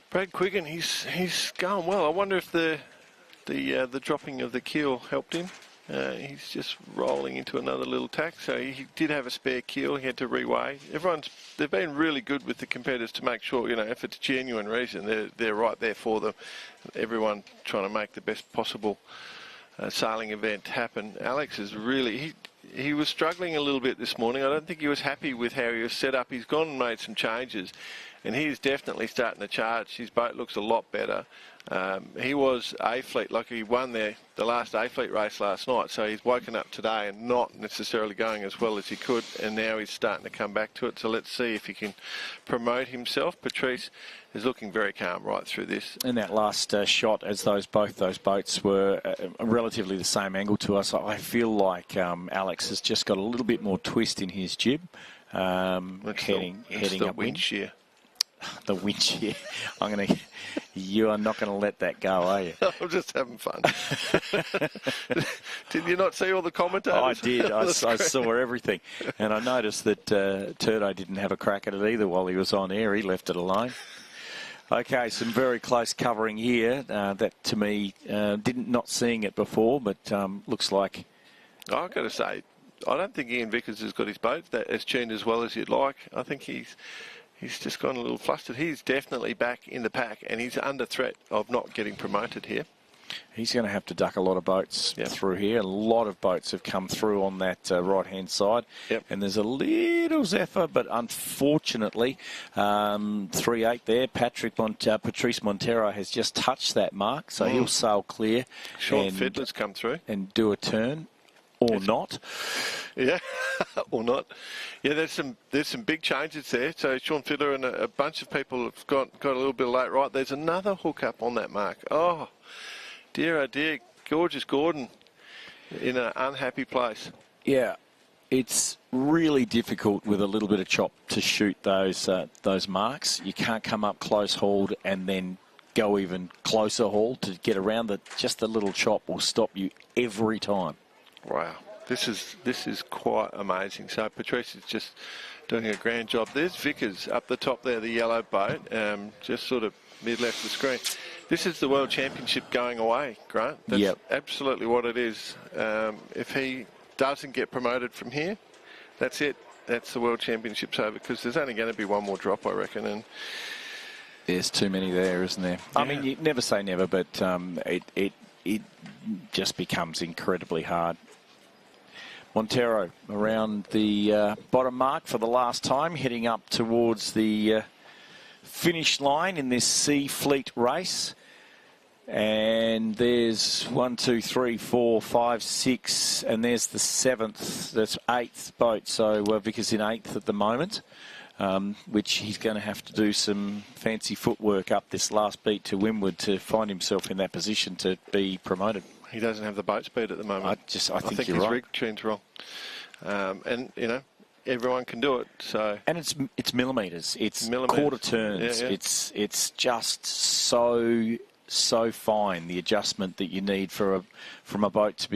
Brad Quiggin, he's going well. I wonder if the dropping of the keel helped him. He's just rolling into another little tack, so he did have a spare keel. He had to reweigh. They've been really good with the competitors to make sure, if it's a genuine reason, they're right there for them. Everyone trying to make the best possible sailing event happen. Alex is really, he was struggling a little bit this morning. I don't think he was happy with how he was set up. He's gone and made some changes, and he's definitely starting to charge. His boat looks a lot better. He was A-Fleet, like he won the last A-Fleet race last night, so he's woken up today and not necessarily going as well as he could, and now he's starting to come back to it. So let's see if he can promote himself. Patrice is looking very calm right through this. In that last shot, as both those boats were relatively the same angle to us, I feel like Alex has just got a little bit more twist in his jib, heading upwind. The winch shear. You are not going to let that go, are you? I'm just having fun. Did you not see all the commentators? I did. I saw everything. And I noticed that Turdo didn't have a crack at it either while he was on air. He left it alone. Okay, some very close covering here. That, to me, not seeing it before, but looks like... I've got to say, I don't think Ian Vickers has got his boat as tuned as well as you'd like. I think he's just gone a little flustered. He's definitely back in the pack, and he's under threat of not getting promoted here. He's going to have to duck a lot of boats through here. A lot of boats have come through on that right-hand side. And there's a little zephyr, but unfortunately, 3-8 there. Patrice Montero has just touched that mark, so he'll sail clear. Sean Fiddler's come through. And do a turn. Or not. Yeah, or not. Yeah, there's some big changes there. So Sean Fiddler and a bunch of people have got a little bit late. Right, there's another hookup on that mark. Oh dear, Gorgeous Gordon in an unhappy place. Yeah, it's really difficult with a little bit of chop to shoot those marks. You can't come up close hauled and then go even closer hauled to get around just the little chop will stop you every time. Wow, this is quite amazing. So Patrice is just doing a grand job. There's Vickers up the top there, the yellow boat, just sort of mid-left of the screen. This is the World Championship going away, Grant. That's absolutely what it is. If he doesn't get promoted from here, that's it. That's the World Championship's over, because there's only going to be one more drop, I reckon. And there's too many there, isn't there? Yeah. I mean, you never say never, but it just becomes incredibly hard. Montero around the bottom mark for the last time, heading up towards the finish line in this Sea Fleet race. And there's 1, 2, 3, 4, 5, 6, and there's the 7th, that's 8th boat. So Vickers in 8th at the moment, which he's going to have to do some fancy footwork up this last beat to windward to find himself in that position to be promoted. He doesn't have the boat speed at the moment. I think you're his right. rig tune's wrong. And, everyone can do it. So and it's millimetres. It's quarter turns. Yeah. It's just so fine, the adjustment that you need from a boat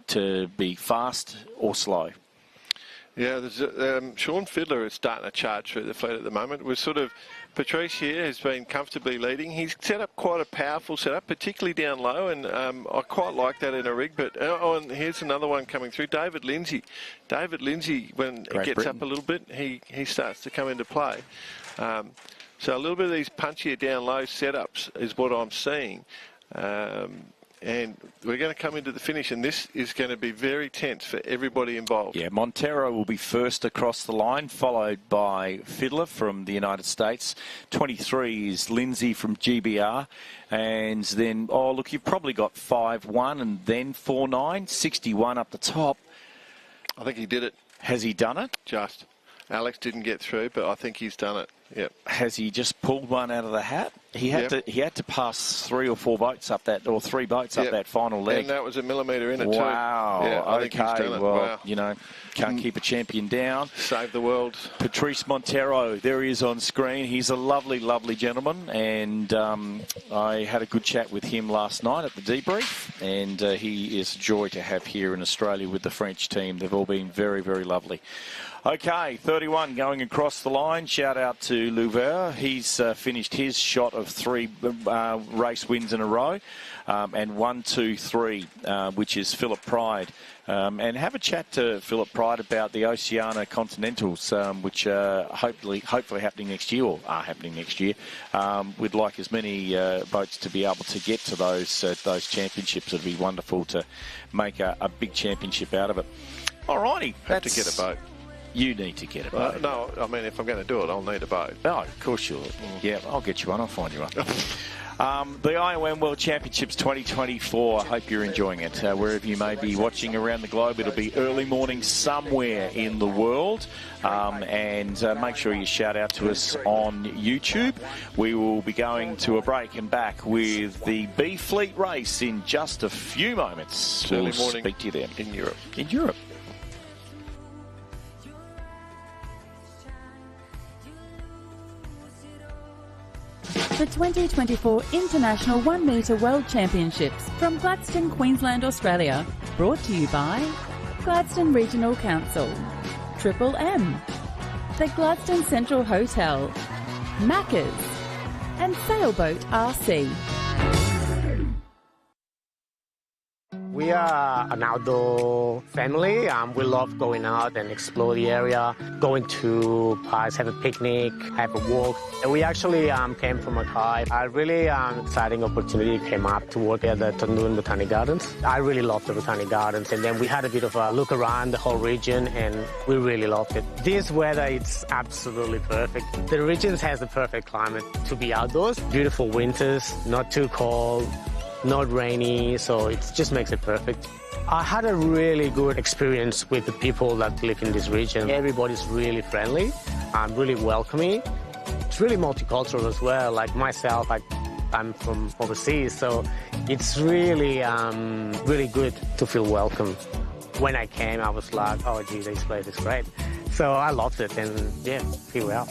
to be fast or slow. Yeah, there's Sean Fiddler is starting to charge through the fleet at the moment. We're Patrice here has been comfortably leading. He's set up quite a powerful setup, particularly down low, and I quite like that in a rig. But and here's another one coming through, David Lindsay. David Lindsay, when it gets up a little bit, he starts to come into play. So a little bit of these punchier down low setups is what I'm seeing. and we're going to come into the finish, and this is going to be very tense for everybody involved. Yeah, Montero will be first across the line, followed by Fiddler from the United States. 23 is Lindsay from GBR. And then, oh, look, you've probably got 5-1 and then 4-9, 61 up the top. I think he did it. Has he done it? Just. Alex didn't get through, but I think he's done it. Yep. Has he just pulled one out of the hat? He had to pass 3 or 4 boats up that, or 3 boats up that final leg. And that was a millimetre in it too. Wow. Yeah, I think he's done it. Well, wow. you know, can't keep a champion down. Save the world. Patrice Montero, there he is on screen. He's a lovely, lovely gentleman, and I had a good chat with him last night at the debrief, and he is a joy to have here in Australia with the French team. They've all been very, very lovely. Okay, 31 going across the line. Shout out to Louver. He's finished his shot of 3 race wins in a row, and 1, 2, 3, which is Philip Pride. And have a chat to Philip Pride about the Oceania Continentals, which are hopefully happening next year, or are happening next year. We'd like as many boats to be able to get to those championships. It'd be wonderful to make a big championship out of it. Alrighty, Have to get a boat. You need to get a boat. No, I mean, if I'm going to do it, I'll need a boat. Oh, of course you'll. Yeah, I'll get you one. I'll find you one. The IOM World Championships 2024. I hope you're enjoying it. Wherever you may be watching around the globe, it'll be early morning somewhere in the world. And make sure you shout out to us on YouTube. We will be going to a break and back with the B Fleet race in just a few moments. Early we'll morning speak to you then. in Europe. In Europe. The 2024 International 1 Metre World Championships from Gladstone, Queensland, Australia. Brought to you by Gladstone Regional Council, Triple M, the Gladstone Central Hotel, Macca's, and Sailboat RC. We are an outdoor family. We love going out and explore the area, going to parks, have a picnic, have a walk. And we actually came from Mackay. A really exciting opportunity came up to work at the Tundun Botanic Gardens. I really loved the Botanic Gardens, and then we had a bit of a look around the whole region, and we really loved it. This weather, it's absolutely perfect. The region has the perfect climate to be outdoors. Beautiful winters, not too cold, not rainy, so it just makes it perfect. I had a really good experience with the people that live in this region. Everybody's really friendly, really welcoming. It's really multicultural as well. Like myself, I'm from overseas, so it's really, really good to feel welcome. When I came, I was like, oh gee, this place is great. So I loved it, and yeah, here we are.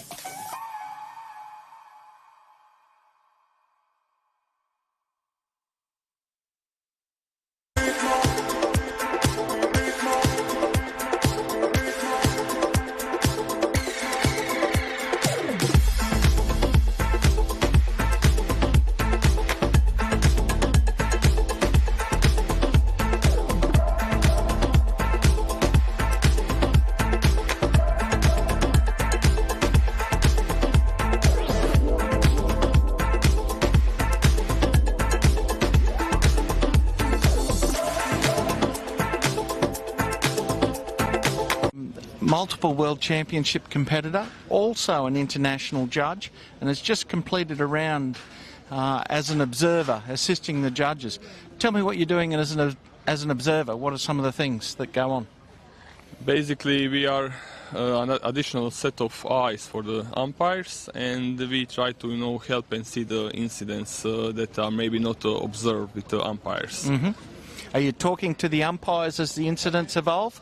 Multiple World Championship competitor, also an international judge, and has just completed a round as an observer, assisting the judges. Tell me what you're doing as an observer. What are some of the things that go on? Basically, we are an additional set of eyes for the umpires, and we try to help and see the incidents that are maybe not observed with the umpires. Mm-hmm. Are you talking to the umpires as the incidents evolve?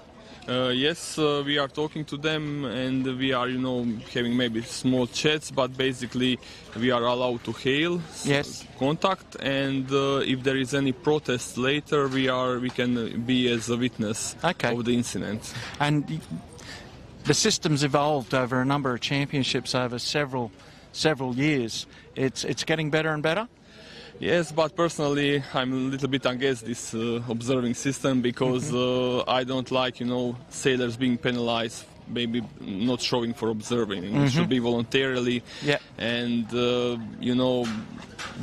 Yes, we are talking to them, and we are, having maybe small chats, but basically we are allowed to hail contact, and if there is any protest later, we can be as a witness of the incident. And the system's evolved over a number of championships over several years. It's getting better and better? Yes, but personally, I'm a little bit against this observing system because I don't like, sailors being penalized maybe not showing for observing. It should be voluntarily. Yeah. And you know,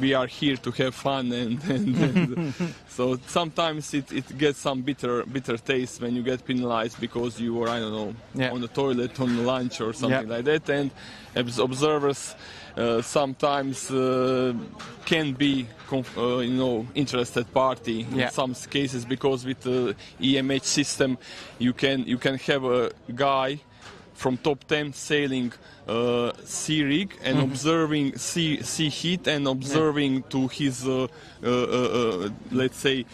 we are here to have fun, and so sometimes it gets some bitter taste when you get penalized because you were, I don't know, on the toilet on lunch or something like that. And as observers sometimes can be you know, interested party in some cases, because with the EMH system you can have a guy from top 10 sailing sea rig and observing sea heat and observing to his let's say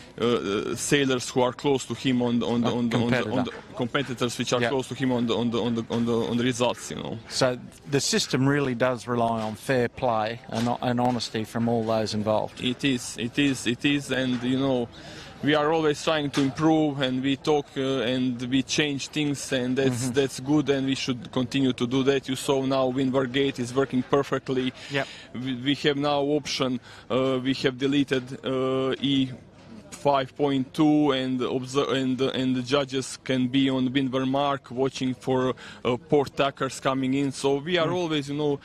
sailors who are close to him on the competitors which are close to him on the results, you know. So the system really does rely on fair play and honesty from all those involved. It is, and you know, we are always trying to improve, and we talk and we change things, and that's good, and we should continue to do that. You saw now Windward Gate is working perfectly. Yep. We have now option. We have deleted E5.2, and the judges can be on Windward Mark watching for port tackers coming in. So we are always, you know,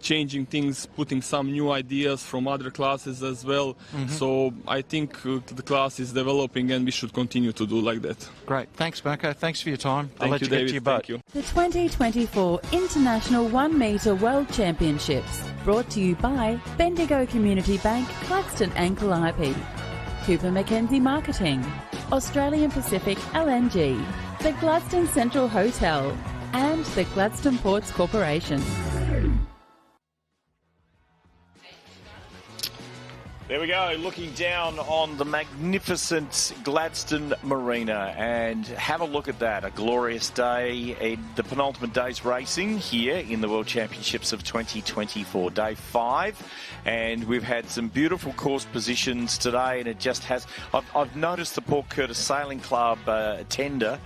changing things, putting some new ideas from other classes as well. So I think the class is developing, and we should continue to do like that. Great. Thanks, Marco. Thanks for your time. I'll let Thank you, get David. to your boat. Thank you. The 2024 International 1 Metre World Championships, brought to you by Bendigo Community Bank, Claxton and Calliope, Cooper Mackenzie Marketing, Australian Pacific LNG, the Gladstone Central Hotel, and the Gladstone Ports Corporation. There we go, looking down on the magnificent Gladstone Marina, and have a look at that. A glorious day, the penultimate day's racing here in the World Championships of 2024, day 5, and we've had some beautiful course positions today, and it just has, I've noticed the Port Curtis Sailing Club tender,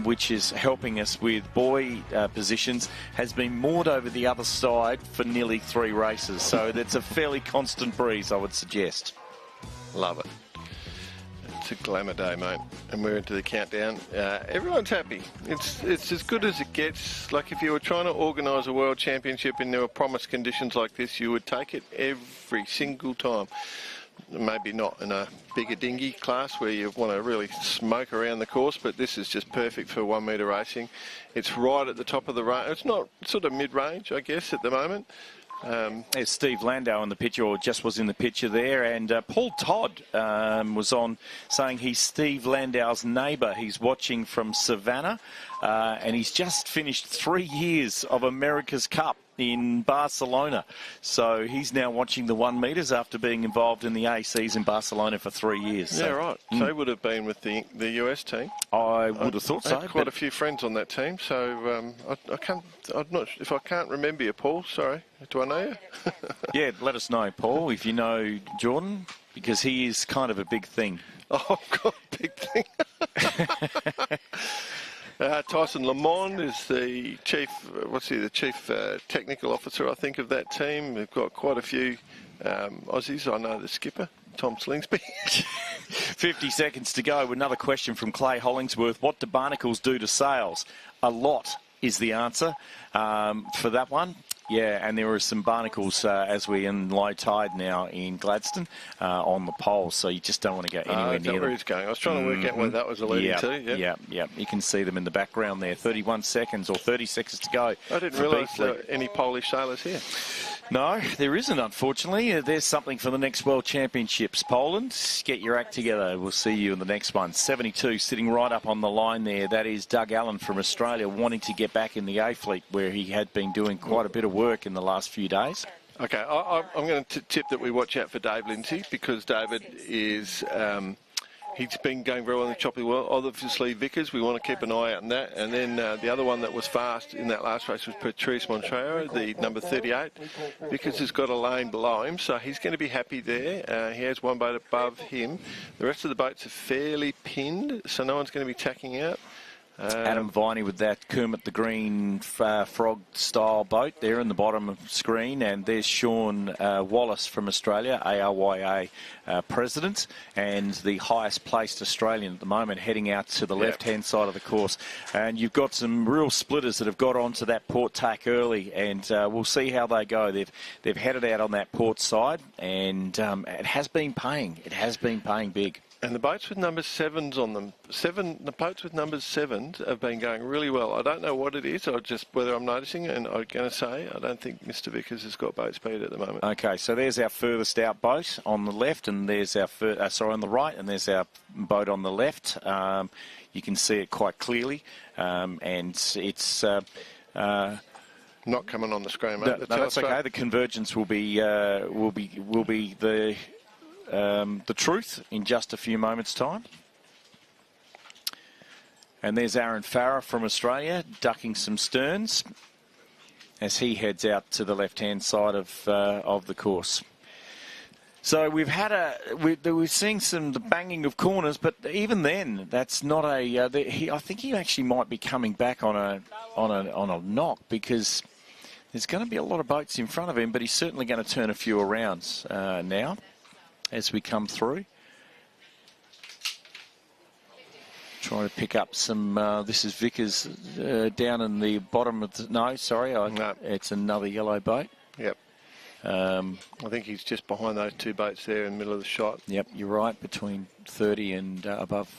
which is helping us with buoy positions, has been moored over the other side for nearly 3 races, so that's a fairly constant breeze, I would suggest. Love it. It's a glamour day, mate, and we're into the countdown. Everyone's happy. It's as good as it gets. Like, if you were trying to organise a world championship and there were promised conditions like this, you would take it every single time. Maybe not in a bigger dinghy class where you want to really smoke around the course, but this is just perfect for 1 metre racing. It's right at the top of the range. It's not sort of mid-range, I guess, at the moment. There's Steve Landau in the picture, or just was in the picture there, and Paul Todd was on saying he's Steve Landau's neighbour. He's watching from Savannah, and he's just finished 3 years of America's Cup in Barcelona. So he's now watching the 1 metres after being involved in the ACs in Barcelona for 3 years. Yeah, right. So he would have been with the US team. I would have thought so. I had quite a few friends on that team, so I'm not. If I can't remember you, Paul, sorry. Do I know you? Yeah, let us know, Paul, if you know Jordan, because he is kind of a big thing. Oh, God, big thing. Tyson Lamond is the chief, the chief technical officer, I think, of that team. We've got quite a few Aussies. I know the skipper, Tom Slingsby. 50 seconds to go. Another question from Clay Hollingsworth. What do barnacles do to sails? A lot is the answer for that one. Yeah, and there are some barnacles as we're in low tide now in Gladstone on the poles, so you just don't want to go anywhere near them. Where he's going. I was trying to work out where that was alluding to. Yeah. You can see them in the background there. 31 seconds or 30 seconds to go. I didn't realise there were any Polish sailors here. No, there isn't, unfortunately. There's something for the next World Championships. Poland, get your act together. We'll see you in the next one. 72, sitting right up on the line there. That is Doug Allen from Australia, wanting to get back in the A fleet, where he had been doing quite a bit of work in the last few days. Okay, I'm going to tip that we watch out for Dave Lindsay, because David is... he's been going very well in the choppy world. Obviously, Vickers, we want to keep an eye out on that. And then the other one that was fast in that last race was Patrice Monteiro, the number 38. Vickers has got a lane below him, so he's going to be happy there. He has one boat above him. The rest of the boats are fairly pinned, so no one's going to be tacking out. Adam Viney with that Kermit the Green frog-style boat there in the bottom of the screen. And there's Sean Wallace from Australia, ARYA president, and the highest-placed Australian at the moment, heading out to the left-hand side of the course. And you've got some real splitters that have got onto that port tack early, and we'll see how they go. They've headed out on that port side, and it has been paying. It has been paying big. And the boats with number 7s on them, the boats with numbers 7s have been going really well. I don't know what it is, or just whether I'm noticing, and I'm going to say I don't think Mr. Vickers has got boat speed at the moment. Okay, so there's our furthest out boat on the left, and there's our on the right, and there's our boat on the left. You can see it quite clearly, and it's not coming on the screen, mate. No, that's okay. The convergence will be the truth in just a few moments' time. And there's Aaron Farrer from Australia ducking some sterns as he heads out to the left-hand side of the course. So we're seeing the banging of corners, but even then, that's not I think he actually might be coming back on a knock, because there's going to be a lot of boats in front of him, but he's certainly going to turn a few arounds now as we come through. Trying to pick up some, this is Vickers down in the bottom of the, no, sorry, it's another yellow boat. Yep. I think he's just behind those two boats there in the middle of the shot. Yep, you're right, between 30 and above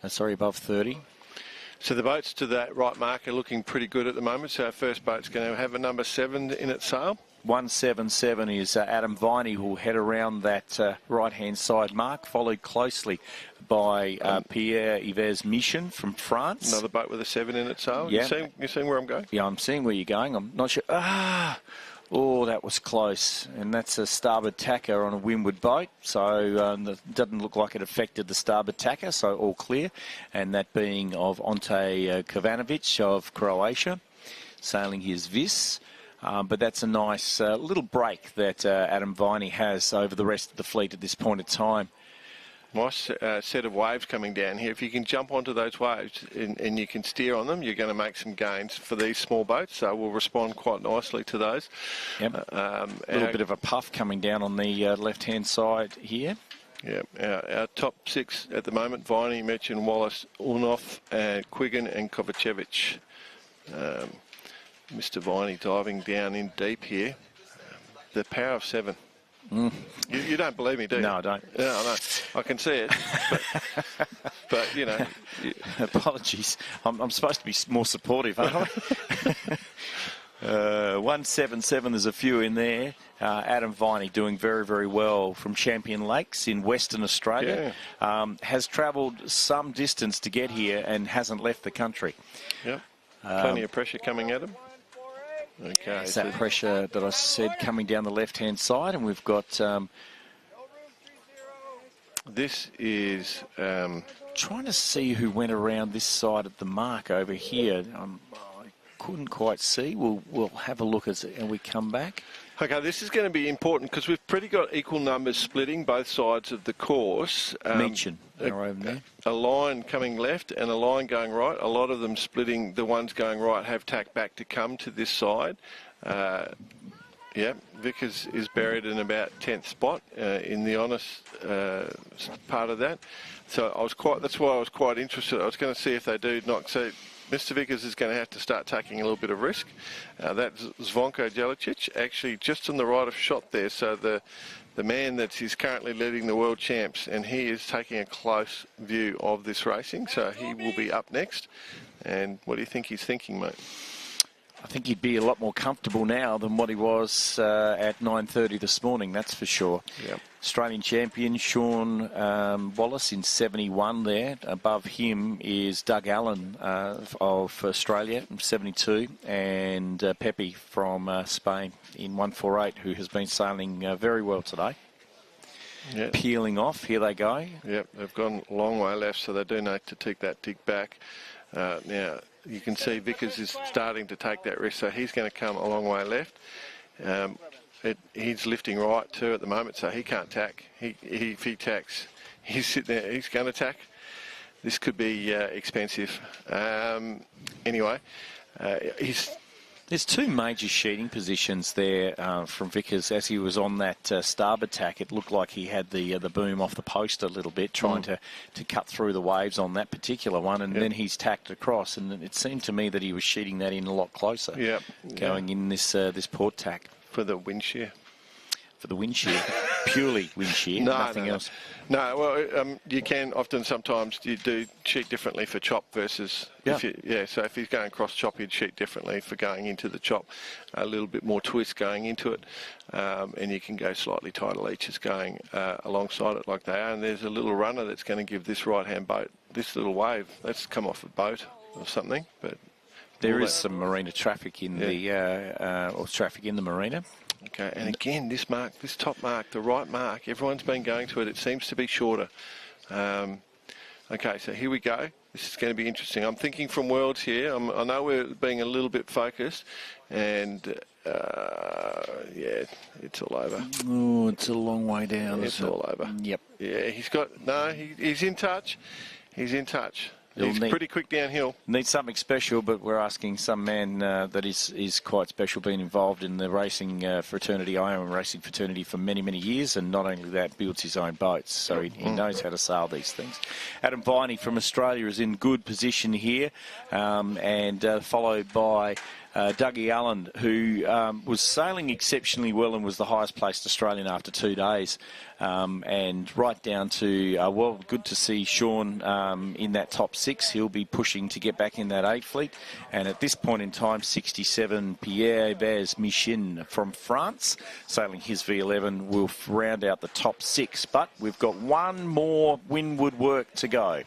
30. So the boats to that right mark are looking pretty good at the moment. So our first boat's going to have a number 7 in its sail. 177 is Adam Viney, who will head around that right-hand side mark, followed closely by Pierre-Yves Mission from France. Another boat with a 7 in its sail. Yeah. You seeing where I'm going? Yeah, I'm seeing where you're going. I'm not sure. Oh, that was close. And that's a starboard tacker on a windward boat. So it doesn't look like it affected the starboard tacker, so all clear. And that being of Ante Kovanovic of Croatia, sailing his Vis. But that's a nice little break that Adam Viney has over the rest of the fleet at this point in time. Nice set of waves coming down here. If you can jump onto those waves and you can steer on them, you're going to make some gains for these small boats. So we'll respond quite nicely to those. Yep. A little bit of a puff coming down on the left-hand side here. Yeah, our top 6 at the moment: Viney, Mechin, Wallace, Ulnoff, Quiggin and Kovacevic. Mr. Viney diving down in deep here. The power of 7. You don't believe me, do you? No, I don't. Yeah, I know. I can see it. But you know. Apologies. I'm supposed to be more supportive, aren't I? 177, there's a few in there. Adam Viney doing very, very well from Champion Lakes in Western Australia. Yeah. Has travelled some distance to get here and hasn't left the country. Yep. Plenty of pressure coming at him. Okay. It's that pressure that I said coming down the left-hand side, and we've got... this is... trying to see who went around this side of the mark over here. I couldn't quite see. We'll have a look as we come back. Okay, this is going to be important because we've pretty got equal numbers splitting both sides of the course. Mention over there. A line coming left and a line going right. A lot of them splitting. The ones going right have tacked back to come to this side. Yeah, Vickers is buried in about 10th spot in the honest part of that. So that's why I was quite interested. I was going to see if they do knock. So Mr. Vickers is going to have to start taking a little bit of risk. That's Zvonko Jelicic, actually just on the right of shot there. So the man that is currently leading the world champs, and he is taking a close view of this racing. So he will be up next. And what do you think he's thinking, mate? I think he'd be a lot more comfortable now than what he was at 9:30 this morning, that's for sure. Yep. Australian champion Sean Wallace in 71 there. Above him is Doug Allen of Australia in 72, and Pepe from Spain in 148, who has been sailing very well today. Yep. Peeling off, here they go. Yep, they've gone a long way left, so they do need to take that dig back. Now, you can see Vickers is starting to take that risk, so he's going to come a long way left. He's lifting right too at the moment, so he can't tack. If he tacks, he's sitting there, he's going to tack. this could be expensive. Anyway, There's two major sheeting positions there from Vickers. As he was on that starboard tack, it looked like he had the boom off the post a little bit, trying to cut through the waves on that particular one, and then he's tacked across, and it seemed to me that he was sheeting that in a lot closer, going in this port tack. For the wind shear. For the wind shear. Purely wind shear, nothing else. No, well, you can often, sometimes you do sheet differently for chop versus, so if he's going cross chop, he'd sheet differently for going into the chop, a little bit more twist going into it, and you can go slightly tighter leeches going alongside it like they are, and there's a little runner that's going to give this right-hand boat, this little wave, that's come off a boat or something, but... There is some marina traffic in or traffic in the marina. Okay, and again, this top mark, the right mark, everyone's been going to it. It seems to be shorter. Okay, so here we go. This is going to be interesting. I'm thinking from Worlds here. I know we're being a little bit focused, and it's all over. Oh, it's a long way down. It's all over. Yep. Yeah, he's in touch. He's in touch. He's pretty quick downhill. Needs something special, but we're asking some man that is quite special, being involved in the racing fraternity, IOM racing fraternity, for many, many years, and not only that, builds his own boats, so he knows how to sail these things. Adam Viney from Australia is in good position here, and followed by Dougie Allen, who was sailing exceptionally well and was the highest placed Australian after 2 days. And right down to, good to see Sean in that top 6. He'll be pushing to get back in that 8 fleet. And at this point in time, 67, Pierre Baz Michin from France, sailing his V11, will round out the top 6. But we've got one more windward work to go.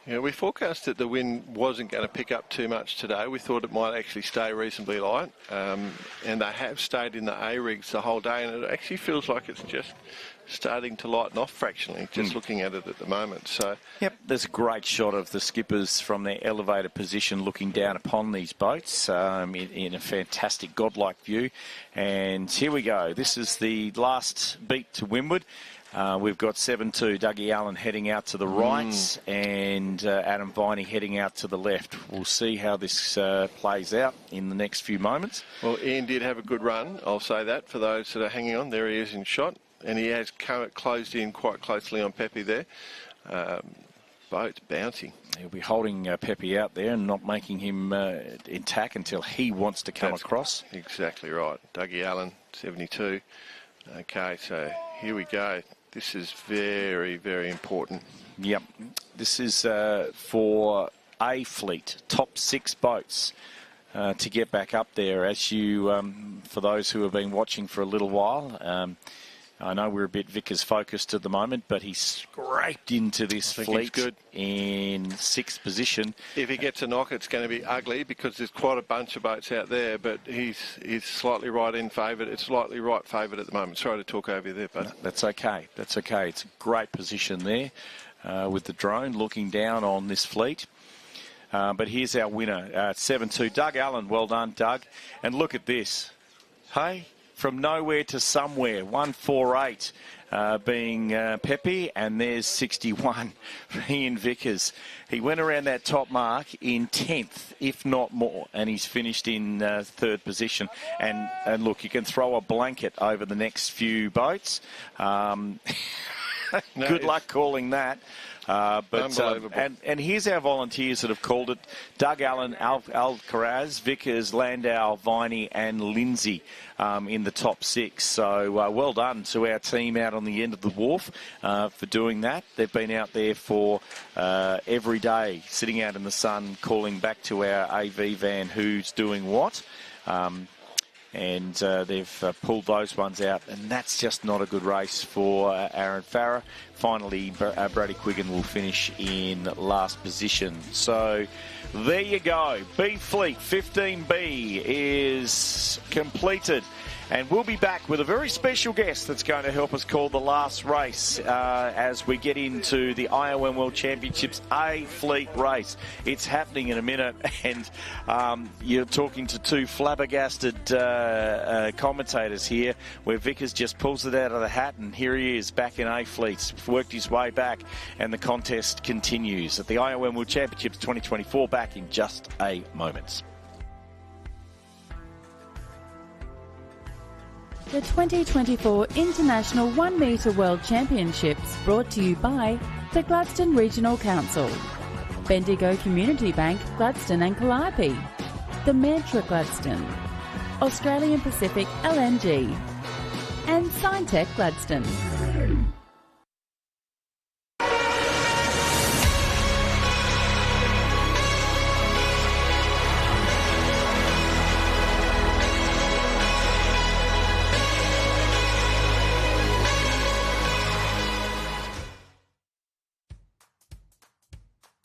Yeah, we forecast that the wind wasn't going to pick up too much today. We thought it might actually stay reasonably light, and they have stayed in the A-rigs the whole day, and it actually feels like it's just starting to lighten off fractionally, just looking at it at the moment. So, yep, there's a great shot of the skippers from their elevated position looking down upon these boats in a fantastic godlike view. And here we go. This is the last beat to windward. We've got 7-2, Dougie Allen heading out to the right, and Adam Viney heading out to the left. We'll see how this plays out in the next few moments. Well, Ian did have a good run, I'll say that, for those that are hanging on. There he is in shot, and he has closed in quite closely on Pepe there. Boat's bouncing. He'll be holding Pepe out there and not making him intact until he wants to come across. Exactly right. Dougie Allen, 72. Okay, so here we go. This is very, very important. Yep. This is for A fleet, top 6 boats to get back up there. As you, for those who have been watching for a little while, I know we're a bit Vickers focused at the moment, but he's scraped into this fleet in 6th position. If he gets a knock, it's going to be ugly because there's quite a bunch of boats out there, but he's slightly right in favoured. It's slightly right favoured at the moment. Sorry to talk over you there, but no, that's okay. That's okay. It's a great position there with the drone looking down on this fleet. But here's our winner, 7-2. Doug Allen. Well done, Doug. And look at this. Hey? From nowhere to somewhere, 148 being Pepe, and there's 61 for Ian Vickers. He went around that top mark in 10th, if not more, and he's finished in 3rd position. And look, you can throw a blanket over the next few boats. Good luck calling that. And here's our volunteers that have called it: Doug Allen, Alcaraz, Vickers, Landau, Viney and Lindsay in the top 6. So well done to our team out on the end of the wharf for doing that. They've been out there for every day, sitting out in the sun, calling back to our AV van who's doing what. And they've pulled those ones out, and that's just not a good race for Aaron Farrer. Finally, Brady Quiggin will finish in last position. So there you go. B Fleet 15B is completed, And we'll be back with a very special guest that's going to help us call the last race as we get into the IOM World Championships A Fleet race. It's happening in a minute, and you're talking to two flabbergasted commentators here, where Vickers just pulls it out of the hat, and here he is back in A Fleet, worked his way back, and the contest continues at the IOM World Championships 2024, back in just a moment. The 2024 International 1 Metre World Championships brought to you by the Gladstone Regional Council, Bendigo Community Bank, Gladstone and Calliope, the Mantra Gladstone, Australian Pacific LNG, and Signtech Gladstone.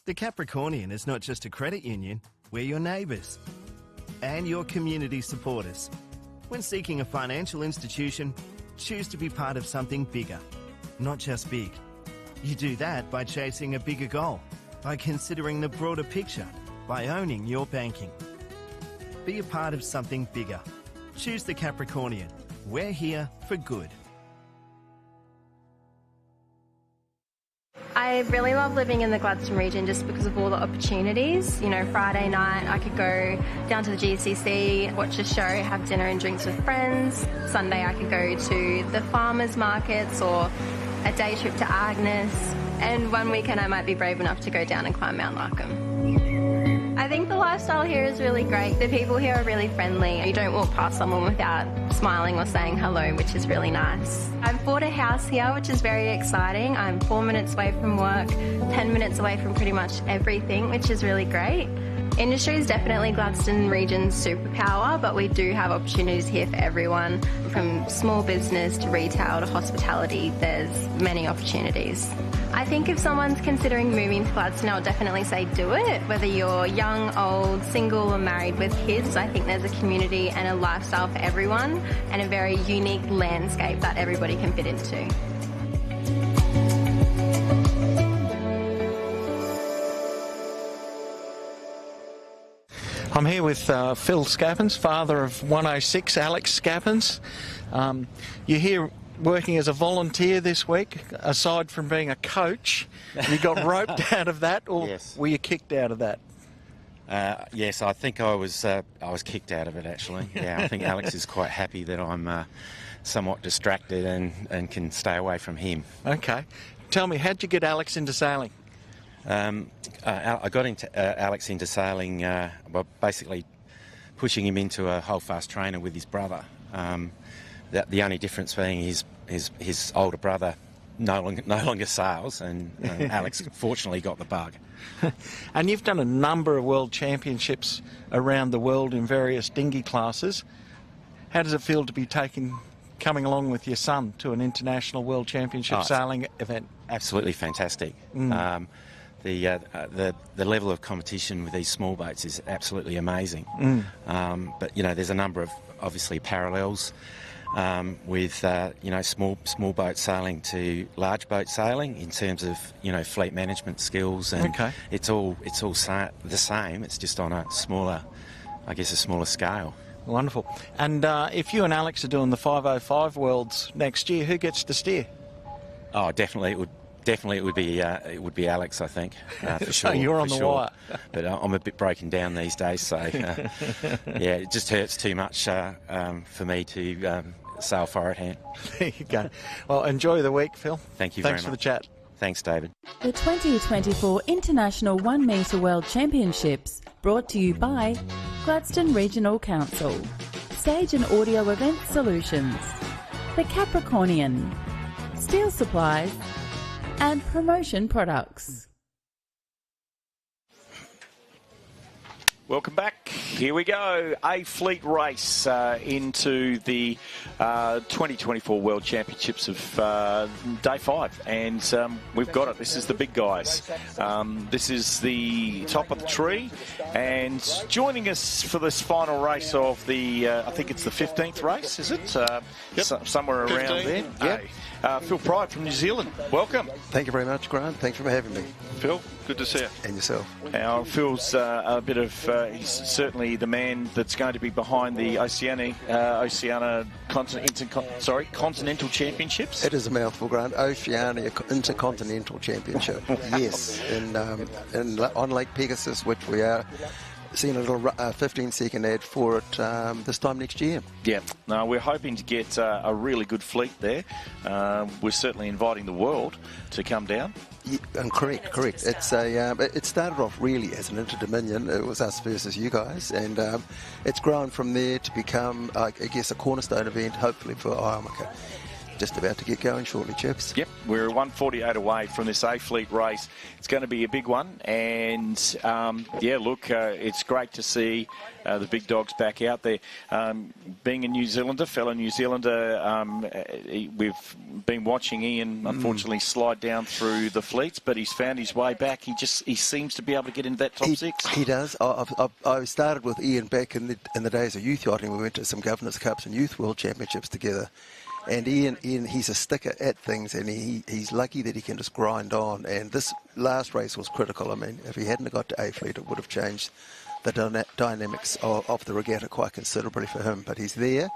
The Capricornian is not just a credit union, we're your neighbours and your community supporters. When seeking a financial institution, choose to be part of something bigger, not just big. You do that by chasing a bigger goal, by considering the broader picture, by owning your banking. Be a part of something bigger. Choose the Capricornian. We're here for good. I really love living in the Gladstone region just because of all the opportunities. You know, Friday night I could go down to the GCC, watch a show, have dinner and drinks with friends. Sunday I could go to the farmers markets or a day trip to Agnes. And one weekend I might be brave enough to go down and climb Mount Larkham. I think the lifestyle here is really great. The people here are really friendly. You don't walk past someone without smiling or saying hello, which is really nice. I've bought a house here, which is very exciting. I'm 4 minutes away from work, 10 minutes away from pretty much everything, which is really great. Industry is definitely Gladstone region's superpower, but we do have opportunities here for everyone, from small business to retail to hospitality. There's many opportunities. I think if someone's considering moving to Gladstone, I would definitely say do it. Whether you're young, old, single or married with kids, I think there's a community and a lifestyle for everyone and a very unique landscape that everybody can fit into. I'm here with Phil Scappens, father of 106, Alex Scappens. You're here working as a volunteer this week. Aside from being a coach, you got roped out of that, or yes. Were you kicked out of that? Yes, I think I was kicked out of it, actually. Yeah, I think Alex is quite happy that I'm somewhat distracted and can stay away from him. Okay. Tell me, how'd you get Alex into sailing? I got Alex into sailing by basically pushing him into a holdfast trainer with his brother. The only difference being his older brother no longer sails, and Alex fortunately got the bug. And you've done a number of world championships around the world in various dinghy classes. How does it feel to be coming along with your son to an international world championship sailing event? Absolutely fantastic. The level of competition with these small boats is absolutely amazing. But you know, there's a number of obviously parallels with small boat sailing to large boat sailing in terms of fleet management skills, and it's all the same. It's just on a smaller scale. Wonderful. And if you and Alex are doing the 505 Worlds next year, who gets to steer? Oh, definitely it would be Alex, I think, for sure. So you're on the wire. But I'm a bit broken down these days, so yeah, it just hurts too much for me to sail forward hand. There you go. Well, enjoy the week, Phil. Thank you very much. Thanks for the chat. Thanks, David. The 2024 International 1 Metre World Championships brought to you by Gladstone Regional Council, Stage and Audio Event Solutions, The Capricornian, Steel Supplies, and Promotion Products. Welcome back. Here we go. A Fleet race into the 2024 World Championships of Day 5. And we've got it. This is the big guys. This is the top of the tree. And joining us for this final race of the, I think it's the 15th race, is it? Somewhere around 15. There. Yep. Phil Pride from New Zealand. Welcome. Thank you very much, Grant. Thanks for having me. Phil, good to see you. And yourself. Now, Phil's a bit of, he's certainly the man that's going to be behind the Continental Championships. It is a mouthful, Grant. Oceania Intercontinental Championship. Yes, on Lake Pegasus, which we are seeing a little 15-second ad for it this time next year. Yeah, no, we're hoping to get a really good fleet there. We're certainly inviting the world to come down. Yeah, and correct. It's it started off really as an Inter-Dominion. It was us versus you guys, and it's grown from there to become, I guess, a cornerstone event, hopefully for Iomika. Just about to get going shortly, chaps. Yep, we're 148 away from this A-Fleet race. It's going to be a big one, and yeah, look, it's great to see the big dogs back out there. Being a New Zealander, fellow New Zealander, we've been watching Ian, unfortunately, slide down through the fleets, but he's found his way back. He seems to be able to get into that top six. He does. I started with Ian back in the days of youth yachting. We went to some Governors' Cups and Youth World Championships together. And Ian, he's a sticker at things, and he's lucky that he can just grind on. And this last race was critical. I mean, if he hadn't got to A-Fleet, it would have changed the dynamics of the regatta quite considerably for him. But he's there,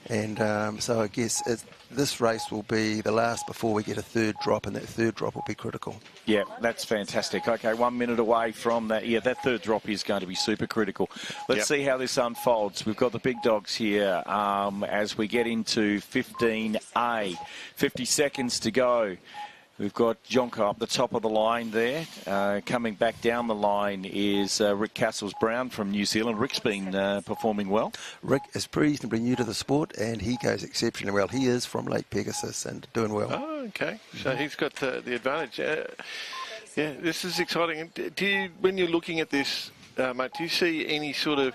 and so I guess this race will be the last before we get a third drop, and that third drop will be critical. Yeah, that's fantastic. Okay, 1 minute away from that. Yeah, that third drop is going to be super critical. Let's see how this unfolds. We've got the big dogs here as we get into 15A. 50 seconds to go. We've got Jonko up the top of the line there. Coming back down the line is Rick Castles-Brown from New Zealand. Rick's been performing well. Rick is reasonably new to the sport, and he goes exceptionally well. He is from Lake Pegasus and doing well. Oh, okay. So he's got the advantage. Yeah, this is exciting. When you're looking at this, mate, do you see any sort of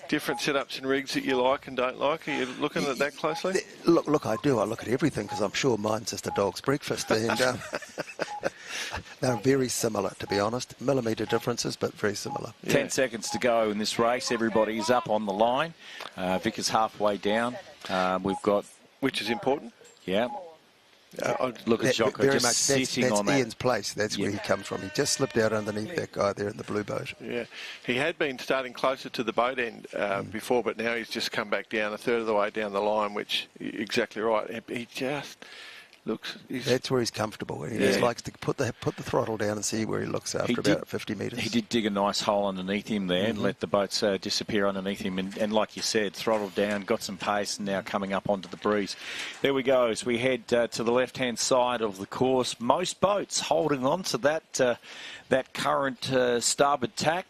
different setups and rigs that you like and don't like? Are you looking at that closely? Look, I do. I look at everything because I'm sure mine's just a dog's breakfast. And they're very similar, to be honest. Millimetre differences, but very similar. 10 seconds to go in this race. Everybody's up on the line. Vic is halfway down. We've got... Which is important. Yeah. Look at Jonko very just much. sitting that's on that. Ian's place. That's where he comes from. He just slipped out underneath that guy there in the blue boat. Yeah, he had been starting closer to the boat end before, but now he's just come back down a third of the way down the line, which exactly right. He just looks... That's where he's comfortable. He just likes to put the throttle down and see where he looks after about 50 metres. He did dig a nice hole underneath him there and let the boats disappear underneath him. And like you said, throttled down, got some pace, and now coming up onto the breeze. There we go. As we head to the left-hand side of the course, most boats holding on to that current starboard tack,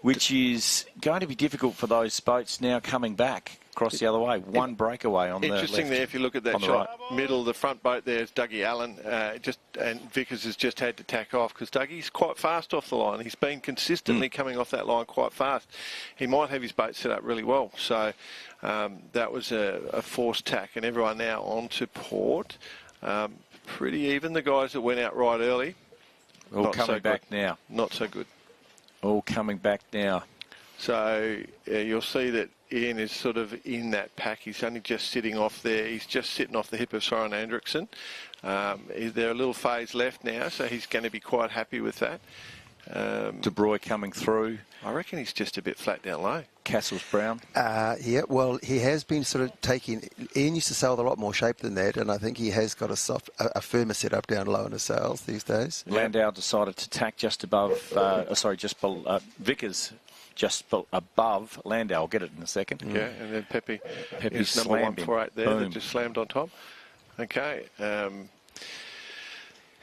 which is going to be difficult for those boats now coming back across the other way. One breakaway on the left. Interesting there, if you look at that shot, middle, the front boat there is Dougie Allen, and Vickers has just had to tack off because Dougie's quite fast off the line. He's been consistently coming off that line quite fast. He might have his boat set up really well. So that was a forced tack, and everyone now on to port. Pretty even. The guys that went out right early. All coming back now. Not so good. All coming back now. So you'll see that Ian is sort of in that pack. He's only just sitting off there. He's just sitting off the hip of Soren Andrickson. They're a little phase left now, so he's going to be quite happy with that. De Bruyne coming through. I reckon he's just a bit flat down low. Castles-Brown. Yeah, well, he has been sort of taking... Ian used to sail with a lot more shape than that, and I think he has got a firmer setup down low in his sails these days. Landau decided to tack just above... Vickers just above Landau. I'll get it in a second. Yeah, and then Pepe is number 148 there. That just slammed on top. Okay.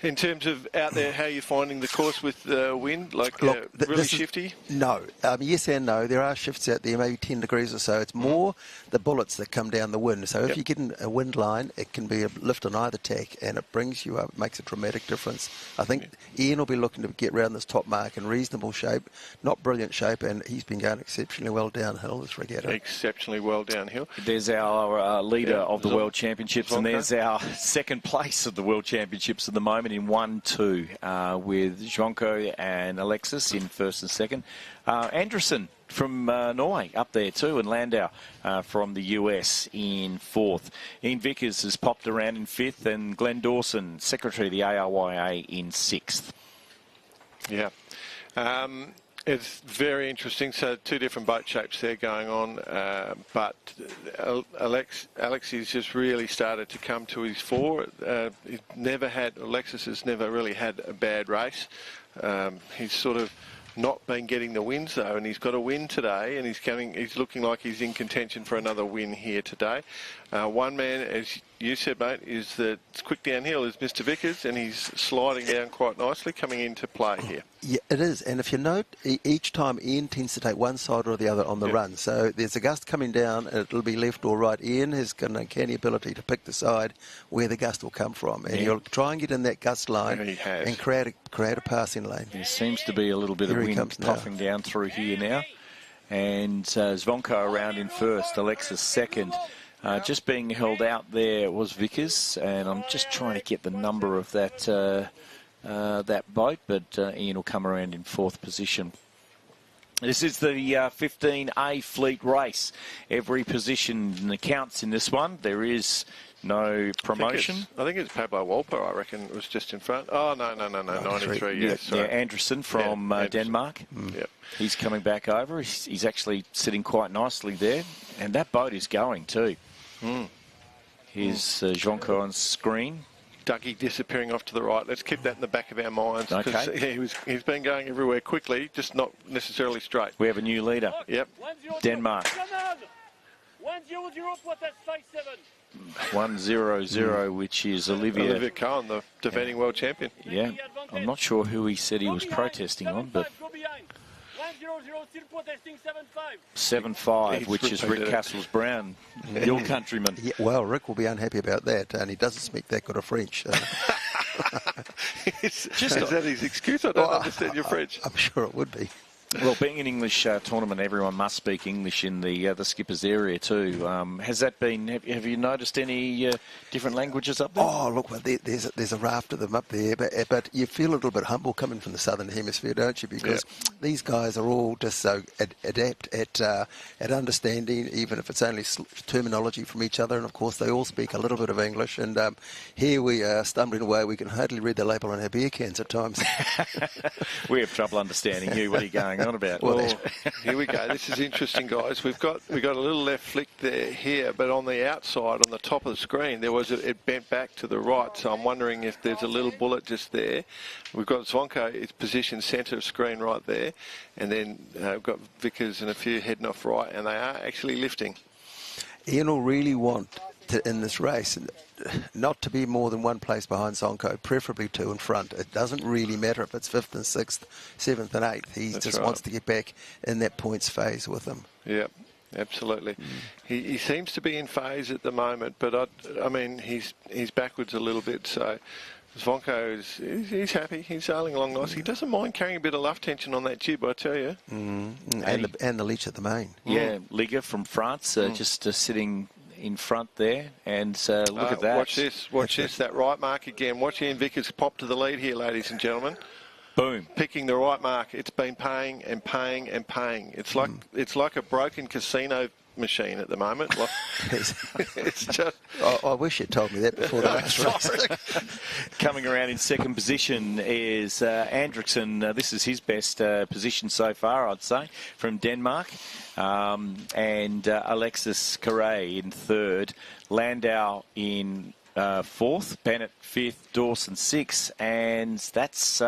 In terms of out there, how you're finding the course with wind, like really shifty? No. Yes and no. There are shifts out there, maybe 10 degrees or so. It's more the bullets that come down the wind. So if you get in a wind line, it can be a lift on either tack, and it brings you up. It makes a dramatic difference. I think Ian will be looking to get round this top mark in reasonable shape, not brilliant shape, and he's been going exceptionally well downhill this regatta. Exceptionally well downhill. There's our leader of the World Championships, and there's our second place of the World Championships at the moment in 1-2 with Zvonko and Alexis in first and second. Anderson from Norway up there too, and Landau from the US in fourth. Ian Vickers has popped around in fifth, and Glenn Dawson, secretary of the ARYA, in sixth. Yeah. It's very interesting. So 2 different boat shapes there going on, but Alexis just really started to come to his fore. Alexis has never really had a bad race. He's sort of not been getting the wins though, and he's got a win today, and he's looking like he's in contention for another win here today. One man, as you said, mate, is that quick downhill is Mr. Vickers, and he's sliding down quite nicely, coming into play here. Yeah, it is. And if you note, each time Ian tends to take one side or the other on the run. So there's a gust coming down, and it'll be left or right. Ian has got an uncanny ability to pick the side where the gust will come from. And you'll try and get in that gust line and create a passing lane. There seems to be a little bit of wind puffing down through here now. And Zvonko around in first, Alexis second. Just being held out there was Vickers, and I'm just trying to get the number of that boat, but Ian will come around in fourth position. This is the 15A fleet race. Every position counts in this one. There is no promotion. I think it's Pablo Wolper, I reckon, was just in front. Oh, no, 93, yes. Yeah, Anderson from Denmark. Yep. He's coming back over. He's actually sitting quite nicely there. And that boat is going too. Here's Zvonko on screen. Dougie disappearing off to the right. Let's keep that in the back of our minds. Okay. He's been going everywhere quickly, just not necessarily straight. We have a new leader. Yep. Denmark. 1-0-0, which is Olivia Cohen, the defending world champion. Yeah. I'm not sure who he said he was protesting on, but 7-5, which is Rick Castles-Brown, your countryman. Yeah, well, Rick will be unhappy about that, and he doesn't speak that good of French. Is that his excuse? I don't understand your French. I'm sure it would be. Well, being an English tournament, everyone must speak English in the skippers area too. Has that been? Have you noticed any different languages up there? Oh, look, well, there's a raft of them up there, but you feel a little bit humble coming from the southern hemisphere, don't you? Because these guys are all just so adept at understanding, even if it's only terminology from each other. And of course, they all speak a little bit of English. And here we are stumbling away. We can hardly read the label on our beer cans at times. We have trouble understanding you. What are you going on about? Well, here we go. This is interesting, guys. We've got a little left flick there here, but on the outside, on the top of the screen, it bent back to the right. So I'm wondering if there's a little bullet just there. We've got Zvonko, it's positioned centre of screen right there, and then we've got Vickers and a few heading off right, and they are actually lifting. Ian will really want to, in this race, not to be more than one place behind Zvonko, preferably 2 in front. It doesn't really matter if it's 5th and 6th, 7th and 8th. He just wants to get back in that points phase with them. Yeah, absolutely. He seems to be in phase at the moment, but I mean he's backwards a little bit. So Zvonko he's happy. He's sailing along nice. He doesn't mind carrying a bit of luff tension on that jib, I tell you. And the leech at the main. Yeah, Liga from France, just sitting in front there, and look at that. Watch this, that right mark again. Watch Ian Vickers pop to the lead here, ladies and gentlemen. Boom. Picking the right mark. It's been paying and paying and paying. It's like a broken casino machine at the moment. It's just... I wish you'd told me that before the last race. Coming around in second position is Andriksen. This is his best position so far, I'd say, from Denmark. And Alexis Carré in third. Landau in fourth. Bennett fifth. Dawson sixth. And that's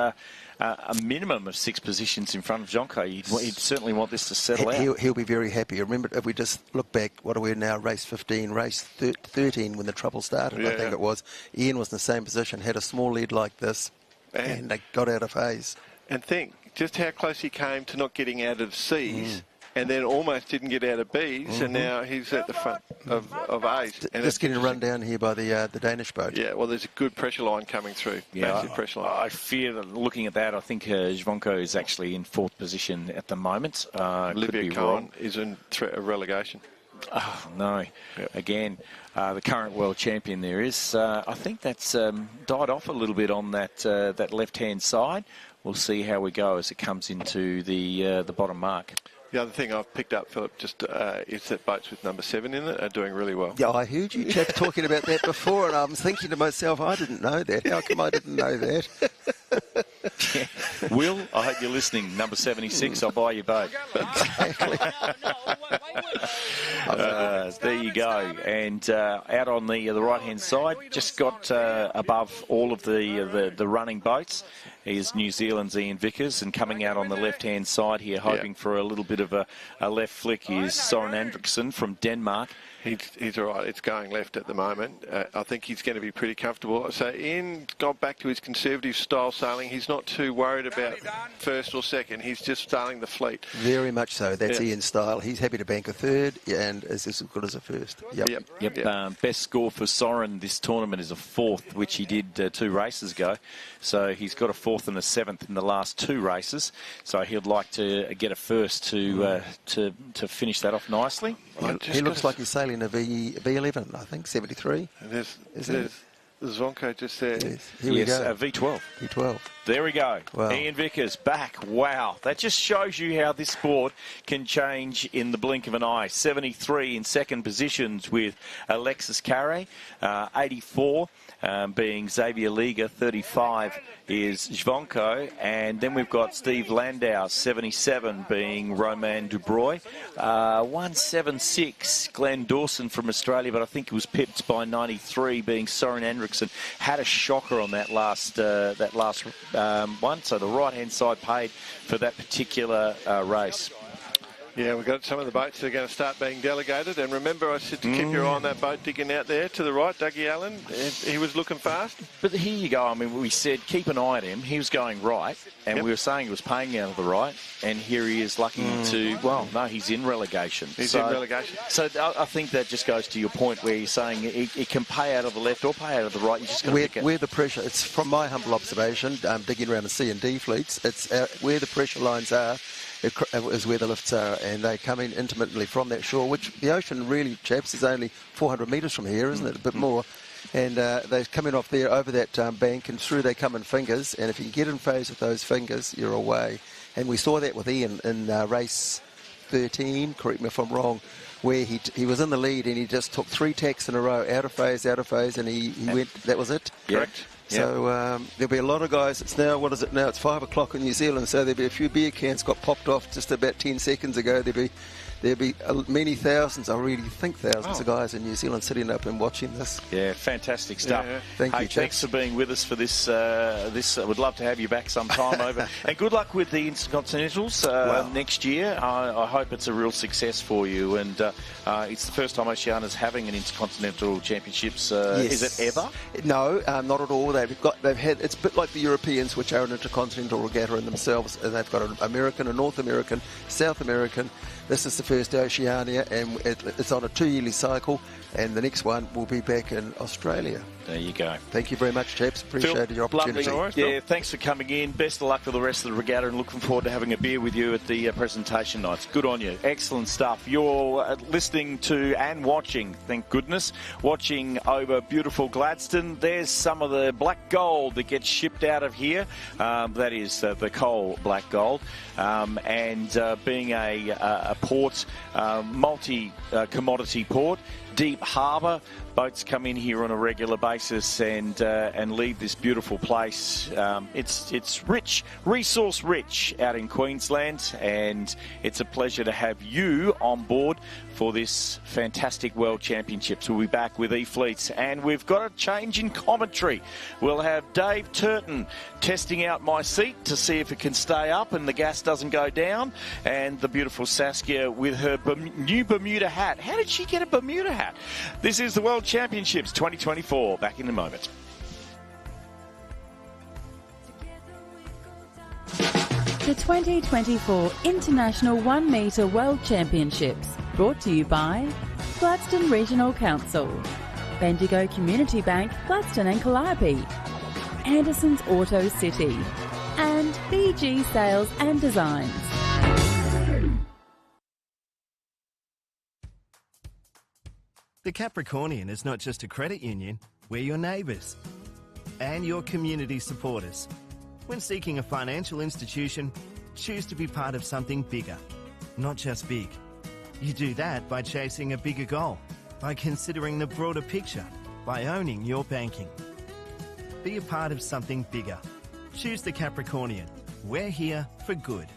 a minimum of 6 positions in front of Jonko. He'd certainly want this to settle out. He'll be very happy. Remember, if we just look back, what are we now? Race 15, race 13 when the trouble started, I think it was. Ian was in the same position, had a small lead like this, and they got out of phase. And think just how close he came to not getting out of C's. And then almost didn't get out of B's, and now he's at the front of A's. And just getting run down here by the Danish boat. Yeah, well, there's a good pressure line coming through. Yeah, massive pressure line. I fear that looking at that, I think Zvonko is actually in 4th position at the moment. Olivia Cohen is in threat of relegation. Oh, no. Yep. Again, the current world champion there is. I think that's died off a little bit on that left-hand side. We'll see how we go as it comes into the bottom mark. The other thing I've picked up, Philip, just is that boats with number 7 in it are doing really well. Yeah, I heard you chaps talking about that before, and I'm thinking to myself, I didn't know that. How come I didn't know that? Will, I hope you're listening. Number 76, I'll buy your boat. Exactly. There you go. And out on the right-hand side, just got above all of the running boats, is New Zealand's Ian Vickers, and coming out on the left-hand side here, hoping for a little bit of a left flick, is Soren Andriksen from Denmark. He's all right. It's going left at the moment. I think he's going to be pretty comfortable. So Ian got back to his conservative style sailing. He's not too worried about first or second. He's just sailing the fleet. Very much so. That's Ian's style. He's happy to bank a 3rd and is as good as a 1st. Yep. Best score for Soren this tournament is a 4th, which he did 2 races ago. So he's got a 4th and a 7th in the last 2 races. So he'd like to get a 1st to finish that off nicely. He looks like he's sailing a V11, I think, 73. And there's Zvonko just there. Yes, here we go. V12. V12. There we go. Wow. Ian Vickers back. Wow. That just shows you how this sport can change in the blink of an eye. 73 in second positions with Alexis Carre. 84 being Xavier Liga. 35 is Zvonko. And then we've got Steve Landau, 77, being Romain Dubreuil. 176, Glenn Dawson from Australia, but I think he was pipped by 93, being Soren Andriksen. Had a shocker on that last one. So the right-hand side paid for that particular race. Yeah, we've got some of the boats that are going to start being delegated. And remember, I said to keep your eye on that boat digging out there to the right, Dougie Allen. He was looking fast. But here you go. I mean, we said keep an eye on him. He was going right, and we were saying he was paying out of the right. And here he is lucky to, well, no, he's in relegation. He's in relegation. So I think that just goes to your point where you're saying it can pay out of the left or pay out of the right. You just got to pick it. Where the pressure, it's from my humble observation, digging around the C&D fleets, it's where the pressure lines are, is where the lifts are, and they come in intermittently from that shore, which the ocean really, chaps, is only 400 metres from here, isn't it? A bit more. And they come in off there over that bank, and through they come in fingers, and if you can get in phase with those fingers, you're away. And we saw that with Ian in race 13, correct me if I'm wrong, where he was in the lead and he just took 3 tacks in a row, out of phase, and he went, that was it. Correct. So there'll be a lot of guys. It's now, what is it now? It's 5 o'clock in New Zealand, so there'll be a few beer cans got popped off just about 10 seconds ago. There'll be many thousands, I really think thousands of guys in New Zealand sitting up and watching this. Yeah, fantastic stuff. Yeah. Thank you, thanks for being with us for this. I would love to have you back sometime over. And good luck with the Intercontinentals next year. I hope it's a real success for you. And it's the first time Oceania's having an Intercontinental Championships. Yes. Is it ever? No, not at all. They've had. It's a bit like the Europeans, which are an Intercontinental regatta in themselves, and they've got an American, a North American, South American. This is the first Oceania, and it's on a 2-yearly cycle, and the next one will be back in Australia. There you go. Thank you very much, chaps. Appreciate your opportunity. Yeah, thanks for coming in. Best of luck for the rest of the regatta, and looking forward to having a beer with you at the presentation nights. Good on you. Excellent stuff. You're listening to and watching, thank goodness, watching over beautiful Gladstone. There's some of the black gold that gets shipped out of here. That is the coal black gold. And being a port, multi-commodity port, deep harbour, boats come in here on a regular basis and leave this beautiful place. It's rich, resource rich out in Queensland, and it's a pleasure to have you on board for this fantastic World Championships. We'll be back with E-Fleets, and we've got a change in commentary. We'll have Dave Turton testing out my seat to see if it can stay up and the gas doesn't go down, and the beautiful Saskia with her new Bermuda hat. How did she get a Bermuda hat? This is the World Championships 2024. Back in a moment. The 2024 International 1 Metre World Championships, brought to you by Gladstone Regional Council, Bendigo Community Bank, Gladstone and Calliope, Anderson's Auto City, and BG Sales and Designs. The Capricornian is not just a credit union, we're your neighbours and your community supporters. When seeking a financial institution, choose to be part of something bigger, not just big. You do that by chasing a bigger goal, by considering the broader picture, by owning your banking. Be a part of something bigger. Choose the Capricornian. We're here for good.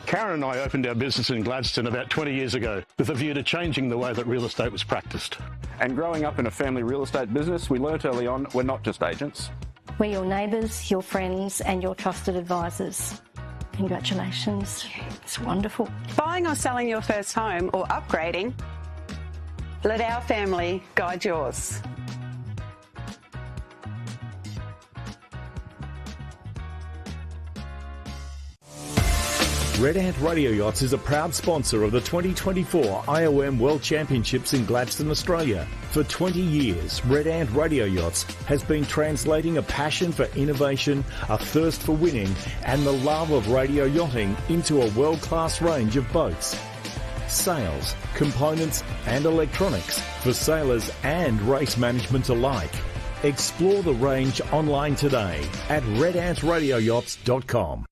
Karen and I opened our business in Gladstone about 20 years ago with a view to changing the way that real estate was practiced. And growing up in a family real estate business, we learnt early on we're not just agents. We're your neighbours, your friends and your trusted advisors. Congratulations. It's wonderful. Buying or selling your first home or upgrading, let our family guide yours. Red Ant Radio Yachts is a proud sponsor of the 2024 IOM World Championships in Gladstone, Australia. For 20 years, Red Ant Radio Yachts has been translating a passion for innovation, a thirst for winning, and the love of radio yachting into a world-class range of boats. Sales, components and electronics for sailors and race management alike. Explore the range online today at redantradioyachts.com.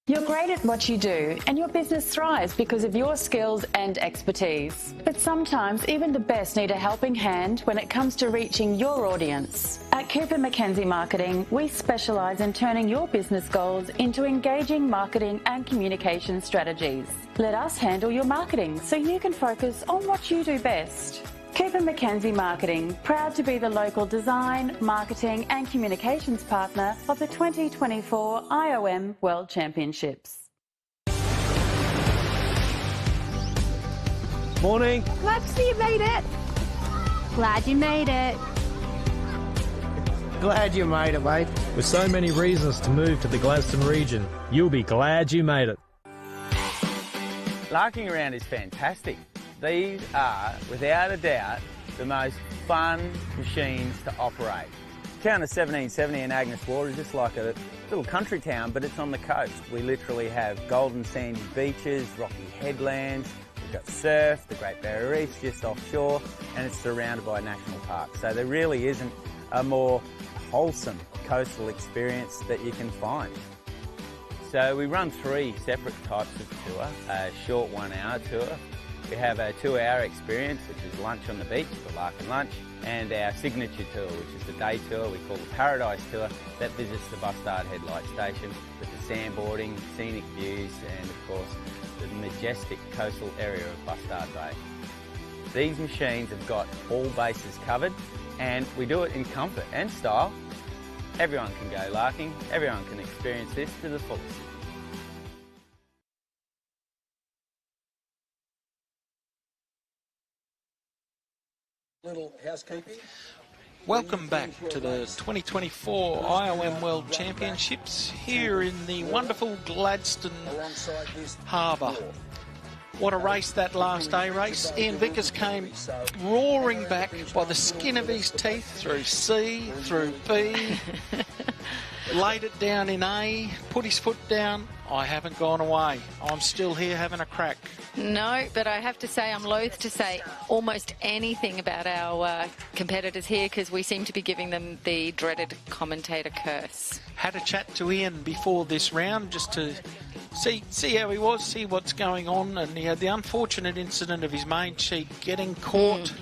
You're great at what you do, and your business thrives because of your skills and expertise. But sometimes even the best need a helping hand when it comes to reaching your audience. At Cooper Mackenzie Marketing, we specialise in turning your business goals into engaging marketing and communication strategies. Let us handle your marketing so you can focus on what you do best. Cooper Mackenzie Marketing, proud to be the local design, marketing and communications partner of the 2024 IOM World Championships. Morning. Glad to see you made it. Glad you made it. Glad you made it, mate. With so many reasons to move to the Gladstone region, you'll be glad you made it. Larking around is fantastic. These are, without a doubt, the most fun machines to operate. The town of 1770 in Agnes Water is just like a little country town, but it's on the coast. We literally have golden sandy beaches, rocky headlands, we've got surf, the Great Barrier Reef just offshore, and it's surrounded by a national park. So there really isn't a more wholesome coastal experience that you can find. So we run 3 separate types of tour, a short 1-hour tour. We have a 2-hour experience, which is lunch on the beach, the Larkin Lunch, and our signature tour, which is the day tour we call the Paradise Tour, that visits the Bustard Headlight Station with the sandboarding, scenic views, and of course the majestic coastal area of Bustard Bay. These machines have got all bases covered, and we do it in comfort and style. Everyone can go larking, everyone can experience this to the fullest. Little housekeeping. Welcome back to the 2024 IOM World Championships here in the wonderful Gladstone Harbour. What a race that last day race. Ian Vickers came roaring back by the skin of his teeth through C, through B, laid it down in A, put his foot down. I haven't gone away. I'm still here having a crack. No, but I have to say I'm loath to say almost anything about our competitors here because we seem to be giving them the dreaded commentator curse. Had a chat to Ian before this round just to see how he was, see what's going on, and he had the unfortunate incident of his main sheet getting caught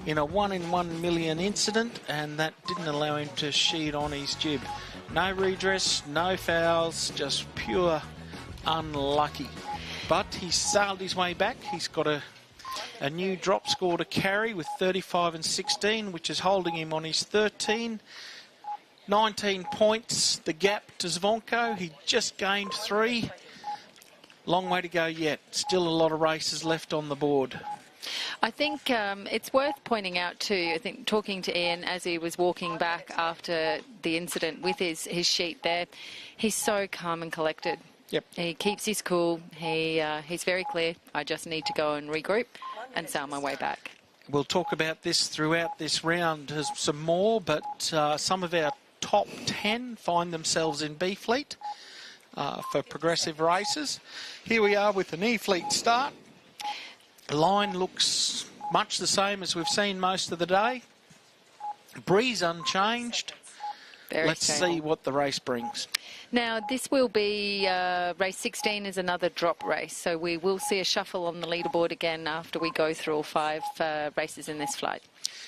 in a 1 in 1 million incident, and that didn't allow him to sheet on his jib. No redress, no fouls, just pure unlucky. But he sailed his way back. He's got a new drop score to carry with 35 and 16, which is holding him on his 19 points. The gap to Zvonko, he just gained 3. Long way to go yet. Still a lot of races left on the board. I think it's worth pointing out too, I think talking to Ian as he was walking back after the incident with his sheet there, he's so calm and collected. Yep. He keeps his cool. He's very clear. I just need to go and regroup and sail my way back. We'll talk about this throughout this round some more, but some of our top 10 find themselves in B Fleet for progressive races. Here we are with an E Fleet start. Line looks much the same as we've seen most of the day. Breeze unchanged. Let's see what the race brings. Now, this will be race 16 is another drop race, so we will see a shuffle on the leaderboard again after we go through all 5 races in this flight.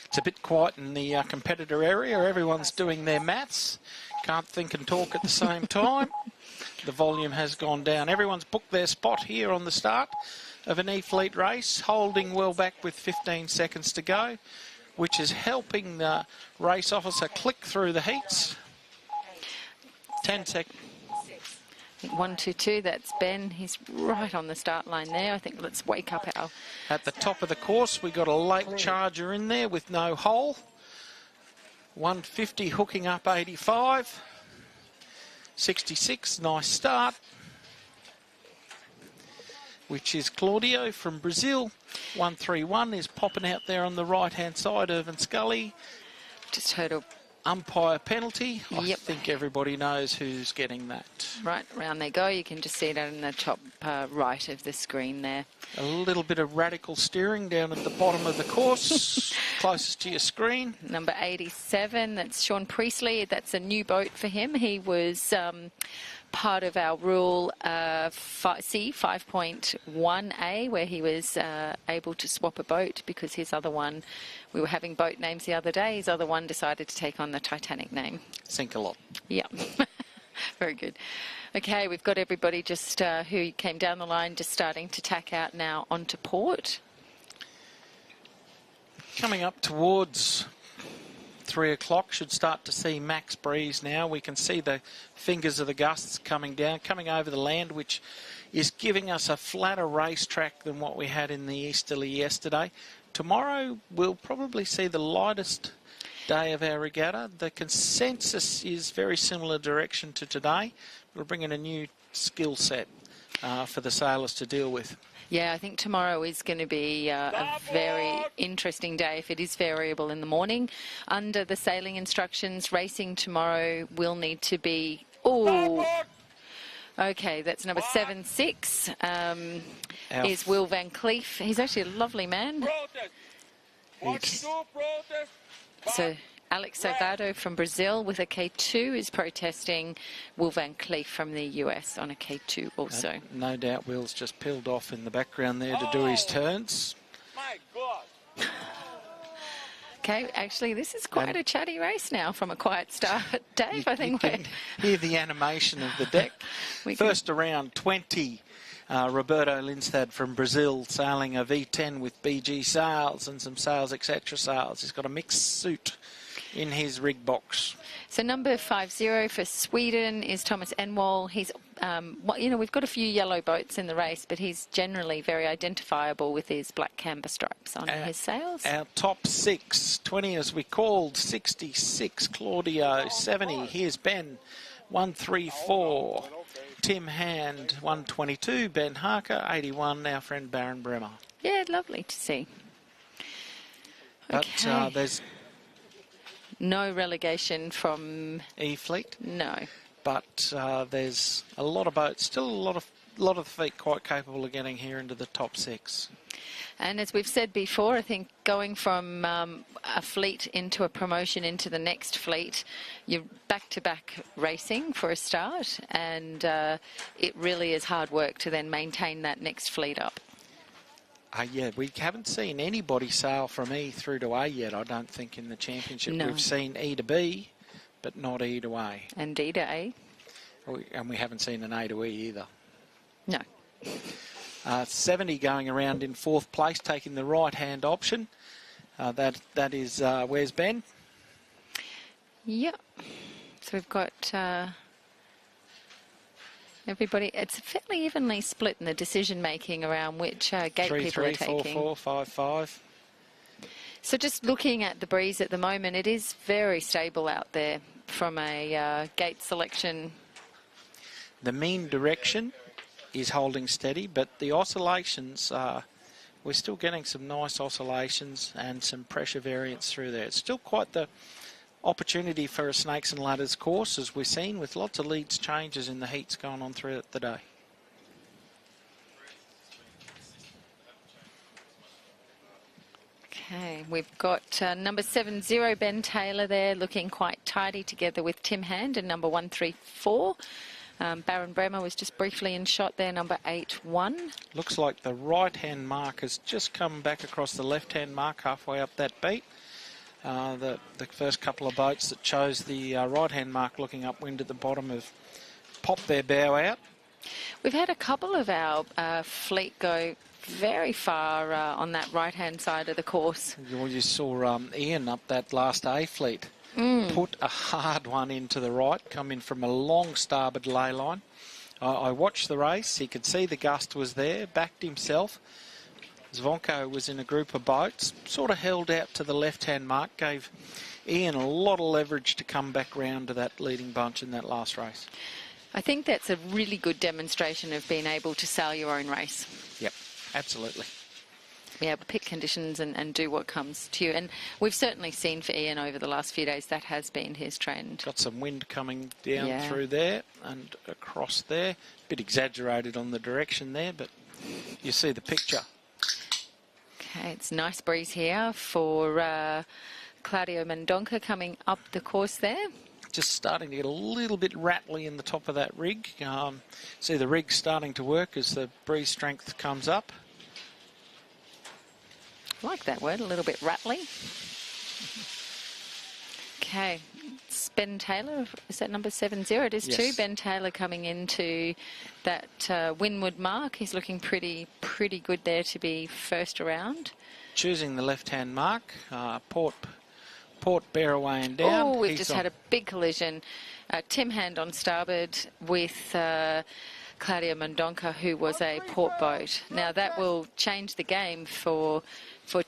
It's a bit quiet in the competitor area. Everyone's doing their maths. Can't think and talk at the same time. The volume has gone down. Everyone's booked their spot here on the start of an E-Fleet race, holding well back with 15 seconds to go, which is helping the race officer click through the heats. 10 seconds. 1, 2, 2, that's Ben. He's right on the start line there. I think let's wake up our... At the top of the course, we got a late charger in there with no hole. 150 hooking up 85. 66, nice start. Which is Claudio from Brazil. 131 is popping out there on the right-hand side, Irvin Scully. Just heard a umpire penalty. I think everybody knows who's getting that. Right, round they go. You can just see that in the top right of the screen there. A little bit of radical steering down at the bottom of the course, closest to your screen. Number 87, that's Sean Priestley. That's a new boat for him. He was part of our Rule C 5.1A, where he was able to swap a boat because his other one, we were having boat names the other day, his other one decided to take on the Titanic name. Sink a lot. Yeah. Very good. Okay, we've got everybody just who came down the line just starting to tack out now onto port. Coming up towards 3 o'clock, should start to see max breeze now. We can see the fingers of the gusts coming down, coming over the land, which is giving us a flatter racetrack than what we had in the easterly yesterday. Tomorrow we'll probably see the lightest day of our regatta. The consensus is very similar direction to today. We're bringing a new skill set for the sailors to deal with. Yeah, I think tomorrow is going to be a very interesting day if it is variable in the morning. Under the sailing instructions, racing tomorrow will need to be... Oh, okay, that's number 76 is Will Van Cleef. He's actually a lovely man. So Alex Salgado from Brazil with a K2 is protesting Will Van Cleef from the US on a K2 also. No doubt Will's just peeled off in the background there to do his turns. My God. Okay, actually this is quite a chatty race now from a quiet start. Dave, I think we're... Hear the animation of the deck. First around 20. Roberto Lindstad from Brazil sailing a V10 with BG sails and some sails etc. sails. He's got a mixed suit in his rig box. So number 50 for Sweden is Thomas Enwall. He's, you know, we've got a few yellow boats in the race, but he's generally very identifiable with his black camber stripes on his sails. Our top 6, 20 as we called, 66 Claudio, 70 here's Ben, 134 Tim Hand, 122 Ben Harker, 81 our friend Baron Bremer. Yeah, lovely to see. But there's no relegation from E-Fleet. No. But there's a lot of boats, still a lot of the feet quite capable of getting here into the top 6. And as we've said before, I think going from a fleet into a promotion into the next fleet, you're back-to-back racing for a start, and it really is hard work to then maintain that next fleet up. Yeah, we haven't seen anybody sail from E through to A yet, I don't think, in the championship. No. We've seen E to B, but not E to A. And D to A. And we haven't seen an A to E either. No. 70 going around in 4th place, taking the right-hand option. That is, where's Ben? Yep. So we've got everybody. It's fairly evenly split in the decision-making around which gate 3, people 3, are taking. 4, 4, 5, 5. So just looking at the breeze at the moment, it is very stable out there from a gate selection. The mean direction is holding steady, but the oscillations, we're still getting some nice oscillations and some pressure variance through there. It's still quite the opportunity for a snakes and ladders course, as we've seen, with lots of leads changes in the heats going on throughout the day. Okay, we've got number 70, Ben Taylor there, looking quite tidy together with Tim Hand and number 134. Baron Bremer was just briefly in shot there, number 8-1. Looks like the right-hand mark has just come back across the left-hand mark halfway up that beat. The first couple of boats that chose the right-hand mark looking upwind at the bottom have popped their bow out. We've had a couple of our fleet go very far on that right-hand side of the course. You saw Ian up that last A fleet. Put a hard one into the right, come in from a long starboard ley line. I watched the race. He could see the gust was there, backed himself. Zvonko was in a group of boats, sort of held out to the left-hand mark, gave Ian a lot of leverage to come back round to that leading bunch in that last race. I think that's a really good demonstration of being able to sail your own race. Yep, absolutely. Be able to pick conditions and do what comes to you. And we've certainly seen for Ian over the last few days that has been his trend. Got some wind coming down through there and across there. Bit exaggerated on the direction there, but you see the picture. Okay, it's a nice breeze here for Claudio Mendonca coming up the course there. Just starting to get a little bit rattly in the top of that rig. See the rig starting to work as the breeze strength comes up. I like that word, a little bit rattly. Okay, it's Ben Taylor, is that number 70? It is Yes. too. Ben Taylor coming into that windward mark. He's looking pretty good there to be first around. Choosing the left-hand mark, Port Bearaway and down. Oh, we've He's just on. had a big collision. Tim Hand on starboard with Claudio Mendonca, who was a port boat. Now that will change the game for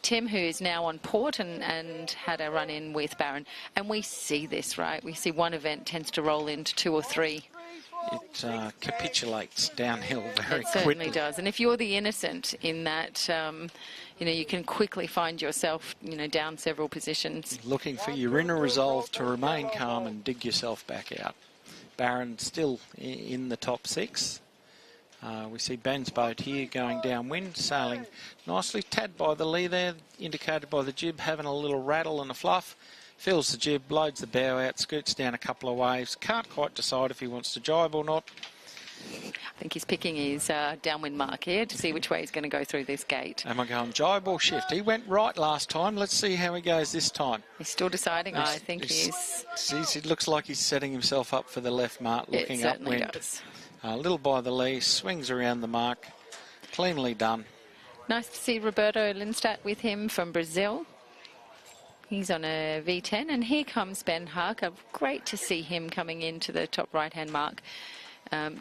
Tim, who is now on port and had a run-in with Baron. And we see this, right? We see one event tends to roll into 2 or 3. It capitulates downhill very It certainly quickly. does. And if you're the innocent in that, you can quickly find yourself, down several positions. Looking for your inner resolve to remain calm and dig yourself back out. Baron still in the top 6. We see Ben's boat here going downwind, sailing nicely. Tad by the lee there, indicated by the jib, having a little rattle and a fluff. Fills the jib, loads the bow out, scoots down a couple of waves. Can't quite decide if he wants to jibe or not. I think he's picking his downwind mark here to see which way he's going to go through this gate. Am I going jibe or shift? He went right last time. Let's see how he goes this time. He's still deciding. I think he's... It looks like he's setting himself up for the left mark, looking It certainly upwind. does. A little by the lee, swings around the mark. Cleanly done. Nice to see Roberto Lindstadt with him from Brazil. He's on a V10, and here comes Ben Harker. Great to see him coming into the top right-hand mark.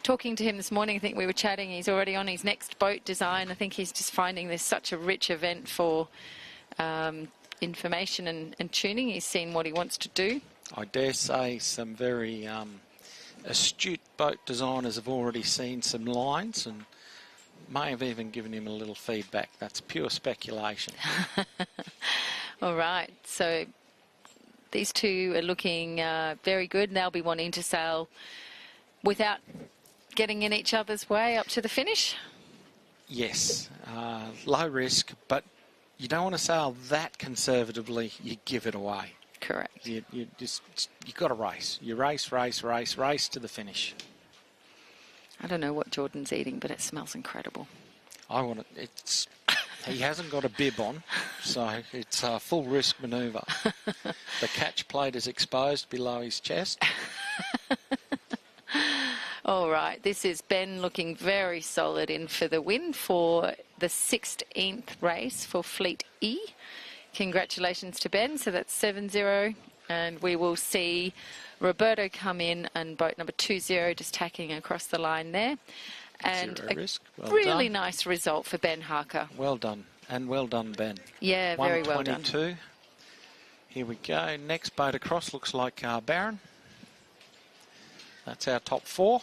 Talking to him this morning, I think we were chatting, he's already on his next boat design. I think he's just finding this such a rich event for information and tuning. He's seen what he wants to do. I dare say some very astute boat designers have already seen some lines and may have even given him a little feedback. That's pure speculation. All right, so these two are looking very good. They'll be wanting to sail without getting in each other's way up to the finish. Yes, low risk, but you don't want to sail that conservatively. You give it away. Correct. You got to race. You race to the finish. I don't know what Jordan's eating, but it smells incredible. I want it. He hasn't got a bib on, so it's a full risk manoeuvre. The catch plate is exposed below his chest. All right, this is Ben looking very solid in for the win for the 16th race for Fleet E. Congratulations to Ben. So that's 7-0, and we will see Roberto come in and boat number 20 just tacking across the line there. And Zero risk. Well really done. Nice result for Ben Harker. Well done, and well done, Ben. Yeah, very well done. 122. Here we go. Next boat across looks like Barron. That's our top 4.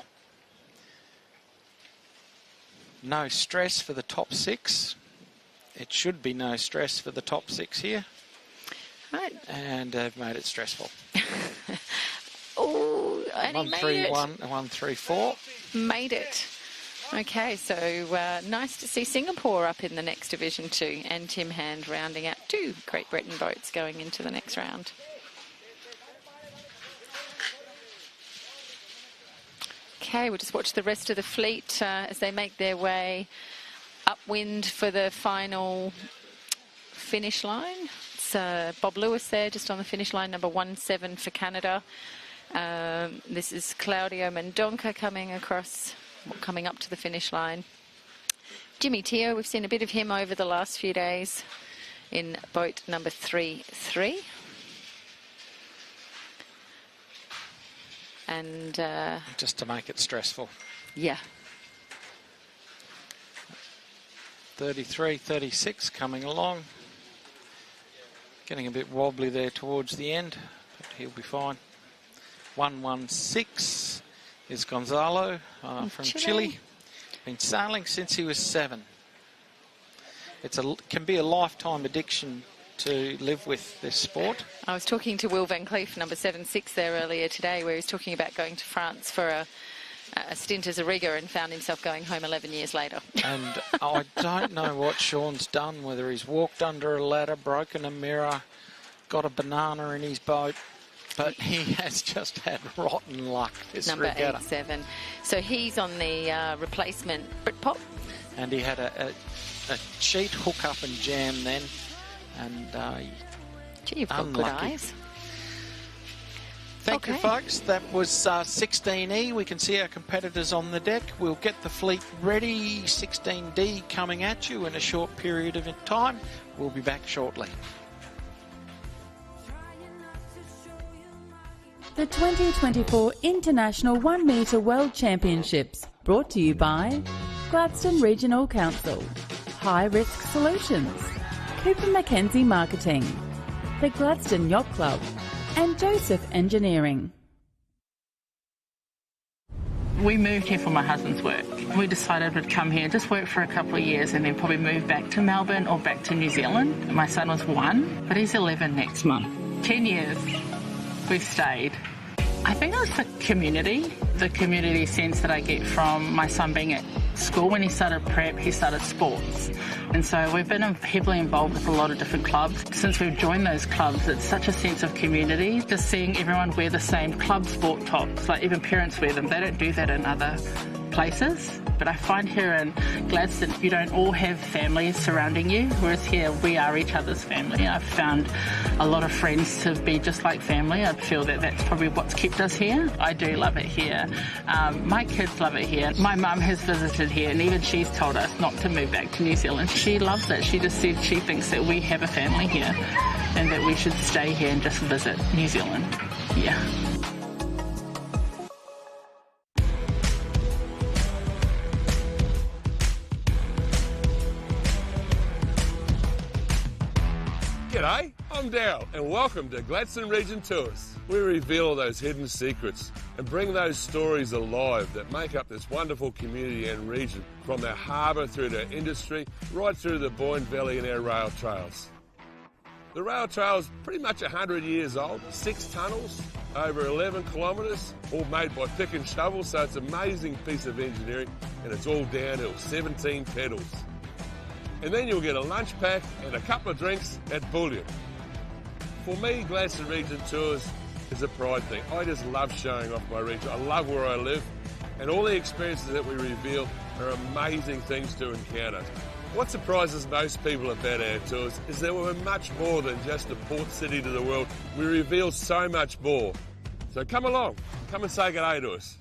No stress for the top 6. It should be no stress for the top 6 here. Right. And they've made it stressful. Oh, and he made it. 1-3-1, 1-3-4. Made it. Okay, so nice to see Singapore up in the next division too, and Tim Hand rounding out 2 Great Britain boats going into the next round. Okay, we'll just watch the rest of the fleet as they make their way upwind for the final finish line. It's Bob Lewis there, just on the finish line, number 17 for Canada. This is Claudio Mendonca coming up to the finish line. Jimmy Teo, we've seen a bit of him over the last few days in boat number 3-3. And just to make it stressful. Yeah. 33, 36 coming along. Getting a bit wobbly there towards the end, but he'll be fine. 116 is Gonzalo from Chile. Been sailing since he was 7. Can be a lifetime addiction to live with this sport. I was talking to Will Van Cleef, number 76 there earlier today, where he was talking about going to France for a stint as a rigger and found himself going home 11 years later. And I don't know what Sean's done, whether he's walked under a ladder, broken a mirror, got a banana in his boat, but he has just had rotten luck this number regatta. 87. So he's on the replacement Britpop. And he had a cheat hook up and jam then. And gee, you've got good eyes. Thank you, folks. That was 16E. We can see our competitors on the deck. We'll get the fleet ready. 16D coming at you in a short period of time. We'll be back shortly. The 2024 International 1 Metre World Championships, brought to you by Gladstone Regional Council, High Risk Solutions, Cooper Mackenzie Marketing, the Gladstone Yacht Club, and Joseph Engineering. We moved here for my husband's work. We decided we'd come here, just work for a couple of years and then probably move back to Melbourne or back to New Zealand. My son was 1, but he's 11 next month. 10 years we've stayed. I think it's the community sense that I get from my son being at school. When he started prep, he started sports. And so we've been heavily involved with a lot of different clubs. Since we've joined those clubs, it's such a sense of community. Just seeing everyone wear the same club sport tops, like even parents wear them. They don't do that in other places. But I find here in Gladstone, you don't all have families surrounding you, whereas here we are each other's family. I've found a lot of friends to be just like family. I feel that that's probably what's kept us here. I do love it here. My kids love it here. My mum has visited here, and even she's told us not to move back to New Zealand. She loves it. She just said she thinks that we have a family here and that we should stay here and just visit New Zealand. Yeah. G'day, I'm Daryl and welcome to Gladstone Region Tours. We reveal those hidden secrets and bring those stories alive that make up this wonderful community and region, from our harbour through to industry, right through the Boyne Valley and our rail trails. The rail trail is pretty much 100 years old, 6 tunnels, over 11 kilometres, all made by pick and shovel, so it's an amazing piece of engineering, and it's all downhill, 17 pedals. And then you'll get a lunch pack and a couple of drinks at Bullion. For me, Gladstone Region Tours is a pride thing. I just love showing off my region. I love where I live, and all the experiences that we reveal are amazing things to encounter. What surprises most people about our tours is that we're much more than just a port city to the world. We reveal so much more. So come along, come and say good day to us.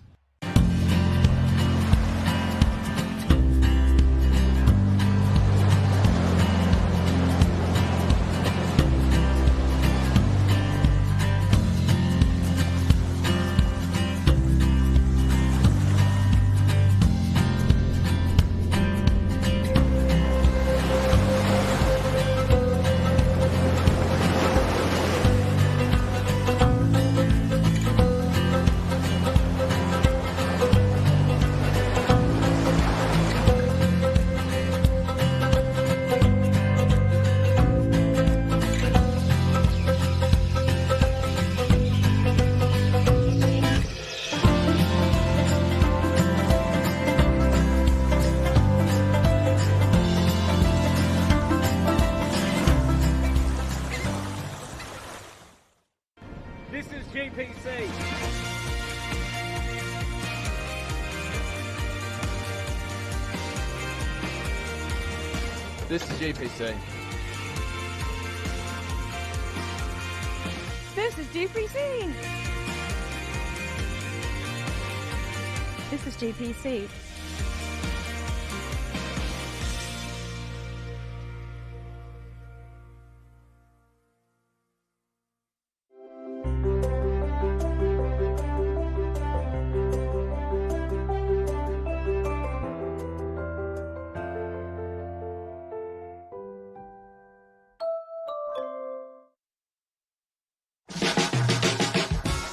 This is GPC. This is GPC. This is GPC. This is GPC.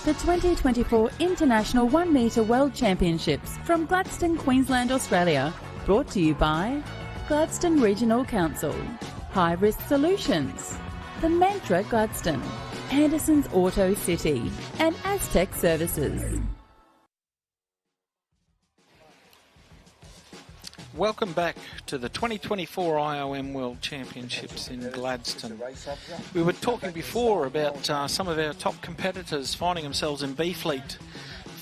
The 2024 International 1 Metre World Championships from Gladstone, Queensland, Australia. Brought to you by Gladstone Regional Council, High Risk Solutions, The Mantra Gladstone, Anderson's Auto City, and Aztec Services. Welcome back to the 2024 IOM World Championships in Gladstone. We were talking before about some of our top competitors finding themselves in B Fleet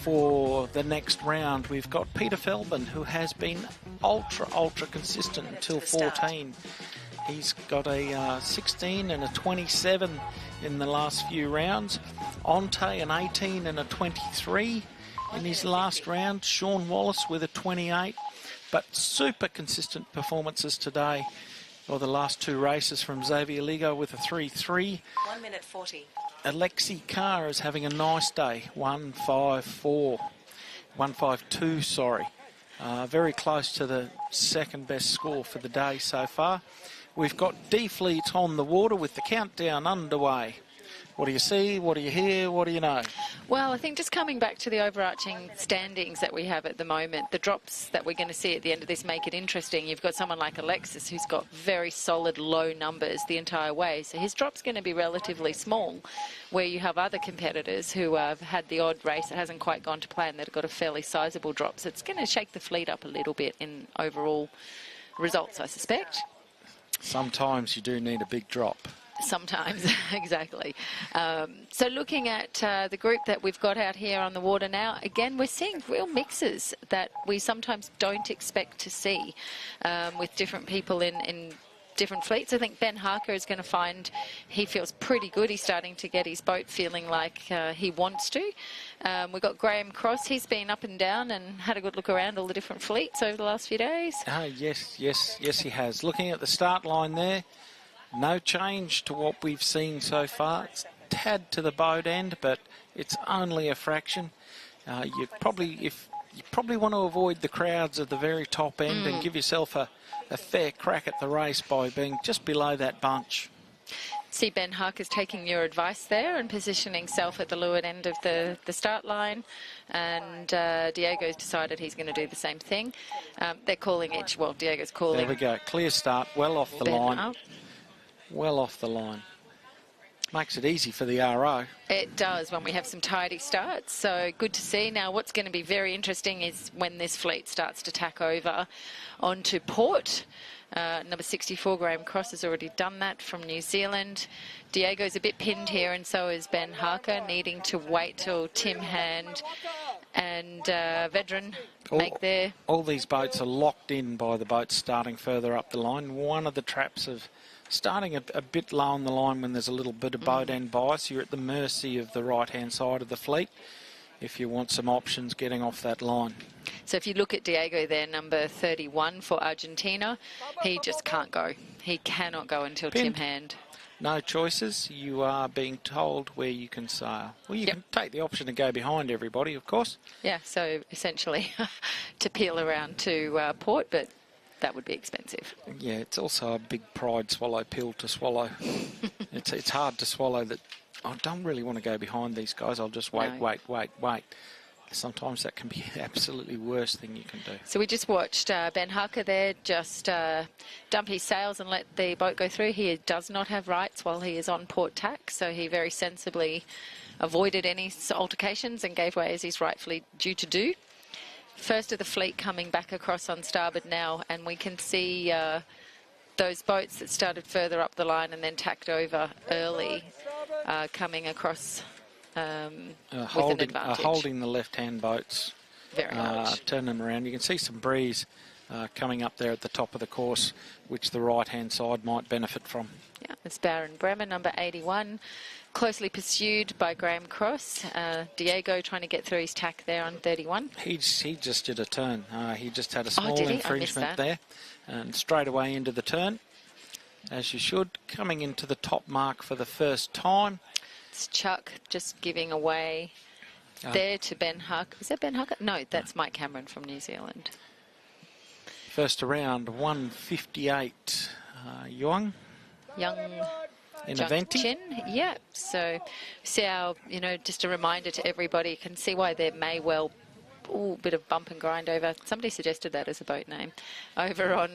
for the next round. We've got Peter Feldman, who has been ultra consistent until 14. He's got a 16 and a 27 in the last few rounds. Ante an 18 and a 23 in his last round. Sean Wallace with a 28. But super consistent performances today, or the last two races from Xavier Ligo with a 3-3. 1 minute 40. Alexi Carr is having a nice day, 1-5-4. 1-5-2, sorry. Very close to the second best score for the day so far. We've got D Fleet on the water with the countdown underway. What do you see? What do you hear? What do you know? Well, I think just coming back to the overarching standings that we have at the moment, the drops that we're going to see at the end of this make it interesting. You've got someone like Alexis who's got very solid low numbers the entire way, so his drop's going to be relatively small, where you have other competitors who have had the odd race that hasn't quite gone to plan that have got a fairly sizable drop. So it's going to shake the fleet up a little bit in overall results, I suspect. Sometimes you do need a big drop. Sometimes, exactly. So looking at the group that we've got out here on the water now, again, we're seeing real mixes that we sometimes don't expect to see with different people in different fleets. I think Ben Harker is going to find he feels pretty good. He's starting to get his boat feeling like he wants to. We've got Graham Cross. He's been up and down and had a good look around all the different fleets over the last few days. Yes, he has. Looking at the start line there, no change to what we've seen so far. It's a tad to the boat end, but it's only a fraction. You probably want to avoid the crowds at the very top end and give yourself a fair crack at the race by being just below that bunch. See Ben Harker's taking your advice there and positioning himself at the leeward end of the start line, and Diego's decided he's going to do the same thing. They're calling each, Diego's calling. There we go, clear start, well off the line. Well off the line. Makes it easy for the RO. It does when we have some tidy starts, so good to see. Now what's going to be very interesting is when this fleet starts to tack over onto port. Number 64, Graham Cross, has already done that from New Zealand. Diego's a bit pinned here, and so is Ben Harker, needing to wait till Tim Hand and Vedran make their... All these boats are locked in by the boats starting further up the line. One of the traps of starting a bit low on the line when there's a little bit of boat end bias, you're at the mercy of the right-hand side of the fleet if you want some options getting off that line. So if you look at Diego there, number 31 for Argentina, he just can't go. He cannot go until Tim Hand. No choices. You are being told where you can sail. Well, you can take the option to go behind everybody, of course. Yeah, so essentially to peel around to port, but that would be expensive. Yeah, it's also a big pride swallow pill to swallow. It's hard to swallow that I don't really want to go behind these guys. I'll just wait. Sometimes that can be the absolutely worst thing you can do. So we just watched Ben Harker there just dump his sails and let the boat go through. He does not have rights while he is on port tack, so he very sensibly avoided any altercations and gave way as he's rightfully due to do. First of the fleet coming back across on starboard now, and we can see those boats that started further up the line and then tacked over early coming across with an advantage. Holding the left-hand boats, very much. Turn them around. You can see some breeze coming up there at the top of the course, which the right-hand side might benefit from. Yeah, it's Baron Bremer, number 81. Closely pursued by Graham Cross. Diego trying to get through his tack there on 31. He just did a turn. He just had a small infringement there. And straight away into the turn, as you should. Coming into the top mark for the first time. It's Chuck just giving away there to Ben Harker. Is that Ben Harker? No, that's Mike Cameron from New Zealand. First around, 158 Young. In a venti. Yeah, so see how, just a reminder to everybody, you can see why there may well, bit of bump and grind over, somebody suggested that as a boat name, over on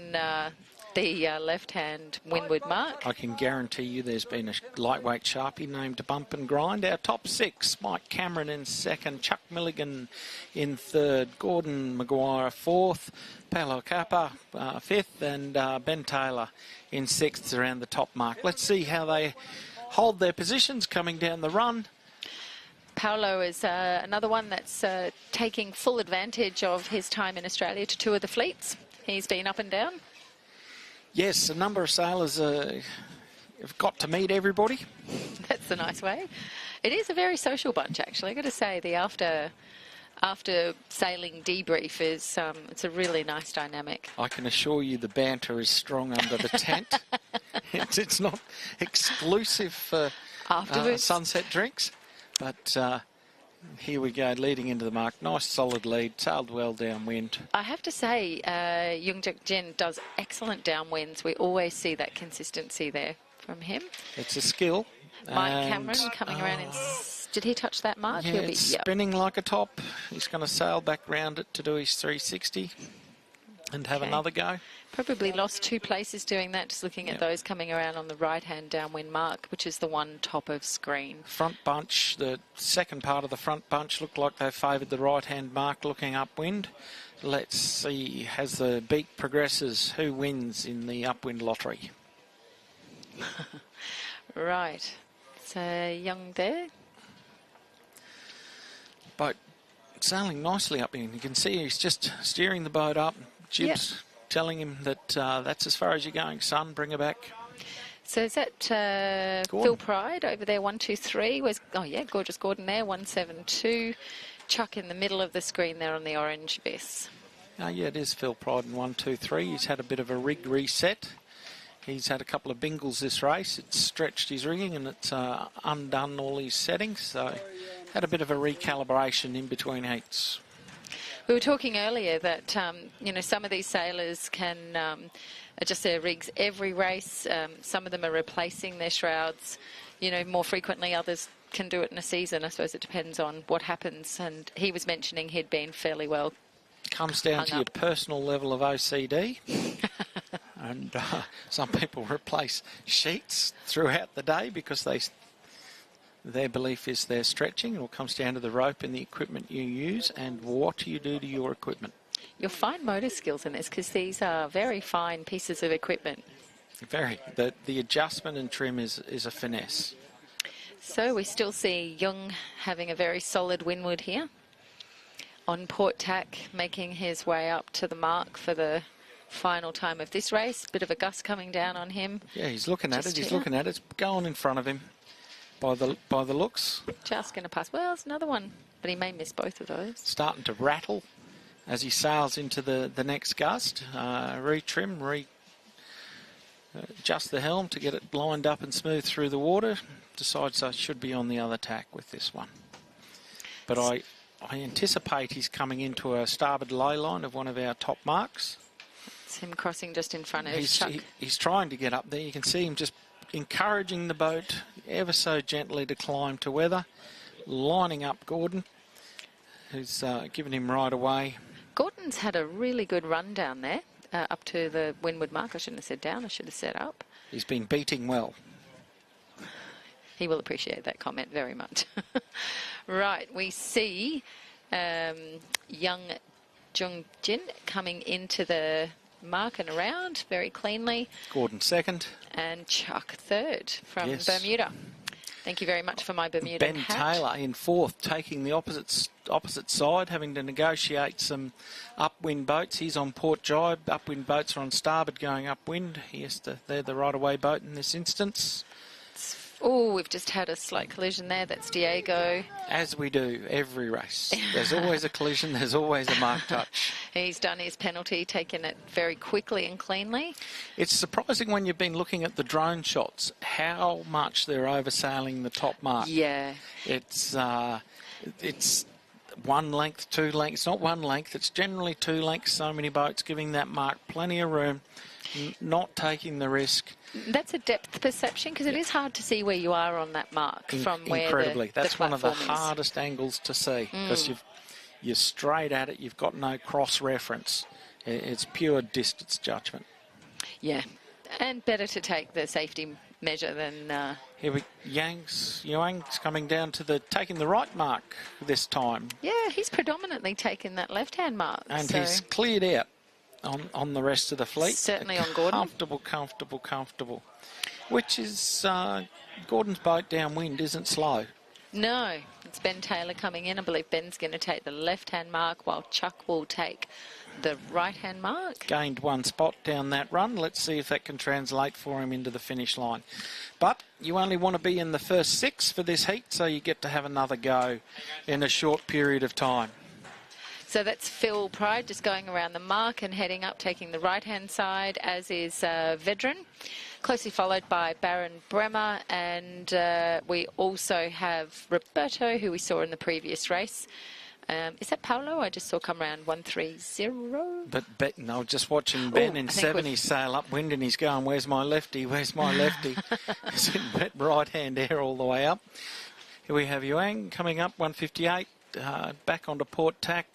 the left-hand windward mark. I can guarantee you there's been a lightweight Sharpie named Bump and Grind. Our top six, Mike Cameron in second, Chuck Milligan in third, Gordon Maguire fourth, Paolo Capa fifth, and Ben Taylor in sixth around the top mark. Let's see how they hold their positions coming down the run. Paolo is another one that's taking full advantage of his time in Australia to tour the fleets. He's been up and down. Yes, a number of sailors have got to meet everybody. That's a nice way. It is a very social bunch, actually. I've got to say, the after sailing debrief is it's a really nice dynamic. I can assure you the banter is strong under the tent. It's not exclusive for sunset drinks, but here we go, leading into the mark. Nice solid lead, sailed well downwind. I have to say, Yoongjak Jin does excellent downwinds. We always see that consistency there from him. It's a skill. Mike Cameron coming around in... Did he touch that mark? Yeah, it's spinning like a top. He's going to sail back round it to do his 360 and have another go. Probably lost 2 places doing that, just looking at those coming around on the right-hand downwind mark, which is the one top of screen. Front bunch, the second part of the front bunch looked like they favoured the right-hand mark looking upwind. Let's see, as the beat progresses, who wins in the upwind lottery? Right. So Young there. Boat sailing nicely up in. You can see he's just steering the boat up. Jib's telling him that that's as far as you're going, son. Bring her back. So is that Phil Pride over there, 123? Gorgeous Gordon there, 172. Chuck in the middle of the screen there on the orange bess. Yeah, it is Phil Pride in 123. He's had a bit of a rig reset. He's had a couple of bingles this race. It's stretched his rigging and it's undone all his settings. So had a bit of a recalibration in between heats. We were talking earlier that, some of these sailors can adjust their rigs every race. Some of them are replacing their shrouds, more frequently. Others can do it in a season. I suppose it depends on what happens. And he was mentioning he'd been fairly well comes down to your personal level of OCD. And some people replace sheets throughout the day because they Their belief is they're stretching. It all comes down to the rope and the equipment you use and what you do to your equipment. You'll find motor skills in this because these are very fine pieces of equipment. Very. The adjustment and trim is a finesse. So we still see Young having a very solid windward here. On port tack, making his way up to the mark for the final time of this race. Bit of a gust coming down on him. Yeah, he's looking at it. He's here. looking at it. It's going in front of him by the looks. Just going to pass. Well, it's another one, but he may miss both of those. Starting to rattle as he sails into the next gust. Retrim, adjust the helm to get it lined up and smooth through the water. Decides I should be on the other tack with this one. But I anticipate he's coming into a starboard ley line of one of our top marks. It's him crossing just in front of Chuck. He's trying to get up there. You can see him just encouraging the boat ever so gently to climb to weather, lining up Gordon, who's given him right away. Gordon's had a really good run down there, up to the windward mark. I shouldn't have said down, I should have said up. He's been beating well. He will appreciate that comment very much. Right, we see Young Jung-Jin coming into the mark and around very cleanly. Gordon second. And Chuck third from Bermuda. Thank you very much for my Bermuda Ben hat. Taylor in fourth, taking the opposite side, having to negotiate some upwind boats. He's on port jibe. Upwind boats are on starboard going upwind. They're the right-of-way boat in this instance. Oh, we've just had a slight collision there. That's Diego. As we do every race. There's always a collision. There's always a mark touch. He's done his penalty, taken it very quickly and cleanly. It's surprising when you've been looking at the drone shots how much they're oversailing the top mark. Yeah. It's 1 length, 2 lengths. It's not 1 length. It's generally 2 lengths. So many boats giving that mark plenty of room, not taking the risk. That's a depth perception because it is hard to see where you are on that mark from where incredibly. That's one of the platform is. hardest angles to see because you're straight at it. You've got no cross reference. It's pure distance judgment. Yeah, and better to take the safety measure than. Here Yang's coming down to taking the right mark this time. Yeah, he's predominantly taken that left-hand mark, and he's cleared out on the rest of the fleet. Certainly on Gordon. Comfortable. Which is, Gordon's boat downwind isn't slow. No, it's Ben Taylor coming in. I believe Ben's going to take the left-hand mark while Chuck will take the right-hand mark. Gained 1 spot down that run. Let's see if that can translate for him into the finish line. But you only want to be in the first 6 for this heat, so you get to have another go in a short period of time. So that's Phil Pride just going around the mark and heading up, taking the right-hand side, as is Vedran. Closely followed by Baron Bremer, and we also have Roberto, who we saw in the previous race. Is that Paolo? I just saw come around 130. But no, just watching Ben in 70 sail upwind, and he's going, "Where's my lefty? Where's my lefty?" He's in right-hand air all the way up. Here we have Yuang coming up 158, back onto port tack.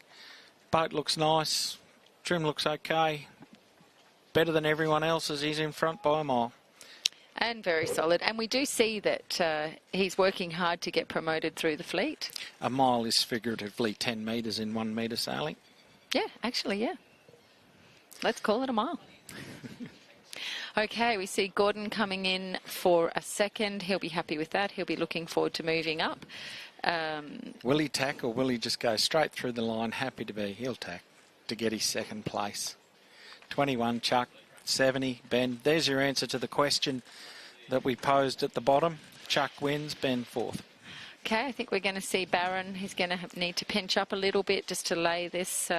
Boat looks nice, trim looks okay, better than everyone else's. He's in front by a mile. And very solid. And we do see that he's working hard to get promoted through the fleet. A mile is figuratively 10 metres in 1 metre sailing. Yeah, actually, yeah. Let's call it a mile. Okay, we see Gordon coming in for a second. He'll be happy with that. He'll be looking forward to moving up. Will he tack or will he just go straight through the line? Happy to be. He'll tack to get his second place. 21 Chuck, 70 Ben. There's your answer to the question that we posed at the bottom. Chuck wins, Ben fourth. Okay, I think we're going to see Barron. He's going to need to pinch up a little bit just to lay this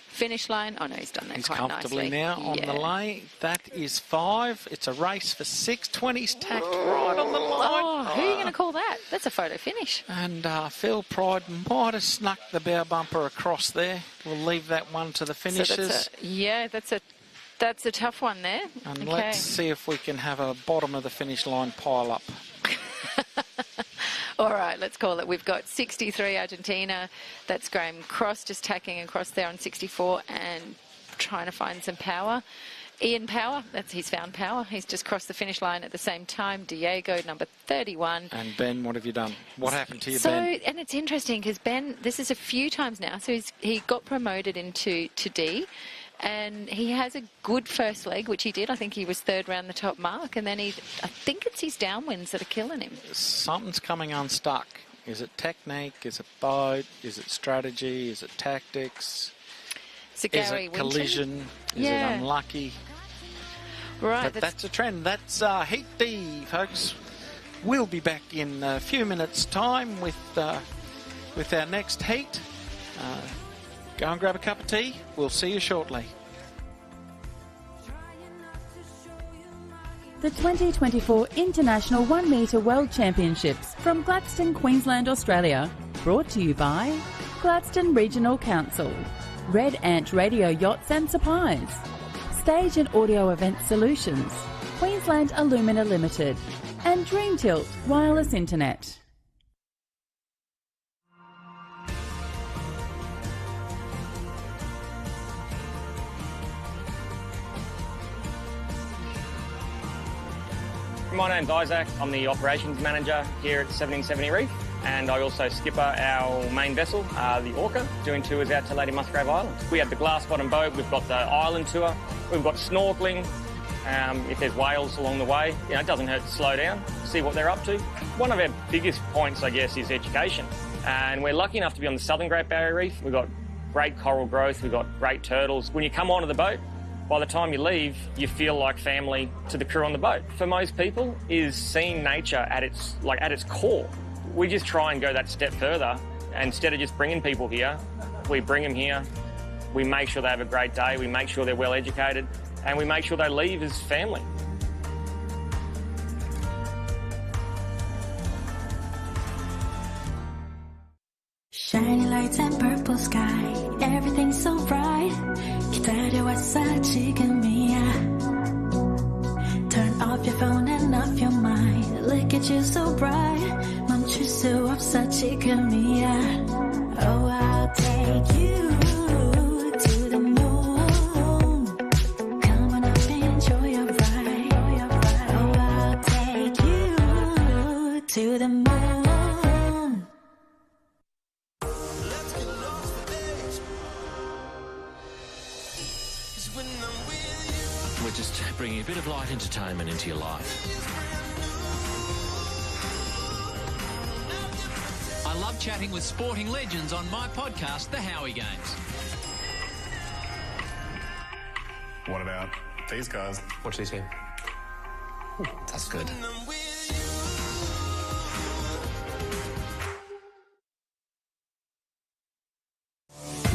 finish line. Oh no, he's done that he's quite comfortably nicely. now on the lay. That is 5. It's a race for 6. 20's tacked right on the line. Oh, who are you going to call that? That's a photo finish. And Phil Pride might have snuck the bow bumper across there. We'll leave that one to the finishers. So that's a tough one there. And let's see if we can have a bottom of the finish line pile up. All right, let's call it. We've got 63 Argentina. That's Graham Cross just tacking across there on 64 and trying to find some power. Ian Power, he's found power. He's just crossed the finish line at the same time. Diego, number 31. And Ben, what have you done? What happened to you, Ben? Ben? And it's interesting because Ben, this is a few times now. So he got promoted to D, and he has a good first leg, which he did. I think he was third round the top mark, and then I think it's his downwinds that are killing him. Something's coming unstuck. Is it technique? Is it boat? Is it strategy? Is it tactics? Is it Gary Winton? Collision? Is it unlucky? Right. But that's a trend. That's Heat D, folks. We'll be back in a few minutes' time with our next heat. Go and grab a cup of tea. We'll see you shortly. The 2024 International 1 Metre World Championships from Gladstone, Queensland, Australia. Brought to you by Gladstone Regional Council, Red Ant Radio Yachts and Supplies, Stage and Audio Event Solutions, Queensland Alumina Limited, and Dream Tilt Wireless Internet. My name's Isaac. I'm the operations manager here at 1770 Reef, and I also skipper our main vessel, the Orca, doing tours out to Lady Musgrave Island. We have the glass bottom boat, we've got the island tour, we've got snorkeling. If there's whales along the way, it doesn't hurt to slow down, see what they're up to. One of our biggest points, I guess, is education. And we're lucky enough to be on the Southern Great Barrier Reef. We've got great coral growth, we've got great turtles. When you come onto the boat, by the time you leave, you feel like family to the crew on the boat. For most people, is seeing nature at its core. We just try and go that step further. Instead of just bringing people here, we bring them here. We make sure they have a great day. We make sure they're well educated, and we make sure they leave as family. Shiny lights and purple sky, everything's so bright. 기다려왔어 지금이야. Turn off your phone and off your mind. Look at you so bright. 멈출 수 없어 지금이야. Oh, I'll take you to the moon. Come on up, enjoy your ride. Oh, I'll take you to the moon. We're just bringing a bit of light entertainment into your life. I love chatting with sporting legends on my podcast, The Howie Games. What about these guys? Watch these here. Ooh, that's good.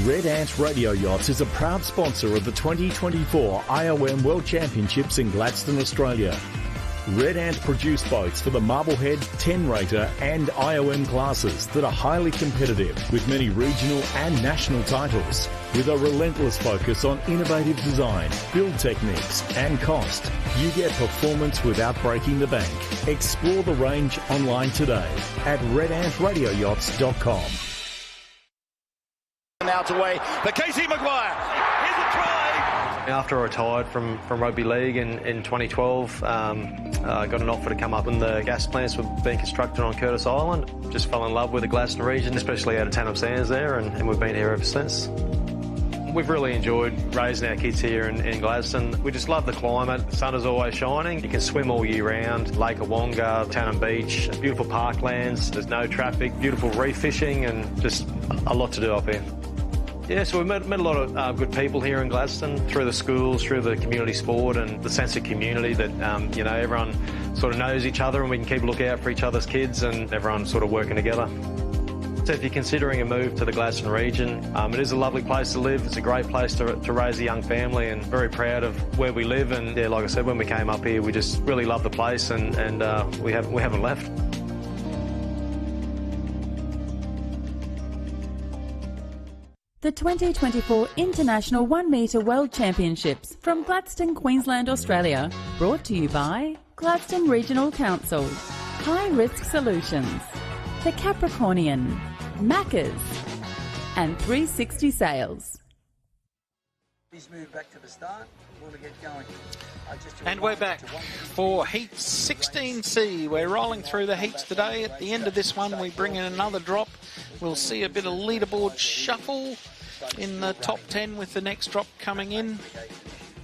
Red Ant Radio Yachts is a proud sponsor of the 2024 IOM World Championships in Gladstone, Australia. Red Ant produce boats for the Marblehead, 10-rater and IOM classes that are highly competitive with many regional and national titles. With a relentless focus on innovative design, build techniques and cost, you get performance without breaking the bank. Explore the range online today at redantradioyachts.com. Now to weigh for Casey Maguire. Here's a try. After I retired from rugby league in 2012, I got an offer to come up when the gas plants were being constructed on Curtis Island. Just fell in love with the Gladstone region, especially out of Tannum Sands there, and we've been here ever since. We've really enjoyed raising our kids here in Gladstone. We just love the climate. The sun is always shining. You can swim all year round. Lake Awonga, Tannum Beach, beautiful parklands. There's no traffic, beautiful reef fishing, and just a lot to do up here. Yeah, so we've met a lot of good people here in Gladstone through the schools, through the community sport and the sense of community that, everyone sort of knows each other and we can keep a look out for each other's kids and everyone sort of working together. So if you're considering a move to the Gladstone region, it is a lovely place to live. It's a great place to raise a young family and very proud of where we live. And yeah, like I said, when we came up here, we just really love the place and we haven't left. The 2024 International 1 Metre World Championships from Gladstone, Queensland, Australia. Brought to you by Gladstone Regional Council, High Risk Solutions, The Capricornian, Macca's, and 360 Sales. He's moved back to the start. We want to get going. And we're back for Heat 16C. We're rolling through the heats today. At the end of this one, we bring in another drop. We'll see a bit of leaderboard shuffle in the top 10 with the next drop coming in.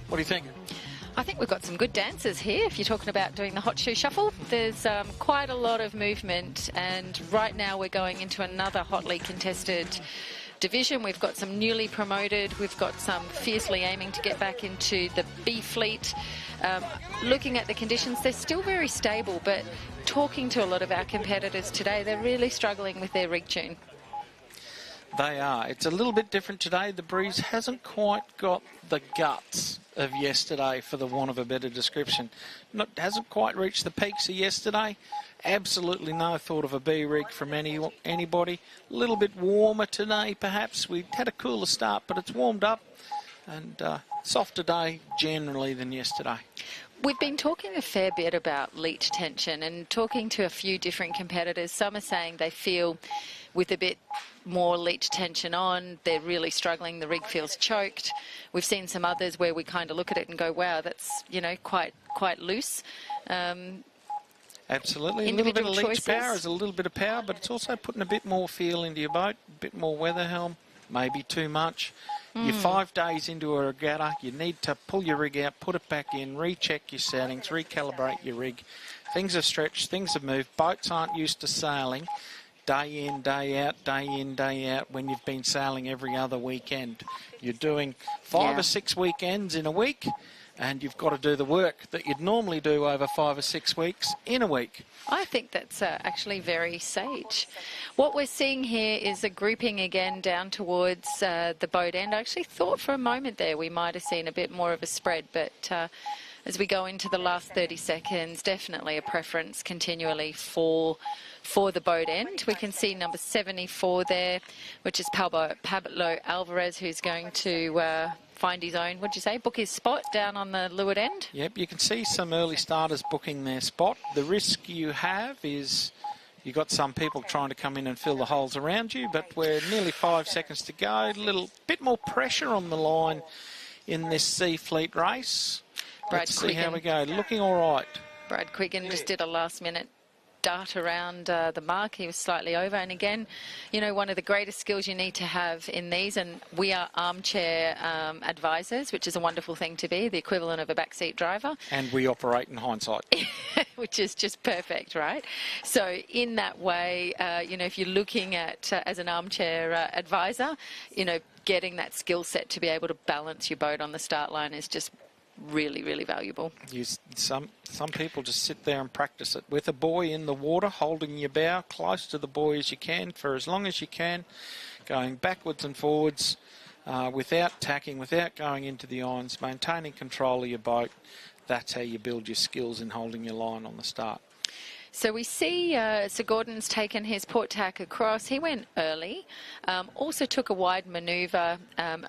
What do you think? I think we've got some good dancers here. If you're talking about doing the hot shoe shuffle, there's quite a lot of movement, and right now we're going into another hotly contested division. We've got some newly promoted, we've got some fiercely aiming to get back into the B fleet. Looking at the conditions, they're still very stable, but talking to a lot of our competitors today, they're really struggling with their rig tune. They are. It's a little bit different today. The breeze hasn't quite got the guts of yesterday, for the want of a better description. Hasn't quite reached the peaks of yesterday. Absolutely no thought of a B rig from anybody. A little bit warmer today, perhaps. We had a cooler start, but it's warmed up, and softer day generally than yesterday. We've been talking a fair bit about leach tension and talking to a few different competitors. Some are saying they feel with a bit more leach tension on, they're really struggling, the rig feels choked. We've seen some others where we kind of look at it and go, wow, that's, you know, quite loose. Absolutely. A little bit of leach power is a little bit of power, but it's also putting a bit more feel into your boat, a bit more weather helm, maybe too much. You're 5 days into a regatta, you need to pull your rig out, put it back in, recheck your settings, recalibrate your rig. Things have stretched, things have moved. Boats aren't used to sailing day in, day out, day in, day out when you've been sailing every other weekend. You're doing 5 or 6 weekends in a week, and you've got to do the work that you'd normally do over 5 or 6 weeks in a week. I think that's actually very sage. What we're seeing here is a grouping again down towards the boat end. I actually thought for a moment there we might have seen a bit more of a spread, but as we go into the last 30 seconds, definitely a preference continually for the boat end. We can see number 74 there, which is Pablo Alvarez, who's going to find his own, what'd you say, book his spot down on the leeward end? Yep, you can see some early starters booking their spot. The risk you have is you've got some people trying to come in and fill the holes around you, but we're nearly 5 seconds to go. A little bit more pressure on the line in this C Fleet race. Let's see how we go. Looking all right. Brad Quiggin just did a last-minute dart around the mark. He was slightly over, and again, you know, one of the greatest skills you need to have in these, and we are armchair advisors, which is a wonderful thing to be, the equivalent of a backseat driver. And we operate in hindsight. Which is just perfect, right? So in that way, you know, if you're looking at, as an armchair advisor, you know, getting that skill set to be able to balance your boat on the start line is just really, really valuable. Some people just sit there and practice it with a buoy in the water, holding your bow close to the buoy as you can for as long as you can, going backwards and forwards without tacking, without going into the irons, maintaining control of your boat. That's how you build your skills in holding your line on the start. So we see Sir Gordon's taken his port tack across. He went early, also took a wide manoeuvre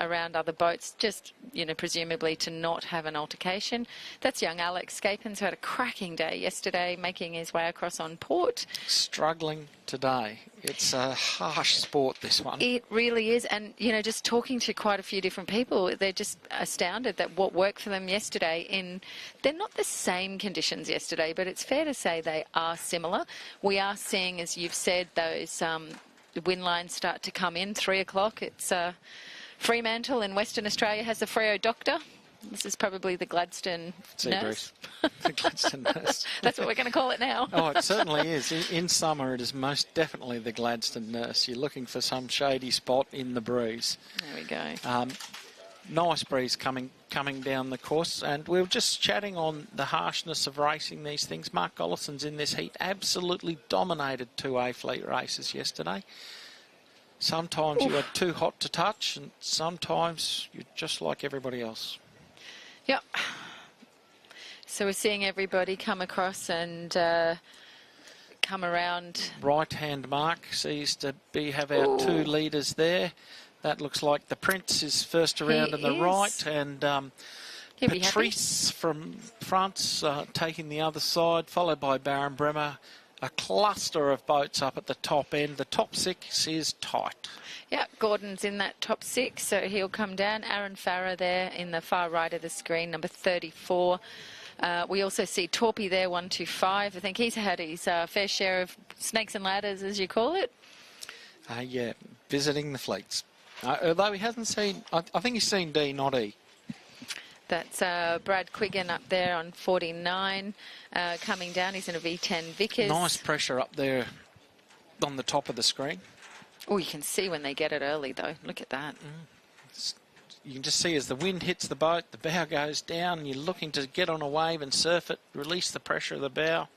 around other boats, just, you know, presumably to not have an altercation. That's young Alex Scapins, who had a cracking day yesterday, making his way across on port. Struggling today. It's a harsh sport, this one. It really is. And, you know, just talking to quite a few different people, they're just astounded that what worked for them yesterday they're not the same conditions yesterday, but it's fair to say they are similar. We are seeing, as you've said, those wind lines start to come in. 3 o'clock, it's Fremantle in Western Australia has the Freo Doctor. This is probably the Gladstone nurse. The Gladstone nurse. That's what we're going to call it now. Oh, it certainly is. In summer, it is most definitely the Gladstone nurse. You're looking for some shady spot in the breeze. There we go. Nice breeze coming down the course, and we were just chatting on the harshness of racing these things. Mark Gollison's in this heat absolutely dominated 2A Fleet races yesterday. Sometimes you are too hot to touch, and sometimes you're just like everybody else. Yep. So we're seeing everybody come across and come around. Right-hand mark sees to have our 2 leaders there. That looks like the Prince is first around on the right, and Patrice from France taking the other side, followed by Baron Bremer a cluster of boats up at the top end. The top 6 is tight. Yeah, Gordon's in that top 6, so he'll come down. Aaron Farrer there in the far right of the screen, number 34. We also see Torpy there, 125. I think he's had his fair share of snakes and ladders, as you call it. Yeah, visiting the fleets. Although he hasn't seen, I think he's seen D, not E. That's Brad Quiggin up there on 49, coming down. He's in a V10 Vickers. Nice pressure up there on the top of the screen. Oh, you can see when they get it early, though. Look at that. You can just see as the wind hits the boat, the bow goes down. You're looking to get on a wave and surf it, release the pressure of the bow.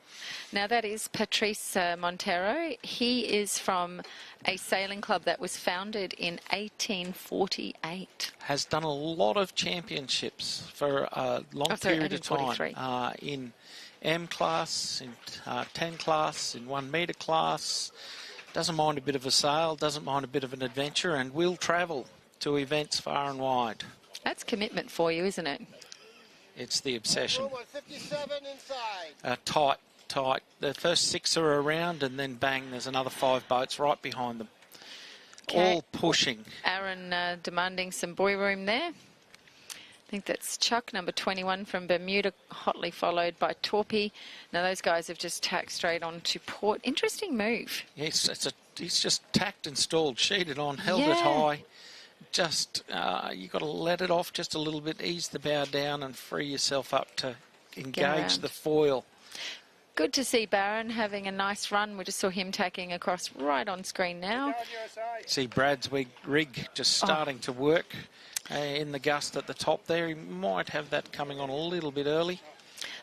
Now, that is Patrice Montero. He is from a sailing club that was founded in 1848. Has done a lot of championships for a long period of time. In M class, in 10 class, in 1 metre class. Doesn't mind a bit of a sail, doesn't mind a bit of an adventure, and will travel to events far and wide. That's commitment for you, isn't it? It's the obsession. Tight. The first 6 are around, and then bang, there's another 5 boats right behind them. Okay. All pushing. Aaron demanding some buoy room there. I think that's Chuck, number 21 from Bermuda, hotly followed by Torpy. Now those guys have just tacked straight on to port. Interesting move. Yes, he's just tacked and stalled, sheeted on, held it high. Just, you've got to let it off just a little bit, ease the bow down and free yourself up to engage the foil. Good to see Barron having a nice run. We just saw him tacking across right on screen now. See Brad's rig just starting to work in the gust at the top there. He might have that coming on a little bit early.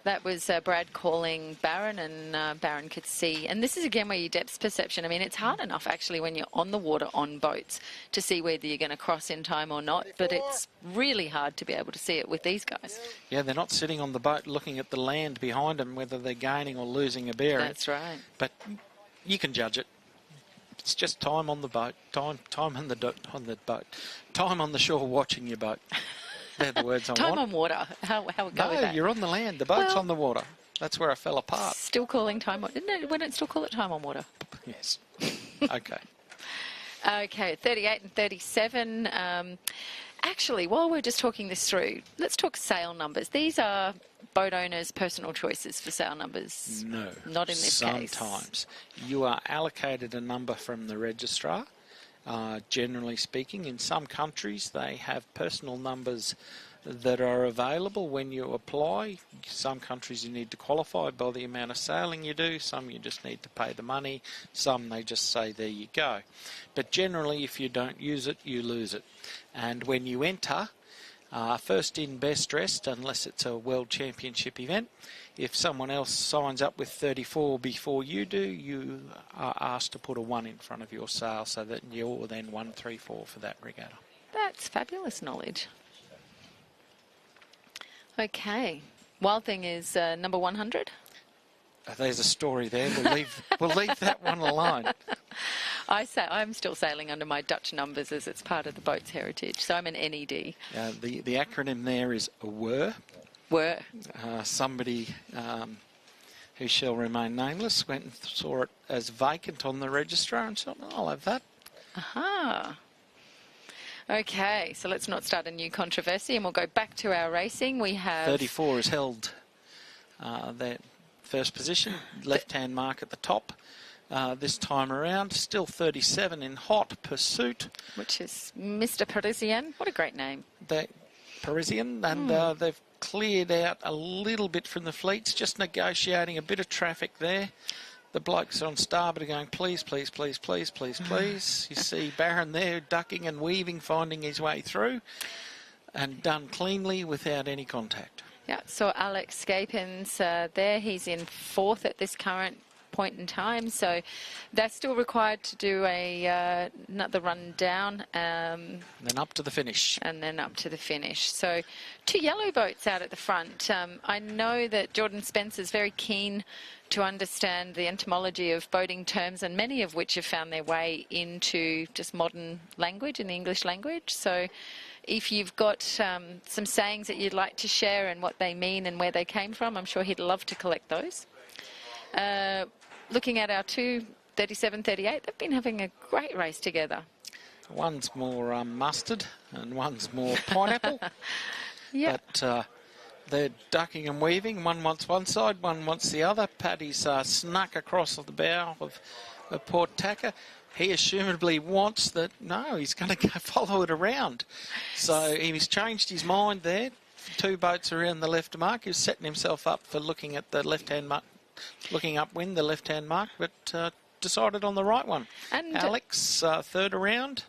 That was Brad calling Barron, and Barron could see. And this is again where your depth perception. I mean, it's hard enough actually when you're on the water on boats to see whether you're going to cross in time or not. But it's really hard to be able to see it with these guys. Yeah, they're not sitting on the boat looking at the land behind them, whether they're gaining or losing a bearing. That's right. But you can judge it. It's just time on the boat, time on the boat, time on the shore watching your boat. They're the words I want. Time on water. How we go with that? No, you're on the land. The boat's on the water. That's where I fell apart. Still calling time on... No, we don't still call it time on water. Yes. Okay. Okay, 38 and 37. Actually, while we're just talking this through, let's talk sail numbers. These are boat owners' personal choices for sail numbers. No. Not in this case. Sometimes. You are allocated a number from the registrar. Generally speaking, in some countries they have personal numbers that are available when you apply. Some countries you need to qualify by the amount of sailing you do. Some you just need to pay the money. Some they just say there you go. But generally if you don't use it, you lose it. And when you enter, first in best dressed, unless it's a world championship event, if someone else signs up with 34 before you do, you are asked to put a 1 in front of your sail so that you're then 134 for that regatta. That's fabulous knowledge. Okay. Wild Thing is number 100. There's a story there. We'll leave that one alone. I'm still sailing under my Dutch numbers as it's part of the boat's heritage. So I'm an NED. The acronym there is WER. WER. Somebody who shall remain nameless went and saw it as vacant on the registrar and said, I'll have that. Aha. Okay, so let's not start a new controversy and we'll go back to our racing. We have... 34 is held that first position, left-hand mark at the top. This time around, still 37 in hot pursuit. Which is Mr. Parisian. What a great name. Parisian, and they've cleared out a little bit from the fleets, just negotiating a bit of traffic there. The blokes on starboard are going, please, please, please, please, please, please. You see Barron there ducking and weaving, finding his way through, and done cleanly without any contact. Yeah, so Alex Scapins there, he's in 4th at this current point in time, so they're still required to do another run down. Then up to the finish. And then up to the finish. So 2 yellow boats out at the front. I know that Jordan Spencer's very keen to understand the etymology of boating terms, and many of which have found their way into just modern language, in the English language. So if you've got some sayings that you'd like to share and what they mean and where they came from, I'm sure he'd love to collect those. looking at our two 37-38, they've been having a great race together. One's more mustard and one's more pineapple. Yeah. But they're ducking and weaving. One wants one side, one wants the other. Paddy's snuck across the bow of Port Tucker. He assumedly wants that. No, he's going to go follow it around. So he's changed his mind there. 2 boats around the left mark. He was setting himself up for looking at the left-hand mark, looking upwind, the left-hand mark, but decided on the right one. And Alex, third around.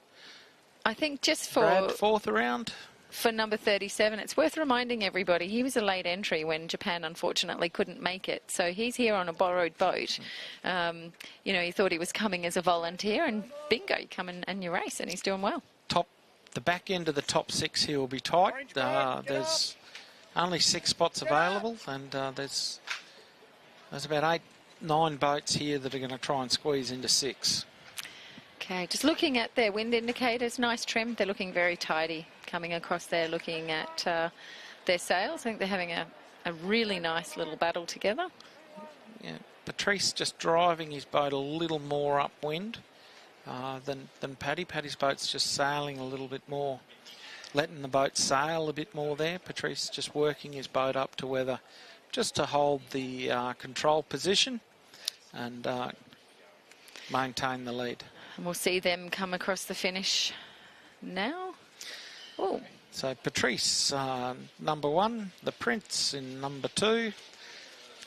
I think just for Brad, fourth around. For number 37, it's worth reminding everybody he was a late entry when Japan unfortunately couldn't make it. So he's here on a borrowed boat. You know, he thought he was coming as a volunteer, and bingo, you come and you race, and he's doing well. The back end of the top 6 here will be tight. There's only 6 spots available, and there's about 8-9 boats here that are going to try and squeeze into 6. Okay, just looking at their wind indicators, nice trim. They're looking very tidy coming across there, looking at their sails. I think they're having a really nice little battle together. Yeah, Patrice just driving his boat a little more upwind than Paddy. Paddy's boat's just sailing a little bit more, letting the boat sail a bit more there. Patrice just working his boat up to weather just to hold the control position and maintain the lead. And we'll see them come across the finish now. Oh. So Patrice, number 1, the Prince in number 2.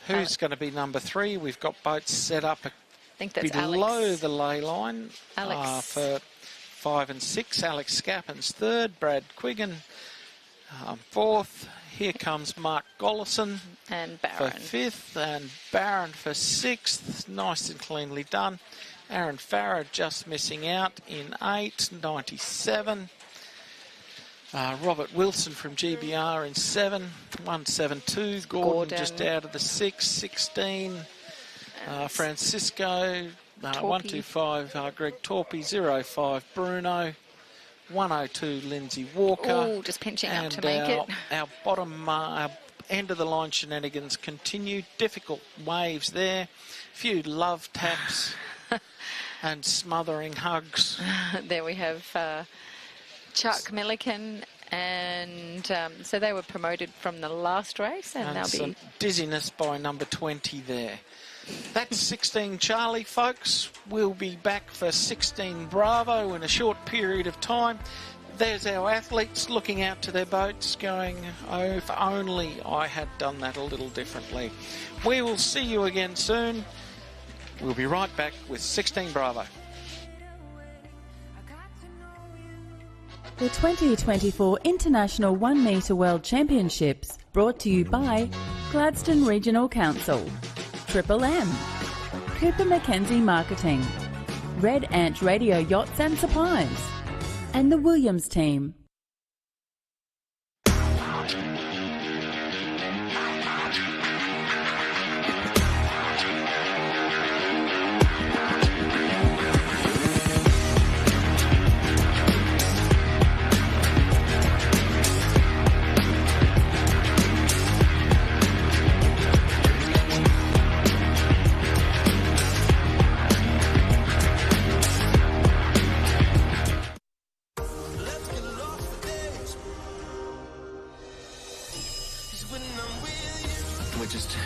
Who's going to be number 3? We've got boats set up below Alex. the ley line for 5 and 6. Alex Scappin's third, Brad Quiggin fourth. Here comes Mark Gollison and for 5th, and Barron for 6th. Nice and cleanly done. Aaron Farrer just missing out in 8, 97. Robert Wilson from GBR in 7, 172. Gordon just out of the 6, 16. Francisco, 125. Greg Torpy, 05. Bruno, 102. Lindsay Walker. Oh, just pinching up to make it. Our bottom end of the line shenanigans continue. Difficult waves there. Few love taps. And smothering hugs. There we have Chuck Milliken, and so they were promoted from the last race, and they'll some be dizziness by number 20 there. That's 16 Charlie, folks. We'll be back for 16 Bravo in a short period of time. There's our athletes looking out to their boats going, oh, if only I had done that a little differently. We will see you again soon. We'll be right back with 16 Bravo. The 2024 International 1 Metre World Championships brought to you by Gladstone Regional Council, Triple M, Cooper Mackenzie Marketing, Red Ant Radio Yachts and Supplies, and the Williams team.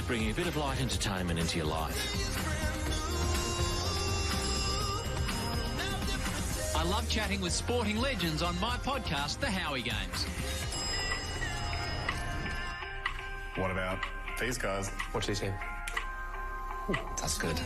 Bringing a bit of light entertainment into your life. I love chatting with sporting legends on my podcast, The Howie Games. What about these guys? Watch this here. Ooh, that's good.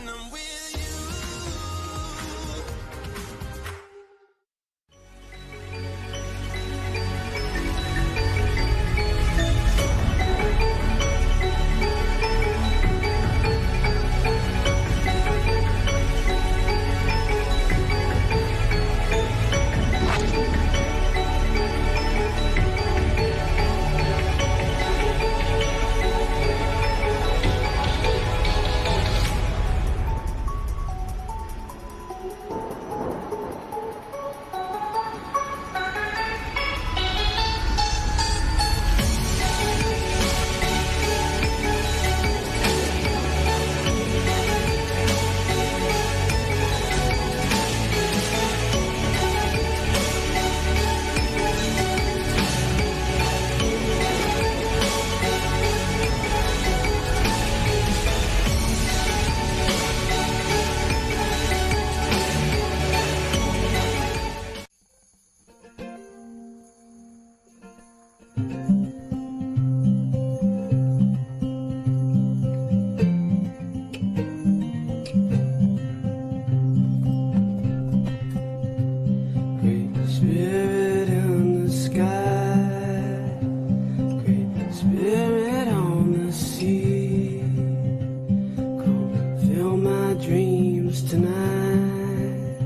close tonight.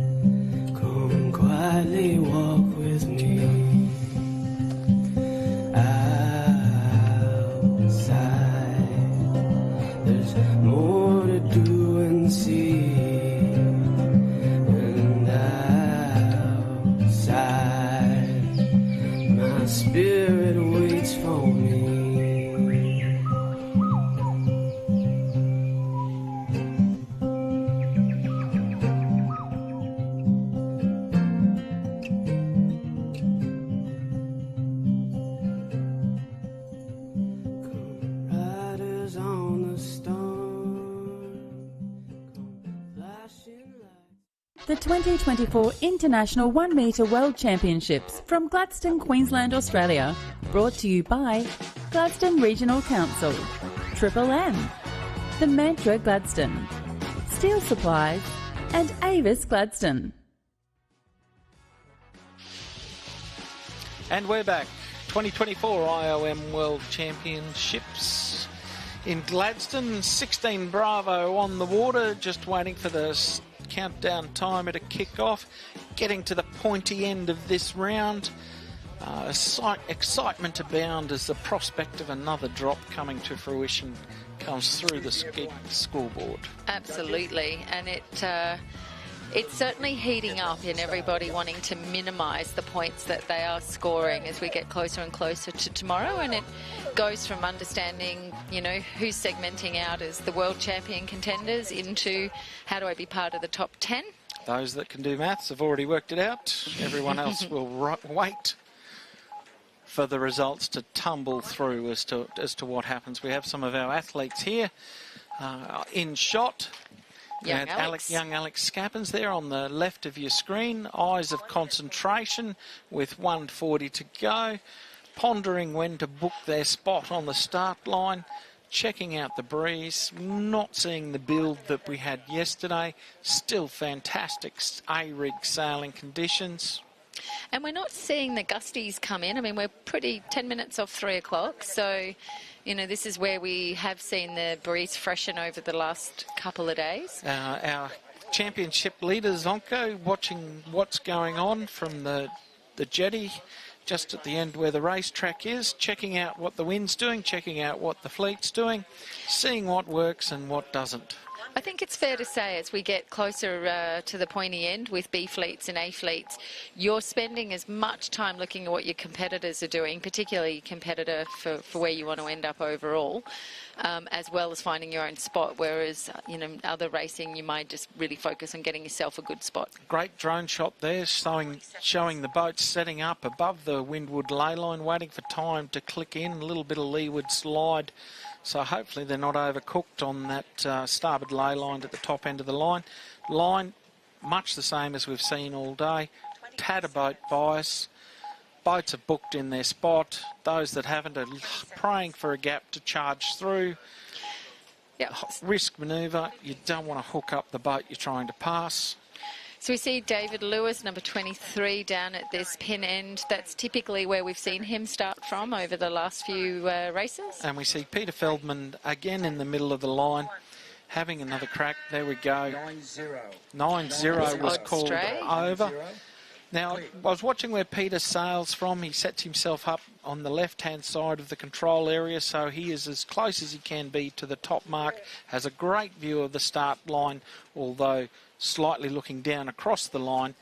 Come and quietly walk with me. Outside, there's more to do and see. And outside, my spirit waits for me. The 2024 International 1 Metre World Championships from Gladstone, Queensland, Australia. Brought to you by Gladstone Regional Council, Triple M, The Mantra Gladstone, Steel Supplies, and Avis Gladstone. And we're back. 2024 IOM World Championships in Gladstone. 16 Bravo on the water, just waiting for the countdown timer to kick off. Getting to the pointy end of this round. Excitement abound as the prospect of another drop coming to fruition comes through the scoreboard. Absolutely, and it's certainly heating up in everybody wanting to minimise the points that they are scoring as we get closer and closer to tomorrow, and it goes from understanding, you know, who's segmenting out as the world champion contenders into how do I be part of the top 10. Those that can do maths have already worked it out. Everyone else will wait for the results to tumble through as to what happens. We have some of our athletes here in shot. Young Alex Scappens there on the left of your screen. Eyes of concentration with 1:40 to go. Pondering when to book their spot on the start line. Checking out the breeze. Not seeing the build that we had yesterday. Still fantastic A-rig sailing conditions. And we're not seeing the gusties come in. I mean, we're pretty 10 minutes off 3 o'clock. So, you know, this is where we have seen the breeze freshen over the last couple of days. Our championship leader, Zonko, watching what's going on from the jetty just at the end where the racetrack is, checking out what the wind's doing, checking out what the fleet's doing, seeing what works and what doesn't. I think it's fair to say as we get closer to the pointy end with B fleets and A fleets, you're spending as much time looking at what your competitors are doing, particularly competitor for where you want to end up overall, as well as finding your own spot, whereas, you know, other racing you might just really focus on getting yourself a good spot. Great drone shot there, showing the boat setting up above the windward ley line, waiting for time to click in, a little bit of leeward slide. So hopefully they're not overcooked on that starboard ley line at the top end of the line. Line, much the same as we've seen all day. Tad a boat bias. Boats are booked in their spot. Those that haven't are praying for a gap to charge through. Yep. Risk manoeuvre. You don't want to hook up the boat you're trying to pass. So we see David Lewis, number 23, down at this pin end. That's typically where we've seen him start from over the last few races. And we see Peter Feldman again in the middle of the line, having another crack. There we go. 9-0 was called over. Now, I was watching where Peter sails from. He sets himself up on the left-hand side of the control area, so he is as close as he can be to the top mark. Has a great view of the start line, although slightly looking down across the line.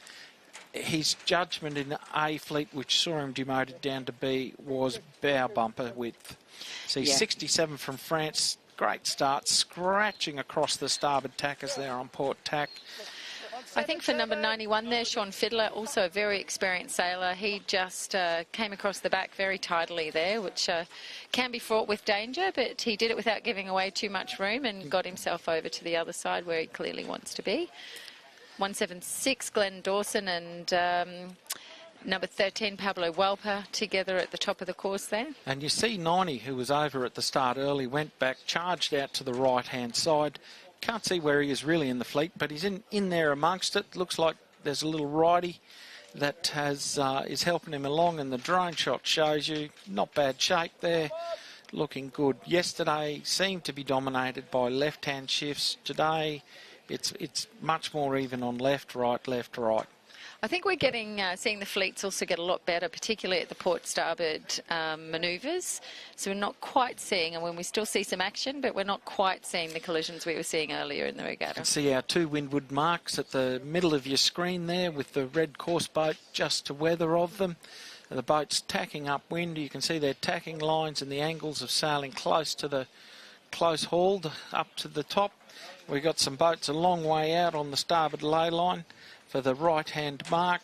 His judgment in A fleet, which saw him demoted down to B, was bow bumper width. So he's 67 from France. Great start, scratching across the starboard tack as they're on port tack. I think for number 91 there, Sean Fiddler, also a very experienced sailor. He just came across the back very tidily there, which can be fraught with danger, but he did it without giving away too much room and got himself over to the other side where he clearly wants to be. 176, Glenn Dawson and number 13, Pablo Welper, together at the top of the course there. And you see 90, who was over at the start early, went back, charged out to the right-hand side. Can't see where he is really in the fleet, but he's in there amongst it. Looks like there's a little righty that is helping him along, and the drone shot shows you not bad shape there, looking good. Yesterday seemed to be dominated by left-hand shifts. Today It's much more even on left, right, left, right. I think we're seeing the fleets also get a lot better, particularly at the port starboard manoeuvres. So we're not quite seeing, and when we still see some action, but we're not quite seeing the collisions we were seeing earlier in the regatta. You can see our 2 windward marks at the middle of your screen there with the red course boat just to weather of them. The boat's tacking upwind. You can see their tacking lines and the angles of sailing close hauled up to the top. We've got some boats a long way out on the starboard lay line for the right-hand mark.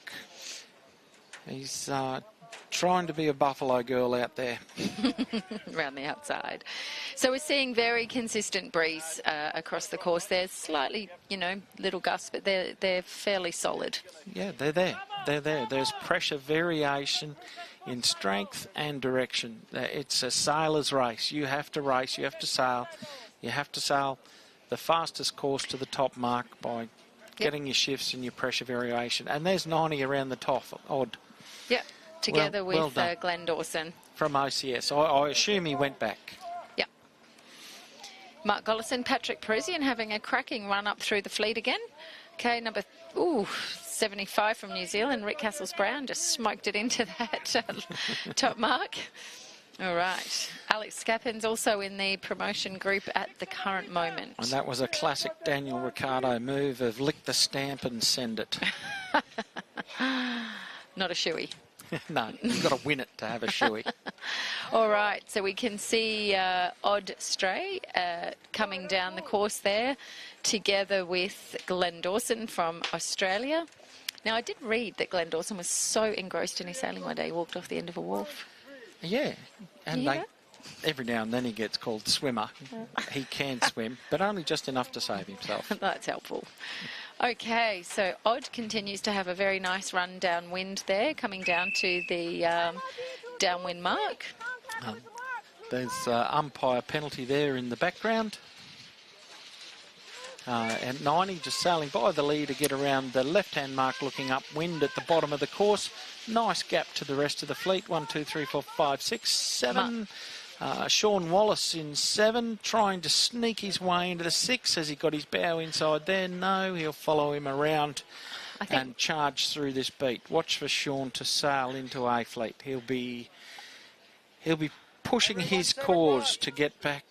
He's trying to be a buffalo girl out there. Around the outside. So we're seeing very consistent breeze across the course. There's slightly, little gusts, but they're fairly solid. Yeah, they're there. They're there. There's pressure variation in strength and direction. It's a sailor's race. You have to race. You have to sail. You have to sail the fastest course to the top mark by getting your shifts and your pressure variation. And there's 90 around the top. Odd. Yep. Together well with done. Glenn Dawson. From OCS. I assume he went back. Yep. Mark Gollison, Patrick Parisian having a cracking run up through the fleet again. Okay, number 75 from New Zealand, Rick Castles-Brown just smoked it into that top mark. All right. Alex Scappin's also in the promotion group at the current moment. And that was a classic Daniel Ricciardo move of lick the stamp and send it. Not a shoey. No, you've got to win it to have a shoey. All right, so we can see Odd Stray coming down the course there together with Glenn Dawson from Australia. Now, I did read that Glenn Dawson was so engrossed in his sailing one day he walked off the end of a wharf. Yeah, and every now and then he gets called swimmer. He can swim, but only just enough to save himself. That's helpful. Okay, so Odd continues to have a very nice run downwind there, coming down to the downwind mark. There's umpire penalty there in the background. And 90 just sailing by the lead to get around the left-hand mark, looking upwind at the bottom of the course. Nice gap to the rest of the fleet. 1, 2, 3, 4, 5, 6, 7. Sean Wallace in 7, trying to sneak his way into the 6. Has he got his bow inside there? No, he'll follow him around and charge through this beat. Watch for Sean to sail into A fleet. He'll be pushing his cause to get back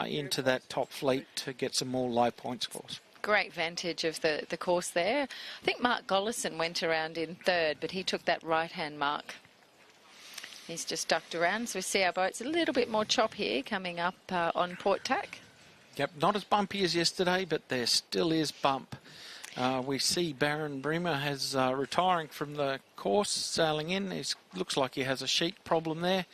into that top fleet to get some more low point scores. Great vantage of the course there. I think Mark Gollison went around in 3rd, but he took that right-hand mark. He's just ducked around, so we see our boats a little bit more chop here coming up on port tack. Yep, not as bumpy as yesterday, but there still is bump. We see Baron Bremer has retiring from the course, sailing in. He looks like he has a sheet problem there.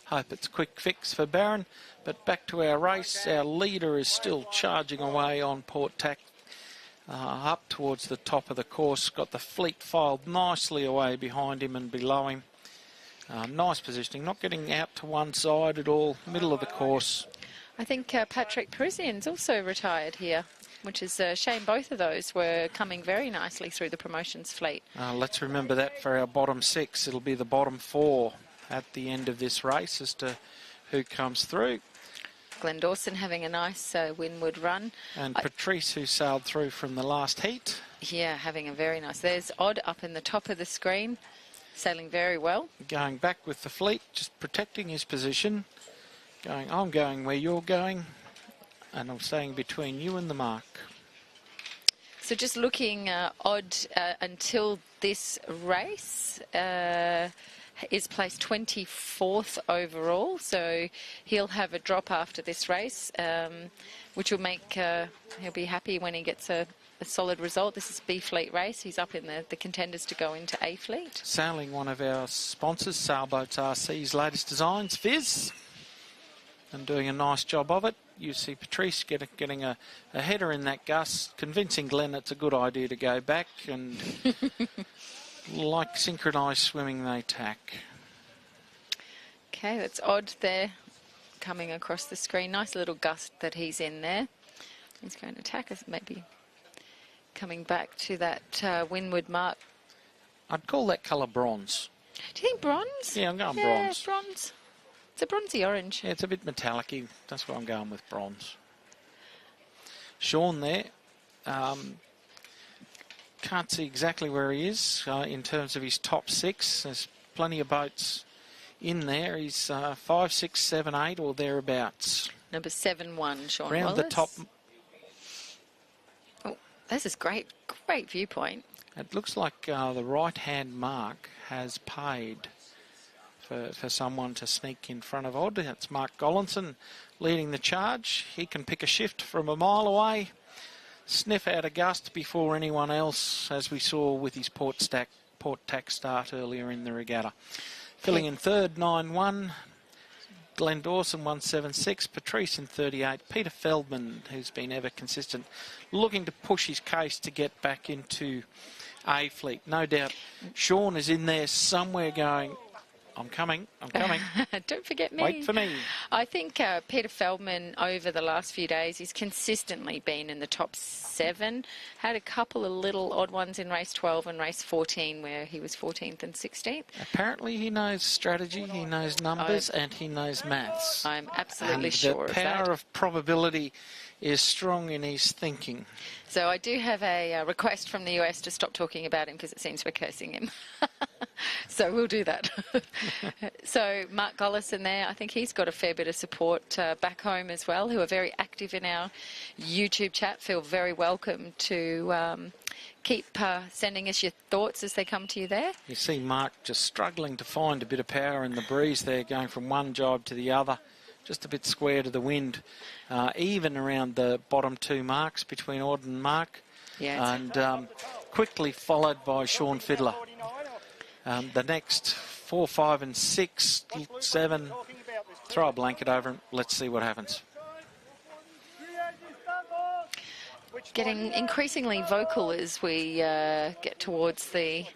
Hope it's a quick fix for Baron. But back to our race. Our leader is still charging away on port tack up towards the top of the course. Got the fleet filed nicely away behind him and below him. Nice positioning, not getting out to one side at all, middle of the course. I think Patrick Parisian's also retired here, which is a shame. Both of those were coming very nicely through the promotions fleet. Let's remember that for our bottom 6. It'll be the bottom 4 at the end of this race as to who comes through. Glenn Dawson having a nice windward run. And Patrice, who sailed through from the last heat. Yeah, having a very nice. There's Odd up in the top of the screen, sailing very well. Going back with the fleet, just protecting his position. I'm going where you're going, and I'm staying between you and the mark. So just looking Odd until this race is placed 24th overall, so he'll have a drop after this race, which will make he'll be happy when he gets a solid result. This is B Fleet race. He's up in the contenders to go into A Fleet. Sailing one of our sponsors, Sailboats RC's latest designs, Fizz, and doing a nice job of it. You see Patrice getting a header in that gust, convincing Glenn it's a good idea to go back, and like synchronised swimming, they tack. Okay, that's Odd there coming across the screen. Nice little gust that he's in there. He's going to tack us, maybe coming back to that windward mark. I'd call that colour bronze. Do you think bronze? Yeah, I'm going bronze. Yeah, bronze. It's a bronzy orange. Yeah, it's a bit metallic-y. That's why I'm going with bronze. Sean there, Can't see exactly where he is in terms of his top 6. There's plenty of boats in there. He's 5, 6, 7, 8 or thereabouts. Number 7-1, Sean Round Wallace. the top. Oh, this is great viewpoint. It looks like the right-hand mark has paid for someone to sneak in front of Odd. That's Mark Gollinson leading the charge. He can pick a shift from a mile away, sniff out a gust before anyone else, as we saw with his Port Tack start earlier in the regatta. Filling in third, 9-1. Glenn Dawson, 176. Patrice in 38. Peter Feldman, who's been ever consistent, looking to push his case to get back into A fleet. No doubt Sean is in there somewhere going, I'm coming. Don't forget me. Wait for me. I think Peter Feldman, over the last few days, he's consistently been in the top 7. Had a couple of little odd ones in race 12 and race 14 where he was 14th and 16th. Apparently he knows strategy, he knows numbers, and he knows maths. I'm absolutely sure of that. The power of probability is strong in his thinking. So I do have a request from the US to stop talking about him because it seems we're cursing him. So we'll do that. So Mark Gollison there, I think he's got a fair bit of support back home as well, who are very active in our YouTube chat. Feel very welcome to keep sending us your thoughts as they come to you there. You see Mark just struggling to find a bit of power in the breeze there, going from one jibe to the other. Just a bit square to the wind, even around the bottom 2 marks between Odd and Mark. Yeah, and quickly followed by Sean Fiddler. The next 4, 5 and 6, 7, throw a blanket over him. Let's see what happens. Getting increasingly vocal as we get towards the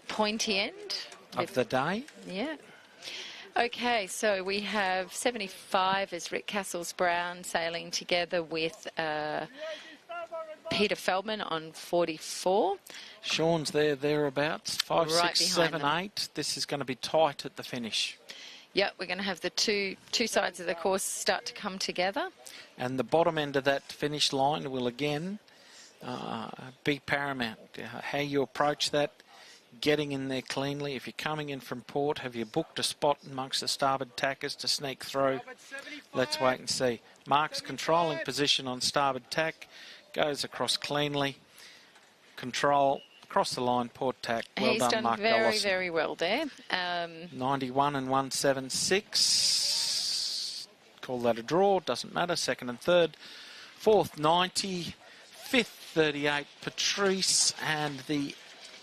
pointy end. Of the day? Yeah. Okay, so we have 75 as Rick Castles-Brown sailing together with Peter Feldman on 44. Sean's thereabouts, 5, Right 6, behind 7, them. 8. This is going to be tight at the finish. Yep, we're going to have the two sides of the course start to come together. And the bottom end of that finish line will again be paramount. How you approach that, getting in there cleanly. If you're coming in from port, have you booked a spot amongst the starboard tackers to sneak through? Let's wait and see. Mark's controlling position on starboard tack, goes across cleanly. Control across the line, port tack. Well He's done, Mark very, Gollison. very well there. 91 and 176. Call that a draw, doesn't matter. Second and third. Fourth, 90. Fifth, 38, Patrice. And the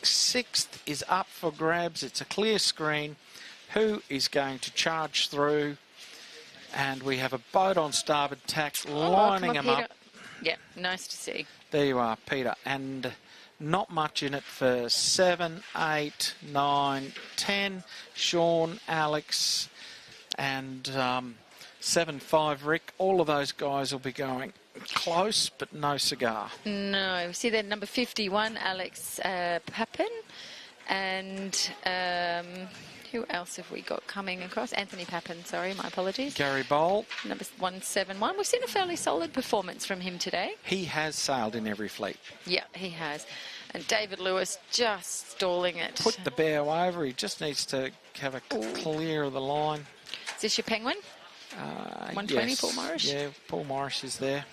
sixth is up for grabs. It's a clear screen. Who is going to charge through? And we have a boat on starboard tack lining them up. Yeah, nice to see. There you are, Peter. And not much in it for 7, 8, 9, 10. Sean, Alex, and 7, 5, Rick. All of those guys will be going close, but no cigar. No. See there, number 51, Alex Pappen. And who else have we got coming across? Anthony Pappen, sorry, my apologies. Gary Bowl. Number 171. We've seen a fairly solid performance from him today. He has sailed in every fleet. Yeah, he has. And David Lewis just stalling it. Put the bow over. He just needs to have a clear of the line. Is this your Penguin? 120, yes. Paul Morris? Yeah, Paul Morris is there.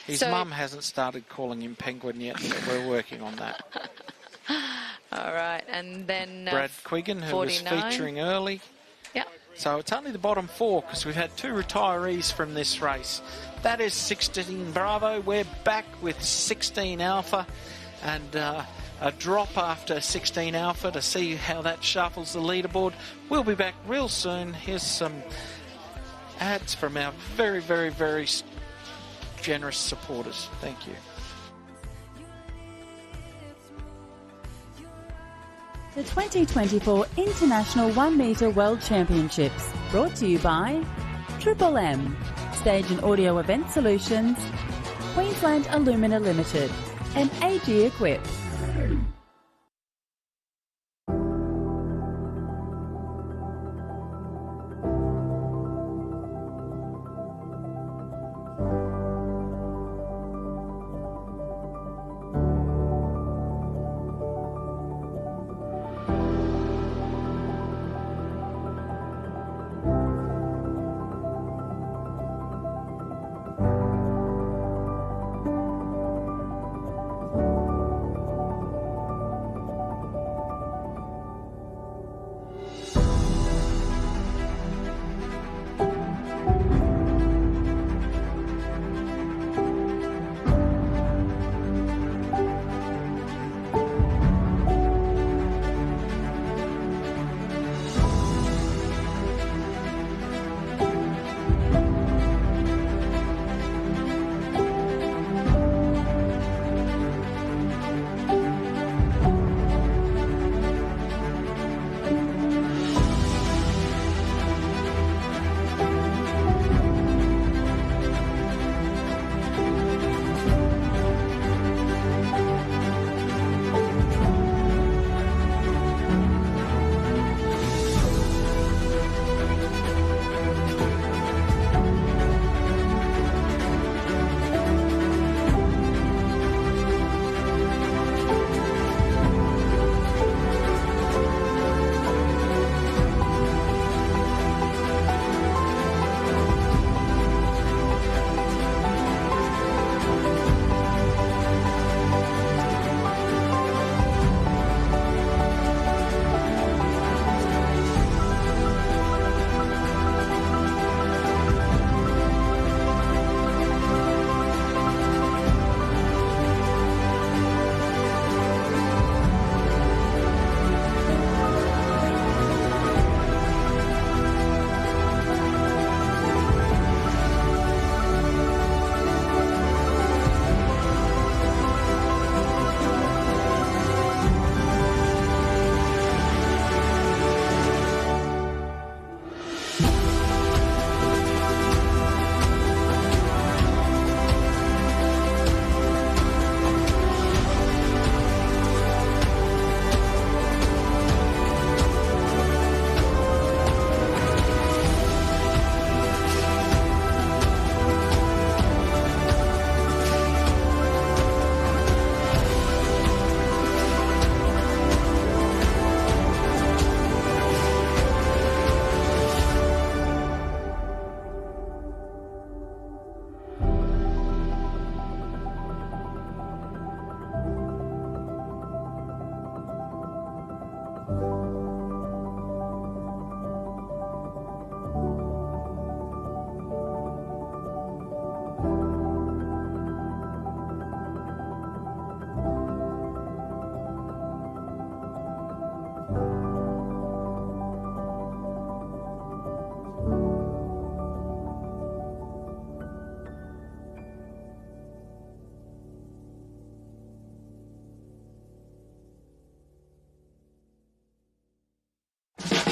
His So- mum hasn't started calling him Penguin yet, but we're working on that. All right, and then Brad Quiggin, who 49. was featuring early. Yeah. So it's only the bottom 4 because we've had 2 retirees from this race. That is 16 Bravo. We're back with 16 Alpha and a drop after 16 Alpha to see how that shuffles the leaderboard. We'll be back real soon. Here's some ads from our very, very, very generous supporters. Thank you. The 2024 International 1 Metre World Championships, brought to you by Triple M, Stage and Audio Event Solutions, Queensland Alumina Limited, and AG Equip.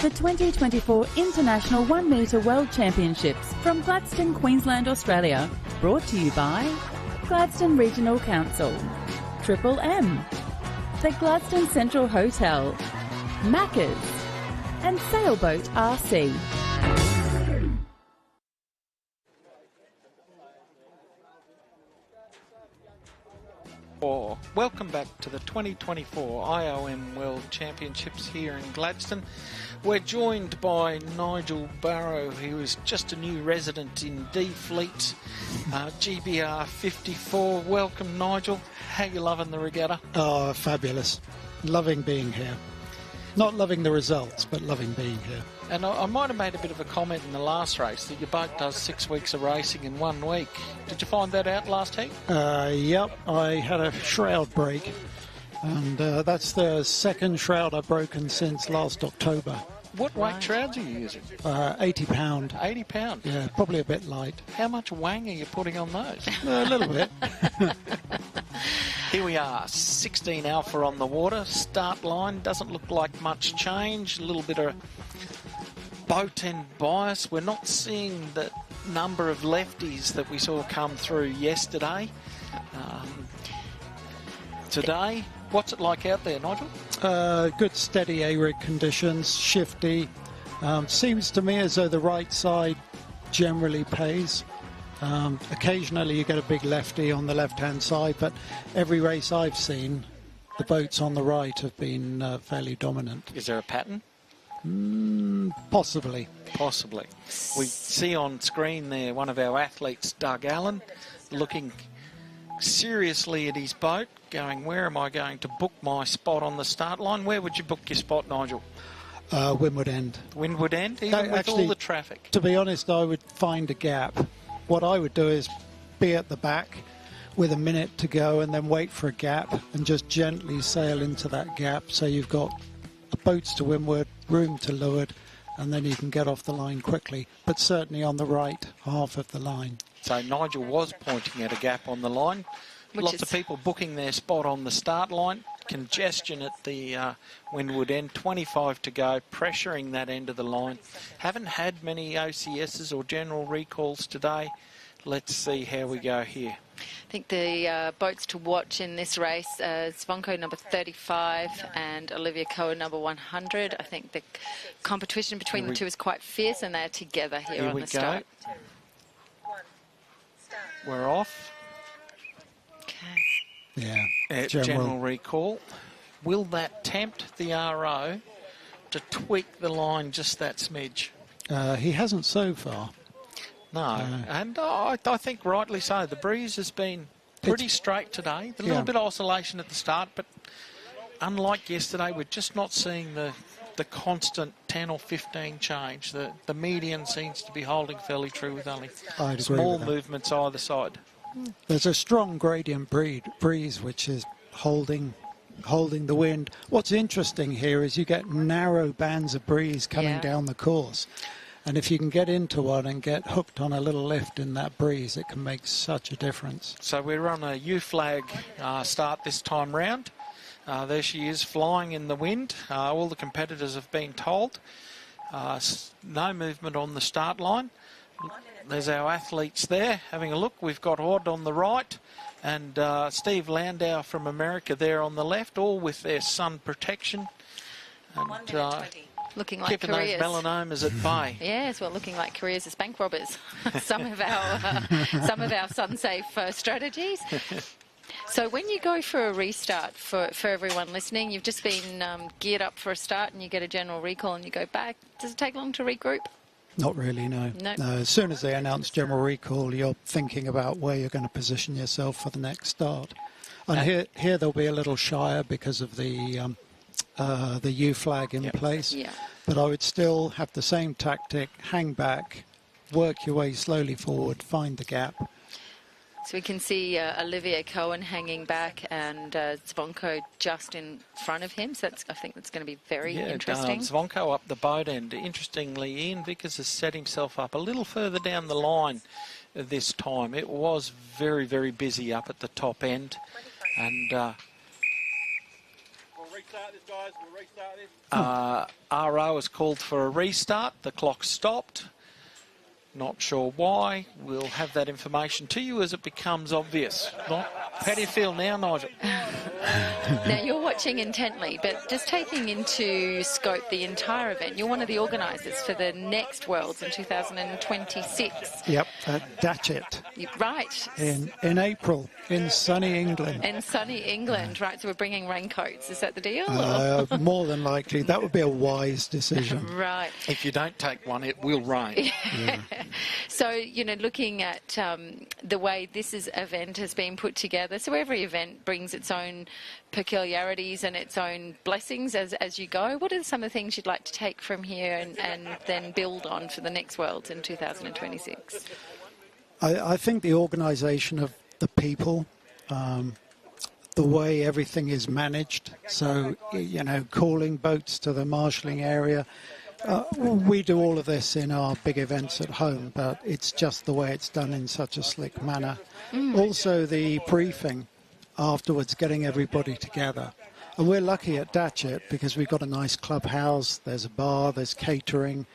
the 2024 International 1 Metre World Championships from Gladstone, Queensland, Australia. Brought to you by Gladstone Regional Council, Triple M, the Gladstone Central Hotel, Macca's, and Sailboat RC. Welcome back to the 2024 IOM World Championships here in Gladstone. We're joined by Nigel Barrow, who is just a new resident in D Fleet, GBR 54. Welcome, Nigel. How you loving the regatta? Oh, fabulous. Loving being here. Not loving the results, but loving being here. And I might have made a bit of a comment in the last race that your boat does 6 weeks of racing in 1 week. Did you find that out last heat? Yep, I had a shroud break, and that's the second shroud I've broken since last October. What weight shrouds are you using? 80 pound. 80 pound? Yeah, probably a bit light. How much wang are you putting on those? A little bit. Here we are, 16 alpha on the water. Start line doesn't look like much change. A little bit of boat end bias. We're not seeing the number of lefties that we saw come through yesterday. Today, what's it like out there, Nigel? Good steady A-rig conditions, shifty. Seems to me as though the right side generally pays. Occasionally you get a big lefty on the left-hand side, but every race I've seen, the boats on the right have been fairly dominant. Is there a pattern? Possibly. Possibly. We see on screen there one of our athletes, Doug Allen, looking seriously at his boat, going, where am I going to book my spot on the start line? Where would you book your spot, Nigel? Windward End. Windward End, even with all the traffic? To be honest, I would find a gap. What I would do is be at the back with a minute to go and then wait for a gap and just gently sail into that gap so you've got boats to windward, room to leeward, and then you can get off the line quickly, but certainly on the right half of the line. So Nigel was pointing at a gap on the line. Lots of people booking their spot on the start line. Congestion at the Windward End, 25 to go, pressuring that end of the line. Haven't had many OCSs or general recalls today. Let's see how we go here. I think the boats to watch in this race, Zvonko number 35 and Olivia Cohen number 100. I think the competition between the two is quite fierce, and they're together here on the start. We're off. Yeah. General recall. Will that tempt the RO to tweak the line just that smidge? He hasn't so far. No, and I think rightly so. The breeze has been pretty straight today. A little bit of oscillation at the start, but unlike yesterday, we're just not seeing the constant 10 or 15 change. The median seems to be holding fairly true with only small movements either side. There's a strong gradient breeze which is holding the wind. What's interesting here is you get narrow bands of breeze coming down the course. And if you can get into one and get hooked on a little lift in that breeze, it can make such a difference. So we're on a U-flag start this time round. There she is flying in the wind. All the competitors have been told. No movement on the start line. There's our athletes there having a look. We've got Odd on the right and Steve Landau from America there on the left, all with their sun protection. And, looking like keeping careers. those melanomas at bay. Yes, well, looking like careers as bank robbers. some of our sun-safe strategies. So when you go for a restart, for everyone listening, you've just been geared up for a start and you get a general recall and you go back. Does it take long to regroup? Not really, no. No. As soon as they announce general recall, you're thinking about where you're going to position yourself for the next start. And here they'll be a little shyer because of the U flag in place. Yeah. But I would still have the same tactic, hang back, work your way slowly forward, find the gap. So we can see Olivia Cohen hanging back and Zvonko just in front of him. So I think that's going to be very interesting. Zvonko up the boat end. Interestingly, Ian Vickers has set himself up a little further down the line this time. It was very, very busy up at the top end. And RO has called for a restart. The clock stopped. Not sure why. We'll have that information to you as it becomes obvious. How do you feel now, Nigel? Now, you're watching intently, but just taking into scope the entire event, you're one of the organisers for the next Worlds in 2026. Yep, at Datchet. Right. In April, in sunny England. In sunny England, right. So we're bringing raincoats. Is that the deal? More than likely. That would be a wise decision. Right. If you don't take one, it will rain. Yeah. So, you know, looking at the way this event has been put together, so every event brings its own peculiarities and its own blessings as you go. What are some of the things you'd like to take from here and then build on for the next Worlds in 2026? I think the organisation of the people, the way everything is managed, so, you know, calling boats to the marshalling area. We do all of this in our big events at home, but it's just the way it's done in such a slick manner. Also the briefing afterwards, getting everybody together. And we're lucky at Datchet because we've got a nice clubhouse, there's a bar, there's catering,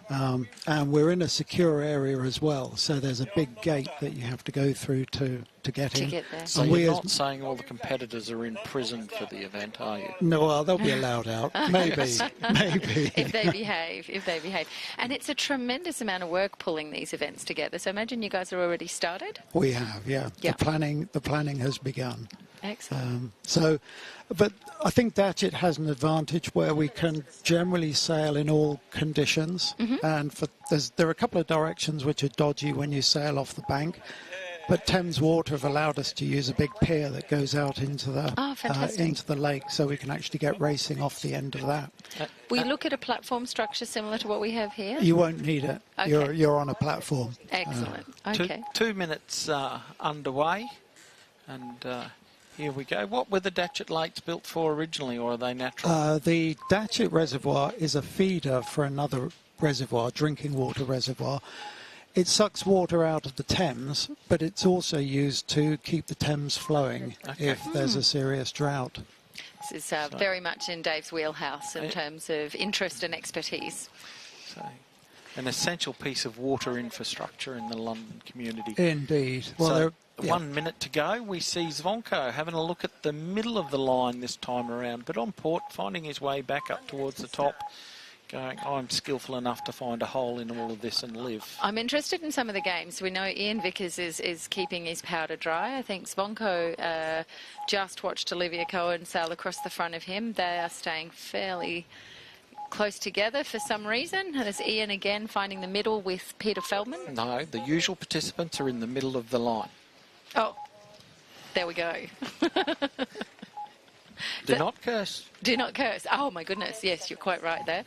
and we're in a secure area as well. So there's a big gate that you have to go through to get in. Get there. So and you're not saying all the competitors are in prison for the event, are you? No, well, they'll be allowed out. Maybe. If they behave. And it's a tremendous amount of work pulling these events together. So imagine you guys are already started? We have, yeah. Yep. The planning has begun. Excellent. But I think Datchet has an advantage where we can generally sail in all conditions. And there are a couple of directions which are dodgy when you sail off the bank. But Thames Water have allowed us to use a big pier that goes out into the lake, so we can actually get racing off the end of that. Will you look at a platform structure similar to what we have here? You won't need it. Okay. You're on a platform. Excellent. Okay. 2 minutes underway, and here we go. What were the Datchet Lakes built for originally, or are they natural? The Datchet Reservoir is a feeder for another reservoir, drinking water reservoir. It sucks water out of the Thames, but it's also used to keep the Thames flowing if there's a serious drought. This is very much in Dave's wheelhouse in terms of interest and expertise. So, an essential piece of water infrastructure in the London community. Indeed. Well, so 1 minute to go. We see Zvonko having a look at the middle of the line this time around, but on port, finding his way back up towards the top. Going, I'm skillful enough to find a hole in all of this and live. I'm interested in some of the games. We know Ian Vickers is keeping his powder dry. I think Zvonko just watched Olivia Cohen sail across the front of him. They are staying fairly close together for some reason. And there's Ian again finding the middle with Peter Feldman. No, the usual participants are in the middle of the line. Oh, there we go. Do not curse. Do not curse. Oh, my goodness. Yes, you're quite right there.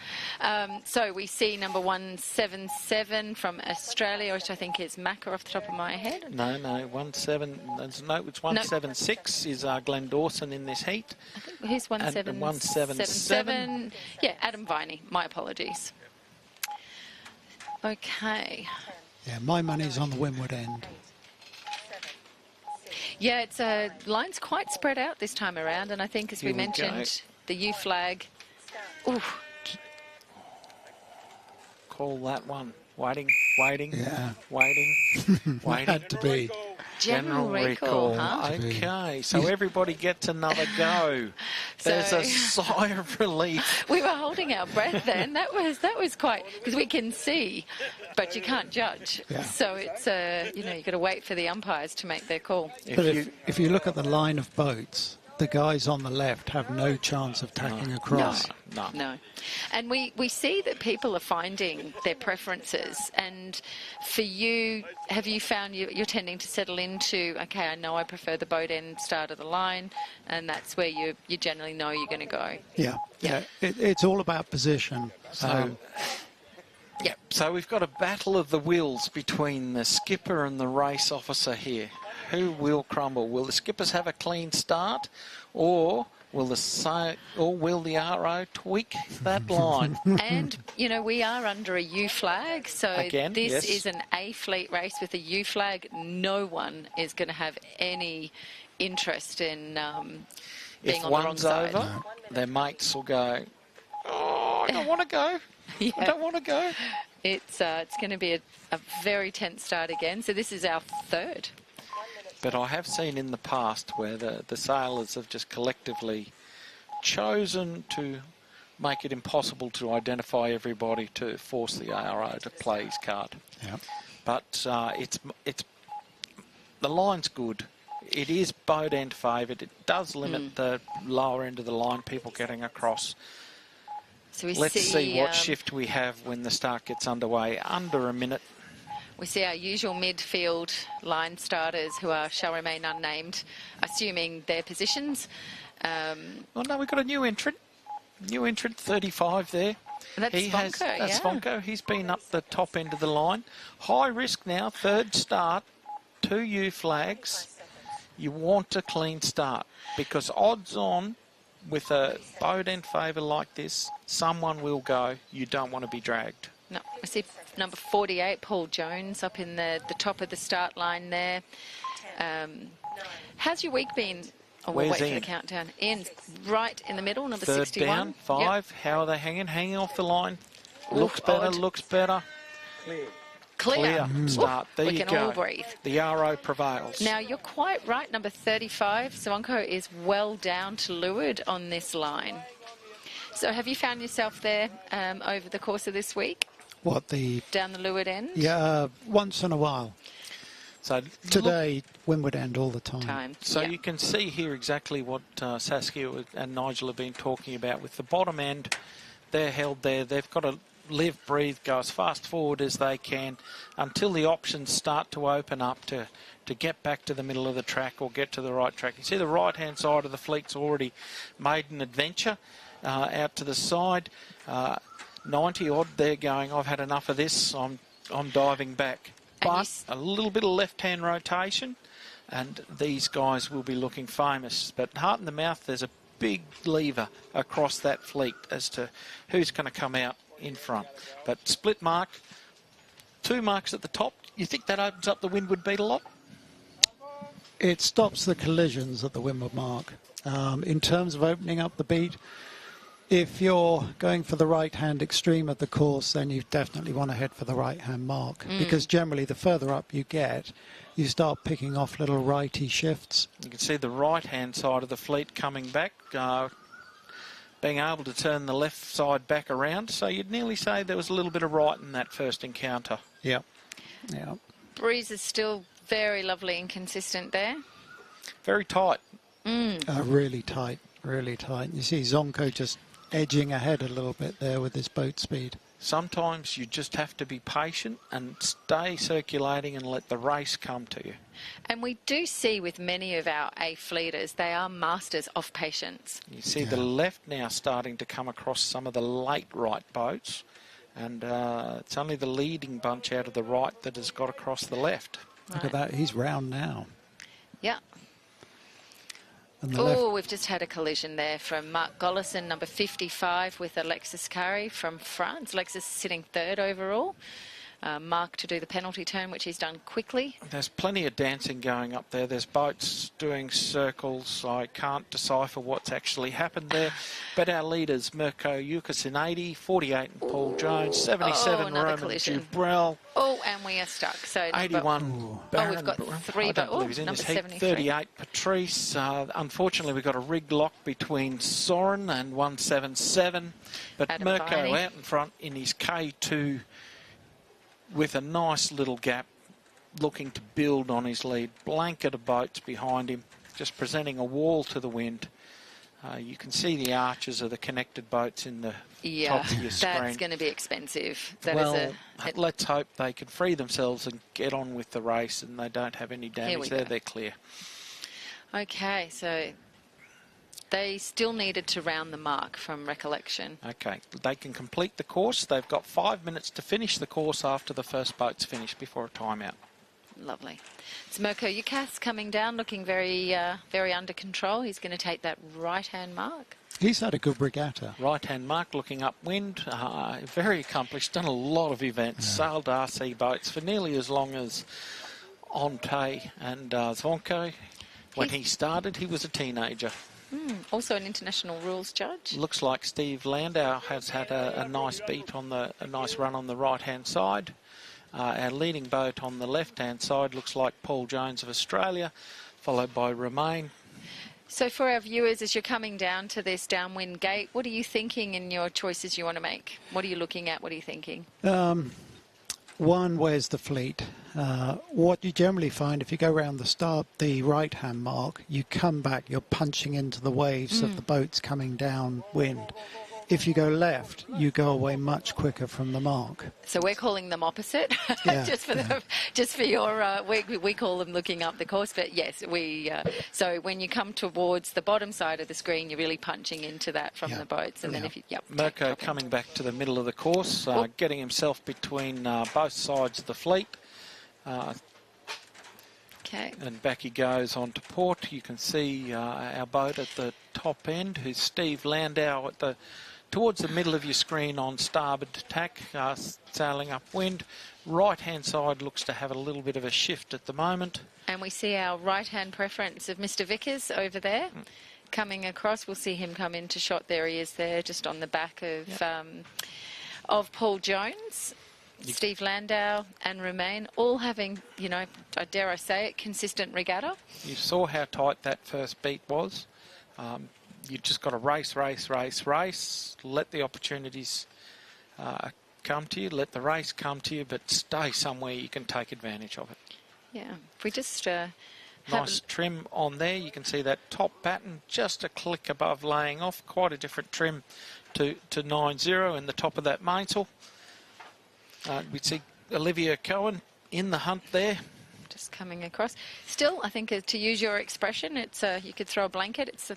So we see number 177 from Australia, which I think is Macca off the top of my head. No, it's 176 is Glenn Dawson in this heat. I think, who's 177? Yeah, Adam Viney. My apologies. Okay. Yeah, my money's on the windward end. Yeah, it's line's quite spread out this time around, and I think, as we mentioned, the U flag. Ooh. Call that one. Waiting. Yeah. Waiting. Had to be. General recall. Huh? Okay, so everybody gets another go. There's a sigh of relief. We were holding our breath then. That was quite, because we can see, but you can't judge. Yeah. So it's you've got to wait for the umpires to make their call. But if you look at the line of boats, the guys on the left have no chance of tacking across. No. And we see that people are finding their preferences. And for you, have you found you're tending to settle into, okay, I know I prefer the boat end start of the line, and that's where you generally know you're going to go? Yeah. It's all about position. So we've got a battle of the wills between the skipper and the race officer here. Who will crumble? Will the skippers have a clean start, or will the RO tweak that line? And we are under a U flag, so again, this is an A fleet race with a U flag. No one is going to have any interest in being on the wrong side. their mates will go, oh, I don't want to go. Yeah. I don't want to go. It's going to be a very tense start again. So this is our third. But I have seen in the past where the sailors have just collectively chosen to make it impossible to identify everybody to force the ARO to play his card. Yep. But it's the line's good. It is boat end favoured. It does limit the lower end of the line, people getting across. So Let's see what shift we have when the start gets underway. Under a minute. We see our usual midfield line starters who shall remain unnamed, assuming their positions. Oh no, we've got a new entrant. New entrant, 35 there. That's Svonko, That's Svonko. He's been up the top end of the line. High risk now, third start, 2 U flags. You want a clean start because odds on with a boat end favour like this, someone will go. You don't want to be dragged. No, I see number 48, Paul Jones, up in the top of the start line there. How's your week been? Oh, we'll wait for the countdown. Ian's right in the middle, number 61. Third down, 5. Yep. How are they hanging? Hanging off the line. Looks better, looks better. Clear. Start. There we you can go. all breathe. The RO prevails. Now, you're quite right, number 35. Svonko is well down to leeward on this line. So have you found yourself there over the course of this week? What, down the leeward end? Yeah, once in a while. So today, windward end all the time. So you can see here exactly what Saskia and Nigel have been talking about with the bottom end. They're held there. They've got to live, breathe, go as fast forward as they can until the options start to open up to get back to the middle of the track or get to the right track. You see the right-hand side of the fleet's already made an adventure out to the side. 90 odd, they're going, I've had enough of this, I'm diving back. But a little bit of left-hand rotation and these guys will be looking famous. But heart in the mouth, there's a big lever across that fleet as to who's going to come out in front. But split mark, 2 marks at the top. You think that opens up the windward beat a lot? It stops the collisions at the windward mark. In terms of opening up the beat, if you're going for the right-hand extreme of the course, then you definitely want to head for the right-hand mark. Because generally, the further up you get, you start picking off little righty shifts. You can see the right-hand side of the fleet coming back, being able to turn the left side back around. So you'd nearly say there was a little bit of right in that first encounter. Yep. Yeah. Breeze is still very lovely and consistent there. Very tight. Really tight, really tight. You see Zonko just edging ahead a little bit there with his boat speed. Sometimes you just have to be patient and stay circulating and let the race come to you. And we do see with many of our A-fleeters, they are masters of patience. You see the left now starting to come across some of the late right boats, and it's only the leading bunch out of the right that has got across the left. Look at that, he's round now. Yeah. Oh, we've just had a collision there from Mark Gollison, number 55, with Alexis Curry from France. Alexis sitting third overall. Mark to do the penalty turn, which he's done quickly. There's plenty of dancing going up there. There's boats doing circles. I can't decipher what's actually happened there. But our leaders, Mirko Jukas in 80, 48 and Paul Jones, 77 Roman Dubrell. Oh, and we are stuck. So 81 Baron, we've got 3, but number 73. 38 Patrice. Unfortunately, we've got a rigged lock between Soren and 177. But Adam Mirko Viney out in front in his K2 with a nice little gap, looking to build on his lead. Blanket of boats behind him, just presenting a wall to the wind. You can see the arches of the connected boats in the top of your screen. That's going to be expensive. Let's hope they can free themselves and get on with the race and they don't have any damage there. They're clear. Okay, so they still needed to round the mark from recollection. Okay, they can complete the course. They've got 5 minutes to finish the course after the first boat's finished before a timeout. Lovely. It's Mirko Jukas coming down, looking very, very under control. He's going to take that right-hand mark. He's had a good regatta. Right-hand mark, looking upwind. Very accomplished, done a lot of events. Sailed RC boats for nearly as long as Ante and Zvonko. When he started, he was a teenager. Also an international rules judge. Looks like Steve Landau has had a nice beat on a nice run on the right-hand side. Our leading boat on the left-hand side looks like Paul Jones of Australia, followed by Romain. So for our viewers, as you're coming down to this downwind gate, what are you thinking in your choices you want to make? What are you looking at? What are you thinking? One, where's the fleet? What you generally find if you go around the right-hand mark, you come back, you're punching into the waves of the boats coming downwind. If you go left, you go away much quicker from the mark. So we're calling them opposite, just for your. We call them looking up the course, but yes, we. So when you come towards the bottom side of the screen, you're really punching into that from the boats, and then if you. Mirko coming back to the middle of the course, getting himself between both sides of the fleet. Okay. And back he goes on to port. You can see our boat at the top end, who's Steve Landau towards the middle of your screen on starboard tack, sailing upwind. Right-hand side looks to have a little bit of a shift at the moment. And we see our right-hand preference of Mr. Vickers over there coming across. We'll see him come into shot. There he is there, just on the back of Paul Jones. Steve Landau and Romain, all having, you know, dare I say it, consistent regatta. You saw how tight that first beat was. You just got to race, let the opportunities come to you, let the race come to you, but stay somewhere you can take advantage of it. Yeah, if we just... nice trim on there. You can see that top batten just a click above laying off. Quite a different trim to 9-0 in the top of that mainsail. We see Olivia Cohen in the hunt there. Just coming across. Still, I think to use your expression, it's you could throw a blanket. It's a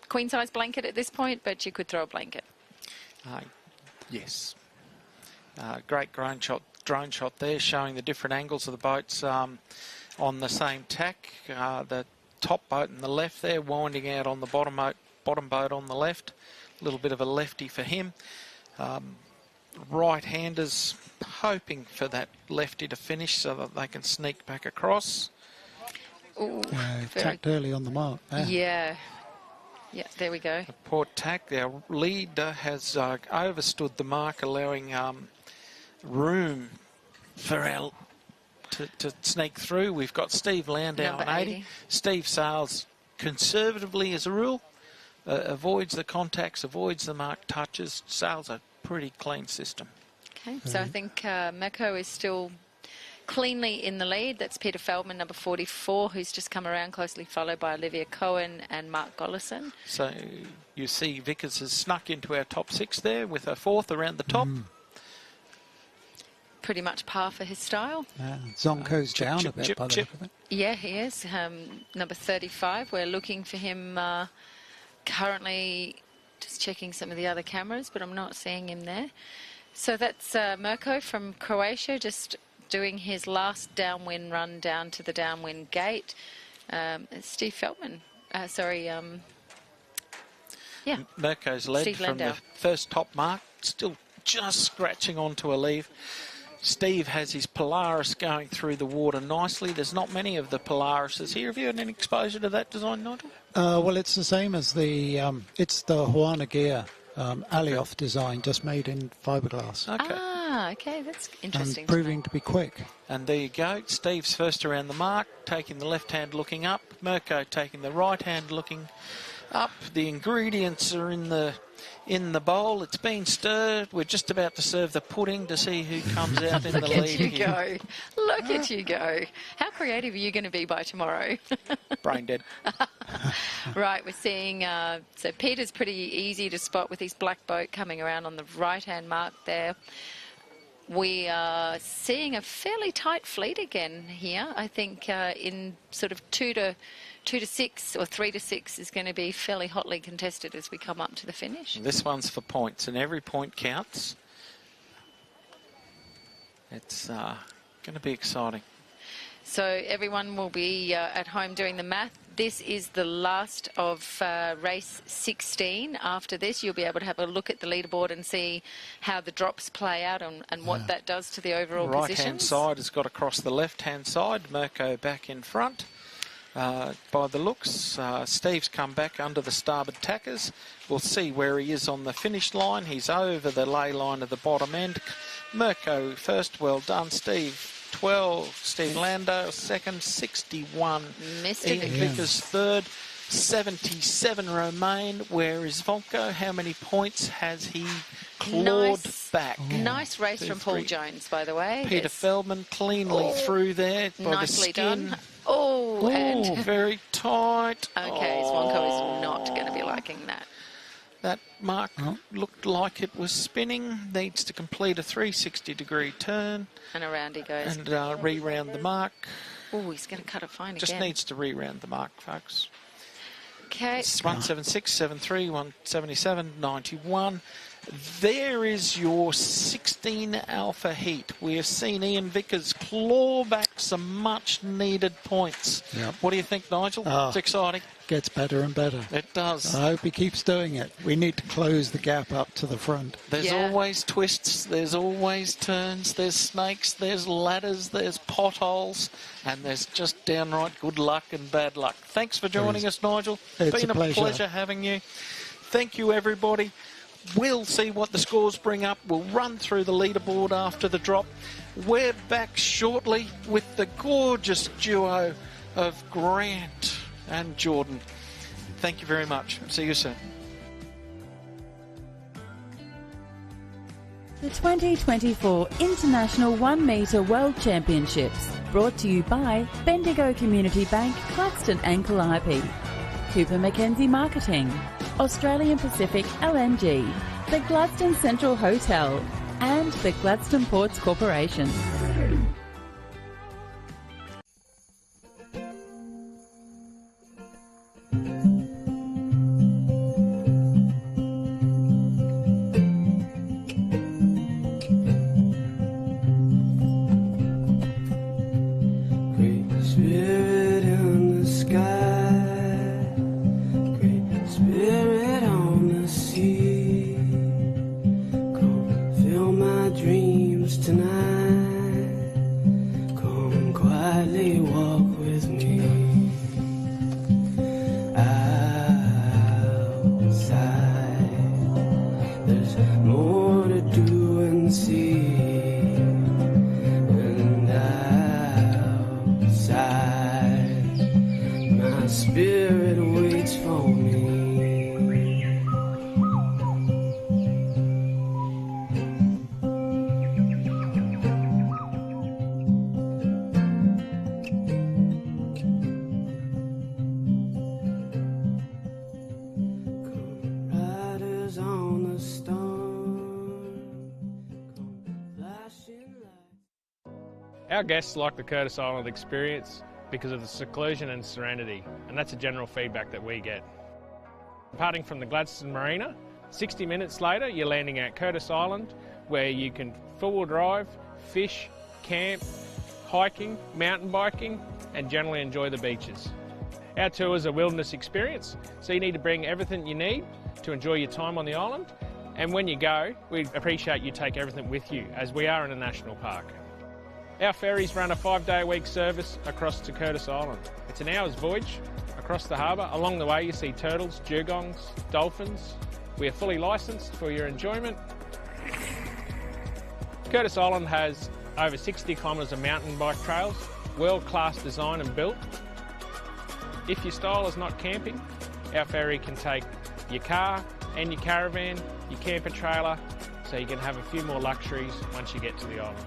queen-size blanket at this point, but you could throw a blanket. Yes. Great drone shot there, showing the different angles of the boats on the same tack. The top boat on the left there, winding out on the bottom boat on the left. A little bit of a lefty for him. Right-handers hoping for that lefty to finish so that they can sneak back across. Tacked early on the mark. Yeah, there we go. The port tack. Our leader has overstood the mark, allowing room for our to sneak through. We've got Steve Landau on 80. Steve sails conservatively as a rule, avoids the contacts, avoids the mark touches, sails a pretty clean system. Okay, so I think Mirko is still cleanly in the lead. That's Peter Feldman, number 44, who's just come around, closely followed by Olivia Cohen and Mark Gollison. So you see Vickers has snuck into our top 6 there with a 4th around the top. Pretty much par for his style. Zonko's down a bit by the look of it. Yeah, he is. Number 35. We're looking for him currently, just checking some of the other cameras, but I'm not seeing him there. So that's Mirko from Croatia, just doing his last downwind run down to the downwind gate. Steve Feldman. Mirko's led Steve from Landau. the first top mark, still just scratching onto a leave. Steve has his Polaris going through the water nicely. There's not many of the Polarises here. Have you had any exposure to that design, Nigel? Well, it's the same as the Juana Gear Alioth design, just made in fiberglass. Okay, that's interesting. And proving to be quick. And there you go. Steve's first around the mark, taking the left hand looking up. Mirko taking the right hand looking up. The ingredients are in the bowl. It's been stirred. We're just about to serve the pudding to see who comes out in the lead. Look at you go. Look at you go. How creative are you going to be by tomorrow? Brain dead. Right, we're seeing, so Peter's pretty easy to spot with his black boat coming around on the right-hand mark there. We are seeing a fairly tight fleet again here. I think in sort of 2 to 6 or 3 to 6 is going to be fairly hotly contested as we come up to the finish. This one's for points, and every point counts. It's going to be exciting. So everyone will be at home doing the math. This is the last of race 16. After this, you'll be able to have a look at the leaderboard and see how the drops play out and what that does to the overall positions. Right-hand side has got across the left-hand side. Mirko back in front. by the looks. Steve's come back under the starboard tackers. We'll see where he is on the finish line. He's over the lay line of the bottom end. Mirko first, well done. Steve 12, Steve Landale second, 61. Ian Vickers third, 77 Romain. Where is Volko? How many points has he clawed back? Nice race from Paul Jones, by the way. Peter Feldman cleanly through there by nicely the skin. done. Oh, and very tight. Okay, Zvonko is not going to be liking that. That mark looked like it was spinning. Needs to complete a 360-degree turn. And around he goes. And re-round the mark. Oh, he's going to cut it fine Just again. needs to re-round the mark, folks. Okay. It's 176, 73, 177, 91. There is your 16 Alpha heat. We have seen Ian Vickers claw back some much-needed points. Yep. What do you think, Nigel? It's exciting. Gets better and better. It does. I hope he keeps doing it. We need to close the gap up to the front. There's always twists, there's always turns, there's snakes, there's ladders, there's potholes, and there's just downright good luck and bad luck. Thanks for joining us, Nigel. It's been a pleasure having you. Thank you, everybody. We'll see what the scores bring up. We'll run through the leaderboard after the drop. We're back shortly with the gorgeous duo of Grant and Jordan. Thank you very much. See you soon. The 2024 International 1 Metre World Championships, brought to you by Bendigo Community Bank, Claxton and Calliope, Cooper Mackenzie Marketing, Australian Pacific LNG, the Gladstone Central Hotel, and the Gladstone Ports Corporation. Spirit in the sky, great spirit on the sea, come fill my dreams tonight, come quietly walk with me. Outside, there's more to do and see. My spirit waits for me. Come riders on the storm, come flashing lights. Our guests like the Curtis Island experience because of the seclusion and serenity, and that's a general feedback that we get. Departing from the Gladstone Marina, 60 minutes later you're landing at Curtis Island, where you can four-wheel drive, fish, camp, hiking, mountain biking, and generally enjoy the beaches. Our tour is a wilderness experience, so you need to bring everything you need to enjoy your time on the island, and when you go, we appreciate you take everything with you, as we are in a national park. Our ferries run a 5-day-a-week service across to Curtis Island. It's an hour's voyage across the harbour. Along the way you see turtles, dugongs, dolphins. We are fully licensed for your enjoyment. Curtis Island has over 60 kilometres of mountain bike trails, world-class design and built. If your style is not camping, our ferry can take your car and your caravan, your camper trailer, so you can have a few more luxuries once you get to the island.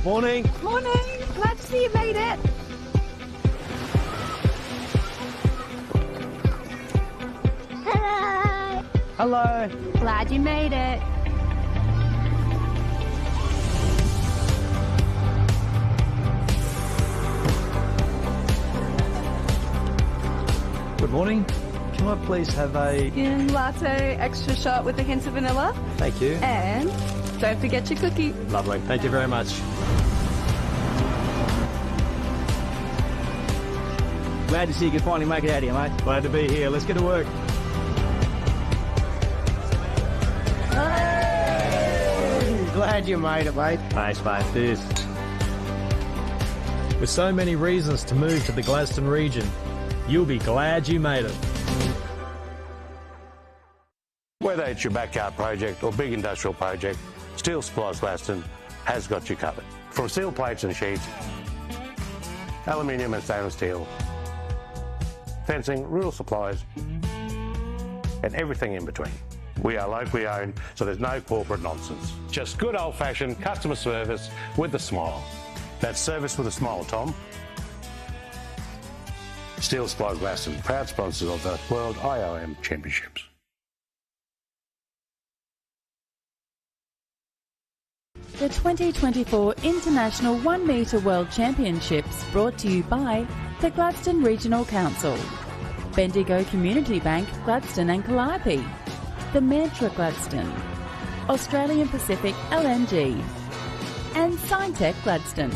Morning. Morning. Glad to see you made it. Hello. Hello. Glad you made it. Good morning. Can I please have a... Skin latte, extra shot with a hint of vanilla. Thank you. And don't forget your cookie. Lovely. Thank you very much. Glad to see you can finally make it out here, mate. Glad to be here. Let's get to work. Glad Glad you made it, mate. Thanks, mate. Cheers. With so many reasons to move to the Gladstone region, you'll be glad you made it. Whether it's your backyard project or big industrial project, Steel Supplies Gladstone has got you covered. From steel plates and sheets, aluminium and stainless steel, fencing, rural supplies, and everything in between. We are locally owned, so there's no corporate nonsense. Just good old-fashioned customer service with a smile. That's service with a smile, Tom. Steel Supplies Gladstone, proud sponsors of the World IOM Championships. The 2024 International 1 Metre World Championships brought to you by the Gladstone Regional Council, Bendigo Community Bank, Gladstone and Calliope, the Mantra Gladstone, Australian Pacific LNG, and Signtech Gladstone.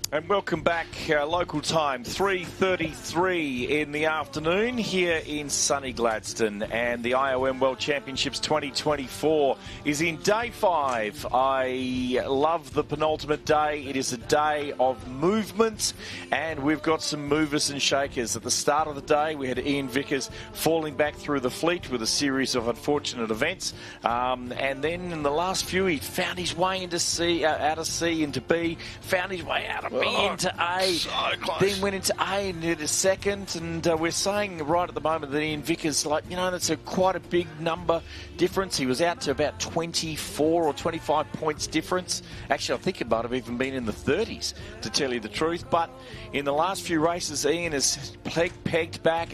And welcome back, local time, 3:33 in the afternoon here in sunny Gladstone. And the IOM World Championships 2024 is in day 5. I love the penultimate day. It is a day of movement, and we've got some movers and shakers. At the start of the day, we had Ian Vickers falling back through the fleet with a series of unfortunate events. And then in the last few, he found his way into C, out of C into B, found his way out of B into A, so close. Then went into A and did a second, and we're saying right at the moment that Ian Vickers, that's quite a big number difference. He was out to about 24 or 25 points difference. Actually, I think it might have even been in the 30s, to tell you the truth. But in the last few races, Ian has pegged back,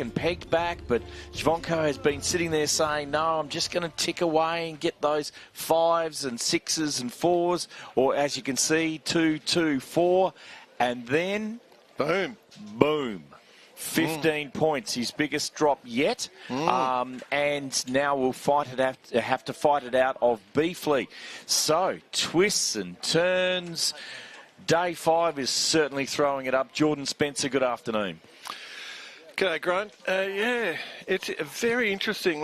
but Zvonko has been sitting there saying, no, I'm just going to tick away and get those 5s and 6s and 4s, or as you can see, 2, 2, 4. And then, boom. 15 points, his biggest drop yet. And now we'll have to fight it out of B Fleet. So, twists and turns. Day 5 is certainly throwing it up. Jordan Spencer, good afternoon. G'day, Grant. Yeah, it's very interesting.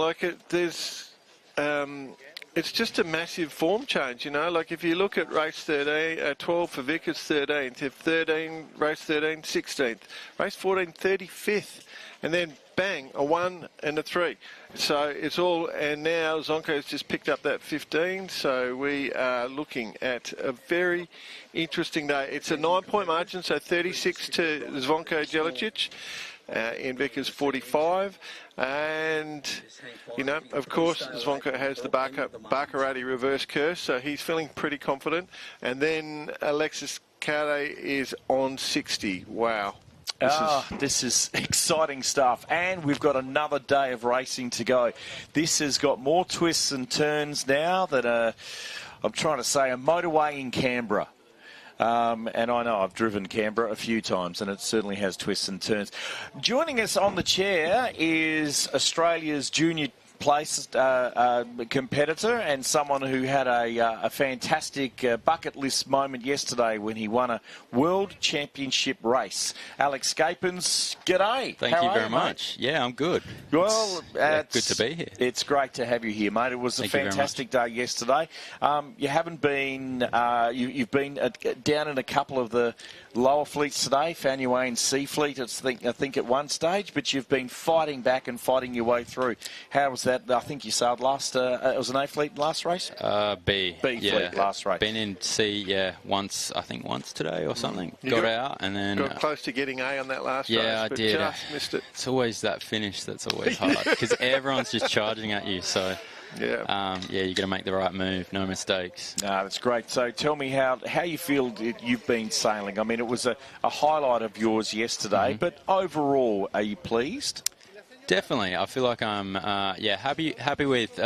It's just a massive form change, if you look at race 13, 12 for Vickers, 13th, if 13, race 13, 16th, race 14, 35th, and then bang, a 1 and a 3. So it's all, and now Zonko's just picked up that 15, so we are looking at a very interesting day. It's a 9-point margin, so 36 to Zvonko Jelicic. Ian Vickers 45, and of course Zvonko has the Barkarati reverse curse, so he's feeling pretty confident. And then Alexis Cade is on 60. Wow. This is exciting stuff, and we've got another day of racing to go. This has got more twists and turns now that I'm trying to say a motorway in Canberra. And I know I've driven Canberra a few times, and it certainly has twists and turns. Joining us on the chair is Australia's junior place competitor and someone who had a fantastic bucket list moment yesterday when he won a World Championship race. Alex Scapins, g'day. Thank you very much. Yeah, I'm good. Well, good to be here. It's great to have you here, mate. It was a fantastic day yesterday. You haven't been, you've been down in a couple of the lower fleets today, found your way in C Fleet, I think at one stage, but you've been fighting back and fighting your way through. How was that? I think you sailed last, it was an A Fleet last race? B Fleet last race. Been in C, once today or something. Got out and then... Got close to getting A on that last race, I did. Just missed it. It's always that finish that's always hard, because everyone's just charging at you, so... Yeah, you got to make the right move, no mistakes. No, that's great. So tell me how you feel you've been sailing. I mean, it was a highlight of yours yesterday, but overall, are you pleased? Definitely. I feel like I'm happy with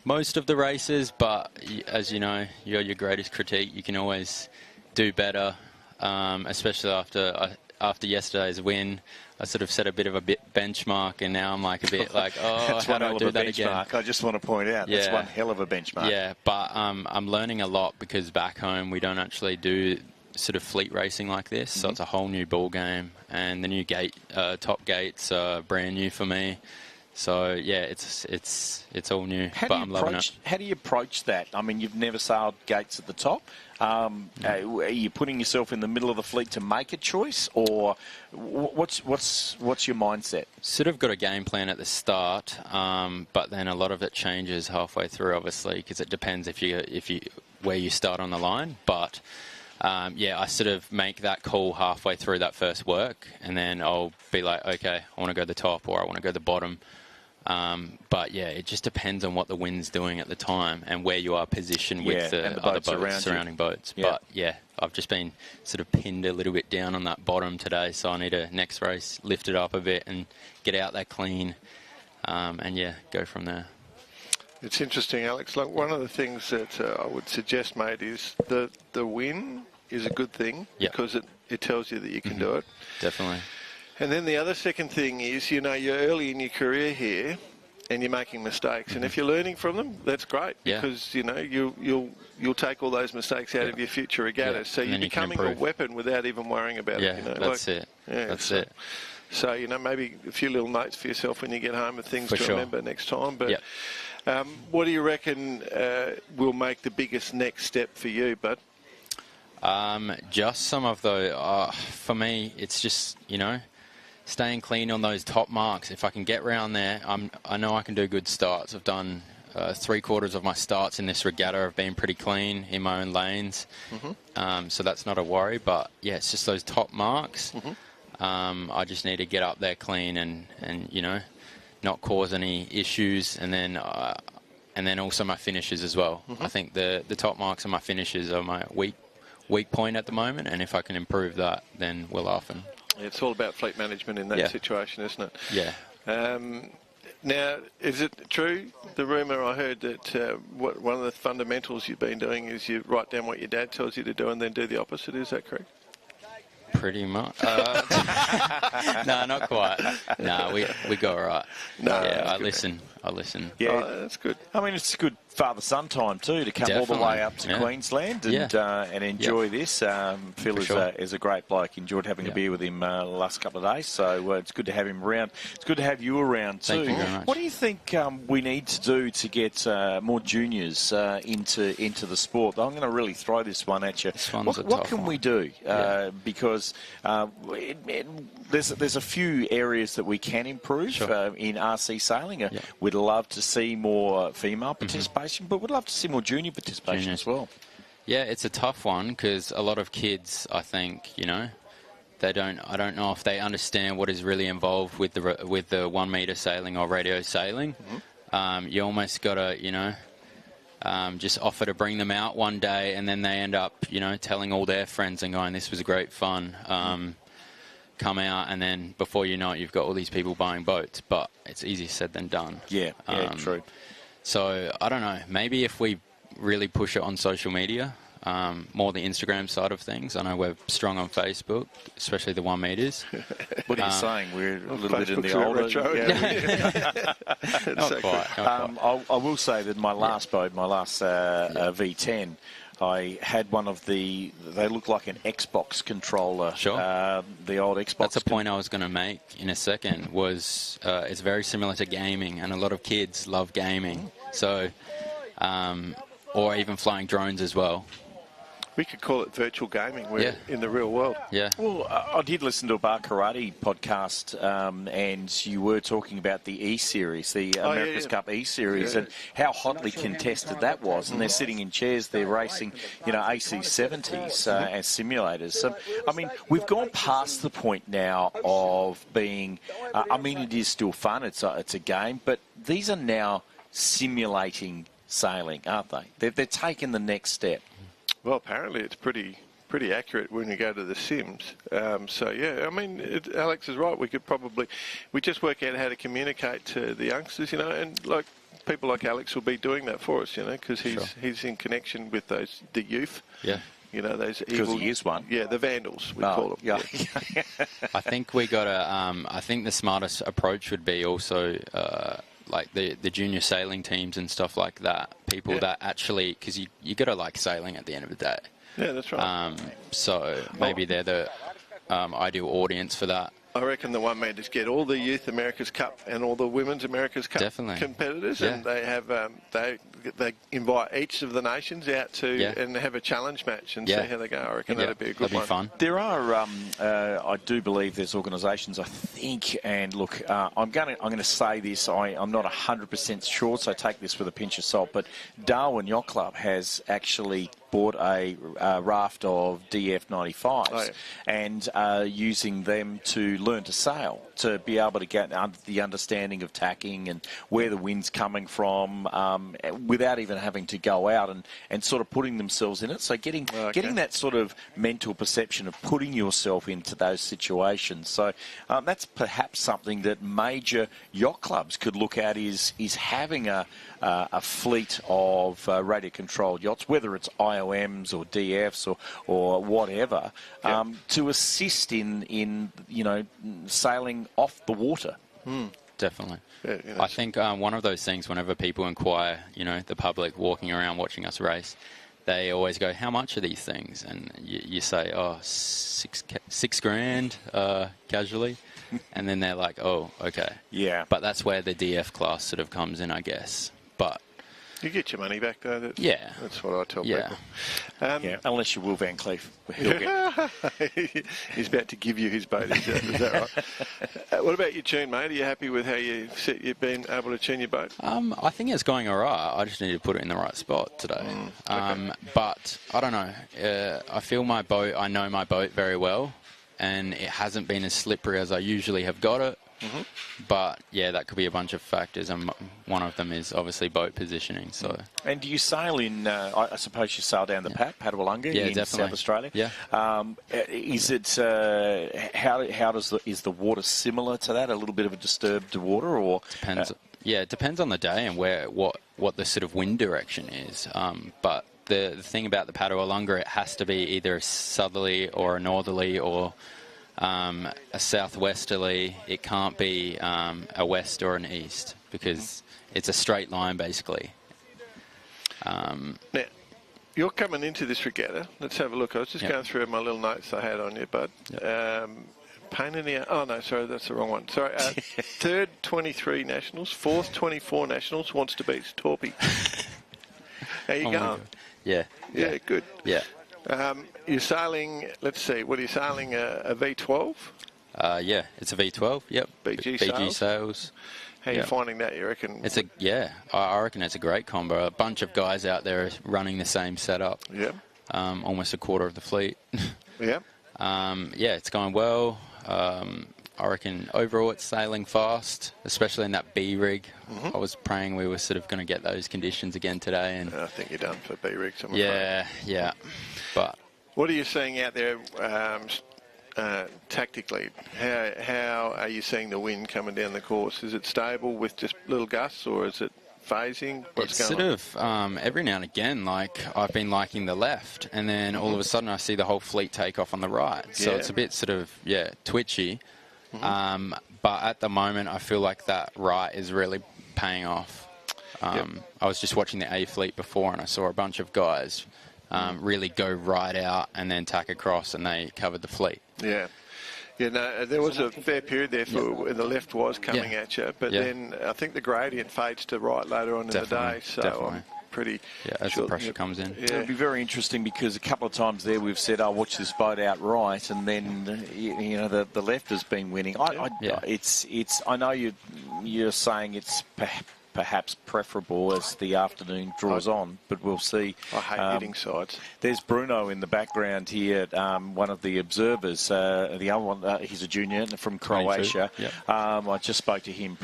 most of the races, but as you know, you're your greatest critique. You can always do better, especially after yesterday's win. I sort of set a bit of a benchmark, and now I'm like a bit like, how do I do that again? I just want to point out, that's one hell of a benchmark. Yeah, but I'm learning a lot, because back home we don't actually do sort of fleet racing like this, so it's a whole new ball game, and the new top gates are brand new for me. So yeah, it's all new, but I'm loving it. How do you approach that? I mean, you've never sailed gates at the top. Are you putting yourself in the middle of the fleet to make a choice, or what's your mindset? Sort of got a game plan at the start, but then a lot of it changes halfway through, obviously, because it depends where you start on the line. But I sort of make that call halfway through that first work, and then I'll be like, okay, I want to go the top or I want to go the bottom. But yeah, it just depends on what the wind's doing at the time and where you are positioned with the other boats, surrounding boats. Yeah. But yeah, I've just been sort of pinned a little bit down on that bottom today, so I need to next race lift it up a bit and get out there clean, and yeah, go from there. It's interesting, Alex. Like, one of the things that I would suggest, mate, is the win is a good thing because it tells you that you can do it. Definitely. And then the other second thing is, you're early in your career here and you're making mistakes. And if you're learning from them, that's great because, you'll take all those mistakes out of your future regattas. So you're becoming a weapon without even worrying about it. That's it. That's it. So, maybe a few little notes for yourself when you get home of things to remember next time. But what do you reckon will make the biggest next step for you, bud? Just some of the, for me, it's just, staying clean on those top marks. If I can get round there, I know I can do good starts. I've done 3/4 of my starts in this regatta have been pretty clean in my own lanes. So that's not a worry. But yeah, it's just those top marks. I just need to get up there clean and not cause any issues. And then also my finishes as well. I think the top marks and my finishes are my weak point at the moment. And if I can improve that, then we're laughing. It's all about fleet management in that situation, isn't it? Yeah. Now, is it true, the rumour I heard, that one of the fundamentals you've been doing is you write down what your dad tells you to do and then do the opposite? Is that correct? Pretty much. No, not quite. No, we go all right. No, I listen. Yeah, that's good. I mean, it's good father-son time too to come all the way up to Queensland and enjoy this. Phil is a great bloke. Enjoyed having a beer with him the last couple of days, so it's good to have him around. It's good to have you around too. Thank you very much. What do you think we need to do to get more juniors into the sport? I'm going to really throw this one at you. What can we do? Because there's a few areas that we can improve in RC sailing. We'd love to see more female participation, but we'd love to see more junior participation as well. Yeah, it's a tough one because a lot of kids, I think, I don't know if they understand what is really involved with the 1 metre sailing or radio sailing. You almost got to, just offer to bring them out one day, and then they end up, telling all their friends and going, "This was great fun." Come out, and then before you know it, you've got all these people buying boats. But it's easier said than done. Yeah, true. So I don't know. Maybe if we really push it on social media, more the Instagram side of things. I know we're strong on Facebook, especially the 1 metres. What are you saying? We're a little bit in the older. Not quite. I will say that my last boat, my last V10. I had one of they look like an Xbox controller. Sure. The old Xbox. That's a point I was going to make in a second, was it's very similar to gaming, and a lot of kids love gaming. So, or even flying drones as well. We could call it virtual gaming. We're in the real world. Yeah. Well, I did listen to a Bar Karate podcast, and you were talking about the E-Series, the America's Cup E-Series, and how hotly contested that was. And they're sitting in chairs, they're racing, AC-70s as simulators. So, I mean, we've gone past the point now of being, it is still fun, it's a game, but these are now simulating sailing, aren't they? They're taking the next step. Well, apparently it's pretty accurate when you go to the sims. Alex is right. We just work out how to communicate to the youngsters, and like people like Alex will be doing that for us, because he's in connection with the youth. Yeah. Those evil. Because he is one. Yeah, the vandals, we call them. Yeah. I think we got to. I think the smartest approach would be also. Like the junior sailing teams and stuff like that. People that actually, because you got to like sailing at the end of the day. Yeah, that's right. So maybe they're the ideal audience for that. I reckon the 1 meters get all the Youth America's Cup and all the Women's America's Cup competitors, and they have they invite each of the nations out to and have a challenge match and see how they go. I reckon that'd be a good one. That'd be fun. There are, I do believe there's organisations, I think, and look, I'm going to say this. I'm not 100% sure, so take this with a pinch of salt. But Darwin Yacht Club has actually bought a raft of DF95s and using them to learn to sail, to be able to get the understanding of tacking and where the wind's coming from without even having to go out and sort of putting themselves in it. So getting that sort of mental perception of putting yourself into those situations. So that's perhaps something that major yacht clubs could look at is having a fleet of radio-controlled yachts, whether it's IOMs or DFs or whatever, to assist in sailing off the water. Definitely. I think one of those things, whenever people inquire, the public walking around watching us race, they always go, how much are these things? And you say, $6 grand casually. And then they're like, oh, okay. Yeah. But that's where the DF class sort of comes in, I guess. But you get your money back, though. That's what I tell people. Unless you're Will Van Cleef. He's about to give you his boat. Is that right? What about your tune, mate? Are you happy with how you've been able to tune your boat? I think it's going all right. I just need to put it in the right spot today. But I don't know. I feel my boat, I know my boat very well, and it hasn't been as slippery as I usually have got it. But yeah, that could be a bunch of factors, and one of them is obviously boat positioning. So. And do you sail in? I suppose you sail down the Padawalunga in definitely. South Australia. Yeah. Is it? Is the water similar to that? A little bit of a disturbed water, or depends. It depends on the day and what the sort of wind direction is. But the thing about the Padawalunga, it has to be either a southerly or a northerly or a southwesterly. It can't be a west or an east because it's a straight line basically. Now, you're coming into this regatta. Let's have a look. I was just going through my little notes I had on you, bud. Pain in the... Oh, no, sorry, that's the wrong one. Sorry. Third, 23 nationals. Fourth, 24 nationals. Wants to beat Torpy. How you going? Yeah, good. Yeah. You're sailing, let's see, what are you sailing, a V12? Yeah, it's a V12, yep. BG sails. How are you finding that, you reckon? I reckon it's a great combo. A bunch of guys out there running the same setup. Yeah. Almost a quarter of the fleet. Yeah. It's going well. I reckon overall it's sailing fast, especially in that B rig. I was praying we were sort of going to get those conditions again today. And I think you're done for B rigs. Yeah. But what are you seeing out there tactically? How are you seeing the wind coming down the course? Is it stable with just little gusts, or is it phasing? What's going on? Sort of every now and again, like I've been liking the left, and then all of a sudden I see the whole fleet take off on the right. So it's a bit sort of twitchy. But at the moment, I feel like that right is really paying off. I was just watching the A fleet before, and I saw a bunch of guys really go right out and then tack across, and they covered the fleet. Yeah. No, there was a fair period there when the left was coming at you, but then I think the gradient fades to right later on in the day, so I'm pretty as sure the pressure comes in. Yeah. It'll be very interesting because a couple of times there we've said, "Oh, watch this boat out right," and then the left has been winning. I know you're saying it's perhaps preferable as the afternoon draws on, but we'll see. I hate hitting sides. There's Bruno in the background here, one of the observers. The other one, he's a junior from Croatia. I just spoke to him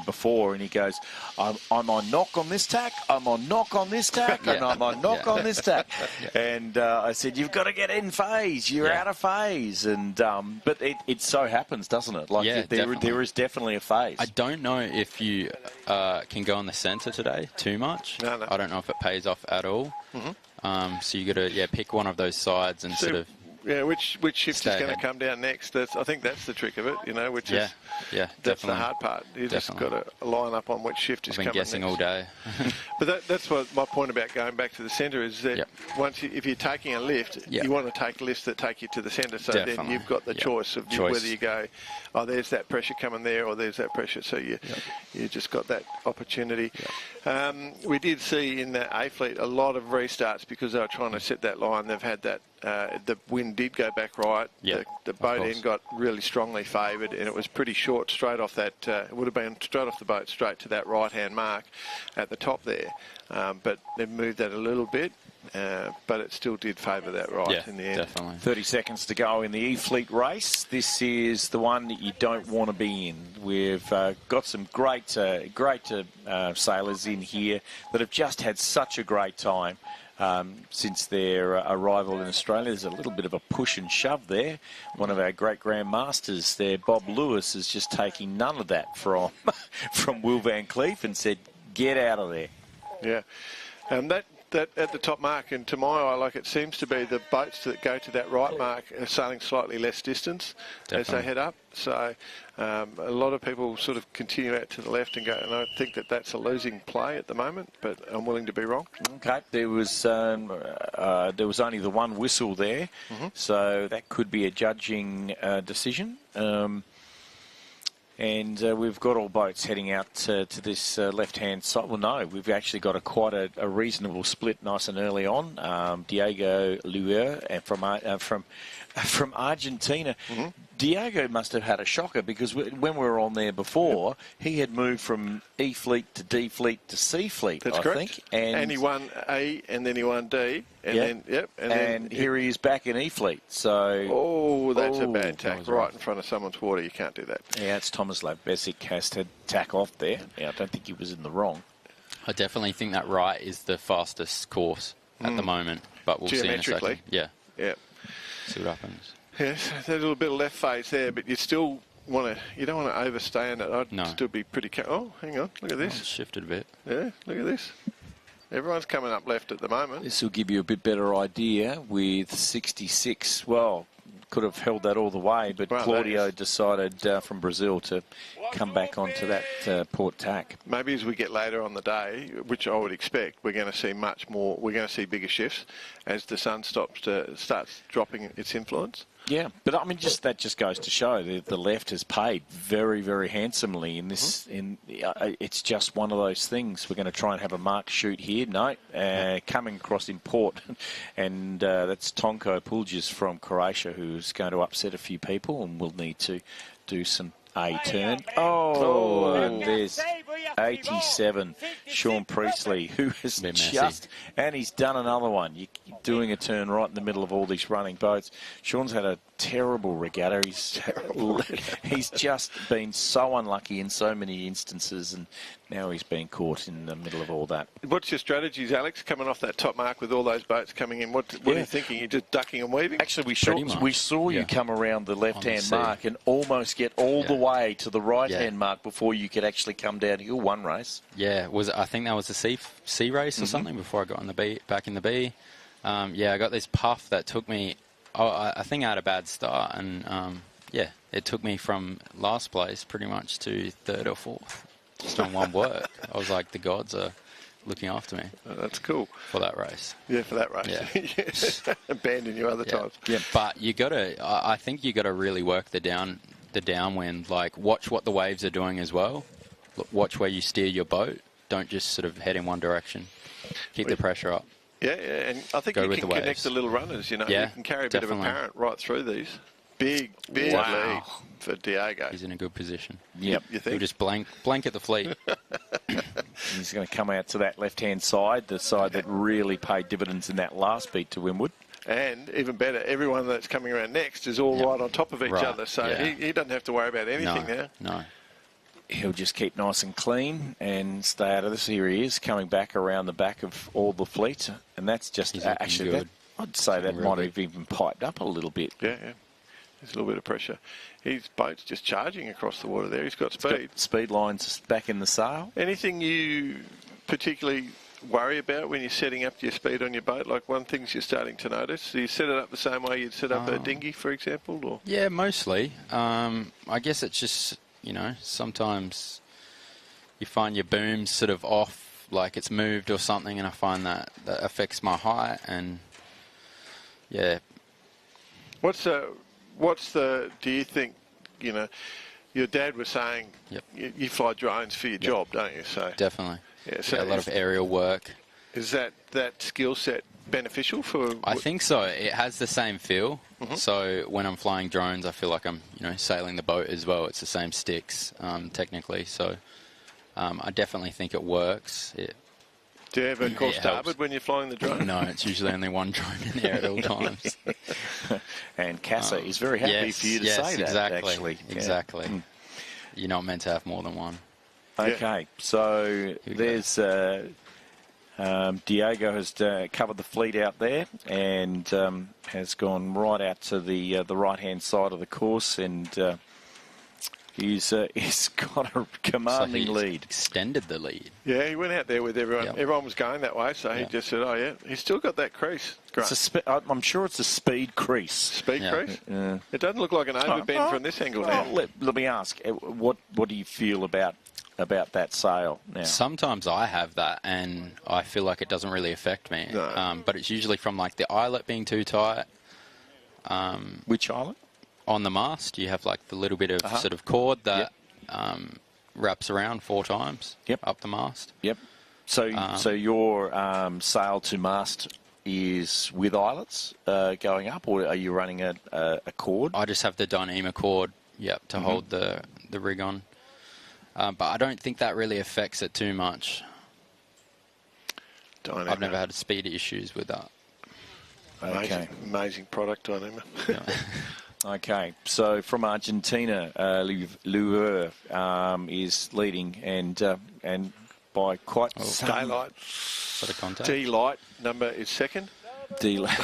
before, and he goes, I'm on knock on this tack, I'm on knock on this tack, and I'm on knock on this tack. And I said, you've got to get in phase, you're out of phase. And but it so happens, doesn't it? Like there is definitely a phase. I don't know if you can go on the centre today too much. No. I don't know if it pays off at all. So you got to pick one of those sides and sort of which shift is going to come down next? I think that's the trick of it, which is that's the hard part. You just got to line up on which shift is coming next. I've been guessing all day. But that's what my point about going back to the centre is that if you're taking a lift, you want to take lifts that take you to the centre. So then you've got the choice of whether you go, oh, there's that pressure coming there, or there's that pressure. So you just got that opportunity. We did see in the A fleet a lot of restarts because they were trying to set that line. They've had that. The wind did go back right. The boat end got really strongly favoured, and it was pretty short straight off that. It would have been straight off the boat, straight to that right-hand mark at the top there. But they've moved that a little bit. But it still did favour that right in the end. Definitely. 30 seconds to go in the E-Fleet race. This is the one that you don't want to be in. We've got some great sailors in here that have just had such a great time since their arrival in Australia. There's a little bit of a push and shove there. One of our great grandmasters there, Bob Lewis, is just taking none of that from Will Van Cleef and said, get out of there. Yeah. That at the top mark, and to my eye, it seems to be the boats that go to that right mark are sailing slightly less distance as they head up. So a lot of people sort of continue out to the left and go, and I think that's a losing play at the moment, but I'm willing to be wrong. Okay, there was only the one whistle there, so that could be a judging decision. And we've got all boats heading out to this left-hand side. Well, no, we've actually got quite a reasonable split nice and early on. Diego Luer from Argentina. Diego must have had a shocker because when we were on there before, he had moved from E-Fleet to D-Fleet to C-Fleet, That's correct. Think. And he won A, and then he won D. And then here he is back in E-Fleet. So, that's a bad tack right in front of someone's water. You can't do that. Yeah, it's Thomas Lavesic has to tack off there. Yeah, I don't think he was in the wrong. I definitely think that right is the fastest course at the moment, but we'll see in a second. Yeah. See what happens. Yes, there's a little bit of left phase there, but you still you don't want to overstay on it. I'd still be pretty. Oh, hang on, look at this. It's shifted a bit. Yeah, look at this. Everyone's coming up left at the moment. This will give you a bit better idea with 66. Well, could have held that all the way, but Claudio decided from Brazil to come back onto that port tack. Maybe as we get later on the day, which I would expect, we're going to see much more. We're going to see bigger shifts as the sun starts dropping its influence. Yeah, but I mean, that just goes to show that the left has paid very, very handsomely in this. It's just one of those things. We're going to try and have a mark shoot here. No, coming across in port, and that's Tonko Puljas from Croatia, who's going to upset a few people, and will need to do some A-turn. And there's 87, Sean Priestley, who has and he's done another one. You're doing a turn right in the middle of all these running boats. Sean's had a terrible regatta. He's just been so unlucky in so many instances, and now he's been caught in the middle of all that. What's your strategies, Alex, coming off that top mark with all those boats coming in? What are you thinking? You're just ducking and weaving? Actually, we saw you come around the left-hand mark and almost get all the way to the right-hand mark before you could actually come downhill one race. Yeah, I think that was a C race or something before I got in the B, back in the B. I got this puff that took me. I think I had a bad start, and it took me from last place pretty much to third or fourth, just on one work. I was like, the gods are looking after me. Oh, that's cool. For that race. Yeah, for that race. Yeah. Abandon you other times. Yeah, but I think you got to really work the downwind. Like, watch what the waves are doing as well. Watch where you steer your boat. Don't just sort of head in one direction. Keep the pressure up. Yeah, and I think you can connect the little runners, you can carry a bit of a parent right through these. Big lead for Diego. He's in a good position. Yep. You think? He'll just blanket the fleet. He's going to come out to that left-hand side, the side that really paid dividends in that last beat to Windward. And even better, everyone that's coming around next is all right on top of each other, so he doesn't have to worry about anything now. No. He'll just keep nice and clean and stay out of this. Here he is, coming back around the back of all the fleet. And that's just actually, I'd say that might have even piped up a little bit. Yeah. There's a little bit of pressure. His boat's just charging across the water there. He's got speed. Speed lines back in the sail. Anything you particularly worry about when you're setting up your speed on your boat? Like one thing's you're starting to notice. Do you set it up the same way you'd set up a dinghy, for example? Or? Yeah, mostly. I guess it's just, sometimes you find your boom's sort of off, like it's moved or something, and I find that affects my height, and yeah. Do you think, your dad was saying you fly drones for your job, don't you? So definitely. Yeah, so a lot of aerial work. Is that skill set beneficial for? I think so. It has the same feel. Mm-hmm. So when I'm flying drones, I feel like I'm, sailing the boat as well. It's the same sticks, technically. So I definitely think it works. Do you ever call starboard when you're flying the drone? No, it's usually only one drone in the air at all times. And CASA is very happy for you to say that, exactly, actually. Exactly. Yeah. You're not meant to have more than one. Okay, so there's Diego has covered the fleet out there and has gone right out to the right-hand side of the course, and he's got a commanding lead. Extended the lead. Yeah, he went out there with everyone. Yep. Everyone was going that way, so he just said, "Oh yeah, he's still got that crease." I'm sure it's a speed crease. Speed crease. It doesn't look like an overbend from this angle now. Let me ask, what do you feel about that sail now? Sometimes I have that, and I feel like it doesn't really affect me. No. But it's usually from like the eyelet being too tight. Which eyelet? On the mast, you have like the little bit of sort of cord that wraps around 4 times up the mast. Yep. So your sail to mast is with eyelets going up, or are you running a cord? I just have the Dyneema cord, to hold the rig on. But I don't think that really affects it too much. Dyneema. I've never had speed issues with that. Amazing product, Dyneema. Okay, so from Argentina, Luer is leading, and by quite some... Daylight. Got a contact. D-Light number is second. D-Light.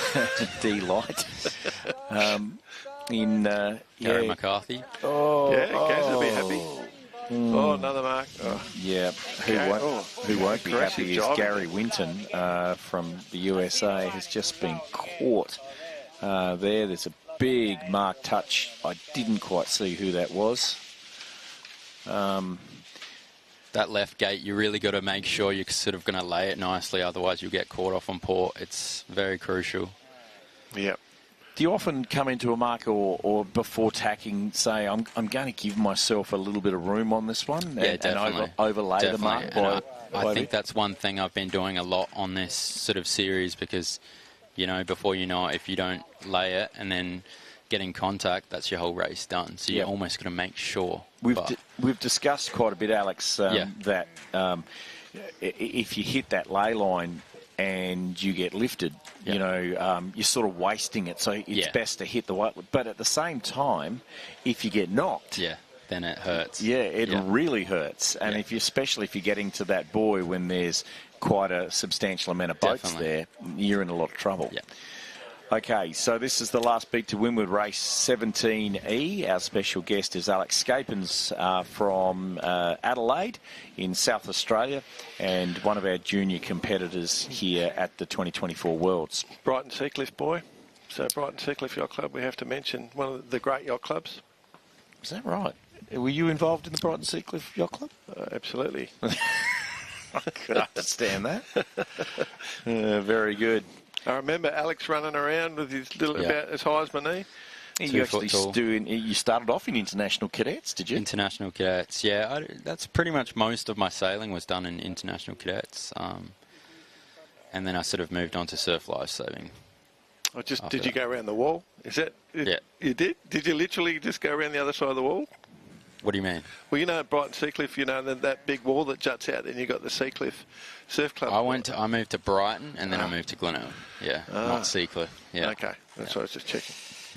Gary McCarthy. Gaz will be happy. Oh, another mark. Oh. Yeah, who won't be happy is Gary Winton from the USA, has just been caught there. There's a big mark touch. I didn't quite see who that was. That left gate, you really got to make sure you're sort of going to lay it nicely, otherwise you'll get caught off on port. It's very crucial. Yeah. Do you often come into a mark or before tacking say, I'm going to give myself a little bit of room on this one and overlay the mark? I think that's one thing I've been doing a lot on this sort of series, because, before you know it, if you don't lay it and then get in contact, that's your whole race done. So you're almost going to make sure. We've discussed quite a bit, Alex, that if you hit that lay line and you get lifted, you're sort of wasting it. So it's best to hit the white. But at the same time, if you get knocked, then it hurts. Yeah, it really hurts. And especially if you're getting to that buoy when there's quite a substantial amount of boats there, you're in a lot of trouble. Yeah. Okay, so this is the last beat to Windward Race 17E. Our special guest is Alex Scapins from Adelaide in South Australia, and one of our junior competitors here at the 2024 Worlds. Brighton Seacliff boy. So Brighton Seacliff Yacht Club, we have to mention, one of the great yacht clubs. Is that right? Were you involved in the Brighton Seacliff Yacht Club? Absolutely. I could understand that. Very good. I remember Alex running around with his little about as high as my knee. You you started off in international cadets, did you? International cadets, yeah. That's pretty much most of my sailing was done in international cadets, and then I sort of moved on to surf lifesaving. Did you go around the wall? Is that? You did? Did you literally just go around the other side of the wall? What do you mean? Well, at Brighton Seacliff, that big wall that juts out, then you got the Seacliff Surf Club. I moved to Brighton, and then I moved to Glenelg. Yeah, not Seacliff. Yeah. Okay, that's what I was just checking.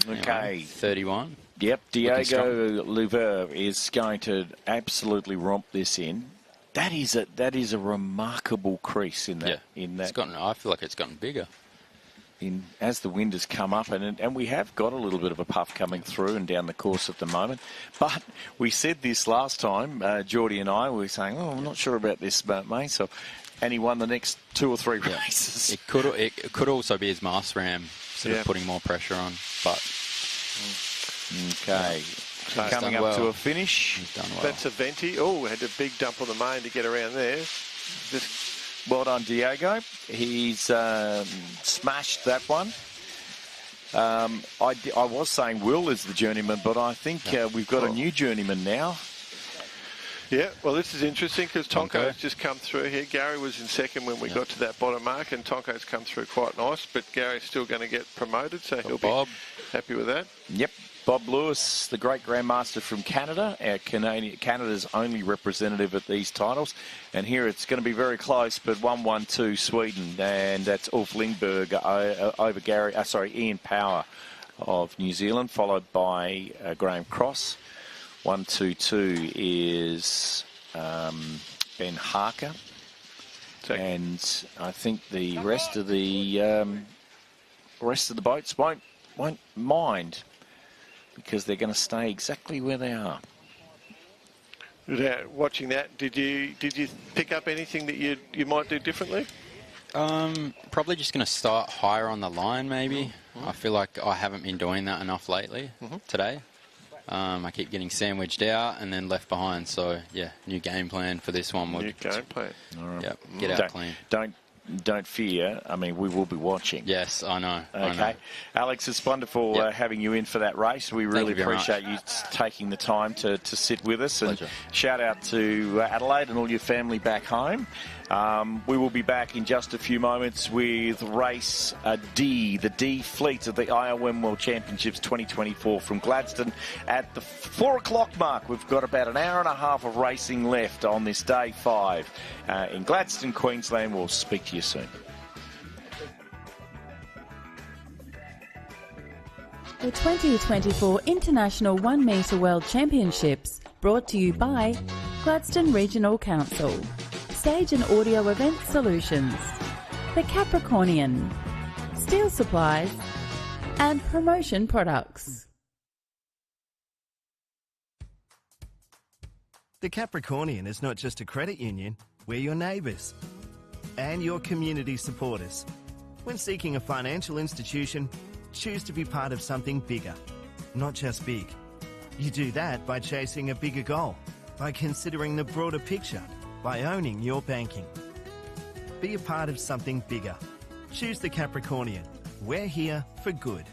Okay. 31. Yep, Diego Luver is going to absolutely romp this in. That is a remarkable crease in that. Yeah. I feel like it's gotten bigger. as the wind has come up, and we have got a little bit of a puff coming through and down the course at the moment. But we said this last time, Geordie and I, we were saying, I'm not sure about this, mate. So, and he won the next 2 or 3 races. It could also be his mass ram sort of putting more pressure on, but okay. So coming up to a finish. He's done well. That's a Venti. Oh, had a big dump on the main to get around there. Well done, Diego. He's smashed that one. I was saying Will is the journeyman, but I think we've got a new journeyman now. Yeah, well, this is interesting because Tonko's just come through here. Gary was in second when we got to that bottom mark, and Tonko's come through quite nice, but Gary's still going to get promoted, so he'll be happy with that. Yep. Bob Lewis, the great grandmaster from Canada, Canada's only representative at these titles. And here it's going to be very close, but 1-1-2 Sweden, and that's Ulf Lindberg over Ian Power of New Zealand, followed by Graham Cross. 1-2-2 is Ben Harker, and I think the rest of the boats won't mind, because they're going to stay exactly where they are. Watching that, did you pick up anything that you might do differently? Probably just going to start higher on the line, maybe. I feel like I haven't been doing that enough lately today. I keep getting sandwiched out and then left behind. So, yeah, new game plan for this one. New game plan. All right. Yep, get out clean. Don't fear. I mean, we will be watching. Yes, I know. Okay. I know. Alex, it's wonderful having you in for that race. We really appreciate you taking the time to sit with us. Pleasure. And shout out to Adelaide and all your family back home. We will be back in just a few moments with race D, the D fleet of the IOM World Championships 2024 from Gladstone at the 4 o'clock mark. We've got about an hour and a half of racing left on this day 5 in Gladstone, Queensland. We'll speak to you soon. The 2024 International 1 Metre World Championships, brought to you by Gladstone Regional Council, Stage and Audio Event Solutions, The Capricornian, Steel Supplies, and Promotion Products. The Capricornian is not just a credit union, we're your neighbours and your community supporters. When seeking a financial institution, choose to be part of something bigger, not just big. You do that by chasing a bigger goal, by considering the broader picture, by owning your banking. Be a part of something bigger. Choose the Capricornian. We're here for good.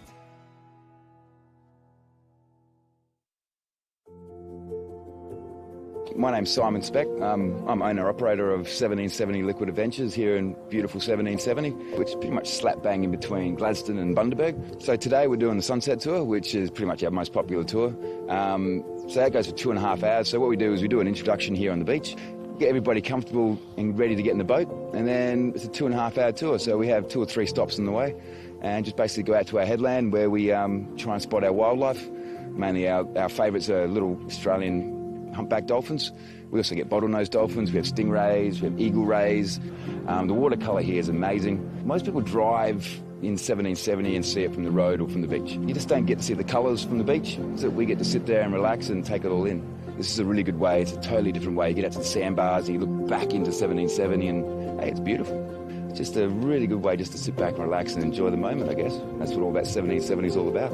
My name's Simon Speck. I'm owner-operator of 1770 Liquid Adventures here in beautiful 1770, which is pretty much slap bang in between Gladstone and Bundaberg. So today we're doing the Sunset Tour, which is pretty much our most popular tour. So that goes for 2.5 hours. So what we do is we do an introduction here on the beach, get everybody comfortable and ready to get in the boat, and then it's a 2.5 hour tour. So we have 2 or 3 stops on the way, and just basically go out to our headland where we try and spot our wildlife. Mainly our favourites are little Australian humpback dolphins. We also get bottlenose dolphins, we have stingrays, we have eagle rays. The watercolour here is amazing. Most people drive in 1770 and see it from the road or from the beach. You just don't get to see the colours from the beach, so we get to sit there and relax and take it all in. This is a really good way. It's a totally different way. You get out to the sandbars and you look back into 1770 and, hey, it's beautiful. It's just a really good way just to sit back and relax and enjoy the moment, I guess. That's what all that 1770 is all about.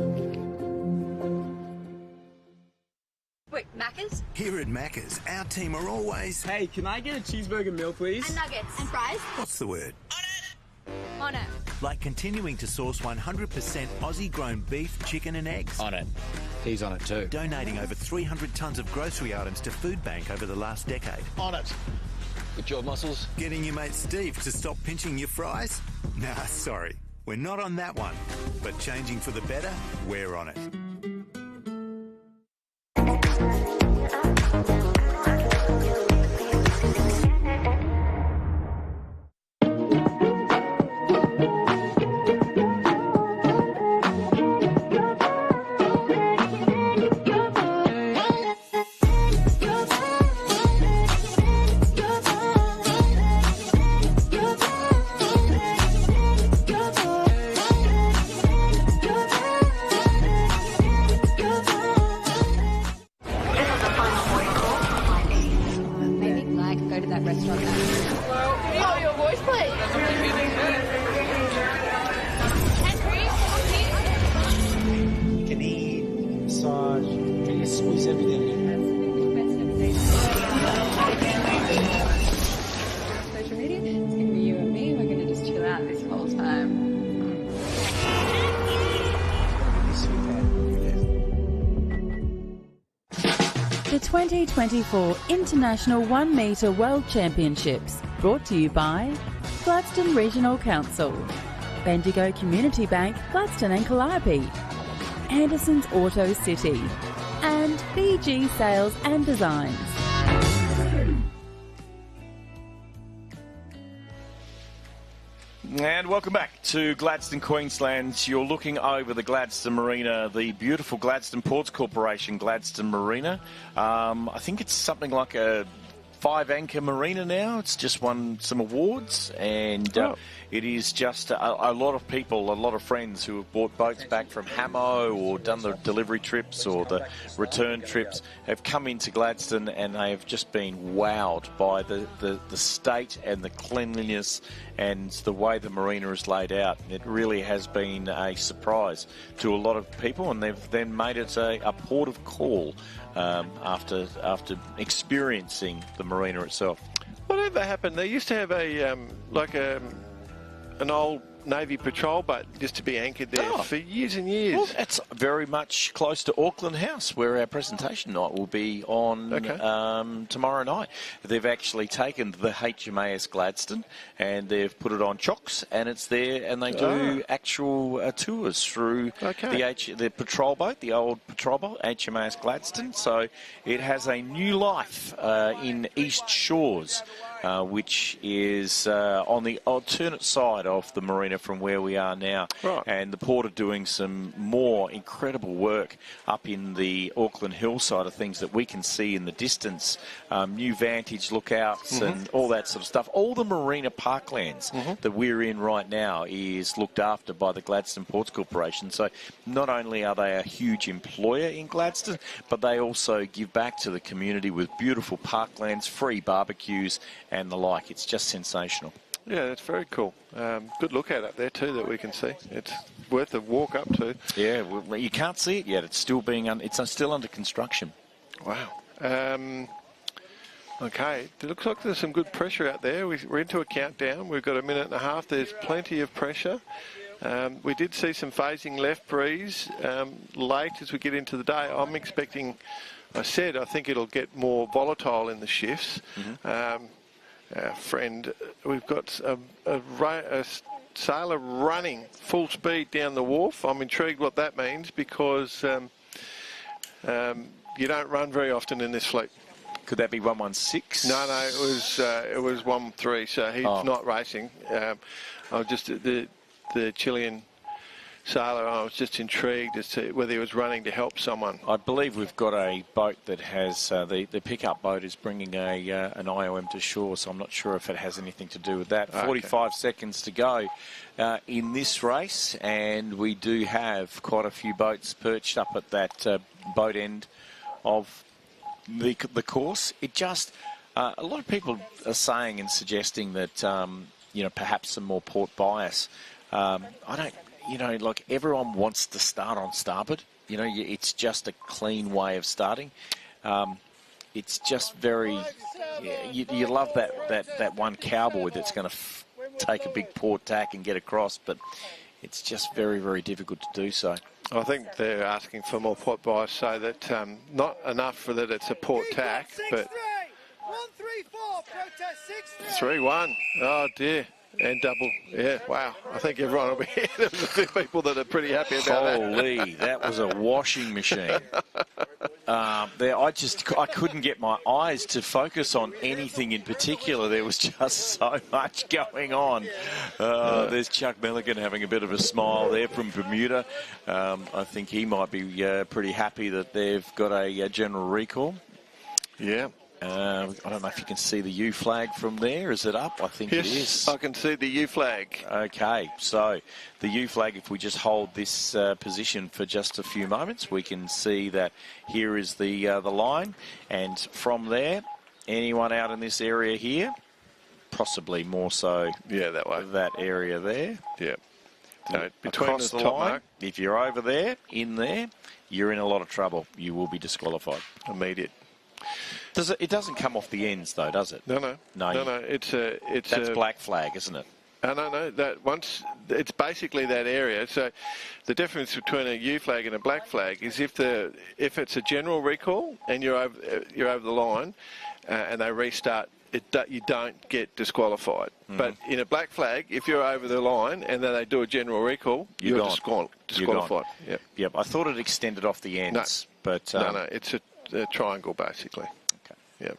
Wait, Macca's? Here at Macca's, our team are always... Hey, can I get a cheeseburger meal, please? And nuggets. And fries? What's the word? On it. Like continuing to source 100% Aussie-grown beef, chicken and eggs. On it. He's on it too. Donating over 300 tonnes of grocery items to Food Bank over the last decade. On it. Good job, Muscles. Getting your mate Steve to stop pinching your fries? Nah, sorry. We're not on that one. But changing for the better, we're on it. The 2024 International 1 Metre World Championships, brought to you by Gladstone Regional Council, Bendigo Community Bank, Gladstone and Calliope, Anderson's Auto City, and BG Sales and Designs. And welcome back to Gladstone, Queensland. You're looking over the Gladstone Marina, the beautiful Gladstone Ports Corporation Gladstone Marina. I think it's something like a 5-anchor marina now. It's just won some awards, and it is just a lot of people, a lot of friends who have bought boats back from Hamo or done the delivery trips or the return trips have come into Gladstone, and they have just been wowed by the state and the cleanliness and the way the marina is laid out. It really has been a surprise to a lot of people, and they've then made it a port of call after experiencing the marina itself. Whatever happened, they used to have an old Navy patrol boat just to be anchored there for years and years. Well, that's very much close to Auckland House, where our presentation night will be on tomorrow night. They've actually taken the HMAS Gladstone and they've put it on chocks, and it's there, and they do actual tours through the patrol boat, the old patrol boat, HMAS Gladstone. So it has a new life in East Shores, which is on the alternate side of the marina from where we are now. Right. And the port are doing some more incredible work up in the Auckland Hill side of things that we can see in the distance. New vantage lookouts and all that sort of stuff. All the marina parklands that we're in right now is looked after by the Gladstone Ports Corporation. So not only are they a huge employer in Gladstone, but they also give back to the community with beautiful parklands, free barbecues and the like. It's just sensational. Yeah, that's very cool. Good lookout up there too that we can see. It's worth a walk up to. Yeah, well, you can't see it yet. It's still it's still under construction. Wow. Okay, it looks like there's some good pressure out there. We're into a countdown. We've got a minute and a half. There's plenty of pressure. We did see some phasing left breeze late as we get into the day. I'm expecting, I think it'll get more volatile in the shifts. Friend, we've got a sailor running full speed down the wharf. I'm intrigued what that means, because you don't run very often in this fleet. Could that be 116? No, it was 113. So he's not racing. I was just the Chilean sailor. I was just intrigued as to whether he was running to help someone. I believe we've got a boat that has the pickup boat is bringing an IOM to shore, so I'm not sure if it has anything to do with that. 45 seconds to go in this race, and we do have quite a few boats perched up at that boat end of the course. It just a lot of people are saying and suggesting that perhaps some more port bias. I don't. Like everyone wants to start on starboard. It's just a clean way of starting. It's just very, you love that one cowboy that's going to take a big port tack and get across, but it's just very, very difficult to do so. I think they're asking for more port bias so that not enough for that it's a port tack, but 3-1. Oh dear. And double, yeah, wow. I think everyone will be here. There's a few people that are pretty happy about that. Holy, that was a washing machine. I couldn't get my eyes to focus on anything in particular. There was just so much going on. There's Chuck Milligan having a bit of a smile there from Bermuda. I think he might be pretty happy that they've got a general recall. Yeah. I don't know if you can see the U flag from there. Is it up? I think it is. I can see the U flag. Okay, so the U flag, if we just hold this position for just a few moments, we can see that here is the line. And from there, anyone out in this area here, possibly more so that way. That area there. Yeah. So between the top line, mark. If you're over there, in there, you're in a lot of trouble. You will be disqualified. Immediate. It doesn't come off the ends, though, does it? No. It's that's black flag, isn't it? No. That once it's basically that area. So the difference between a U flag and a black flag is if it's a general recall and you're over the line, and they restart, you don't get disqualified. Mm-hmm. But in a black flag, if you're over the line and then they do a general recall, you're disqualified. Yep. I thought it extended off the ends, but no. It's a triangle basically. Okay. Yep.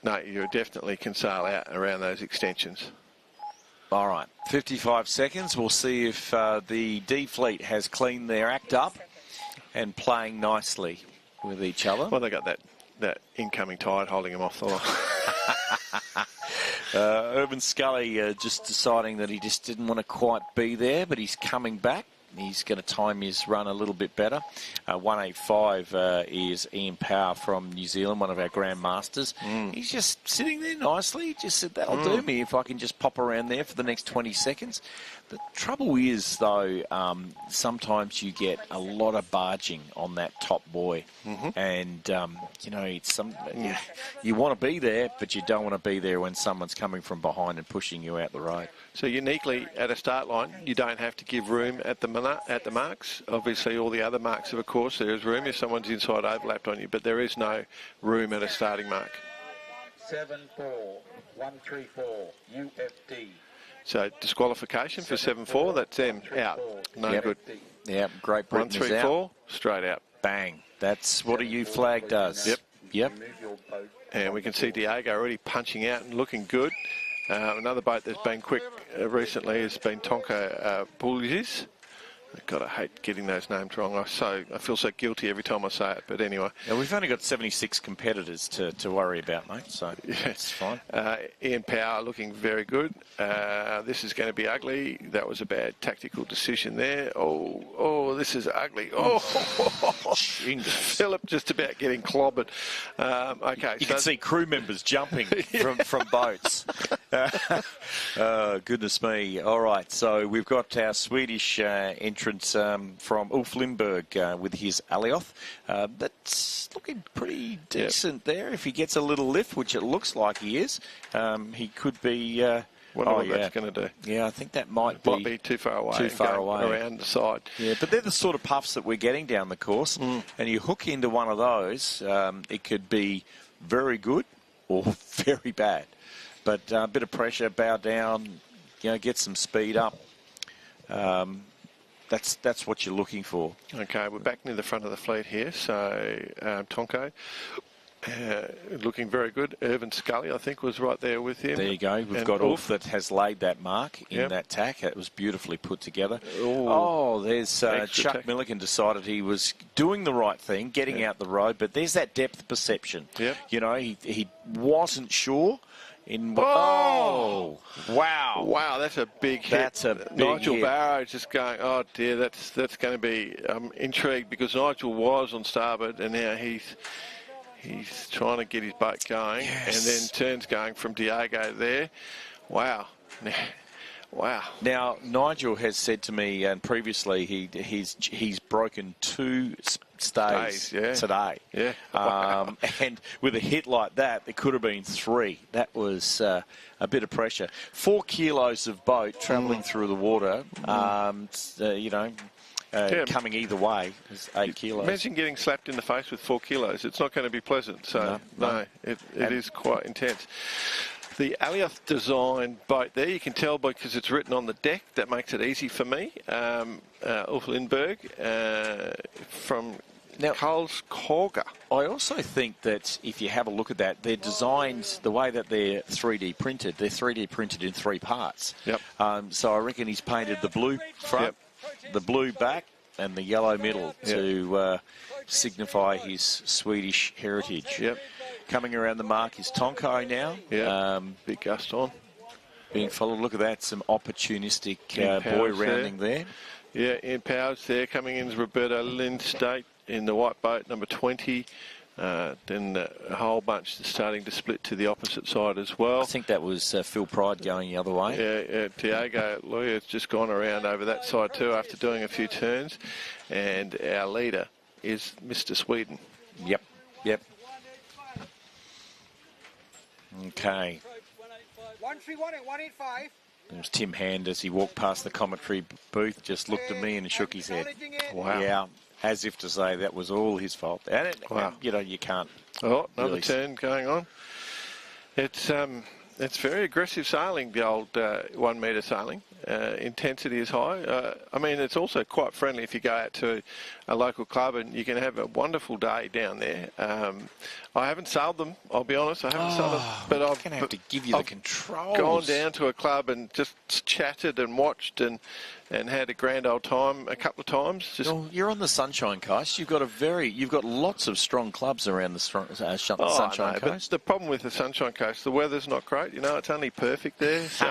No, you definitely can sail out around those extensions. All right, 55 seconds. We'll see if the D Fleet has cleaned their act up and playing nicely with each other. Well, they got that incoming tide holding them off the line. Urban Scully just deciding that he just didn't want to quite be there, but he's coming back. He's going to time his run a little bit better. 185 is Ian Power from New Zealand, one of our grandmasters. He's just sitting there nicely. He just said, that'll do me if I can just pop around there for the next 20 seconds. The trouble is, though, sometimes you get a lot of barging on that top buoy. And, it's you want to be there, but you don't want to be there when someone's coming from behind and pushing you out the road. So uniquely at a start line, you don't have to give room at the marks. Obviously, all the other marks, of course, there is room if someone's inside overlapped on you, but there is no room at a starting mark. 7-4-1-3-4 UFD. So disqualification for 7-4, that's them out. No good. Yeah, Great Britain is out. 1-3-4, straight out. Bang. That's what a U flag does. Yep. And we can see Diego already punching out and looking good. Another boat that's been quick recently has been Tonka Bullies. God, I hate getting those names wrong. I feel so guilty every time I say it. But anyway. Yeah, we've only got 76 competitors to worry about, mate. So it's fine. Ian Power looking very good. This is going to be ugly. That was a bad tactical decision there. Oh, this is ugly. Oh, Philip just about getting clobbered. Okay. You can see crew members jumping from boats. Goodness me. All right. So we've got our Swedish entrance from Ulf Lindberg with his Alioth. That's looking pretty decent there. If he gets a little lift, which it looks like he is, he could be... Wonder what that's going to do. Yeah, I think that might be too far away. Around the side. Yeah, but they're the sort of puffs that we're getting down the course. And you hook into one of those, it could be very good or very bad. But a bit of pressure, bow down, get some speed up. That's what you're looking for. Okay, we're back near the front of the fleet here. So Tonko looking very good. Irvin Scully, I think, was right there with him. There you go. We've got Ulf that has laid that mark in that tack. It was beautifully put together. There's Chuck Milliken decided he was doing the right thing, getting out the road, but there's that depth perception. He wasn't sure. Wow! Wow, that's a big hit. That's a big Nigel hit. Barrow just going, oh dear, that's going to be intrigued because Nigel was on starboard and now he's trying to get his boat going and then turns going from Diego there. Wow. Wow. Now, Nigel has said to me, and previously he's broken 2 stays today. Yeah. Wow. And with a hit like that, there could have been 3. That was a bit of pressure. 4 kilos of boat travelling through the water, coming either way is 8 kilos. Imagine getting slapped in the face with 4 kilos. It's not going to be pleasant. So, no, it is quite intense. The Alioth design boat there, you can tell because it's written on the deck. That makes it easy for me. Ulf Lindberg from Karlskoga. I also think that if you have a look at that, they're designed the way that they're 3D printed. They're 3D printed in 3 parts. So I reckon he's painted the blue front, the blue back, and the yellow middle to signify his Swedish heritage. Coming around the mark is Tonko now. Big gust on. Being followed. Look at that. Some opportunistic buoy rounding there. Yeah, Ian Powers there. Coming in is Roberto Lindstate in the white boat, number 20. Then a whole bunch starting to split to the opposite side as well. I think that was Phil Pride going the other way. Yeah, Diego Lawyer's just gone around over that side too after doing a few turns. And our leader is Mr. Sweden. Yep. Okay. 131 at 185. It was Tim Hand as he walked past the commentary booth, just looked at me and shook his head. Wow. Yeah, as if to say that was all his fault. And, Wow. you know, you can't. Oh, another really turn going on. It's very aggressive sailing, the old 1 metre sailing. Intensity is high. I mean, it's also quite friendly if you go out to a local club and you can have a wonderful day down there. I haven't sailed them, I'll be honest. I haven't sailed them. But I'm going to have to give you the controls. Gone down to a club and just chatted and watched and had a grand old time a couple of times. Just You're on the Sunshine Coast. You've got lots of strong clubs around the Sunshine Coast. But the problem with the Sunshine Coast, the weather's not great. You know, it's only perfect there. So.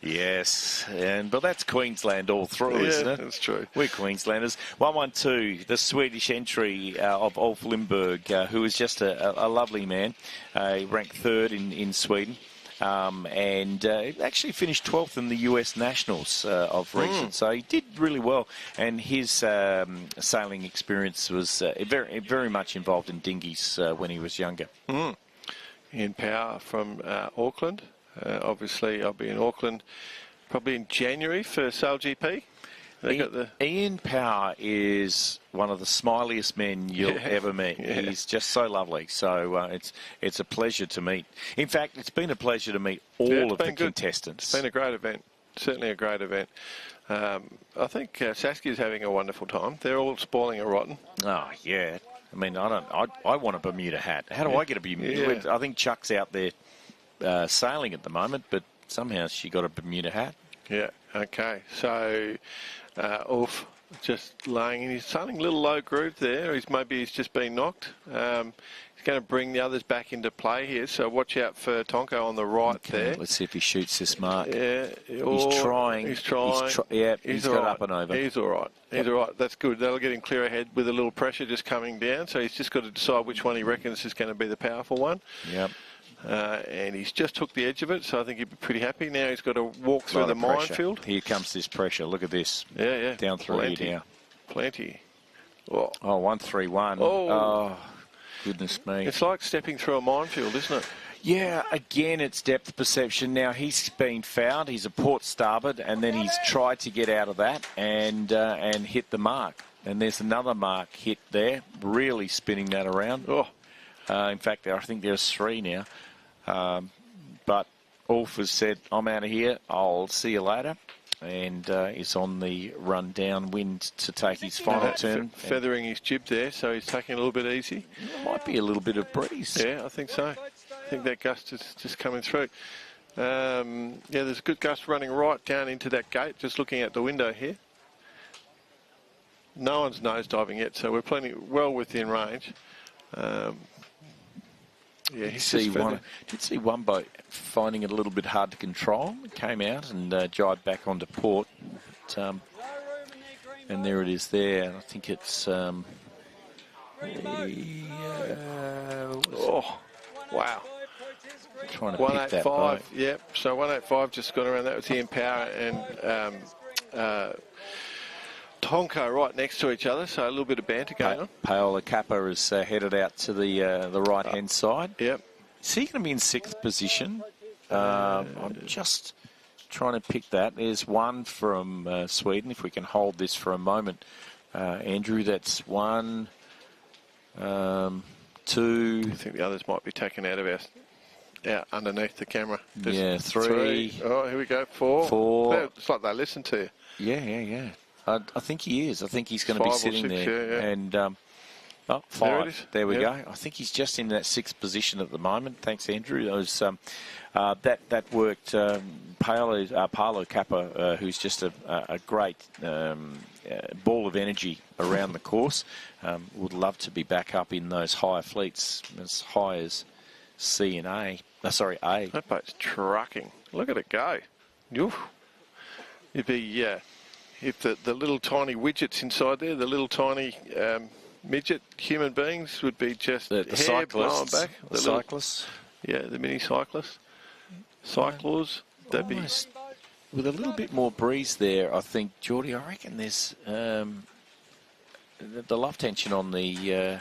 Yes, but that's Queensland all through, isn't it? That's true. We're Queenslanders. 112, the Swedish entry of Ulf Lindberg, who is just a lovely man. Ranked third in Sweden. And actually finished 12th in the US Nationals of recent. So he did really well. And his sailing experience was very, very much involved in dinghies when he was younger. Ian Power from Auckland. Obviously, I'll be in Auckland probably in January for Sail GP. Ian Power is one of the smiliest men you'll ever meet. Yeah. He's just so lovely. So it's a pleasure to meet. In fact, it's been a pleasure to meet all of the contestants. It's been a great event. Certainly a great event. I think Saskia's having a wonderful time. They're all spoiling a rotten. Oh, yeah. I mean, I want a Bermuda hat. How do I get a Bermuda? Yeah. I think Chuck's out there sailing at the moment, but somehow she got a Bermuda hat. Yeah, okay. So, Ulf just laying in. He's sailing a little low groove there. Maybe he's just been knocked. He's going to bring the others back into play here, so watch out for Tonko on the right there. Let's see if he shoots this mark. Yeah. He's trying. He's trying. He's got up and over. He's all right. He's all right. That's good. That'll get him clear ahead with a little pressure just coming down, so he's just got to decide which one he reckons is going to be the powerful one. Yep. And he's just took the edge of it, so I think he'd be pretty happy. Now he's got to walk through the minefield. Here comes this pressure. Look at this. Yeah. Down through here now. Plenty. Oh, 131. Oh, goodness me. It's like stepping through a minefield, isn't it? Yeah, again, it's depth perception. Now, he's been found. He's a port starboard, and then he's tried to get out of that and hit the mark. And there's another mark hit there, really spinning that around. In fact, I think there's 3 now. But Ulf has said, I'm out of here. I'll see you later. And is on the run downwind to take his final turn. Feathering his jib there, so he's taking a little bit easy. Might be a little bit of breeze. Yeah, I think so. I think that gust is just coming through. Yeah, there's a good gust running right down into that gate, just looking out the window here. No one's nosediving yet, so we're well within range. Yeah, did see one boat finding it a little bit hard to control. It came out and jibed back onto port. And there it is there. I think it's... oh, wow. Trying to pick that boat. Yep, so 185 just got around. That was Ian Power and Tonko right next to each other, so a little bit of banter going on. Paola Kappa is headed out to the right-hand side. Yep. Is he going to be in 6th position? I'm just trying to pick that. There's one from Sweden, if we can hold this for a moment. Andrew, that's 1, 2... I think the others might be taken out of underneath the camera. There's 3. Oh, here we go. 4. It's like they listen to you. Yeah. I think he is. I think he's going to be sitting there. Yeah. And 5. There we go. I think he's just in that 6th position at the moment. Thanks, Andrew. That was, that worked. Paolo Kappa, who's just a great ball of energy around the course, would love to be back up in those higher fleets, as high as C and A. A. That boat's trucking. Look at it go. Oof. You'd be... if the little tiny widgets inside there, the little tiny midget human beings would be just the cyclists, back. The cyclists. The mini cyclists. Cyclors. That'd be... With a little bit more breeze there, I think, Geordie, I reckon there's... the luff tension on the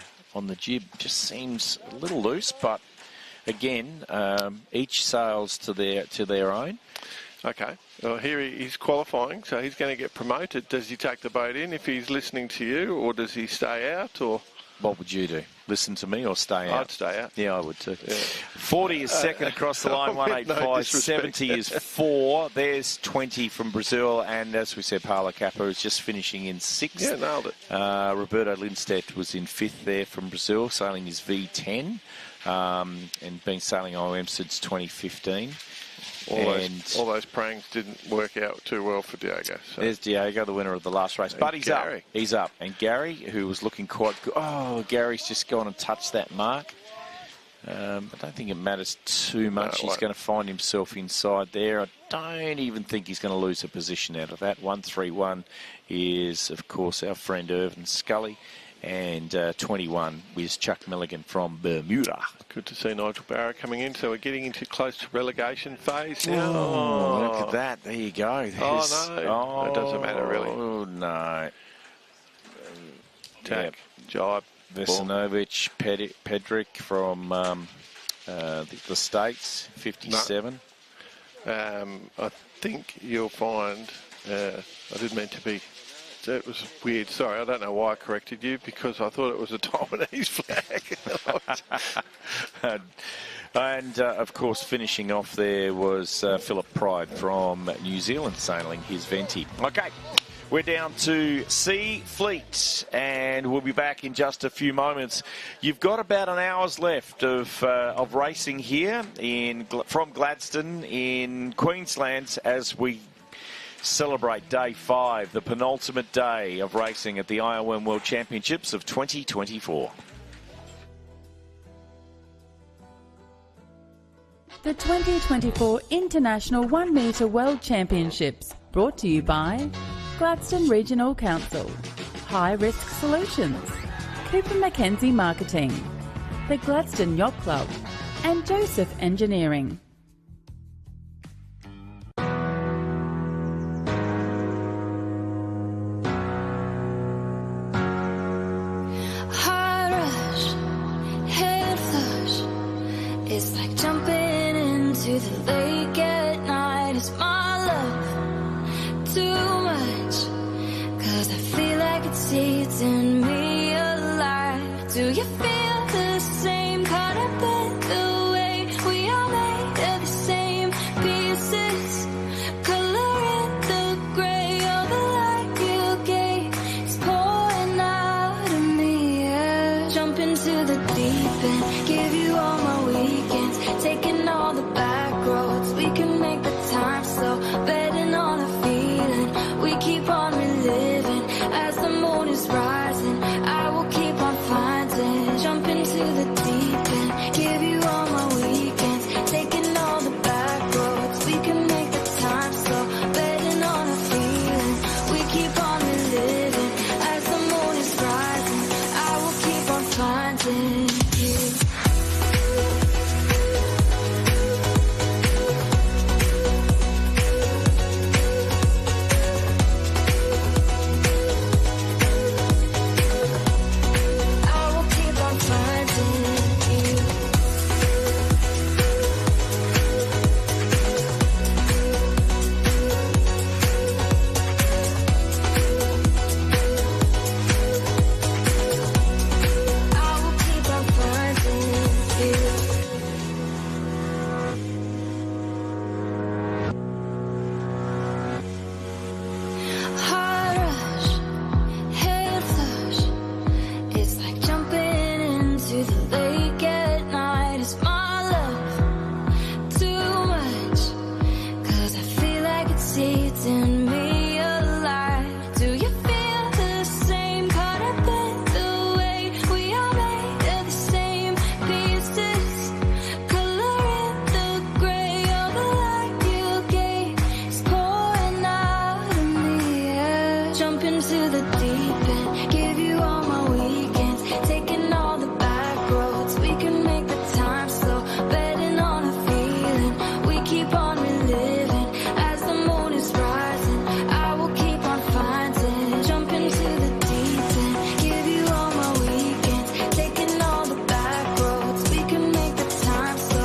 jib just seems a little loose, but again, each sails to their own. Okay. Well, here he's qualifying, so he's going to get promoted. Does he take the boat in if he's listening to you, or does he stay out, or...? What would you do? Listen to me or stay out? I'd stay out. Yeah, I would too. Yeah. 40 is second across the line, 185. 70 is 4. There's 20 from Brazil, and as we said, Paula Kappa is just finishing in 6th. Yeah, nailed it. Roberto Lindstedt was in 5th there from Brazil, sailing his V10, and been sailing IOM since 2015. All those pranks didn't work out too well for Diego. So. There's Diego, the winner of the last race. But he's Gary. up. He's up. And Gary, who was looking quite good. Oh, Gary's just gone and touched that mark. I don't think it matters too much. He's going to find himself inside there. I don't even think he's going to lose a position out of that. 131 is, of course, our friend Irvin Scully. And 21 is Chuck Milligan from Bermuda. Good to see Nigel Barra coming in. So we're getting into close to relegation phase now. Oh, look at that. There you go. It doesn't matter, really. Oh, no. Tack, Jibe, Vesinovic, Pedrick from the States, 57. I think you'll find, I didn't mean to be... That was weird. Sorry, I don't know why I corrected you, because I thought it was a Taiwanese flag. And, of course, finishing off there was Philip Pride from New Zealand sailing his Venti. Okay, we're down to Sea Fleet, and we'll be back in just a few moments. You've got about an hour's left of racing here from Gladstone in Queensland as we celebrate day 5, the penultimate day of racing at the IOM World Championships of 2024. The 2024 International 1 Metre World Championships, brought to you by Gladstone Regional Council, High Risk Solutions, Cooper Mackenzie Marketing, the Gladstone Yacht Club, and Joseph Engineering. It's like jumping into the lake at night. It's my love too much, 'cause I feel like it's eating me alive. Do you feel the same? Caught up in the way we are made of the same pieces, coloring the grey of the light you gave. It's pouring out of me, yeah. Jump into the deep end, give you all my weekends, taking all the back roads. We can make the time slow, betting on a feeling. We keep on reliving as the moon is rising. I will keep on finding. Jump into the deep end, give you all my weekends, taking all the back roads. We can make the time slow, betting on a feeling. We keep on reliving as the moon is rising. I will keep on finding you. So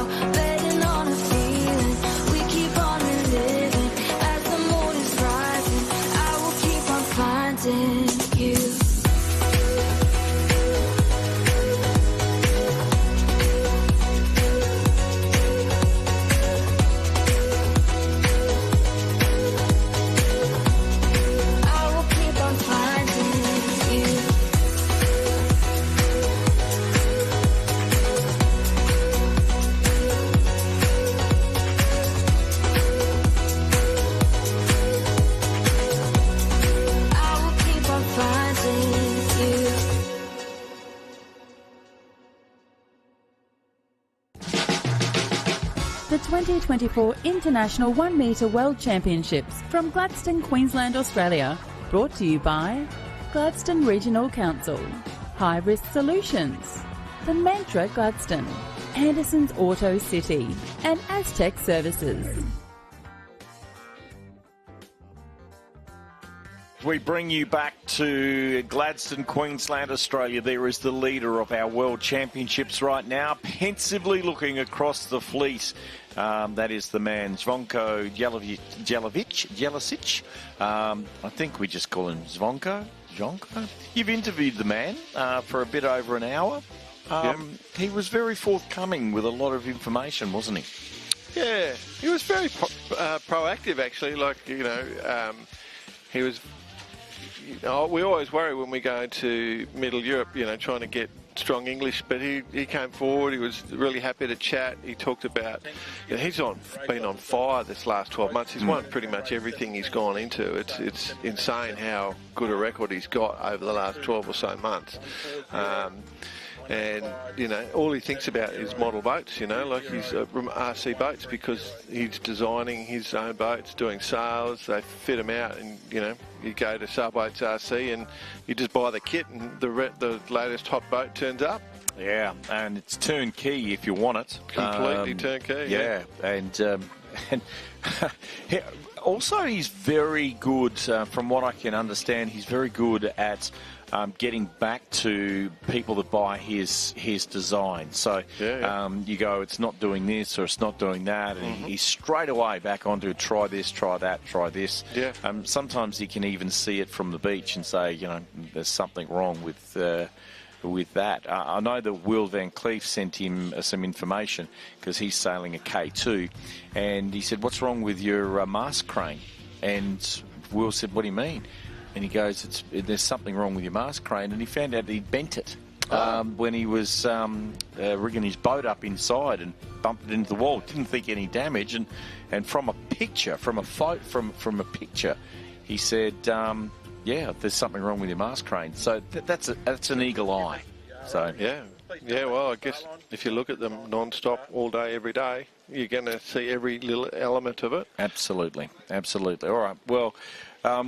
finding you. I will keep on finding you. I will keep on finding you. The 2024 International 1 metre World Championships from Gladstone, Queensland, Australia. Brought to you by Gladstone Regional Council, High Risk Solutions, The Mantra Gladstone, Anderson's Auto City, and Aztec Services. We bring you back to Gladstone, Queensland, Australia. There is the leader of our World Championships right now, pensively looking across the fleet. That is the man, Zvonko Jelicic. I think we just call him Zvonko. You've interviewed the man for a bit over an hour. He was very forthcoming with a lot of information, wasn't he? Yeah, he was very proactive, actually. Like, he was... we always worry when we go to Middle Europe, trying to get strong English, but he came forward. He was really happy to chat. He talked about, he's been on fire this last 12 months. He's won pretty much everything he's gone into. It's insane how good a record he's got over the last 12 or so months. And, all he thinks about is model boats, like his RC boats, because he's designing his own boats, doing sales. They fit them out, and, you go to Sailboats RC and you just buy the kit and the latest hot boat turns up. Yeah, and it's turnkey if you want it. Completely turnkey. Yeah, and also he's very good, from what I can understand, he's very good at getting back to people that buy his design. So you go, it's not doing this or it's not doing that, and he's straight away back onto try this, try that, try this. Yeah. Sometimes he can even see it from the beach and say, there's something wrong with that. I know that Will Van Cleef sent him some information because he's sailing a K2, and he said, "What's wrong with your mast crane?" And Will said, "What do you mean?" And he goes, "There's something wrong with your mast crane," and he found out he bent it when he was rigging his boat up inside and bumped it into the wall. Didn't think any damage, and from a picture, from a picture, he said, "Yeah, there's something wrong with your mast crane." So that's an eagle eye. So yeah. Well, I guess if you look at them non-stop all day, every day, you're going to see every little element of it. Absolutely. All right. Well,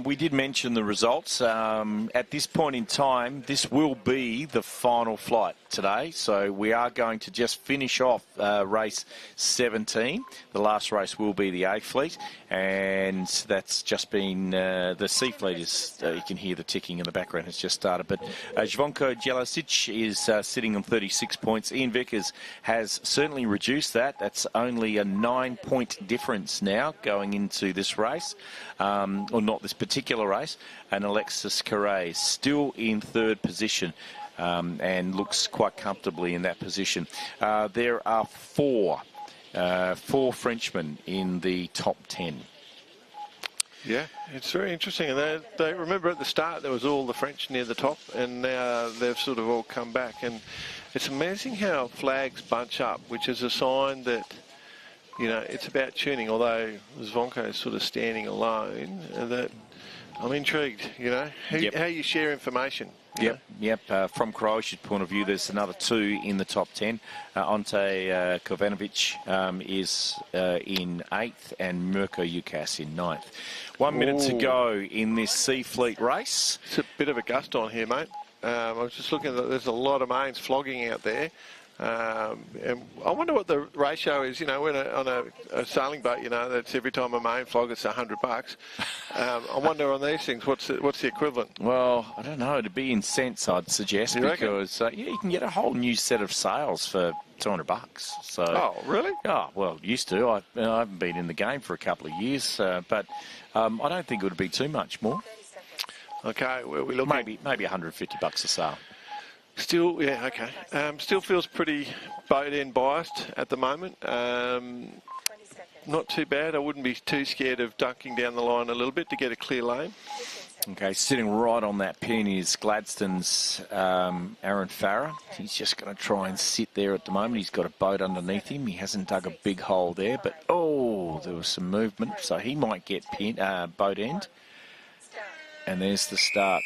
we did mention the results. At this point in time, this will be the final flight today. So we are going to just finish off race 17. The last race will be the A Fleet, and that's just been the C Fleet is. You can hear the ticking in the background. It's just started. But Zvonko Jelicic is sitting on 36 points. Ian Vickers has certainly reduced that. That's only a 9-point difference now going into this race, or not this particular race. And Alexis Carré is still in third position. And looks quite comfortably in that position. There are four Frenchmen in the top 10. Yeah, it's very interesting. And they remember at the start there was all the French near the top, and now they've sort of all come back. And it's amazing how flags bunch up, which is a sign that, it's about tuning. Although Zvonko is sort of standing alone, that I'm intrigued. How you share information. Yep. From Croatia's point of view, there's another two in the top 10. Ante Kovanovic is in 8th, and Mirko Jukas in 9th. 1 minute to go in this C Fleet race. It's a bit of a gust on here, mate. I was just looking at, there's a lot of mains flogging out there. And I wonder what the ratio is, when on a sailing boat, that's every time a main flog, it's $100. I wonder on these things, what's the equivalent? Well, I don't know. It'd be in cents, I'd suggest, because you can get a whole new set of sails for $200. So. Oh, really? Oh, well, used to. I haven't been in the game for a couple of years, but I don't think it would be too much more. Okay, where we looking? Maybe $150 a sale. Still, yeah, okay. Still feels pretty boat end biased at the moment. Not too bad. I wouldn't be too scared of dunking down the line a little bit to get a clear lane. Okay, sitting right on that pin is Gladstone's Aaron Farah. He's just going to try and sit there at the moment. He's got a boat underneath him. He hasn't dug a big hole there, but there was some movement, so he might get boat end. And there's the start.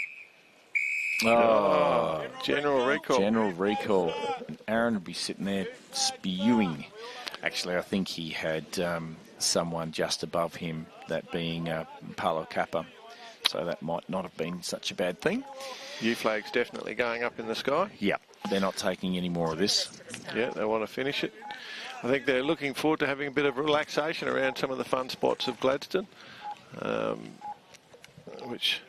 General recall. General recall. And Aaron would be sitting there spewing. Actually, I think he had someone just above him, that being Paulo Kappa. So that might not have been such a bad thing. U-flag's definitely going up in the sky. Yeah, they're not taking any more of this. Yeah, they want to finish it. I think they're looking forward to having a bit of relaxation around some of the fun spots of Gladstone, which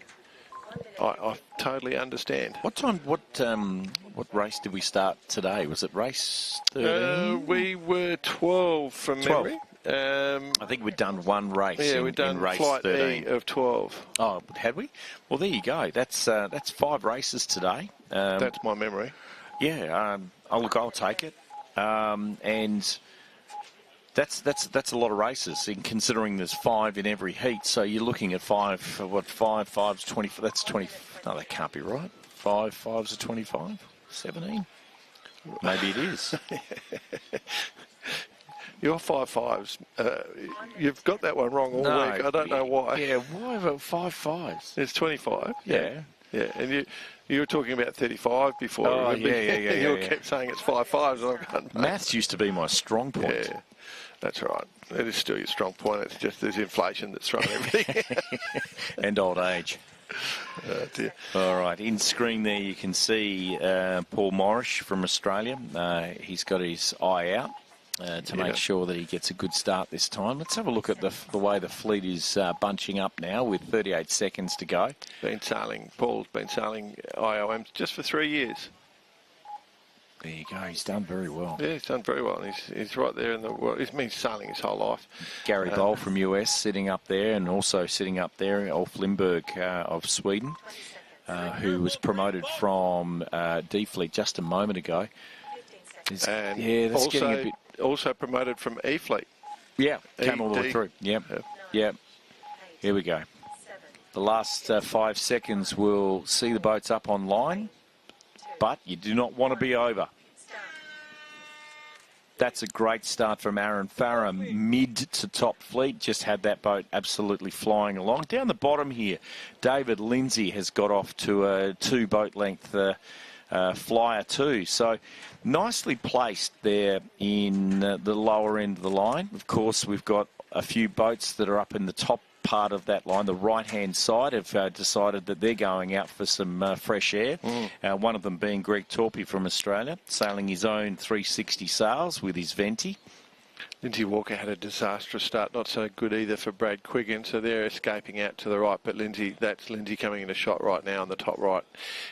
I totally understand. What race did we start today? Was it race 13? We were 12 from memory. I think we'd done one race. Yeah, we'd done race flight 13. E of 12. Oh, had we? Well, there you go. That's 5 races today. That's my memory. Yeah, I'll take it. And that's a lot of races, considering there's 5 in every heat. So you're looking at 5's 20. That's 20. No, that can't be right. 5's are 25. 17. Maybe it is. Your 5.5s, you've got that one wrong all week. I don't know why. Yeah, why about 5.5s? It's 25. Yeah. Yeah, and you were talking about 35 before. Oh, yeah. You kept saying it's 5.5s. And I'm going, no. Maths used to be my strong point. Yeah, that's right. It is still your strong point. It's just there's inflation that's thrown everything. And old age. Oh, dear. All right, in screen there you can see Paul Morris from Australia. He's got his eye out to make sure that he gets a good start this time. Let's have a look at the way the fleet is bunching up now with 38 seconds to go. Paul's been sailing IOM just for 3 years. There you go. He's done very well. Yeah, he's done very well. He's right there in the world. He's been sailing his whole life. Gary Boll from US sitting up there, and also sitting up there, Ulf Lindberg of Sweden, who was promoted from D Fleet just a moment ago. And that's getting a bit. Also promoted from E Fleet. Yeah, came all the way through. Yep. Here we go. The last 5 seconds will see the boats up online, but you do not want to be over. That's a great start from Aaron Farah, mid to top fleet. Just had that boat absolutely flying along. Down the bottom here, David Lindsay has got off to a 2 boat length flyer too. So nicely placed there in the lower end of the line. Of course, we've got a few boats that are up in the top part of that line. The right-hand side have decided that they're going out for some fresh air. One of them being Greg Torpy from Australia, sailing his own 360 sails with his Venti. Lindsay Walker had a disastrous start, not so good either for Brad Quiggin, so they're escaping out to the right. But that's Lindsay coming in a shot right now on the top right.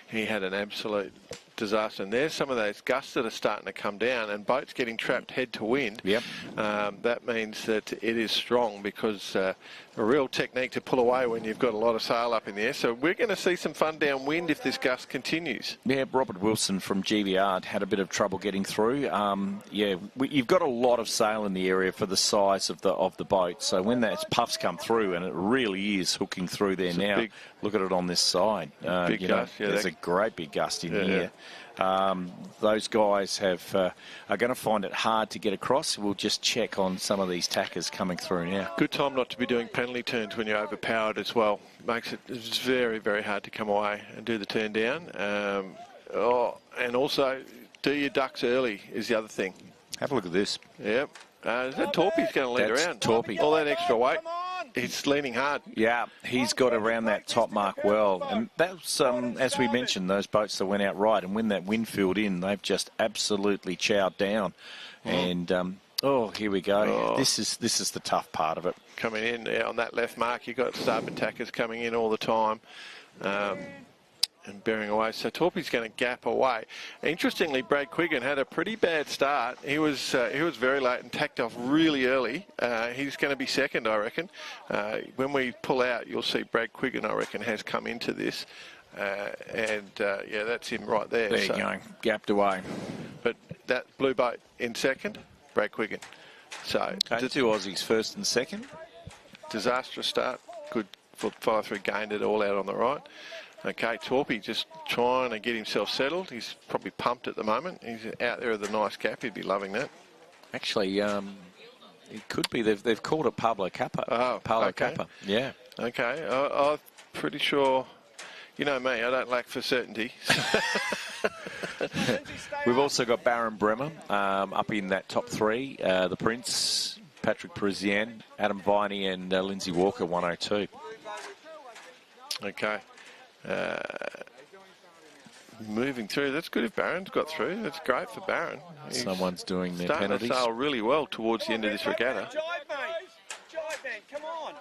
He had an absolute disaster. And there's some of those gusts that are starting to come down, and boats getting trapped head to wind. Yep. That means that it is strong, because a real technique to pull away when you've got a lot of sail up in the air. So we're going to see some fun downwind if this gust continues. Yeah, Robert Wilson from GVR had a bit of trouble getting through. You've got a lot of sail in the area for the size of the boat. So when that puffs come through, and it really is hooking through there now. Look at it on this side. Big gust. There's a great big gust in here. Those guys are going to find it hard to get across. We'll just check on some of these tackers coming through now. Good time not to be doing penalty turns when you're overpowered as well. It's very, very hard to come away and do the turn down. And also do your ducks early is the other thing. Have a look at this. Yep. Is that Torpy's going to lead around? Torpy. All that extra weight. He's leaning hard. Yeah, he's got around that top mark well. And that's, as we mentioned, those boats that went out right. And when that wind filled in, they've just absolutely chowed down. And, here we go. This is the tough part of it. Coming in on that left mark, you've got starboard tackers coming in all the time. and bearing away. So Torpy's going to gap away. Interestingly, Brad Quiggin had a pretty bad start. He was very late and tacked off really early. He's going to be second, I reckon. When we pull out, you'll see Brad Quiggin, I reckon, has come into this. Yeah, that's him right there. There you go, gapped away. But that blue boat in second, Brad Quiggin. So the two Aussies first and second. Disastrous start. Good follow through, gained it all out on the right. Okay, Torpy just trying to get himself settled. He's probably pumped at the moment. He's out there with a nice gap. He'd be loving that. Actually, it could be. They've called it Pablo Kappa. Oh, Pablo okay. Kappa. Yeah. Okay, I'm pretty sure. You know me, I don't lack for certainty. We've also got Baron Bremer up in that top three. The Prince, Patrick Parisian, Adam Viney, and Lindsay Walker, 102. Okay. Moving through. That's good if Barron's got through. That's great for Barron. Someone's doing their penalties. penalties. Starting to sail really well towards the end of this regatta. Jive, mate. Jive, man. Come on.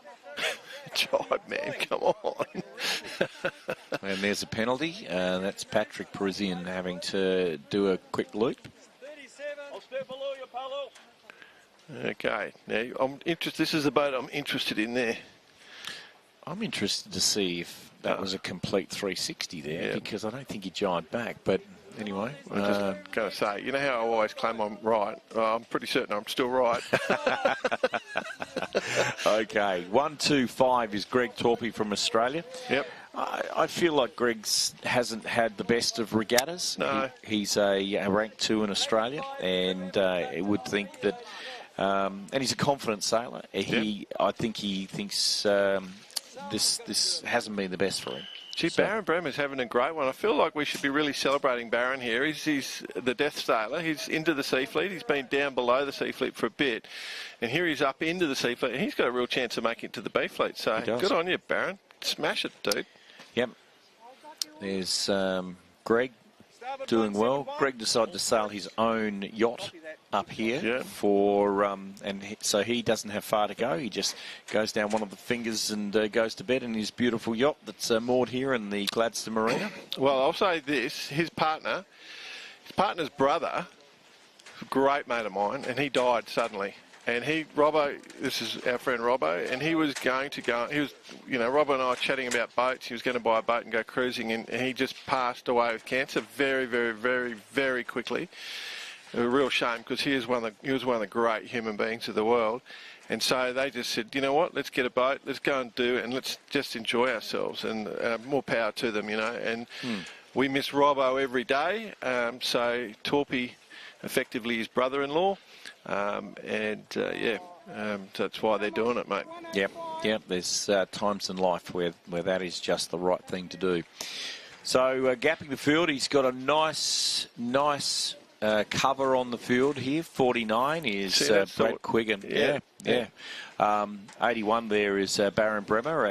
Jive, man. Come on. And there's a penalty. That's Patrick Parisian having to do a quick loop. 37. I'll step below you, Paulo. Okay. Now, I'm interested. This is the boat I'm interested in there. I'm interested to see if that was a complete 360 there, because I don't think he jived back. But anyway, I'm just going to say, you know how I always claim I'm right? I'm pretty certain I'm still right. Okay, 125 is Greg Torpy from Australia. Yep. I feel like Greg's hasn't had the best of regattas. No. He's a rank 2 in Australia, and I would think that, and he's a confident sailor. I think he thinks this hasn't been the best for him. Gee, Baron Bremer's having a great one. I feel like we should be really celebrating Baron here. He's the Death Sailor. He's into the Sea Fleet. He's been down below the Sea Fleet for a bit. And here he's up into the Sea Fleet. And he's got a real chance of making it to the B Fleet. So good on you, Baron. Smash it, dude. Yep. There's Greg doing well. Greg decided to sail his own yacht up here for, so he doesn't have far to go. He just goes down one of the fingers and goes to bed in his beautiful yacht that's moored here in the Gladstone Marina. Well, I'll say this: his partner's brother, a great mate of mine, and he died suddenly. And Robbo, this is our friend Robbo, and he was going to go, Robbo and I were chatting about boats. He was going to buy a boat and go cruising, and he just passed away with cancer very, very, very, very quickly. A real shame, because he was one of the great human beings of the world. And so they just said, you know what, let's get a boat, let's go and do it, and let's just enjoy ourselves, and more power to them, And we miss Robbo every day. So Torpy, effectively his brother-in-law. That's why they're doing it, mate. Yep. There's times in life where that is just the right thing to do. So gapping the field, he's got a nice cover on the field here. 49 is Brad Quiggin. Yeah. 81 there is Baron Bremer,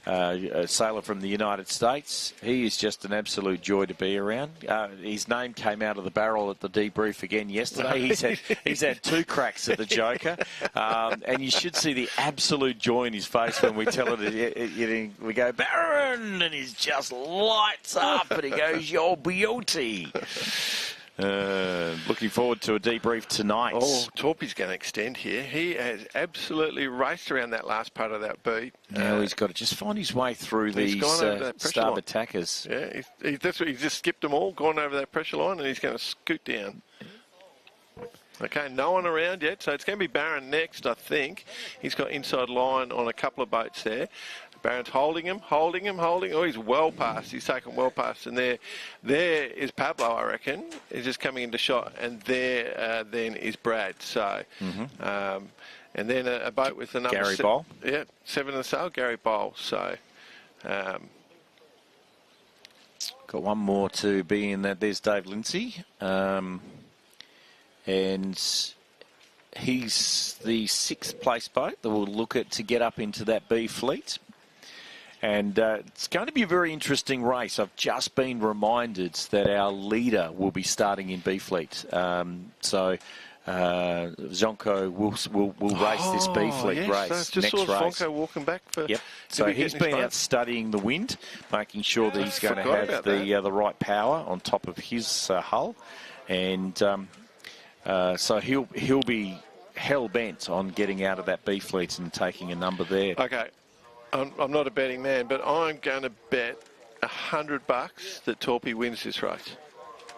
our sailor from the United States. He is just an absolute joy to be around. His name came out of the barrel at the debrief again yesterday. He's had 2 cracks at the Joker, and you should see the absolute joy in his face when we tell it. We go, Baron, and he just lights up, and he goes, your beauty. Looking forward to a debrief tonight. Oh, Torpy's going to extend here. He has absolutely raced around that last part of that beat. Now he's got to just find his way through these starboard attackers. Yeah, that's what he's just skipped them all, gone over that pressure line, and he's going to scoot down. Okay, no one around yet, so it's going to be Baron next, I think. He's got inside line on a couple of boats there. Baron's holding him. Oh, he's well past. He's taken well past. And there is Pablo, I reckon. He's just coming into shot. And there then is Brad. So, and then a boat with the number... Gary Bowl. Yeah, 7 in the sail, Gary Bowl. So... got one more to be in that. There's Dave Lindsay. And he's the 6th place boat that will look at to get up into that B fleet. And it's going to be a very interesting race. I've just been reminded that our leader will be starting in B Fleet. So Zonko will race this B Fleet race just next saw race. Zonko walking back for. Yep. So he's been out studying the wind, making sure that he's going to have the right power on top of his hull, and so he'll be hell bent on getting out of that B Fleet and taking a number there. Okay, I'm not a betting man, but I'm going to bet $100 that Torpy wins this race.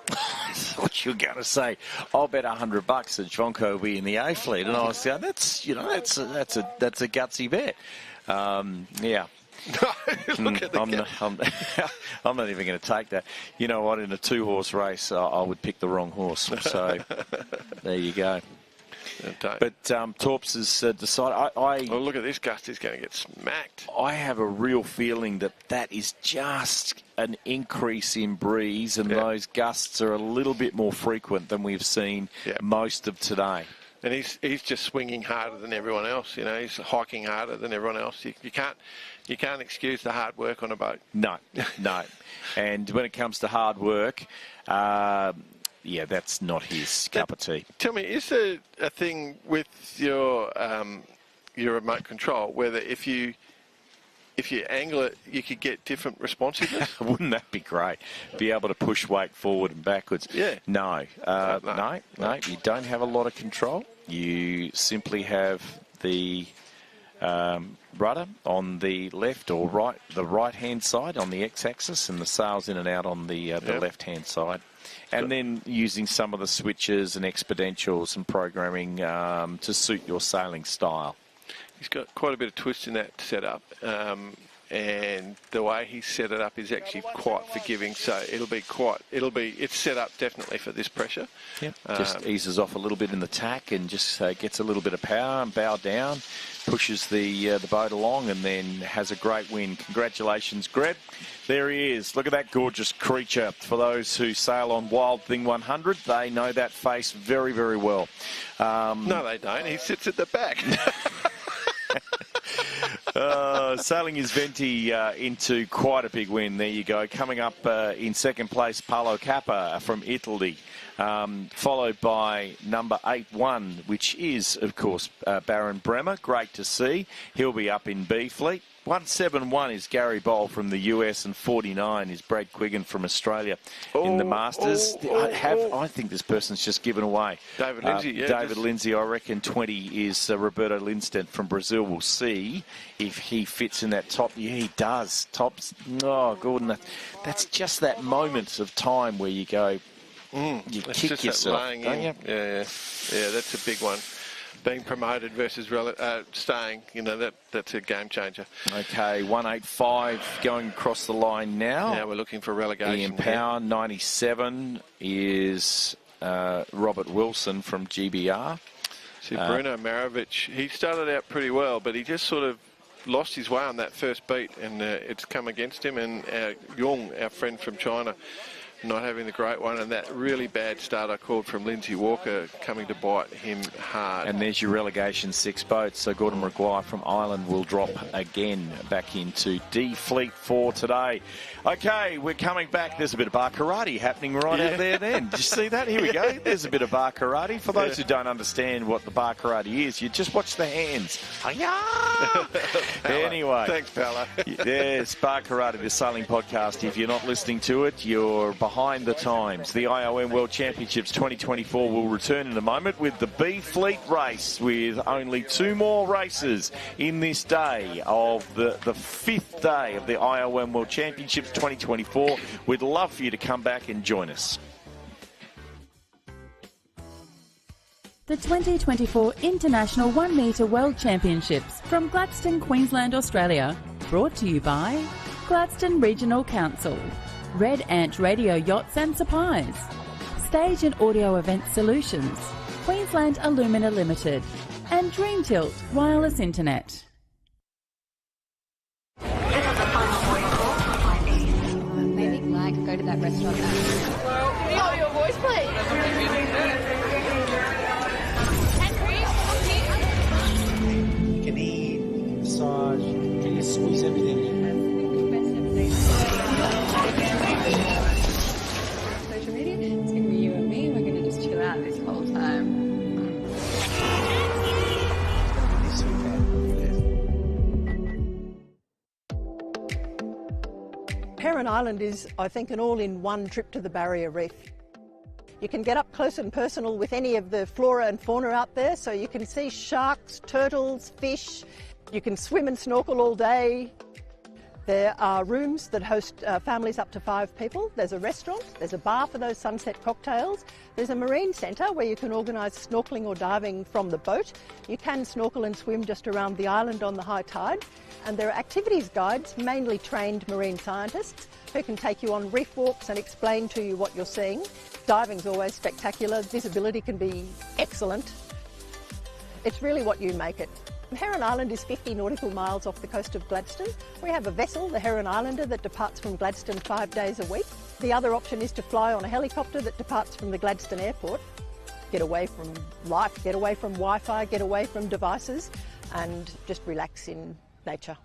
That's what you're going to say. I'll bet $100 that Jonko will be in the A Fleet, and I was saying that's a gutsy bet. Yeah. I'm not even going to take that. You know what? In a 2-horse race, I would pick the wrong horse. So there you go. But Torps has decided. Oh, look at this gust. He's going to get smacked. I have a real feeling that is just an increase in breeze, and those gusts are a little bit more frequent than we've seen most of today. And he's just swinging harder than everyone else. You know, he's hiking harder than everyone else. You can't excuse the hard work on a boat. No. And when it comes to hard work, that's not his cup of tea. Tell me, is there a thing with your remote control whether if you angle it, you could get different responsiveness? Wouldn't that be great? Be able to push weight forward and backwards. Yeah. No, you don't have a lot of control. You simply have the rudder on the left or right, the right-hand side on the x-axis, and the sails in and out on the left-hand side. And then using some of the switches and exponentials and programming to suit your sailing style. He's got quite a bit of twist in that setup, and the way he set it up is actually quite forgiving. So it's set up definitely for this pressure. Yep. Just eases off a little bit in the tack and just gets a little bit of power and bow down, pushes the boat along, and then has a great win. Congratulations, Greg. There he is. Look at that gorgeous creature. For those who sail on Wild Thing 100, they know that face very, very well. No, they don't. He sits at the back. Sailing his Venti into quite a big win. There you go. Coming up in second place, Paolo Cappa from Italy, followed by number 8-1, which is, of course, Baron Bremer. Great to see. He'll be up in B Fleet. 171 is Gary Boll from the US, and 49 is Brad Quiggin from Australia in the Masters. I think this person's just given away. David Lindsay, David Lindsay, I reckon 20 is Roberto Lindstedt from Brazil. We'll see if he fits in that top. Yeah, he does. Tops. Oh, Gordon, that's just that moment of time where you go, you kick yourself, don't you? Yeah, that's a big one. Being promoted versus staying, that's a game changer. Okay, 185 going across the line now. Now we're looking for relegation. Ian Power, 97 is Robert Wilson from GBR. See, Bruno Marovic, he started out pretty well, but he just sort of lost his way on that first beat, and it's come against him. And Jung, our friend from China, not having the great one, and that really bad start I called from Lindsay Walker coming to bite him hard. And there's your relegation 6 boats. So Gordon Maguire from Ireland will drop again back into D Fleet 4 today. Okay, we're coming back. There's a bit of bar karate happening right out there then. Did you see that? Here we go. There's a bit of bar karate. For those who don't understand what the bar karate is, you just watch the hands. Anyway. Thanks, Paolo. Yes, Bar Karate, the sailing podcast. If you're not listening to it, you're behind the times. The IOM World Championships 2024 will return in a moment with the B Fleet race, with only 2 more races in this day of the 5th day of the IOM World Championships 2024. We'd love for you to come back and join us. The 2024 International 1 Metre World Championships from Gladstone, Queensland, Australia. Brought to you by Gladstone Regional Council, Red Ant Radio Yachts and Supplies, Stage and Audio Event Solutions, Queensland Alumina Limited, and Dream Tilt Wireless Internet. Maybe Glad could go to that restaurant now. Oh, your voice, please. You can eat, massage, you can squeeze everything in. Social media, it's going to be you and me. We're going to just chill out this whole time. Heron Island is, I think, an all-in-one trip to the Barrier Reef. You can get up close and personal with any of the flora and fauna out there, so you can see sharks, turtles, fish. You can swim and snorkel all day. There are rooms that host families up to 5 people. There's a restaurant, there's a bar for those sunset cocktails. There's a marine centre where you can organise snorkelling or diving from the boat. You can snorkel and swim just around the island on the high tide. And there are activities guides, mainly trained marine scientists, who can take you on reef walks and explain to you what you're seeing. Diving's always spectacular, visibility can be excellent. It's really what you make it. Heron Island is 50 nautical miles off the coast of Gladstone. We have a vessel, the Heron Islander, that departs from Gladstone 5 days a week. The other option is to fly on a helicopter that departs from the Gladstone airport. Get away from life, get away from Wi-Fi, get away from devices and just relax in nature.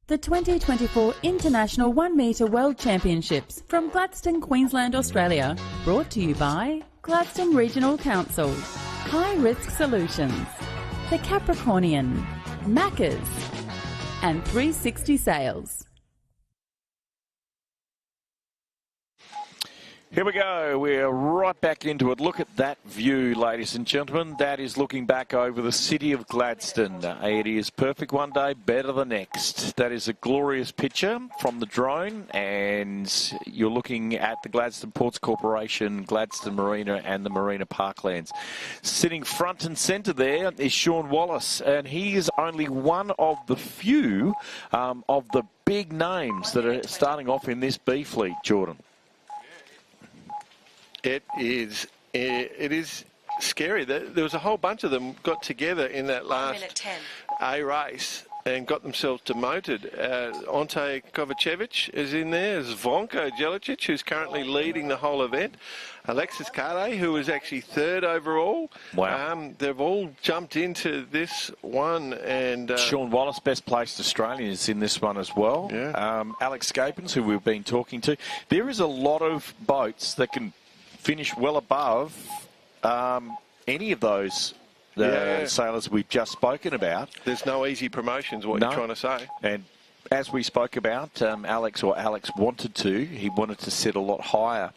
The 2024 International 1 Metre World Championships from Gladstone, Queensland, Australia. Brought to you by Gladstone Regional Council, High Risk Solutions, The Capricornian, Macca's, and 360 Sales. Here we go. We're right back into it. Look at that view, ladies and gentlemen. That is looking back over the city of Gladstone. It is perfect one day, better the next. That is a glorious picture from the drone, and you're looking at the Gladstone Ports Corporation, Gladstone Marina, and the Marina Parklands. Sitting front and centre there is Sean Wallace, and he is only one of the few of the big names that are starting off in this B fleet, Jordan. It is scary. There was a whole bunch of them got together in that last A race and got themselves demoted. Ante Kovacevic is in there. There's Zvonko Jelicic, who's currently leading the whole event. Alexis Kade, who was actually third overall. Wow. They've all jumped into this one. And Sean Wallace, best placed Australian, is in this one as well. Yeah. Alex Scapins, who we've been talking to. There is a lot of boats that can finish well above any of those sailors we've just spoken about. There's no easy promotions, what you're trying to say. And as we spoke about, Alex wanted to. He wanted to set a lot higher.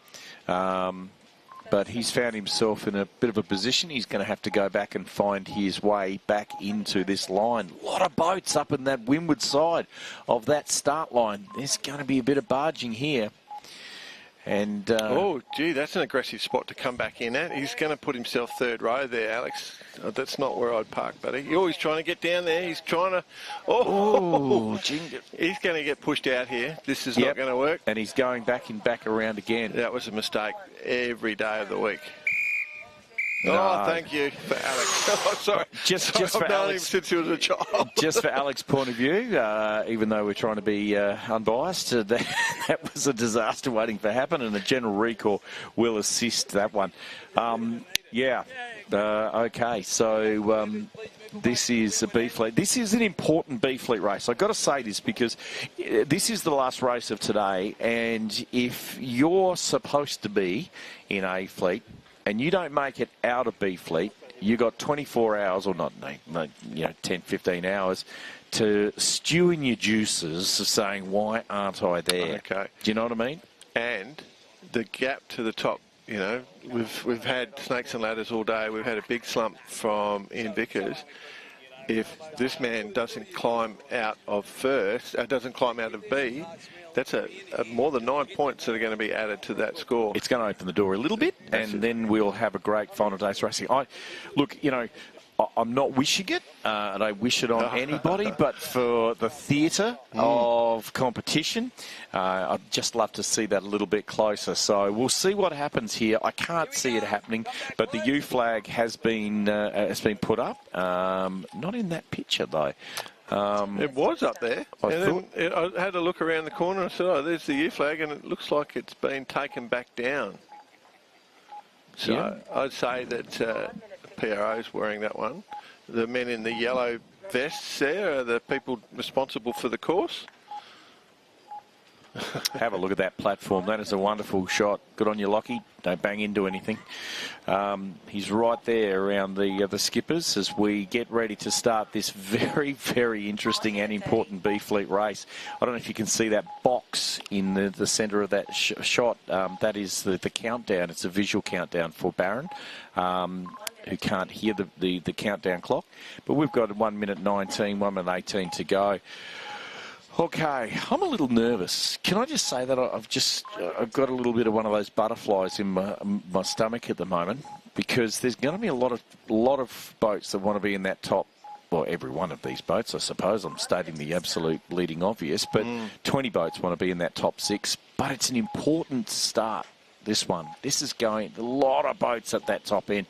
But he's found himself in a bit of a position. He's going to have to go back and find his way back into this line. A lot of boats up in that windward side of that start line. There's going to be a bit of barging here. And oh, gee, that's an aggressive spot to come back in at. He's going to put himself third row there, Alex. That's not where I'd park, buddy. Oh, he's trying to get down there. He's trying to... Oh, he's going to get pushed out here. This is not going to work. And he's going back around again. That was a mistake every day of the week. No. Oh, thank you for Alex. Oh, sorry. Just I've for known Alex, him since he was a child. Just for Alex's point of view, even though we're trying to be unbiased, that was a disaster waiting to happen, and a general recall will assist that one. Okay, so This is a B fleet. This is an important B fleet race. I've got to say this because this is the last race of today, and if you're supposed to be in A fleet and you don't make it out of B fleet, you got 24 hours, or not, 10, 15 hours to stew in your juices of saying, why aren't I there? Okay. Do you know what I mean? And the gap to the top, you know, we've had snakes and ladders all day. We've had a big slump from Ian Vickers. If this man doesn't climb out of first, doesn't climb out of B, that's a more than 9 points that are going to be added to that score. It's going to open the door a little bit, and then we'll have a great final day's racing. Look, you know, I'm not wishing it. I don't wish it on anybody, but for the theatre of competition, I'd just love to see that a little bit closer. So we'll see what happens here. I can't see it happening, but the U flag has been put up. Not in that picture though. It was up there. I had a look around the corner and I said, oh, there's the U flag, and it looks like it's been taken back down. So yeah. I'd say that PRO's wearing that one. The men in the yellow vests there are the people responsible for the course. Have a look at that platform. That is a wonderful shot. Good on you, Lockie. Don't bang into anything. He's right there around the skippers as we get ready to start this very, very interesting and important B Fleet race. I don't know if you can see that box in the centre of that shot. That is the countdown. It's a visual countdown for Barron, who can't hear the countdown clock. But we've got 1 minute 19, 1 minute 18 to go. Okay, I'm a little nervous. Can I just say that I've got a little bit of one of those butterflies in my stomach at the moment, because there's going to be a lot of boats that want to be in that top. Well, every one of these boats, I suppose. I'm stating the absolute leading obvious, but 20 boats want to be in that top 6. But it's an important start, this one. This is going a lot of boats at that top end,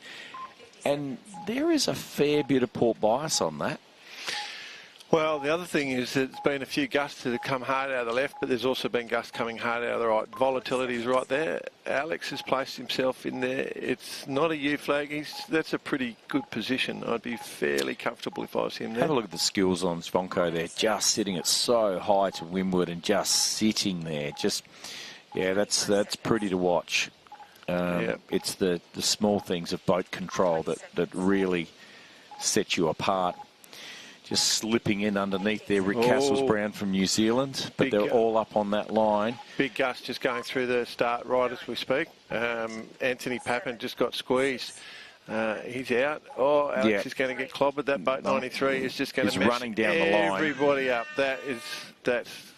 and there is a fair bit of port bias on that. Well, the other thing is that there's been a few gusts that have come hard out of the left, but there's also been gusts coming hard out of the right. Volatility is right there. Alex has placed himself in there. It's not a U flag. That's a pretty good position. I'd be fairly comfortable if I was him there. Have a look at the skills on Zvonko there, just sitting it so high to windward and just sitting there. Yeah, that's pretty to watch. It's the small things of boat control that really set you apart. Just slipping in underneath there, Rick Castlesbrown from New Zealand, but they're all up on that line. Big gust just going through the start right as we speak. Anthony Pappen just got squeezed. He's out. Oh, Alex is going to get clobbered. That boat 93 is just going to mess running down the line. Everybody up. That's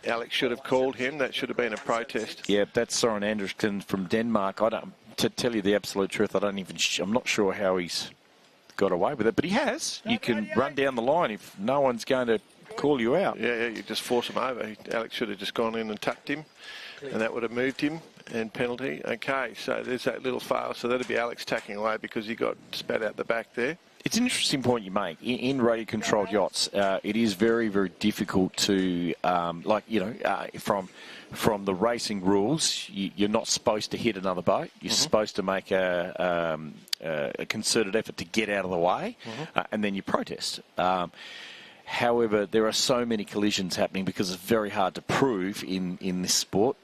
Alex should have called him. That should have been a protest. Yeah, that's Soren Andersen from Denmark. To tell you the absolute truth, I'm not sure how he's got away with it, but he has. You can run down the line if no one's going to call you out. Yeah, you just force him over. Alex should have just gone in and tucked him, and that would have moved him, and penalty. Okay, so there's that little fail. So that'd be Alex tacking away because he got spat out the back there. It's an interesting point you make. In radio-controlled yachts, it is very, very difficult to, from the racing rules, you're not supposed to hit another boat. You're supposed to make a concerted effort to get out of the way, and then you protest. However, there are so many collisions happening because it's very hard to prove in this sport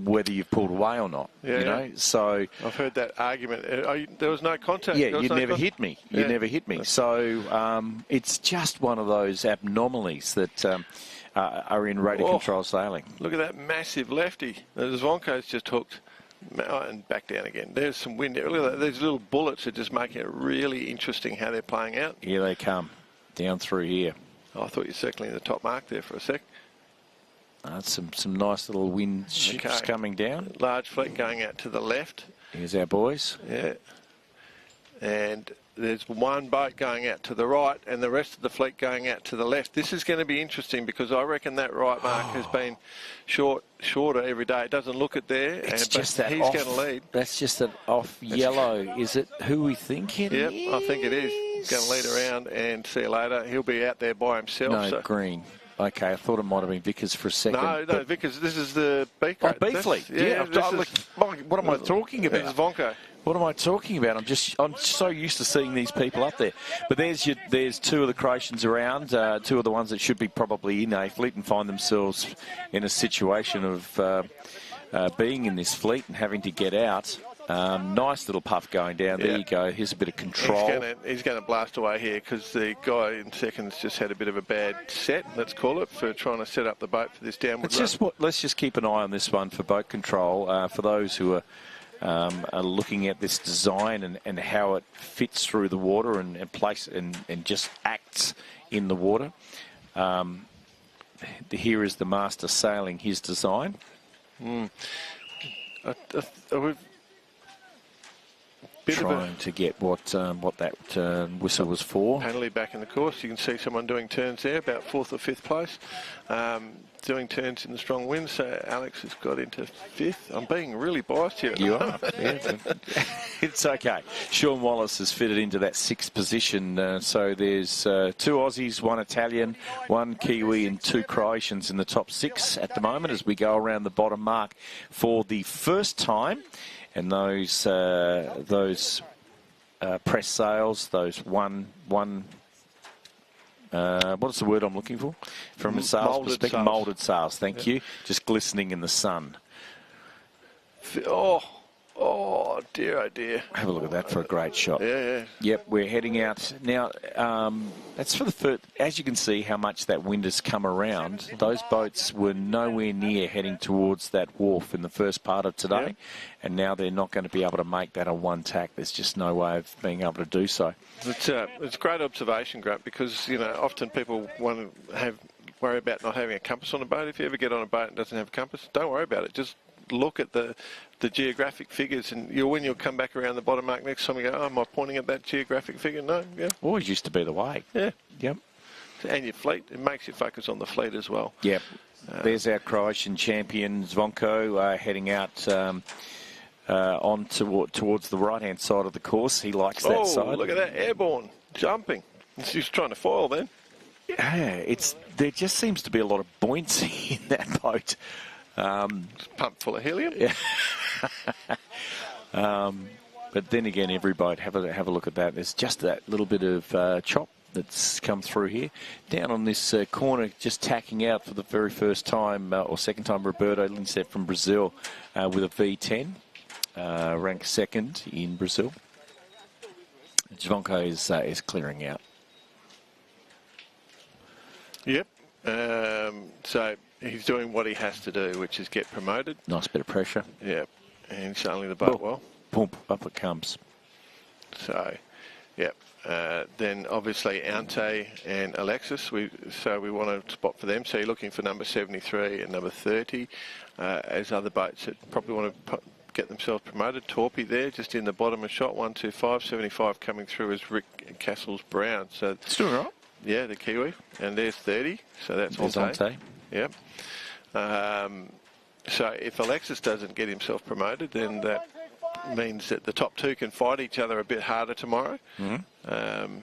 whether you've pulled away or not. Yeah, you know, so I've heard that argument. There was no contact. Yeah, you'd never hit me. You never hit me. So it's just one of those anomalies that are in radio control sailing. Look at that massive lefty. The Zvonko's just hooked and back down again. There's some wind there. Look at that. These little bullets are just making it really interesting how they're playing out. Here they come, down through here. Oh, I thought you were circling the top mark there for a sec. Some nice little wind ships coming down. Large fleet going out to the left. Here's our boys. Yeah. And there's one boat going out to the right and the rest of the fleet going out to the left. This is going to be interesting because I reckon that right mark has been shorter every day. It doesn't look it there. It's just that he's going to lead. That's just an off yellow. Is it who we think it is? Yep, I think it is. He's going to lead around and see you later. He'll be out there by himself. No, green. Okay, I thought it might have been Vickers for a second. No, Vickers. This is the Beef Oh, Crate. Beefly. Yeah, What am I talking about? This is Vonco. What am I talking about? I'm so used to seeing these people up there. But there's two of the Croatians around, two of the ones that should be probably in a fleet and find themselves in a situation of being in this fleet and having to get out. Nice little puff going down. There you go. Here's a bit of control. He's going to blast away here because the guy in second's just had a bit of a bad set, let's call it, for trying to set up the boat for this downward run. Let's just keep an eye on this one for boat control. For those who are looking at this design and how it fits through the water and place and just acts in the water. Here is the master sailing his design. Trying to get what that whistle was for. Penalty back in the course. You can see someone doing turns there, about 4th or 5th place. Doing turns in the strong wind, so Alex has got into 5th. I'm being really biased here. You are. Yeah. It's okay. Sean Wallace has fitted into that 6th position. So there's 2 Aussies, 1 Italian, 1 Kiwi and 2 Croatians in the top 6 at the moment as we go around the bottom mark for the first time. And those press sails, those one what is the word I'm looking for? From a sales perspective, moulded sails. Thank you. Just glistening in the sun. Oh dear, oh dear. Have a look at that for a great shot. Yeah. Yep, we're heading out now. That's for the first. As you can see, how much that wind has come around. Those boats were nowhere near heading towards that wharf in the first part of today, and now they're not going to be able to make that a one tack. There's just no way of being able to do so. It's a great observation, Grant, because often people worry about not having a compass on a boat. If you ever get on a boat and doesn't have a compass, don't worry about it. Just look at the geographic figures, and when you'll come back around the bottom mark next time, you go, am I pointing at that geographic figure? No, yeah. Always used to be the way. Yeah. Yep. And your fleet, it makes you focus on the fleet as well. Yep. There's our Croatian champion, Zvonko, heading out on towards the right-hand side of the course. He likes that side. Oh, look at that, airborne, jumping. He's trying to foil then. Yeah, there just seems to be a lot of buoyancy in that boat. Pumped full of helium. Yeah. But then again, every boat, have a look at that. There's just that little bit of chop that's come through here. Down on this corner, just tacking out for the very first time, or second time, Roberto Lincet from Brazil with a V10, ranked 2nd in Brazil. Zvonko is clearing out. Yep. So he's doing what he has to do, which is get promoted. Nice bit of pressure. Yep. And sailing the boat well. Boom, up it comes. So, yep. Then obviously Ante and Alexis, we want a spot for them. So you're looking for number 73 and number 30 as other boats that probably want to get themselves promoted. Torpy there, just in the bottom of shot, 125, 75 coming through is Rick Castles Brown. So it's doing all right. Yeah, the Kiwi, and there's 30, so that's Ante. Yep. So if Alexis doesn't get himself promoted, then that means that the top 2 can fight each other a bit harder tomorrow. Mm-hmm.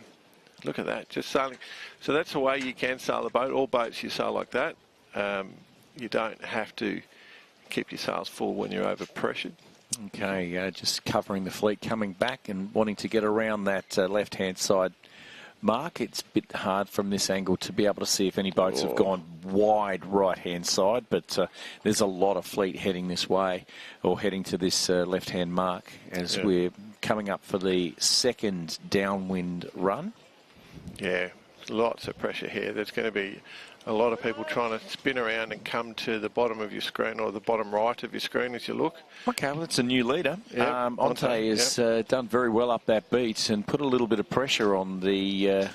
Look at that, just sailing. So that's the way you can sail the boat. All boats you sail like that. You don't have to keep your sails full when you're over pressured. Okay, just covering the fleet, coming back and wanting to get around that left-hand side mark. It's a bit hard from this angle to be able to see if any boats have gone wide right-hand side, but there's a lot of fleet heading this way, or heading to this left-hand mark as we're coming up for the 2nd downwind run. Yeah, lots of pressure here. There's going to be a lot of people trying to spin around and come to the bottom of your screen, or the bottom right of your screen as you look. Okay, well, it's a new leader. Ante has done very well up that beat and put a little bit of pressure on the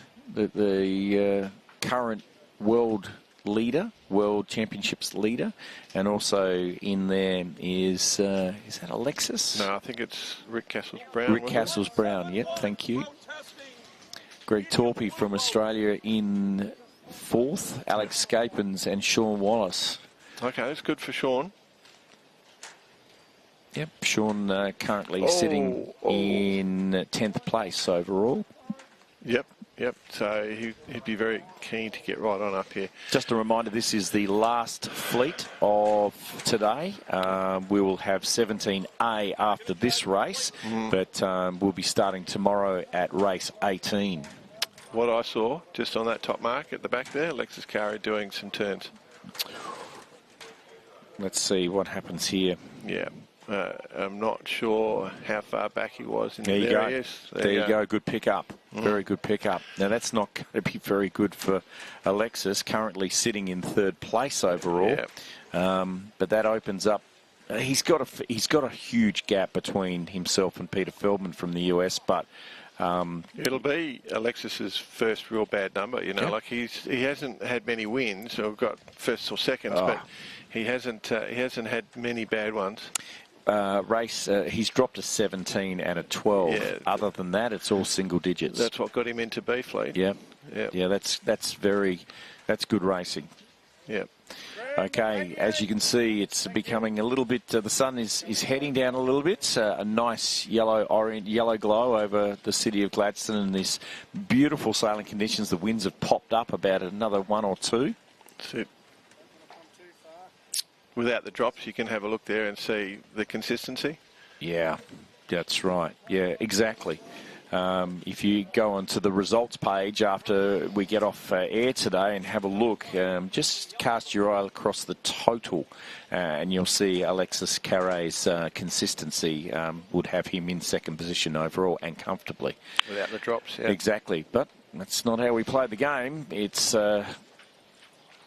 current world leader, World Championships leader, and also in there is that Alexis? No, I think it's Rick Castles Brown. Rick Castles Brown, yep, thank you. Greg Torpy from Australia in 4th, Alex Scapins and Sean Wallace. Okay, that's good for Sean. Yep, Sean currently sitting in 10th place overall. Yep, Yep. So he'd be very keen to get right on up here. Just a reminder, this is the last fleet of today. We will have 17A after this race, but we'll be starting tomorrow at race 18. What I saw just on that top mark at the back there, Alexis Carey doing some turns. Let's see what happens here. Yeah. I'm not sure how far back he was. There you go. There you go. Good pickup. Very good pickup. Now, that's not going to be very good for Alexis, currently sitting in third place overall. Yeah. But that opens up. He's got a huge gap between himself and Peter Feldman from the US, but it'll be Alexis's first real bad number. You know, yeah. like he hasn't had many wins or got firsts or seconds, but he hasn't had many bad ones. He's dropped a 17 and a 12. Yeah. Other than that, it's all single digits. That's what got him into B fleet. Yeah. Yeah. Yeah, that's good racing. Yeah. Okay, as you can see, it's becoming a little bit. The sun is heading down a little bit. A nice yellow glow over the city of Gladstone, and these beautiful sailing conditions. The winds have popped up about another 1 or 2. That's it. Without the drops, you can have a look there and see the consistency. Yeah, that's right. Yeah, exactly. If you go onto the results page after we get off air today and have a look, just cast your eye across the total and you'll see Alexis Carey's consistency would have him in second position overall and comfortably. Without the drops, yeah. Exactly, but that's not how we play the game. It's...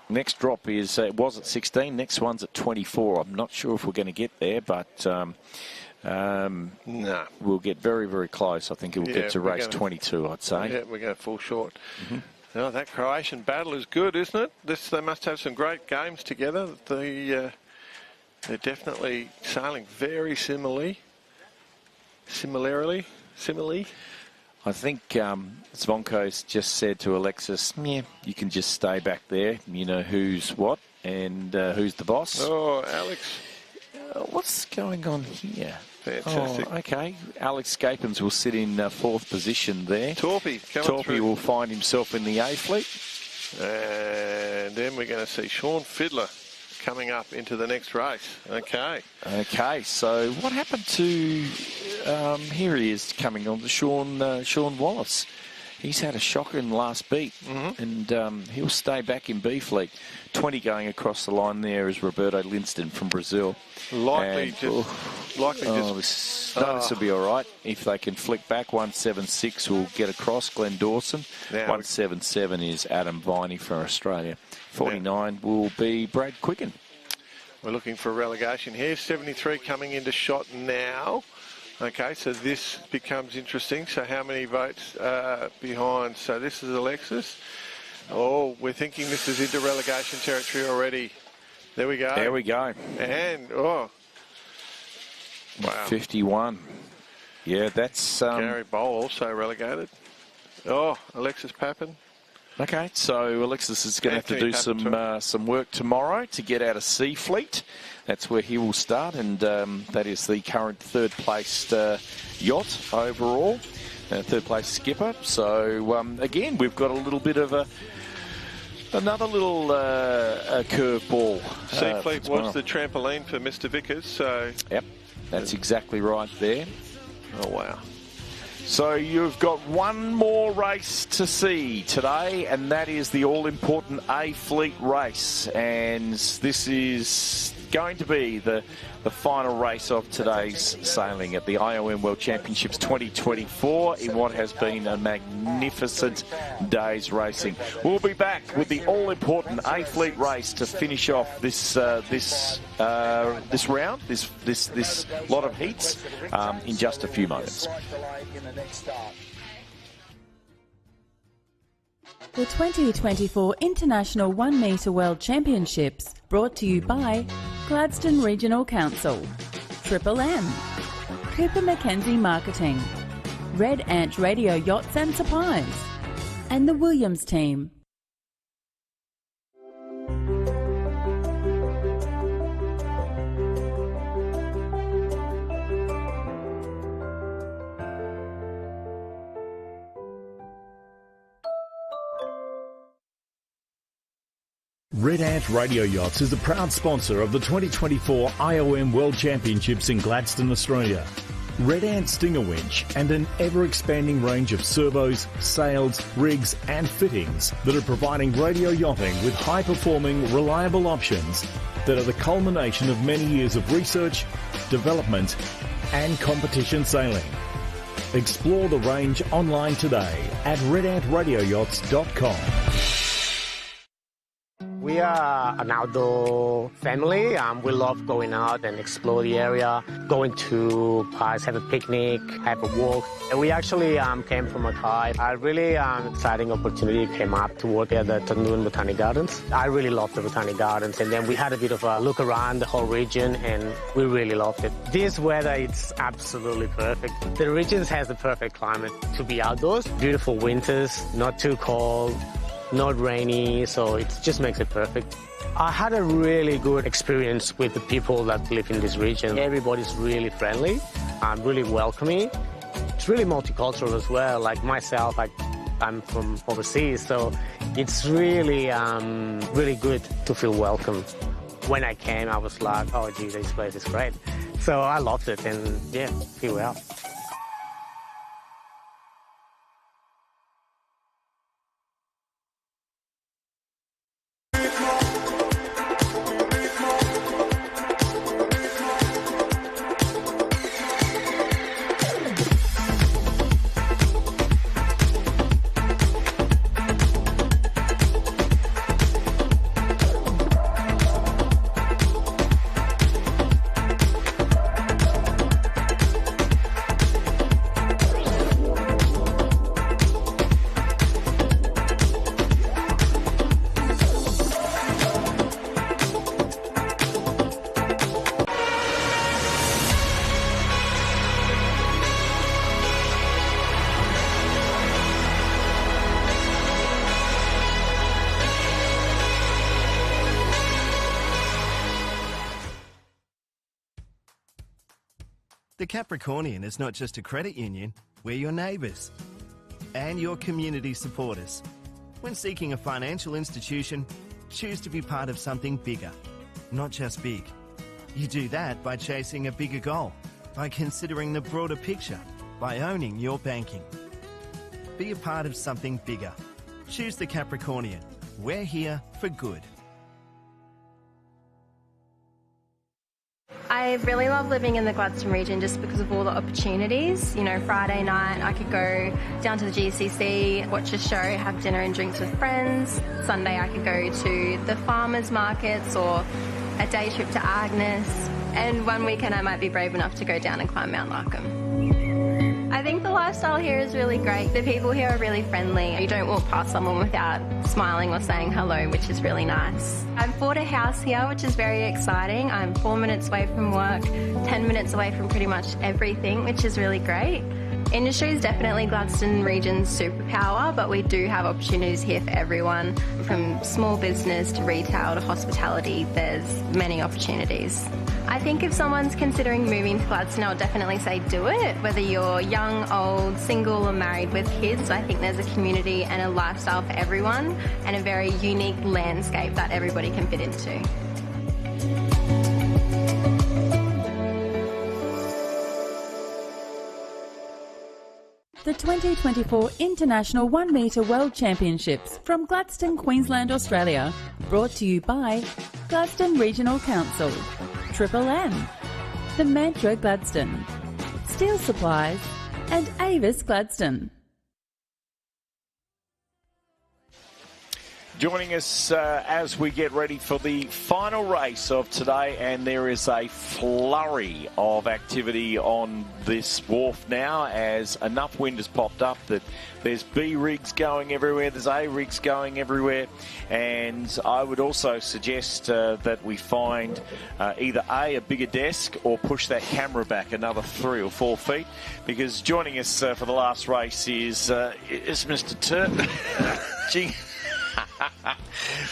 next drop is, it was at 16, next one's at 24. I'm not sure if we're going to get there, but we'll get very, very close. I think it will get to race 22, I'd say. Yeah, we're going to fall short. Oh, that Croatian battle is good, isn't it? They must have some great games together. They're definitely sailing very similarly. I think Zvonko's just said to Alexis, yeah, you can just stay back there. You know who's what and who's the boss. Oh, Alex. What's going on here? Fantastic. Oh, okay. Alex Scapins will sit in fourth position there. Torpy will find himself in the A fleet. And then we're going to see Sean Fiddler coming up into the next race. Okay. Okay, so what happened to... here he is coming on to Sean Wallace. He's had a shocker in the last beat, and he'll stay back in B fleet. 20 going across the line there is Roberto Linston from Brazil. This will be all right. If they can flick back, 176 will get across Glenn Dawson. 177 is Adam Viney from Australia. 49 will be Brad Quicken. We're looking for relegation here. 73 coming into shot now. Okay, so this becomes interesting. So how many votes behind? So this is Alexis. Oh, we're thinking this is into relegation territory already. There we go. There we go. And, wow. 51. Yeah, that's... Gary Bowl also relegated. Oh, Alexis Pappen. Okay, so Alexis is going to have to do some work tomorrow to get out of C Fleet. That's where he will start, and that is the current third-placed yacht overall, third-place skipper. So, again, we've got a little bit of another little curveball. C Fleet was the trampoline for Mr. Vickers, so... Yep, that's exactly right there. Oh, wow. So you've got one more race to see today, and that is the all-important A Fleet race. And this is going to be the final race of today's sailing at the IOM World Championships 2024 in what has been a magnificent day's racing. We'll be back with the all-important A Fleet race to finish off this round, this lot of heats in just a few moments. The 2024 International 1 Metre World Championships, brought to you by Gladstone Regional Council, Triple M, Cooper Mackenzie Marketing, Red Ant Radio Yachts and Supplies, and the Williams team. Red Ant Radio Yachts is a proud sponsor of the 2024 IOM World Championships in Gladstone, Australia. Red Ant Stinger Winch and an ever-expanding range of servos, sails, rigs and fittings that are providing radio yachting with high-performing, reliable options that are the culmination of many years of research, development and competition sailing. Explore the range online today at redantradioyachts.com. We are an outdoor family. We love going out and explore the area, going to parks, have a picnic, have a walk. And we actually came from Mackay. A really exciting opportunity came up to work at the Toodoon Botanic Gardens. I really loved the Botanic Gardens, and then we had a bit of a look around the whole region, and we really loved it. This weather, it's absolutely perfect. The region has the perfect climate to be outdoors. Beautiful winters, not too cold, not rainy, so it just makes it perfect. I had a really good experience with the people that live in this region. Everybody's really friendly, really welcoming. It's really multicultural as well. Like myself, I'm from overseas, so it's really, really good to feel welcome. When I came, I was like, oh gee, this place is great. So I loved it, and yeah, here we are. The Capricornian is not just a credit union, we're your neighbours and your community supporters. When seeking a financial institution, choose to be part of something bigger, not just big. You do that by chasing a bigger goal, by considering the broader picture, by owning your banking. Be a part of something bigger. Choose the Capricornian. We're here for good. I really love living in the Gladstone region just because of all the opportunities. You know, Friday night I could go down to the GCC, watch a show, have dinner and drinks with friends. Sunday I could go to the farmers markets or a day trip to Agnes. And one weekend I might be brave enough to go down and climb Mount Larkham. I think the lifestyle here is really great. The people here are really friendly. You don't walk past someone without smiling or saying hello, which is really nice. I've bought a house here, which is very exciting. I'm 4 minutes away from work, 10 minutes away from pretty much everything, which is really great. Industry is definitely Gladstone region's superpower, but we do have opportunities here for everyone. From small business to retail to hospitality, there's many opportunities. I think if someone's considering moving to Gladstone, I'll definitely say do it. Whether you're young, old, single or married with kids, I think there's a community and a lifestyle for everyone and a very unique landscape that everybody can fit into. The 2024 International 1 Metre World Championships from Gladstone, Queensland, Australia. Brought to you by Gladstone Regional Council, Triple M, The Mantra Gladstone, Steel Supplies and Avis Gladstone. Joining us as we get ready for the final race of today, and there is a flurry of activity on this wharf now as enough wind has popped up that there's B rigs going everywhere, there's A rigs going everywhere, and I would also suggest that we find either a bigger desk or push that camera back another 3 or 4 feet, because joining us for the last race is Mr. Turt. Gee.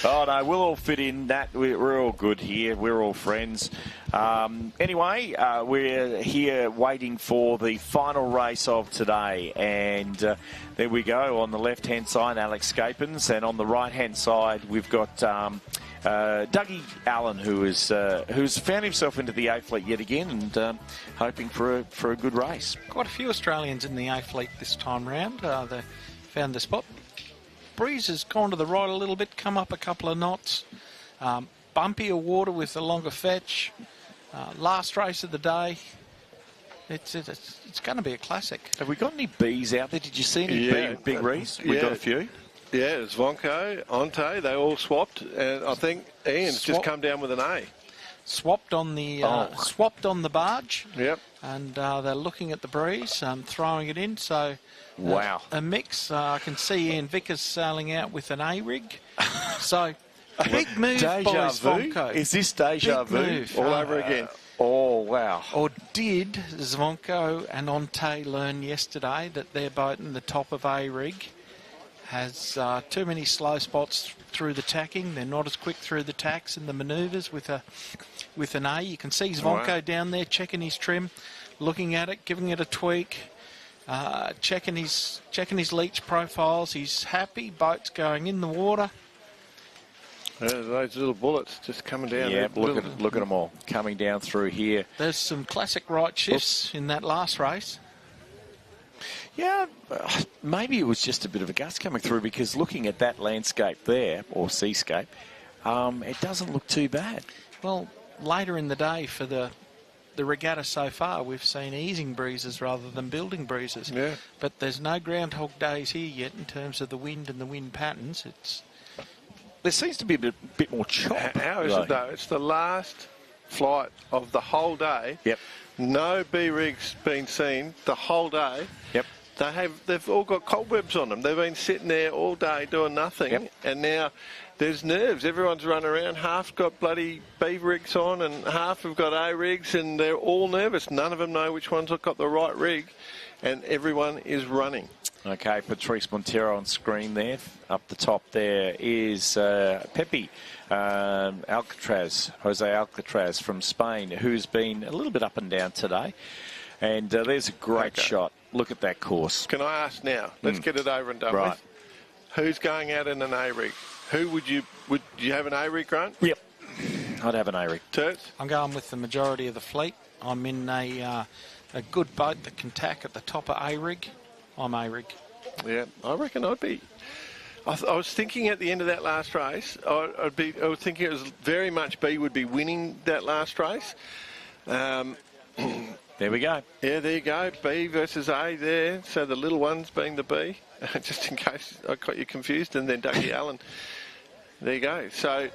Oh no, we'll all fit in that. We're all good here. We're all friends. Anyway, we're here waiting for the final race of today, and there we go. On the left-hand side, Alex Scapins, and on the right-hand side, we've got Dougie Allen, who's found himself into the A fleet yet again, and hoping for a good race. Quite a few Australians in the A fleet this time round. They found the spot. Breeze has gone to the right a little bit, come up a couple of knots. Bumpier water with the longer fetch. Last race of the day. It's going to be a classic. Have we got any Bs out there? Did you see any big Rees? We've got a few. Yeah, it's Zvonko, Ante, they all swapped, and I think Ian's just come down with an A. Swapped on the barge. Yep. And they're looking at the Breeze, throwing it in. So wow, a mix. I can see Ian Vickers sailing out with an A rig. So big move by Zvonko. Is this deja vu all over again? Oh wow! Or did Zvonko and Ante learn yesterday that their boat in the top of A rig has too many slow spots through the tacking? They're not as quick through the tacks and the manoeuvres with an A. You can see Zvonko down there checking his trim, looking at it, giving it a tweak, checking his leach profiles. He's happy. Boat's going in the water. Those little bullets just coming down. Yeah, look at them all coming down through here. There's some classic right shifts in that last race. Yeah, maybe it was just a bit of a gust coming through, because looking at that landscape there, or seascape, it doesn't look too bad. Well, later in the day for the regatta so far, we've seen easing breezes rather than building breezes. Yeah. But there's no groundhog days here yet in terms of the wind and the wind patterns. There seems to be a bit more chop. How is it though? It's the last flight of the whole day. Yep. No B rigs been seen the whole day. Yep. They've all got cobwebs on them. They've been sitting there all day doing nothing, and now there's nerves. Everyone's running around. Half got bloody B rigs on, and half have got A rigs, and they're all nervous. None of them know which one's got the right rig, and everyone is running. Okay, Patrice Montero on screen there. Up the top there is Pepe Alcatraz, Jose Alcatraz from Spain, who's been a little bit up and down today. And there's a great shot. Look at that course. Can I ask now? Let's get it over and done with. Who's going out in an A rig? Who would you have an A rig, Grant? Yep, I'd have an A rig. Terts? I'm going with the majority of the fleet. I'm in a good boat that can tack at the top of A rig. I'm A rig. Yeah, I reckon I'd be. I was thinking at the end of that last race, I was thinking it was very much B would be winning that last race. There we go. Yeah, there you go. B versus A there. So the little ones being the B, just in case I got you confused. And then Dougie Allen. There you go. So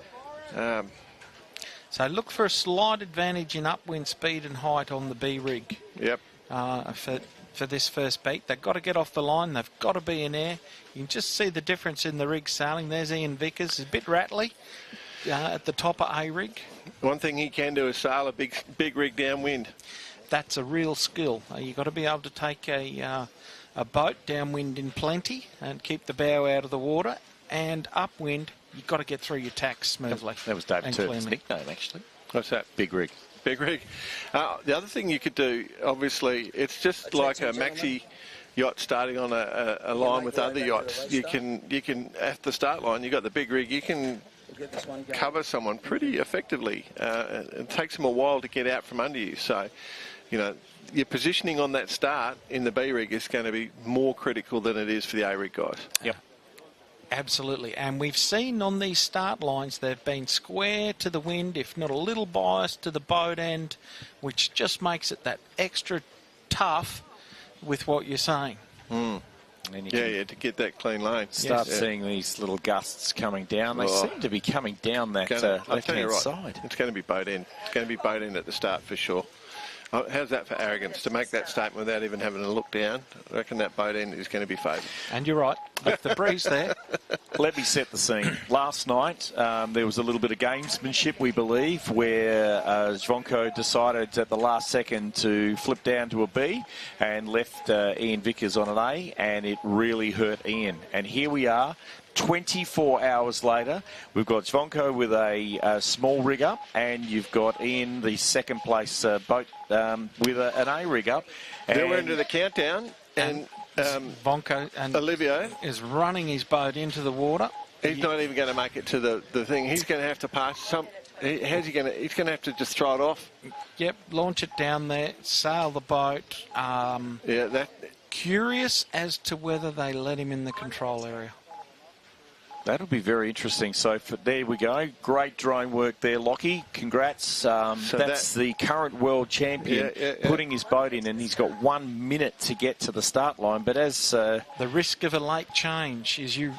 look for a slight advantage in upwind speed and height on the B rig. Yep. For this first beat. They've got to get off the line. They've got to be in air. You can just see the difference in the rig sailing. There's Ian Vickers. It's a bit rattly at the top of A rig. One thing he can do is sail a big rig downwind. That's a real skill. You've got to be able to take a boat downwind in plenty and keep the bow out of the water. And upwind, you've got to get through your tacks smoothly. That was David Turton's nickname, actually. What's that? Big rig. Big rig. The other thing you could do, obviously, it's just like a maxi yacht starting on a line with other yachts. You can at the start line, you've got the big rig, you can cover someone pretty effectively. It takes them a while to get out from under you. So, your positioning on that start in the B rig is going to be more critical than it is for the A rig guys. Yep. Absolutely. And we've seen on these start lines, they've been square to the wind, if not a little biased to the boat end, which just makes it that extra tough with what you're saying. Mm. To get that clean lane. Start seeing these little gusts coming down. They seem to be coming down that left-hand side. It's going to be boat end. It's going to be boat end at the start for sure. How's that for arrogance? To make that statement without even having a look down, I reckon that boat end is going to be favoured. And you're right. With the breeze there. Let me set the scene. Last night, there was a little bit of gamesmanship, we believe, where Zvonko decided at the last second to flip down to a B and left Ian Vickers on an A, and it really hurt Ian. And here we are. 24 hours later, we've got Zvonko with a small rig up, and you've got Ian, the second place boat, with an A rig up. Then we're into the countdown, and Zvonko and Olivia is running his boat into the water. He's not even going to make it to the thing. He's going to have to pass some. How's he going to? He's going to have to just throw it off. Yep, launch it down there, sail the boat. Curious as to whether they let him in the control area. That'll be very interesting. So there we go. Great drone work there, Lockie. Congrats. That's the current world champion putting his boat in, and he's got 1 minute to get to the start line. But as the risk of a late change is you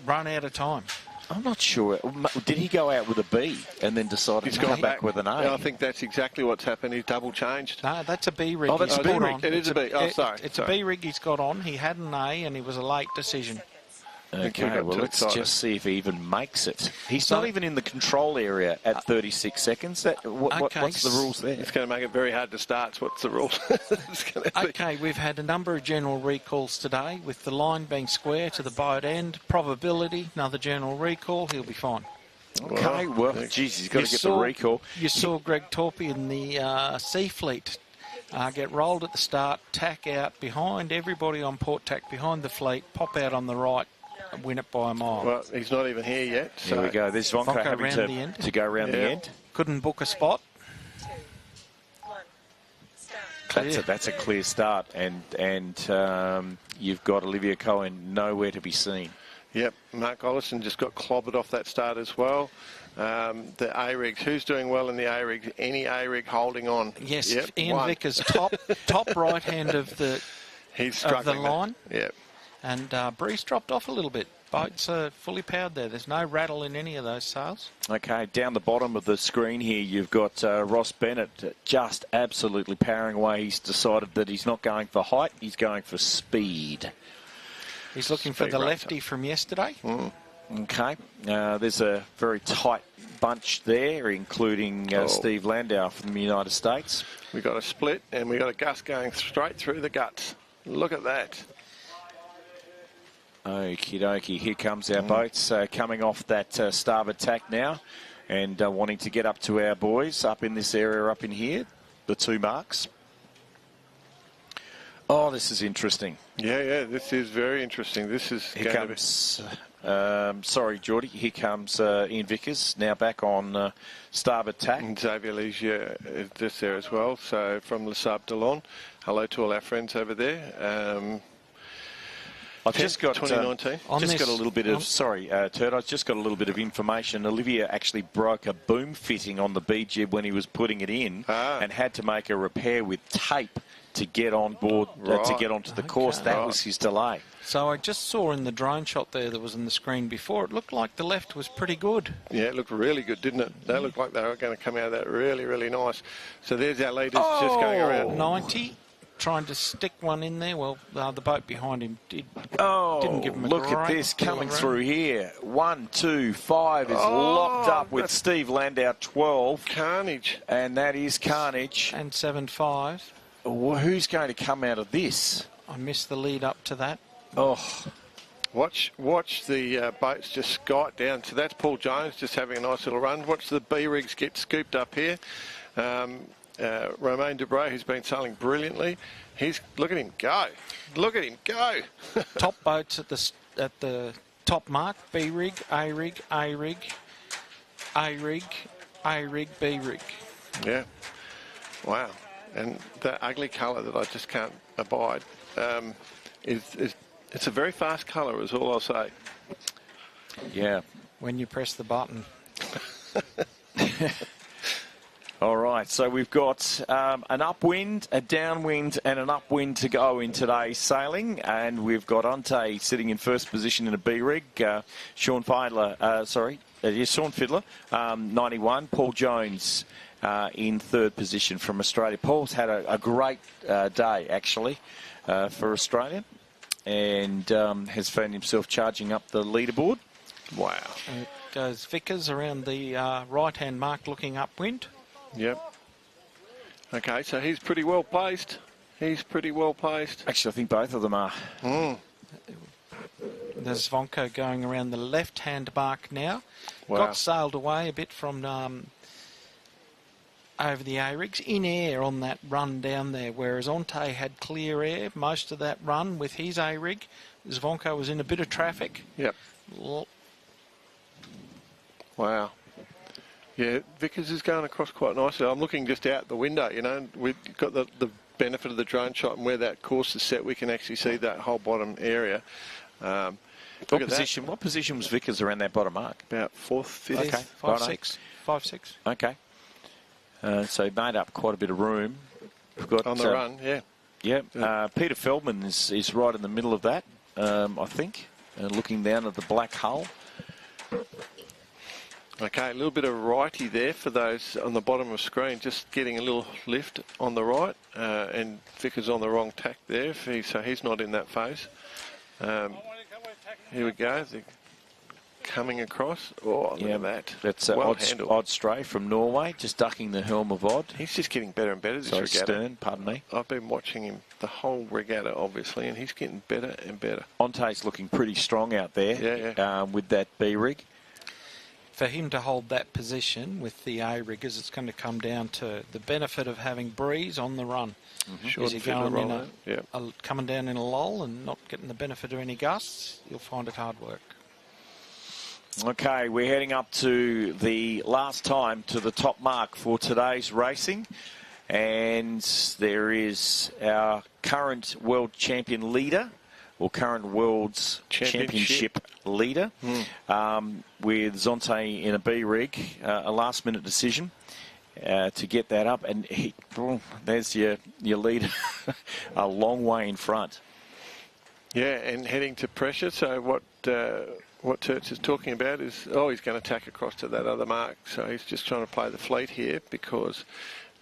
run out of time. I'm not sure. Did he go out with a B and then decided to come back with an A? Yeah, I think that's exactly what's happened. He's double changed. No, that's a B rig. Oh, that's a B rig. It is a B. Oh, sorry. It's a B rig he's got on. He had an A, and it was a late decision. Okay, well, let's just see if he even makes it. He's not even in the control area at 36 seconds. What's the rules there? It's going to make it very hard to start. What's the rules? Okay, we've had a number of general recalls today, with the line being square to the boat end. Probability, another general recall. He'll be fine. Okay, well, geez, he's got to get the recall. You saw Greg Torpy in the Sea Fleet get rolled at the start, tack out behind everybody on port tack behind the fleet, pop out on the right, and win it by a mile. Well, he's not even here yet. So. There we go. There's Zvonko having to go around the end. Couldn't book a spot. That's a clear start, and you've got Olivia Cohen nowhere to be seen. Yep, Mark Ollison just got clobbered off that start as well. The A-rigs, who's doing well in the A-rigs? Any A-rig holding on? Yes, yep, Ian Vickers, top right hand of the line. Yep. And Breeze dropped off a little bit. Boats are fully powered there. There's no rattle in any of those sails. Okay, down the bottom of the screen here, you've got Ross Bennett just absolutely powering away. He's decided that he's not going for height, he's going for speed. He's looking for the lefty from yesterday. Okay, there's a very tight bunch there, including Steve Landau from the United States. We got a split, and we got a gust going straight through the guts. Look at that. Okie dokie, here comes our boats coming off that starboard tack now, and wanting to get up to our boys up in this area up in here, the 2 marks. Oh, this is interesting. Yeah, this is very interesting. This is here comes. Sorry, Geordie. Here comes Ian Vickers now back on starboard tack. And Xavier Ligier is just there as well. So from Le Sable d'Olonne, hello to all our friends over there. I've just got 2019. Got a little bit of Turd. I've just got a little bit of information. Olivia actually broke a boom fitting on the B jib when he was putting it in, and had to make a repair with tape to get on board to get onto the course. That was his delay. So I just saw in the drone shot there that was on the screen before, it looked like the left was pretty good. Yeah, it looked really good, didn't it? They looked like they were going to come out of that really, really nice. So there's our leaders just going around. 90. Trying to stick one in there. Well, the boat behind him didn't give him a look at this coming through here. 1, 2, 5 is locked up with Steve Landau, 12. Carnage. And that is carnage. And 7-5. Well, who's going to come out of this? I missed the lead up to that. Oh. Watch the boats just skite down. So that's Paul Jones just having a nice little run. Watch the B-rigs get scooped up here. Romain Debray, who's been sailing brilliantly. Look at him go. Look at him go. Top boats at the top mark. B-rig, A-rig, A-rig, A-rig, A-rig, B-rig. Yeah. Wow. And the ugly colour that I just can't abide it's a very fast colour is all I'll say. Yeah. When you press the button. All right, so we've got an upwind, a downwind, and an upwind to go in today's sailing, and we've got Ante sitting in first position in a B rig. Sean Fiddler, Sean Fiddler, 91. Paul Jones in third position from Australia. Paul's had a great day actually for Australia, and has found himself charging up the leaderboard. Wow! It goes Vickers around the right-hand mark, looking upwind. Yep. Okay, so he's pretty well placed. Actually, I think both of them are. There's Zvonko going around the left-hand mark now. Wow. Got sailed away a bit from over the A-rigs. In air on that run down there, whereas Ante had clear air most of that run with his A-rig. Zvonko was in a bit of traffic. Yep. Wow. Yeah, Vickers is going across quite nicely. I'm looking just out the window, you know. We've got the benefit of the drone shot, and where that course is set, we can actually see that whole bottom area. What position was Vickers around that bottom mark? About 4th, 5th. Okay. 5, 6. Okay. So he made up quite a bit of room. We've got, on the run, yeah. Yeah. Peter Feldman is right in the middle of that, I think, looking down at the black hull. Okay, a little bit of righty there for those on the bottom of the screen, just getting a little lift on the right, and Vickers on the wrong tack there, so he's not in that phase. Here we go, they're coming across. Oh, look at that. That's well Odd Stray from Norway, just ducking the helm of Odd. He's just getting better and better this regatta. Stern, pardon me. I've been watching him the whole regatta, obviously, and he's getting better and better. Onte's looking pretty strong out there with that B-rig. For him to hold that position with the A-riggers, it's going to come down to the benefit of having breeze on the run. Is he going in coming down in a lull and not getting the benefit of any gusts, you'll find it hard work. Okay, we're heading up to the last time to the top mark for today's racing. And there is our current world champion leader, or current world's championship leader, with Zonte in a B-rig, a last-minute decision to get that up. And there's your leader a long way in front. Yeah, and heading to pressure. So what Tertz is talking about is, he's going to tack across to that other mark. So he's just trying to play the fleet here because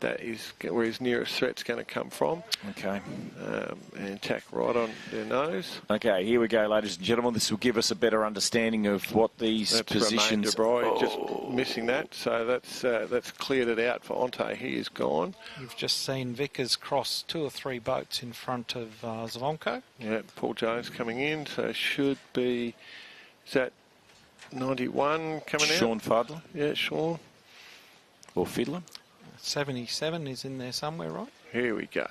that is where his nearest threat's going to come from. Okay. And tack right on their nose. Okay, here we go, ladies and gentlemen. This will give us a better understanding of what these positions... Romain just missing that. So that's cleared it out for Onte. He is gone. You've just seen Vickers cross 2 or 3 boats in front of Zvonko. Yeah, Paul Jones coming in. So should be... Is that 91 coming out? Sean Fudler. Yeah, Sean. Or Fiddler. 77 is in there somewhere, right? Here we go.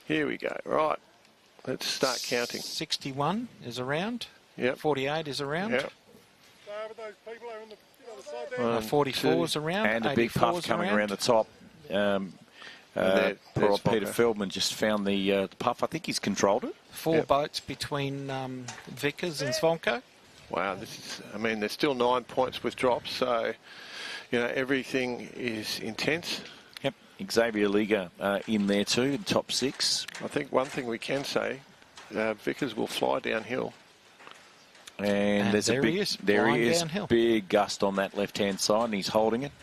Here we go. Right. Let's start counting. 61 is around. Yep. 48 is around. Yep. 44 is around. And a big puff coming around the top. Poor old Peter Feldman just found the puff. I think he's controlled it. 4 boats between Vickers and Zvonko. Wow, there's still 9 points with drops, so, everything is intense. Yep, Xavier Liga in there too, in top 6. I think one thing we can say, Vickers will fly downhill. And there's there he is big gust on that left-hand side, and he's holding it.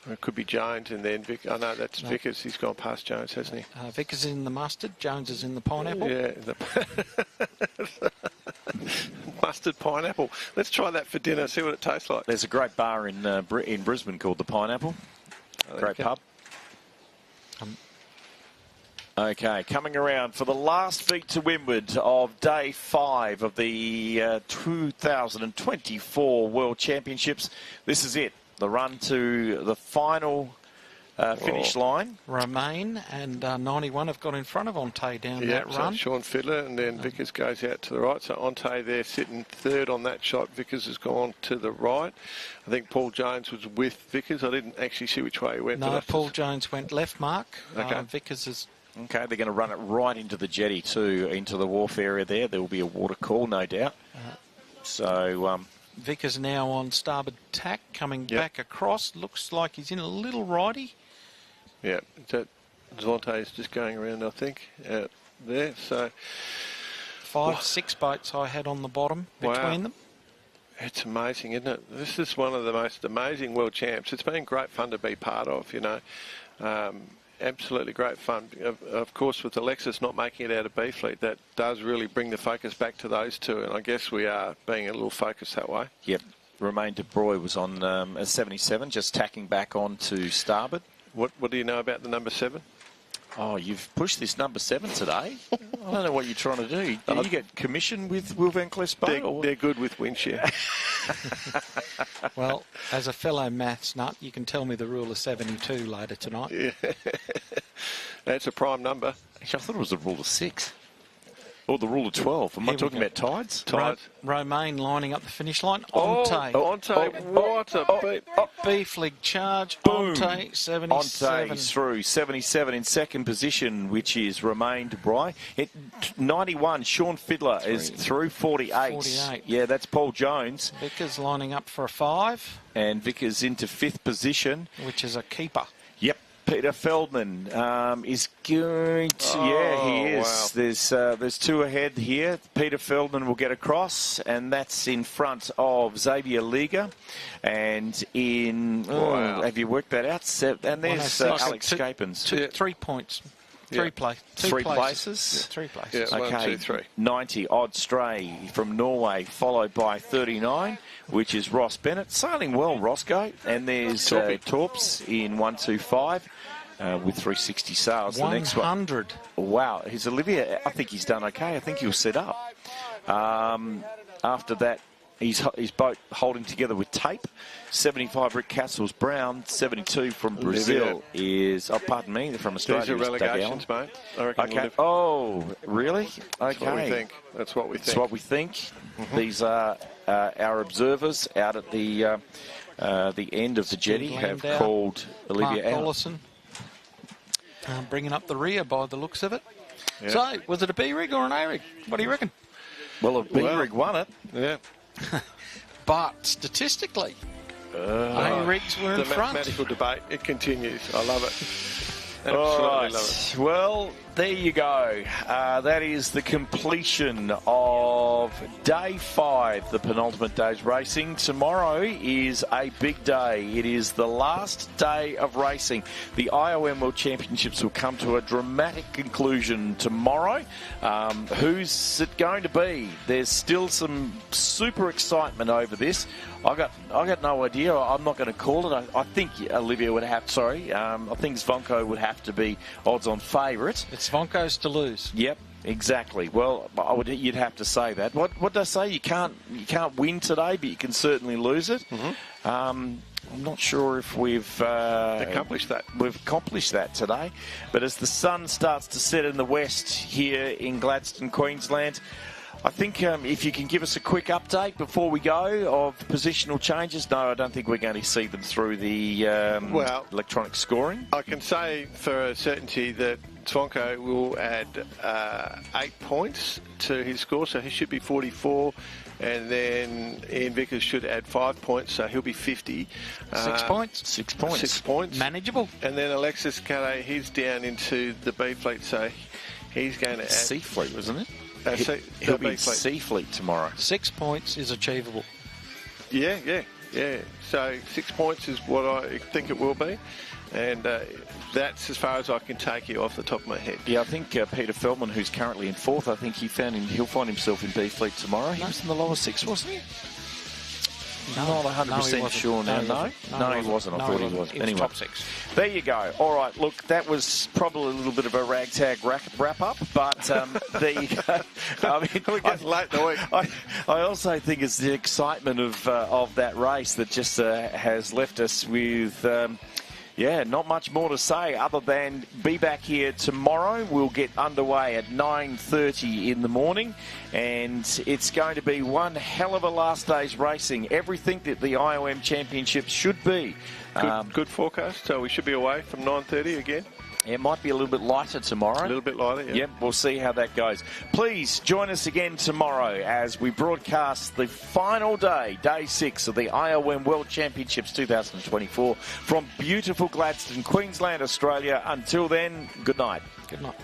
It could be Jones and then Vickers. Oh, no, that's Vickers. He's gone past Jones, hasn't he? Vickers is in the mustard. Jones is in the pineapple. Yeah, mustard pineapple. Let's try that for dinner, see what it tastes like. There's a great bar in Brisbane called the Pineapple. Great pub. Okay, coming around for the last feat to windward of day 5 of the 2024 World Championships. This is it, the run to the final finish line. Romain and 91 have got in front of Onte down that run. Sean Fiddler, and then Vickers goes out to the right. So Onte there sitting third on that shot. Vickers has gone to the right. I think Paul Jones was with Vickers. I didn't actually see which way he went. No, Paul Jones went left, Mark. Okay. Vickers is... Okay, they're going to run it right into the jetty too, into the wharf area there. There will be a water call, no doubt. Vickers now on starboard tack, coming back across. Looks like he's in a little righty. Yeah, Zonte is just going around, I think, out there. So 5, 6 boats I had on the bottom between them. It's amazing, isn't it? This is one of the most amazing world champs. It's been great fun to be part of, Absolutely great fun. Of course, with Alexis not making it out of B-Fleet, that does really bring the focus back to those two, and I guess we are being a little focused that way. Yep. Romain de Broy was on a 77, just tacking back onto starboard. What do you know about the number 7? Oh, you've pushed this number 7 today. I don't know what you're trying to do. Do you get commission with Will Van Klespo? They're good with wind shear. Well, as a fellow maths nut, you can tell me the rule of 72 later tonight. Yeah. That's a prime number. Actually, I thought it was the rule of 6. Or the rule of 12. Am I talking about tides? Romain lining up the finish line. Oh, Onte. What a beat. Beef League charge. Boom. Onte, 77. Onte's through 77 in second position, which is Romain Dubois. 91, Sean Fiddler is through 48. Yeah, that's Paul Jones. Vickers lining up for a 5. And Vickers into 5th position. Which is a keeper. Yep. Peter Feldman is going to... yeah, he is. Wow. There's 2 ahead here. Peter Feldman will get across, and that's in front of Xavier Liga. And in... have you worked that out? And there's Alex Scapins. 3 points. Three places. Yeah, 3 places. Yeah, okay. 1, 2, 3. 90, Odd Stray from Norway, followed by 39, which is Ross Bennett. Sailing well, Roscoe. And there's Torps in 125 with 360 sails. 100. The next one. Wow. Here's Olivia. I think he's done okay. I think he'll set up. After that, his boat holding together with tape. 75, Rick Castles Brown. 72 from Brazil is, pardon me, from Australia. These are relegations, mate. I reckon okay. Oh, really? Okay. That's what we think. That's what we think. That's what we think. Mm-hmm. These are our observers out at the end of the jetty have called Olivia Mark out. Collison, bringing up the rear by the looks of it. Yeah. So, was it a B rig or an A rig? What do you reckon? Well, a B rig won it. Yeah. But statistically, A rigs were in the front. mathematical debate, it continues. I love it. All right. Love it. Well, there you go. That is the completion of day 5, the penultimate day's racing. Tomorrow is a big day. It is the last day of racing. The IOM World Championships will come to a dramatic conclusion tomorrow. Who's it going to be? There's still some super excitement over this. I got no idea. I'm not going to call it. I think Olivia would have. I think Zvonko would have to be odds-on favourite. It's Zvonko's to lose. Yep, exactly. Well, you'd have to say that. What did I say? You can't win today, but you can certainly lose it. Mm-hmm. I'm not sure if we've accomplished that. We've accomplished that today. But as the sun starts to set in the west here in Gladstone, Queensland, I think if you can give us a quick update before we go of positional changes. No, I don't think we're going to see them through the electronic scoring. I can say for a certainty that Zvonko will add 8 points to his score, so he should be 44. And then Ian Vickers should add 5 points, so he'll be 50. 6 points. 6 points. 6 points. Manageable. And then Alexis Cadet, he's down into the B fleet, so he's going to add... C fleet, wasn't it? He'll be C fleet tomorrow. 6 points is achievable. Yeah. So 6 points is what I think it will be. And that's as far as I can take you off the top of my head. Yeah, I think Peter Feldman, who's currently in 4th, I think he'll find himself in B fleet tomorrow. He was in the lower 6, wasn't he? Not 100% sure now. No, he wasn't. I thought he was. Anyway, top 6. There you go. All right, look, that was probably a little bit of a ragtag wrap-up, but there you go. I mean, we're getting late in the week. I also think it's the excitement of that race that just has left us with... not much more to say other than be back here tomorrow. We'll get underway at 9:30 in the morning, and it's going to be one hell of a last day's racing. Everything that the IOM Championships should be. Good forecast. So we should be away from 9:30 again. It might be a little bit lighter tomorrow. A little bit lighter, yeah. Yep, we'll see how that goes. Please join us again tomorrow as we broadcast the final day, day 6 of the IOM World Championships 2024 from beautiful Gladstone, Queensland, Australia. Until then, good night. Good night.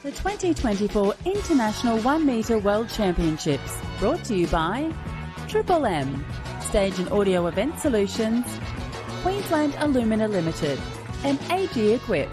The 2024 International 1 Metre World Championships, brought to you by Triple M, Stage and Audio Event Solutions, Queensland Alumina Limited, and AG Equip.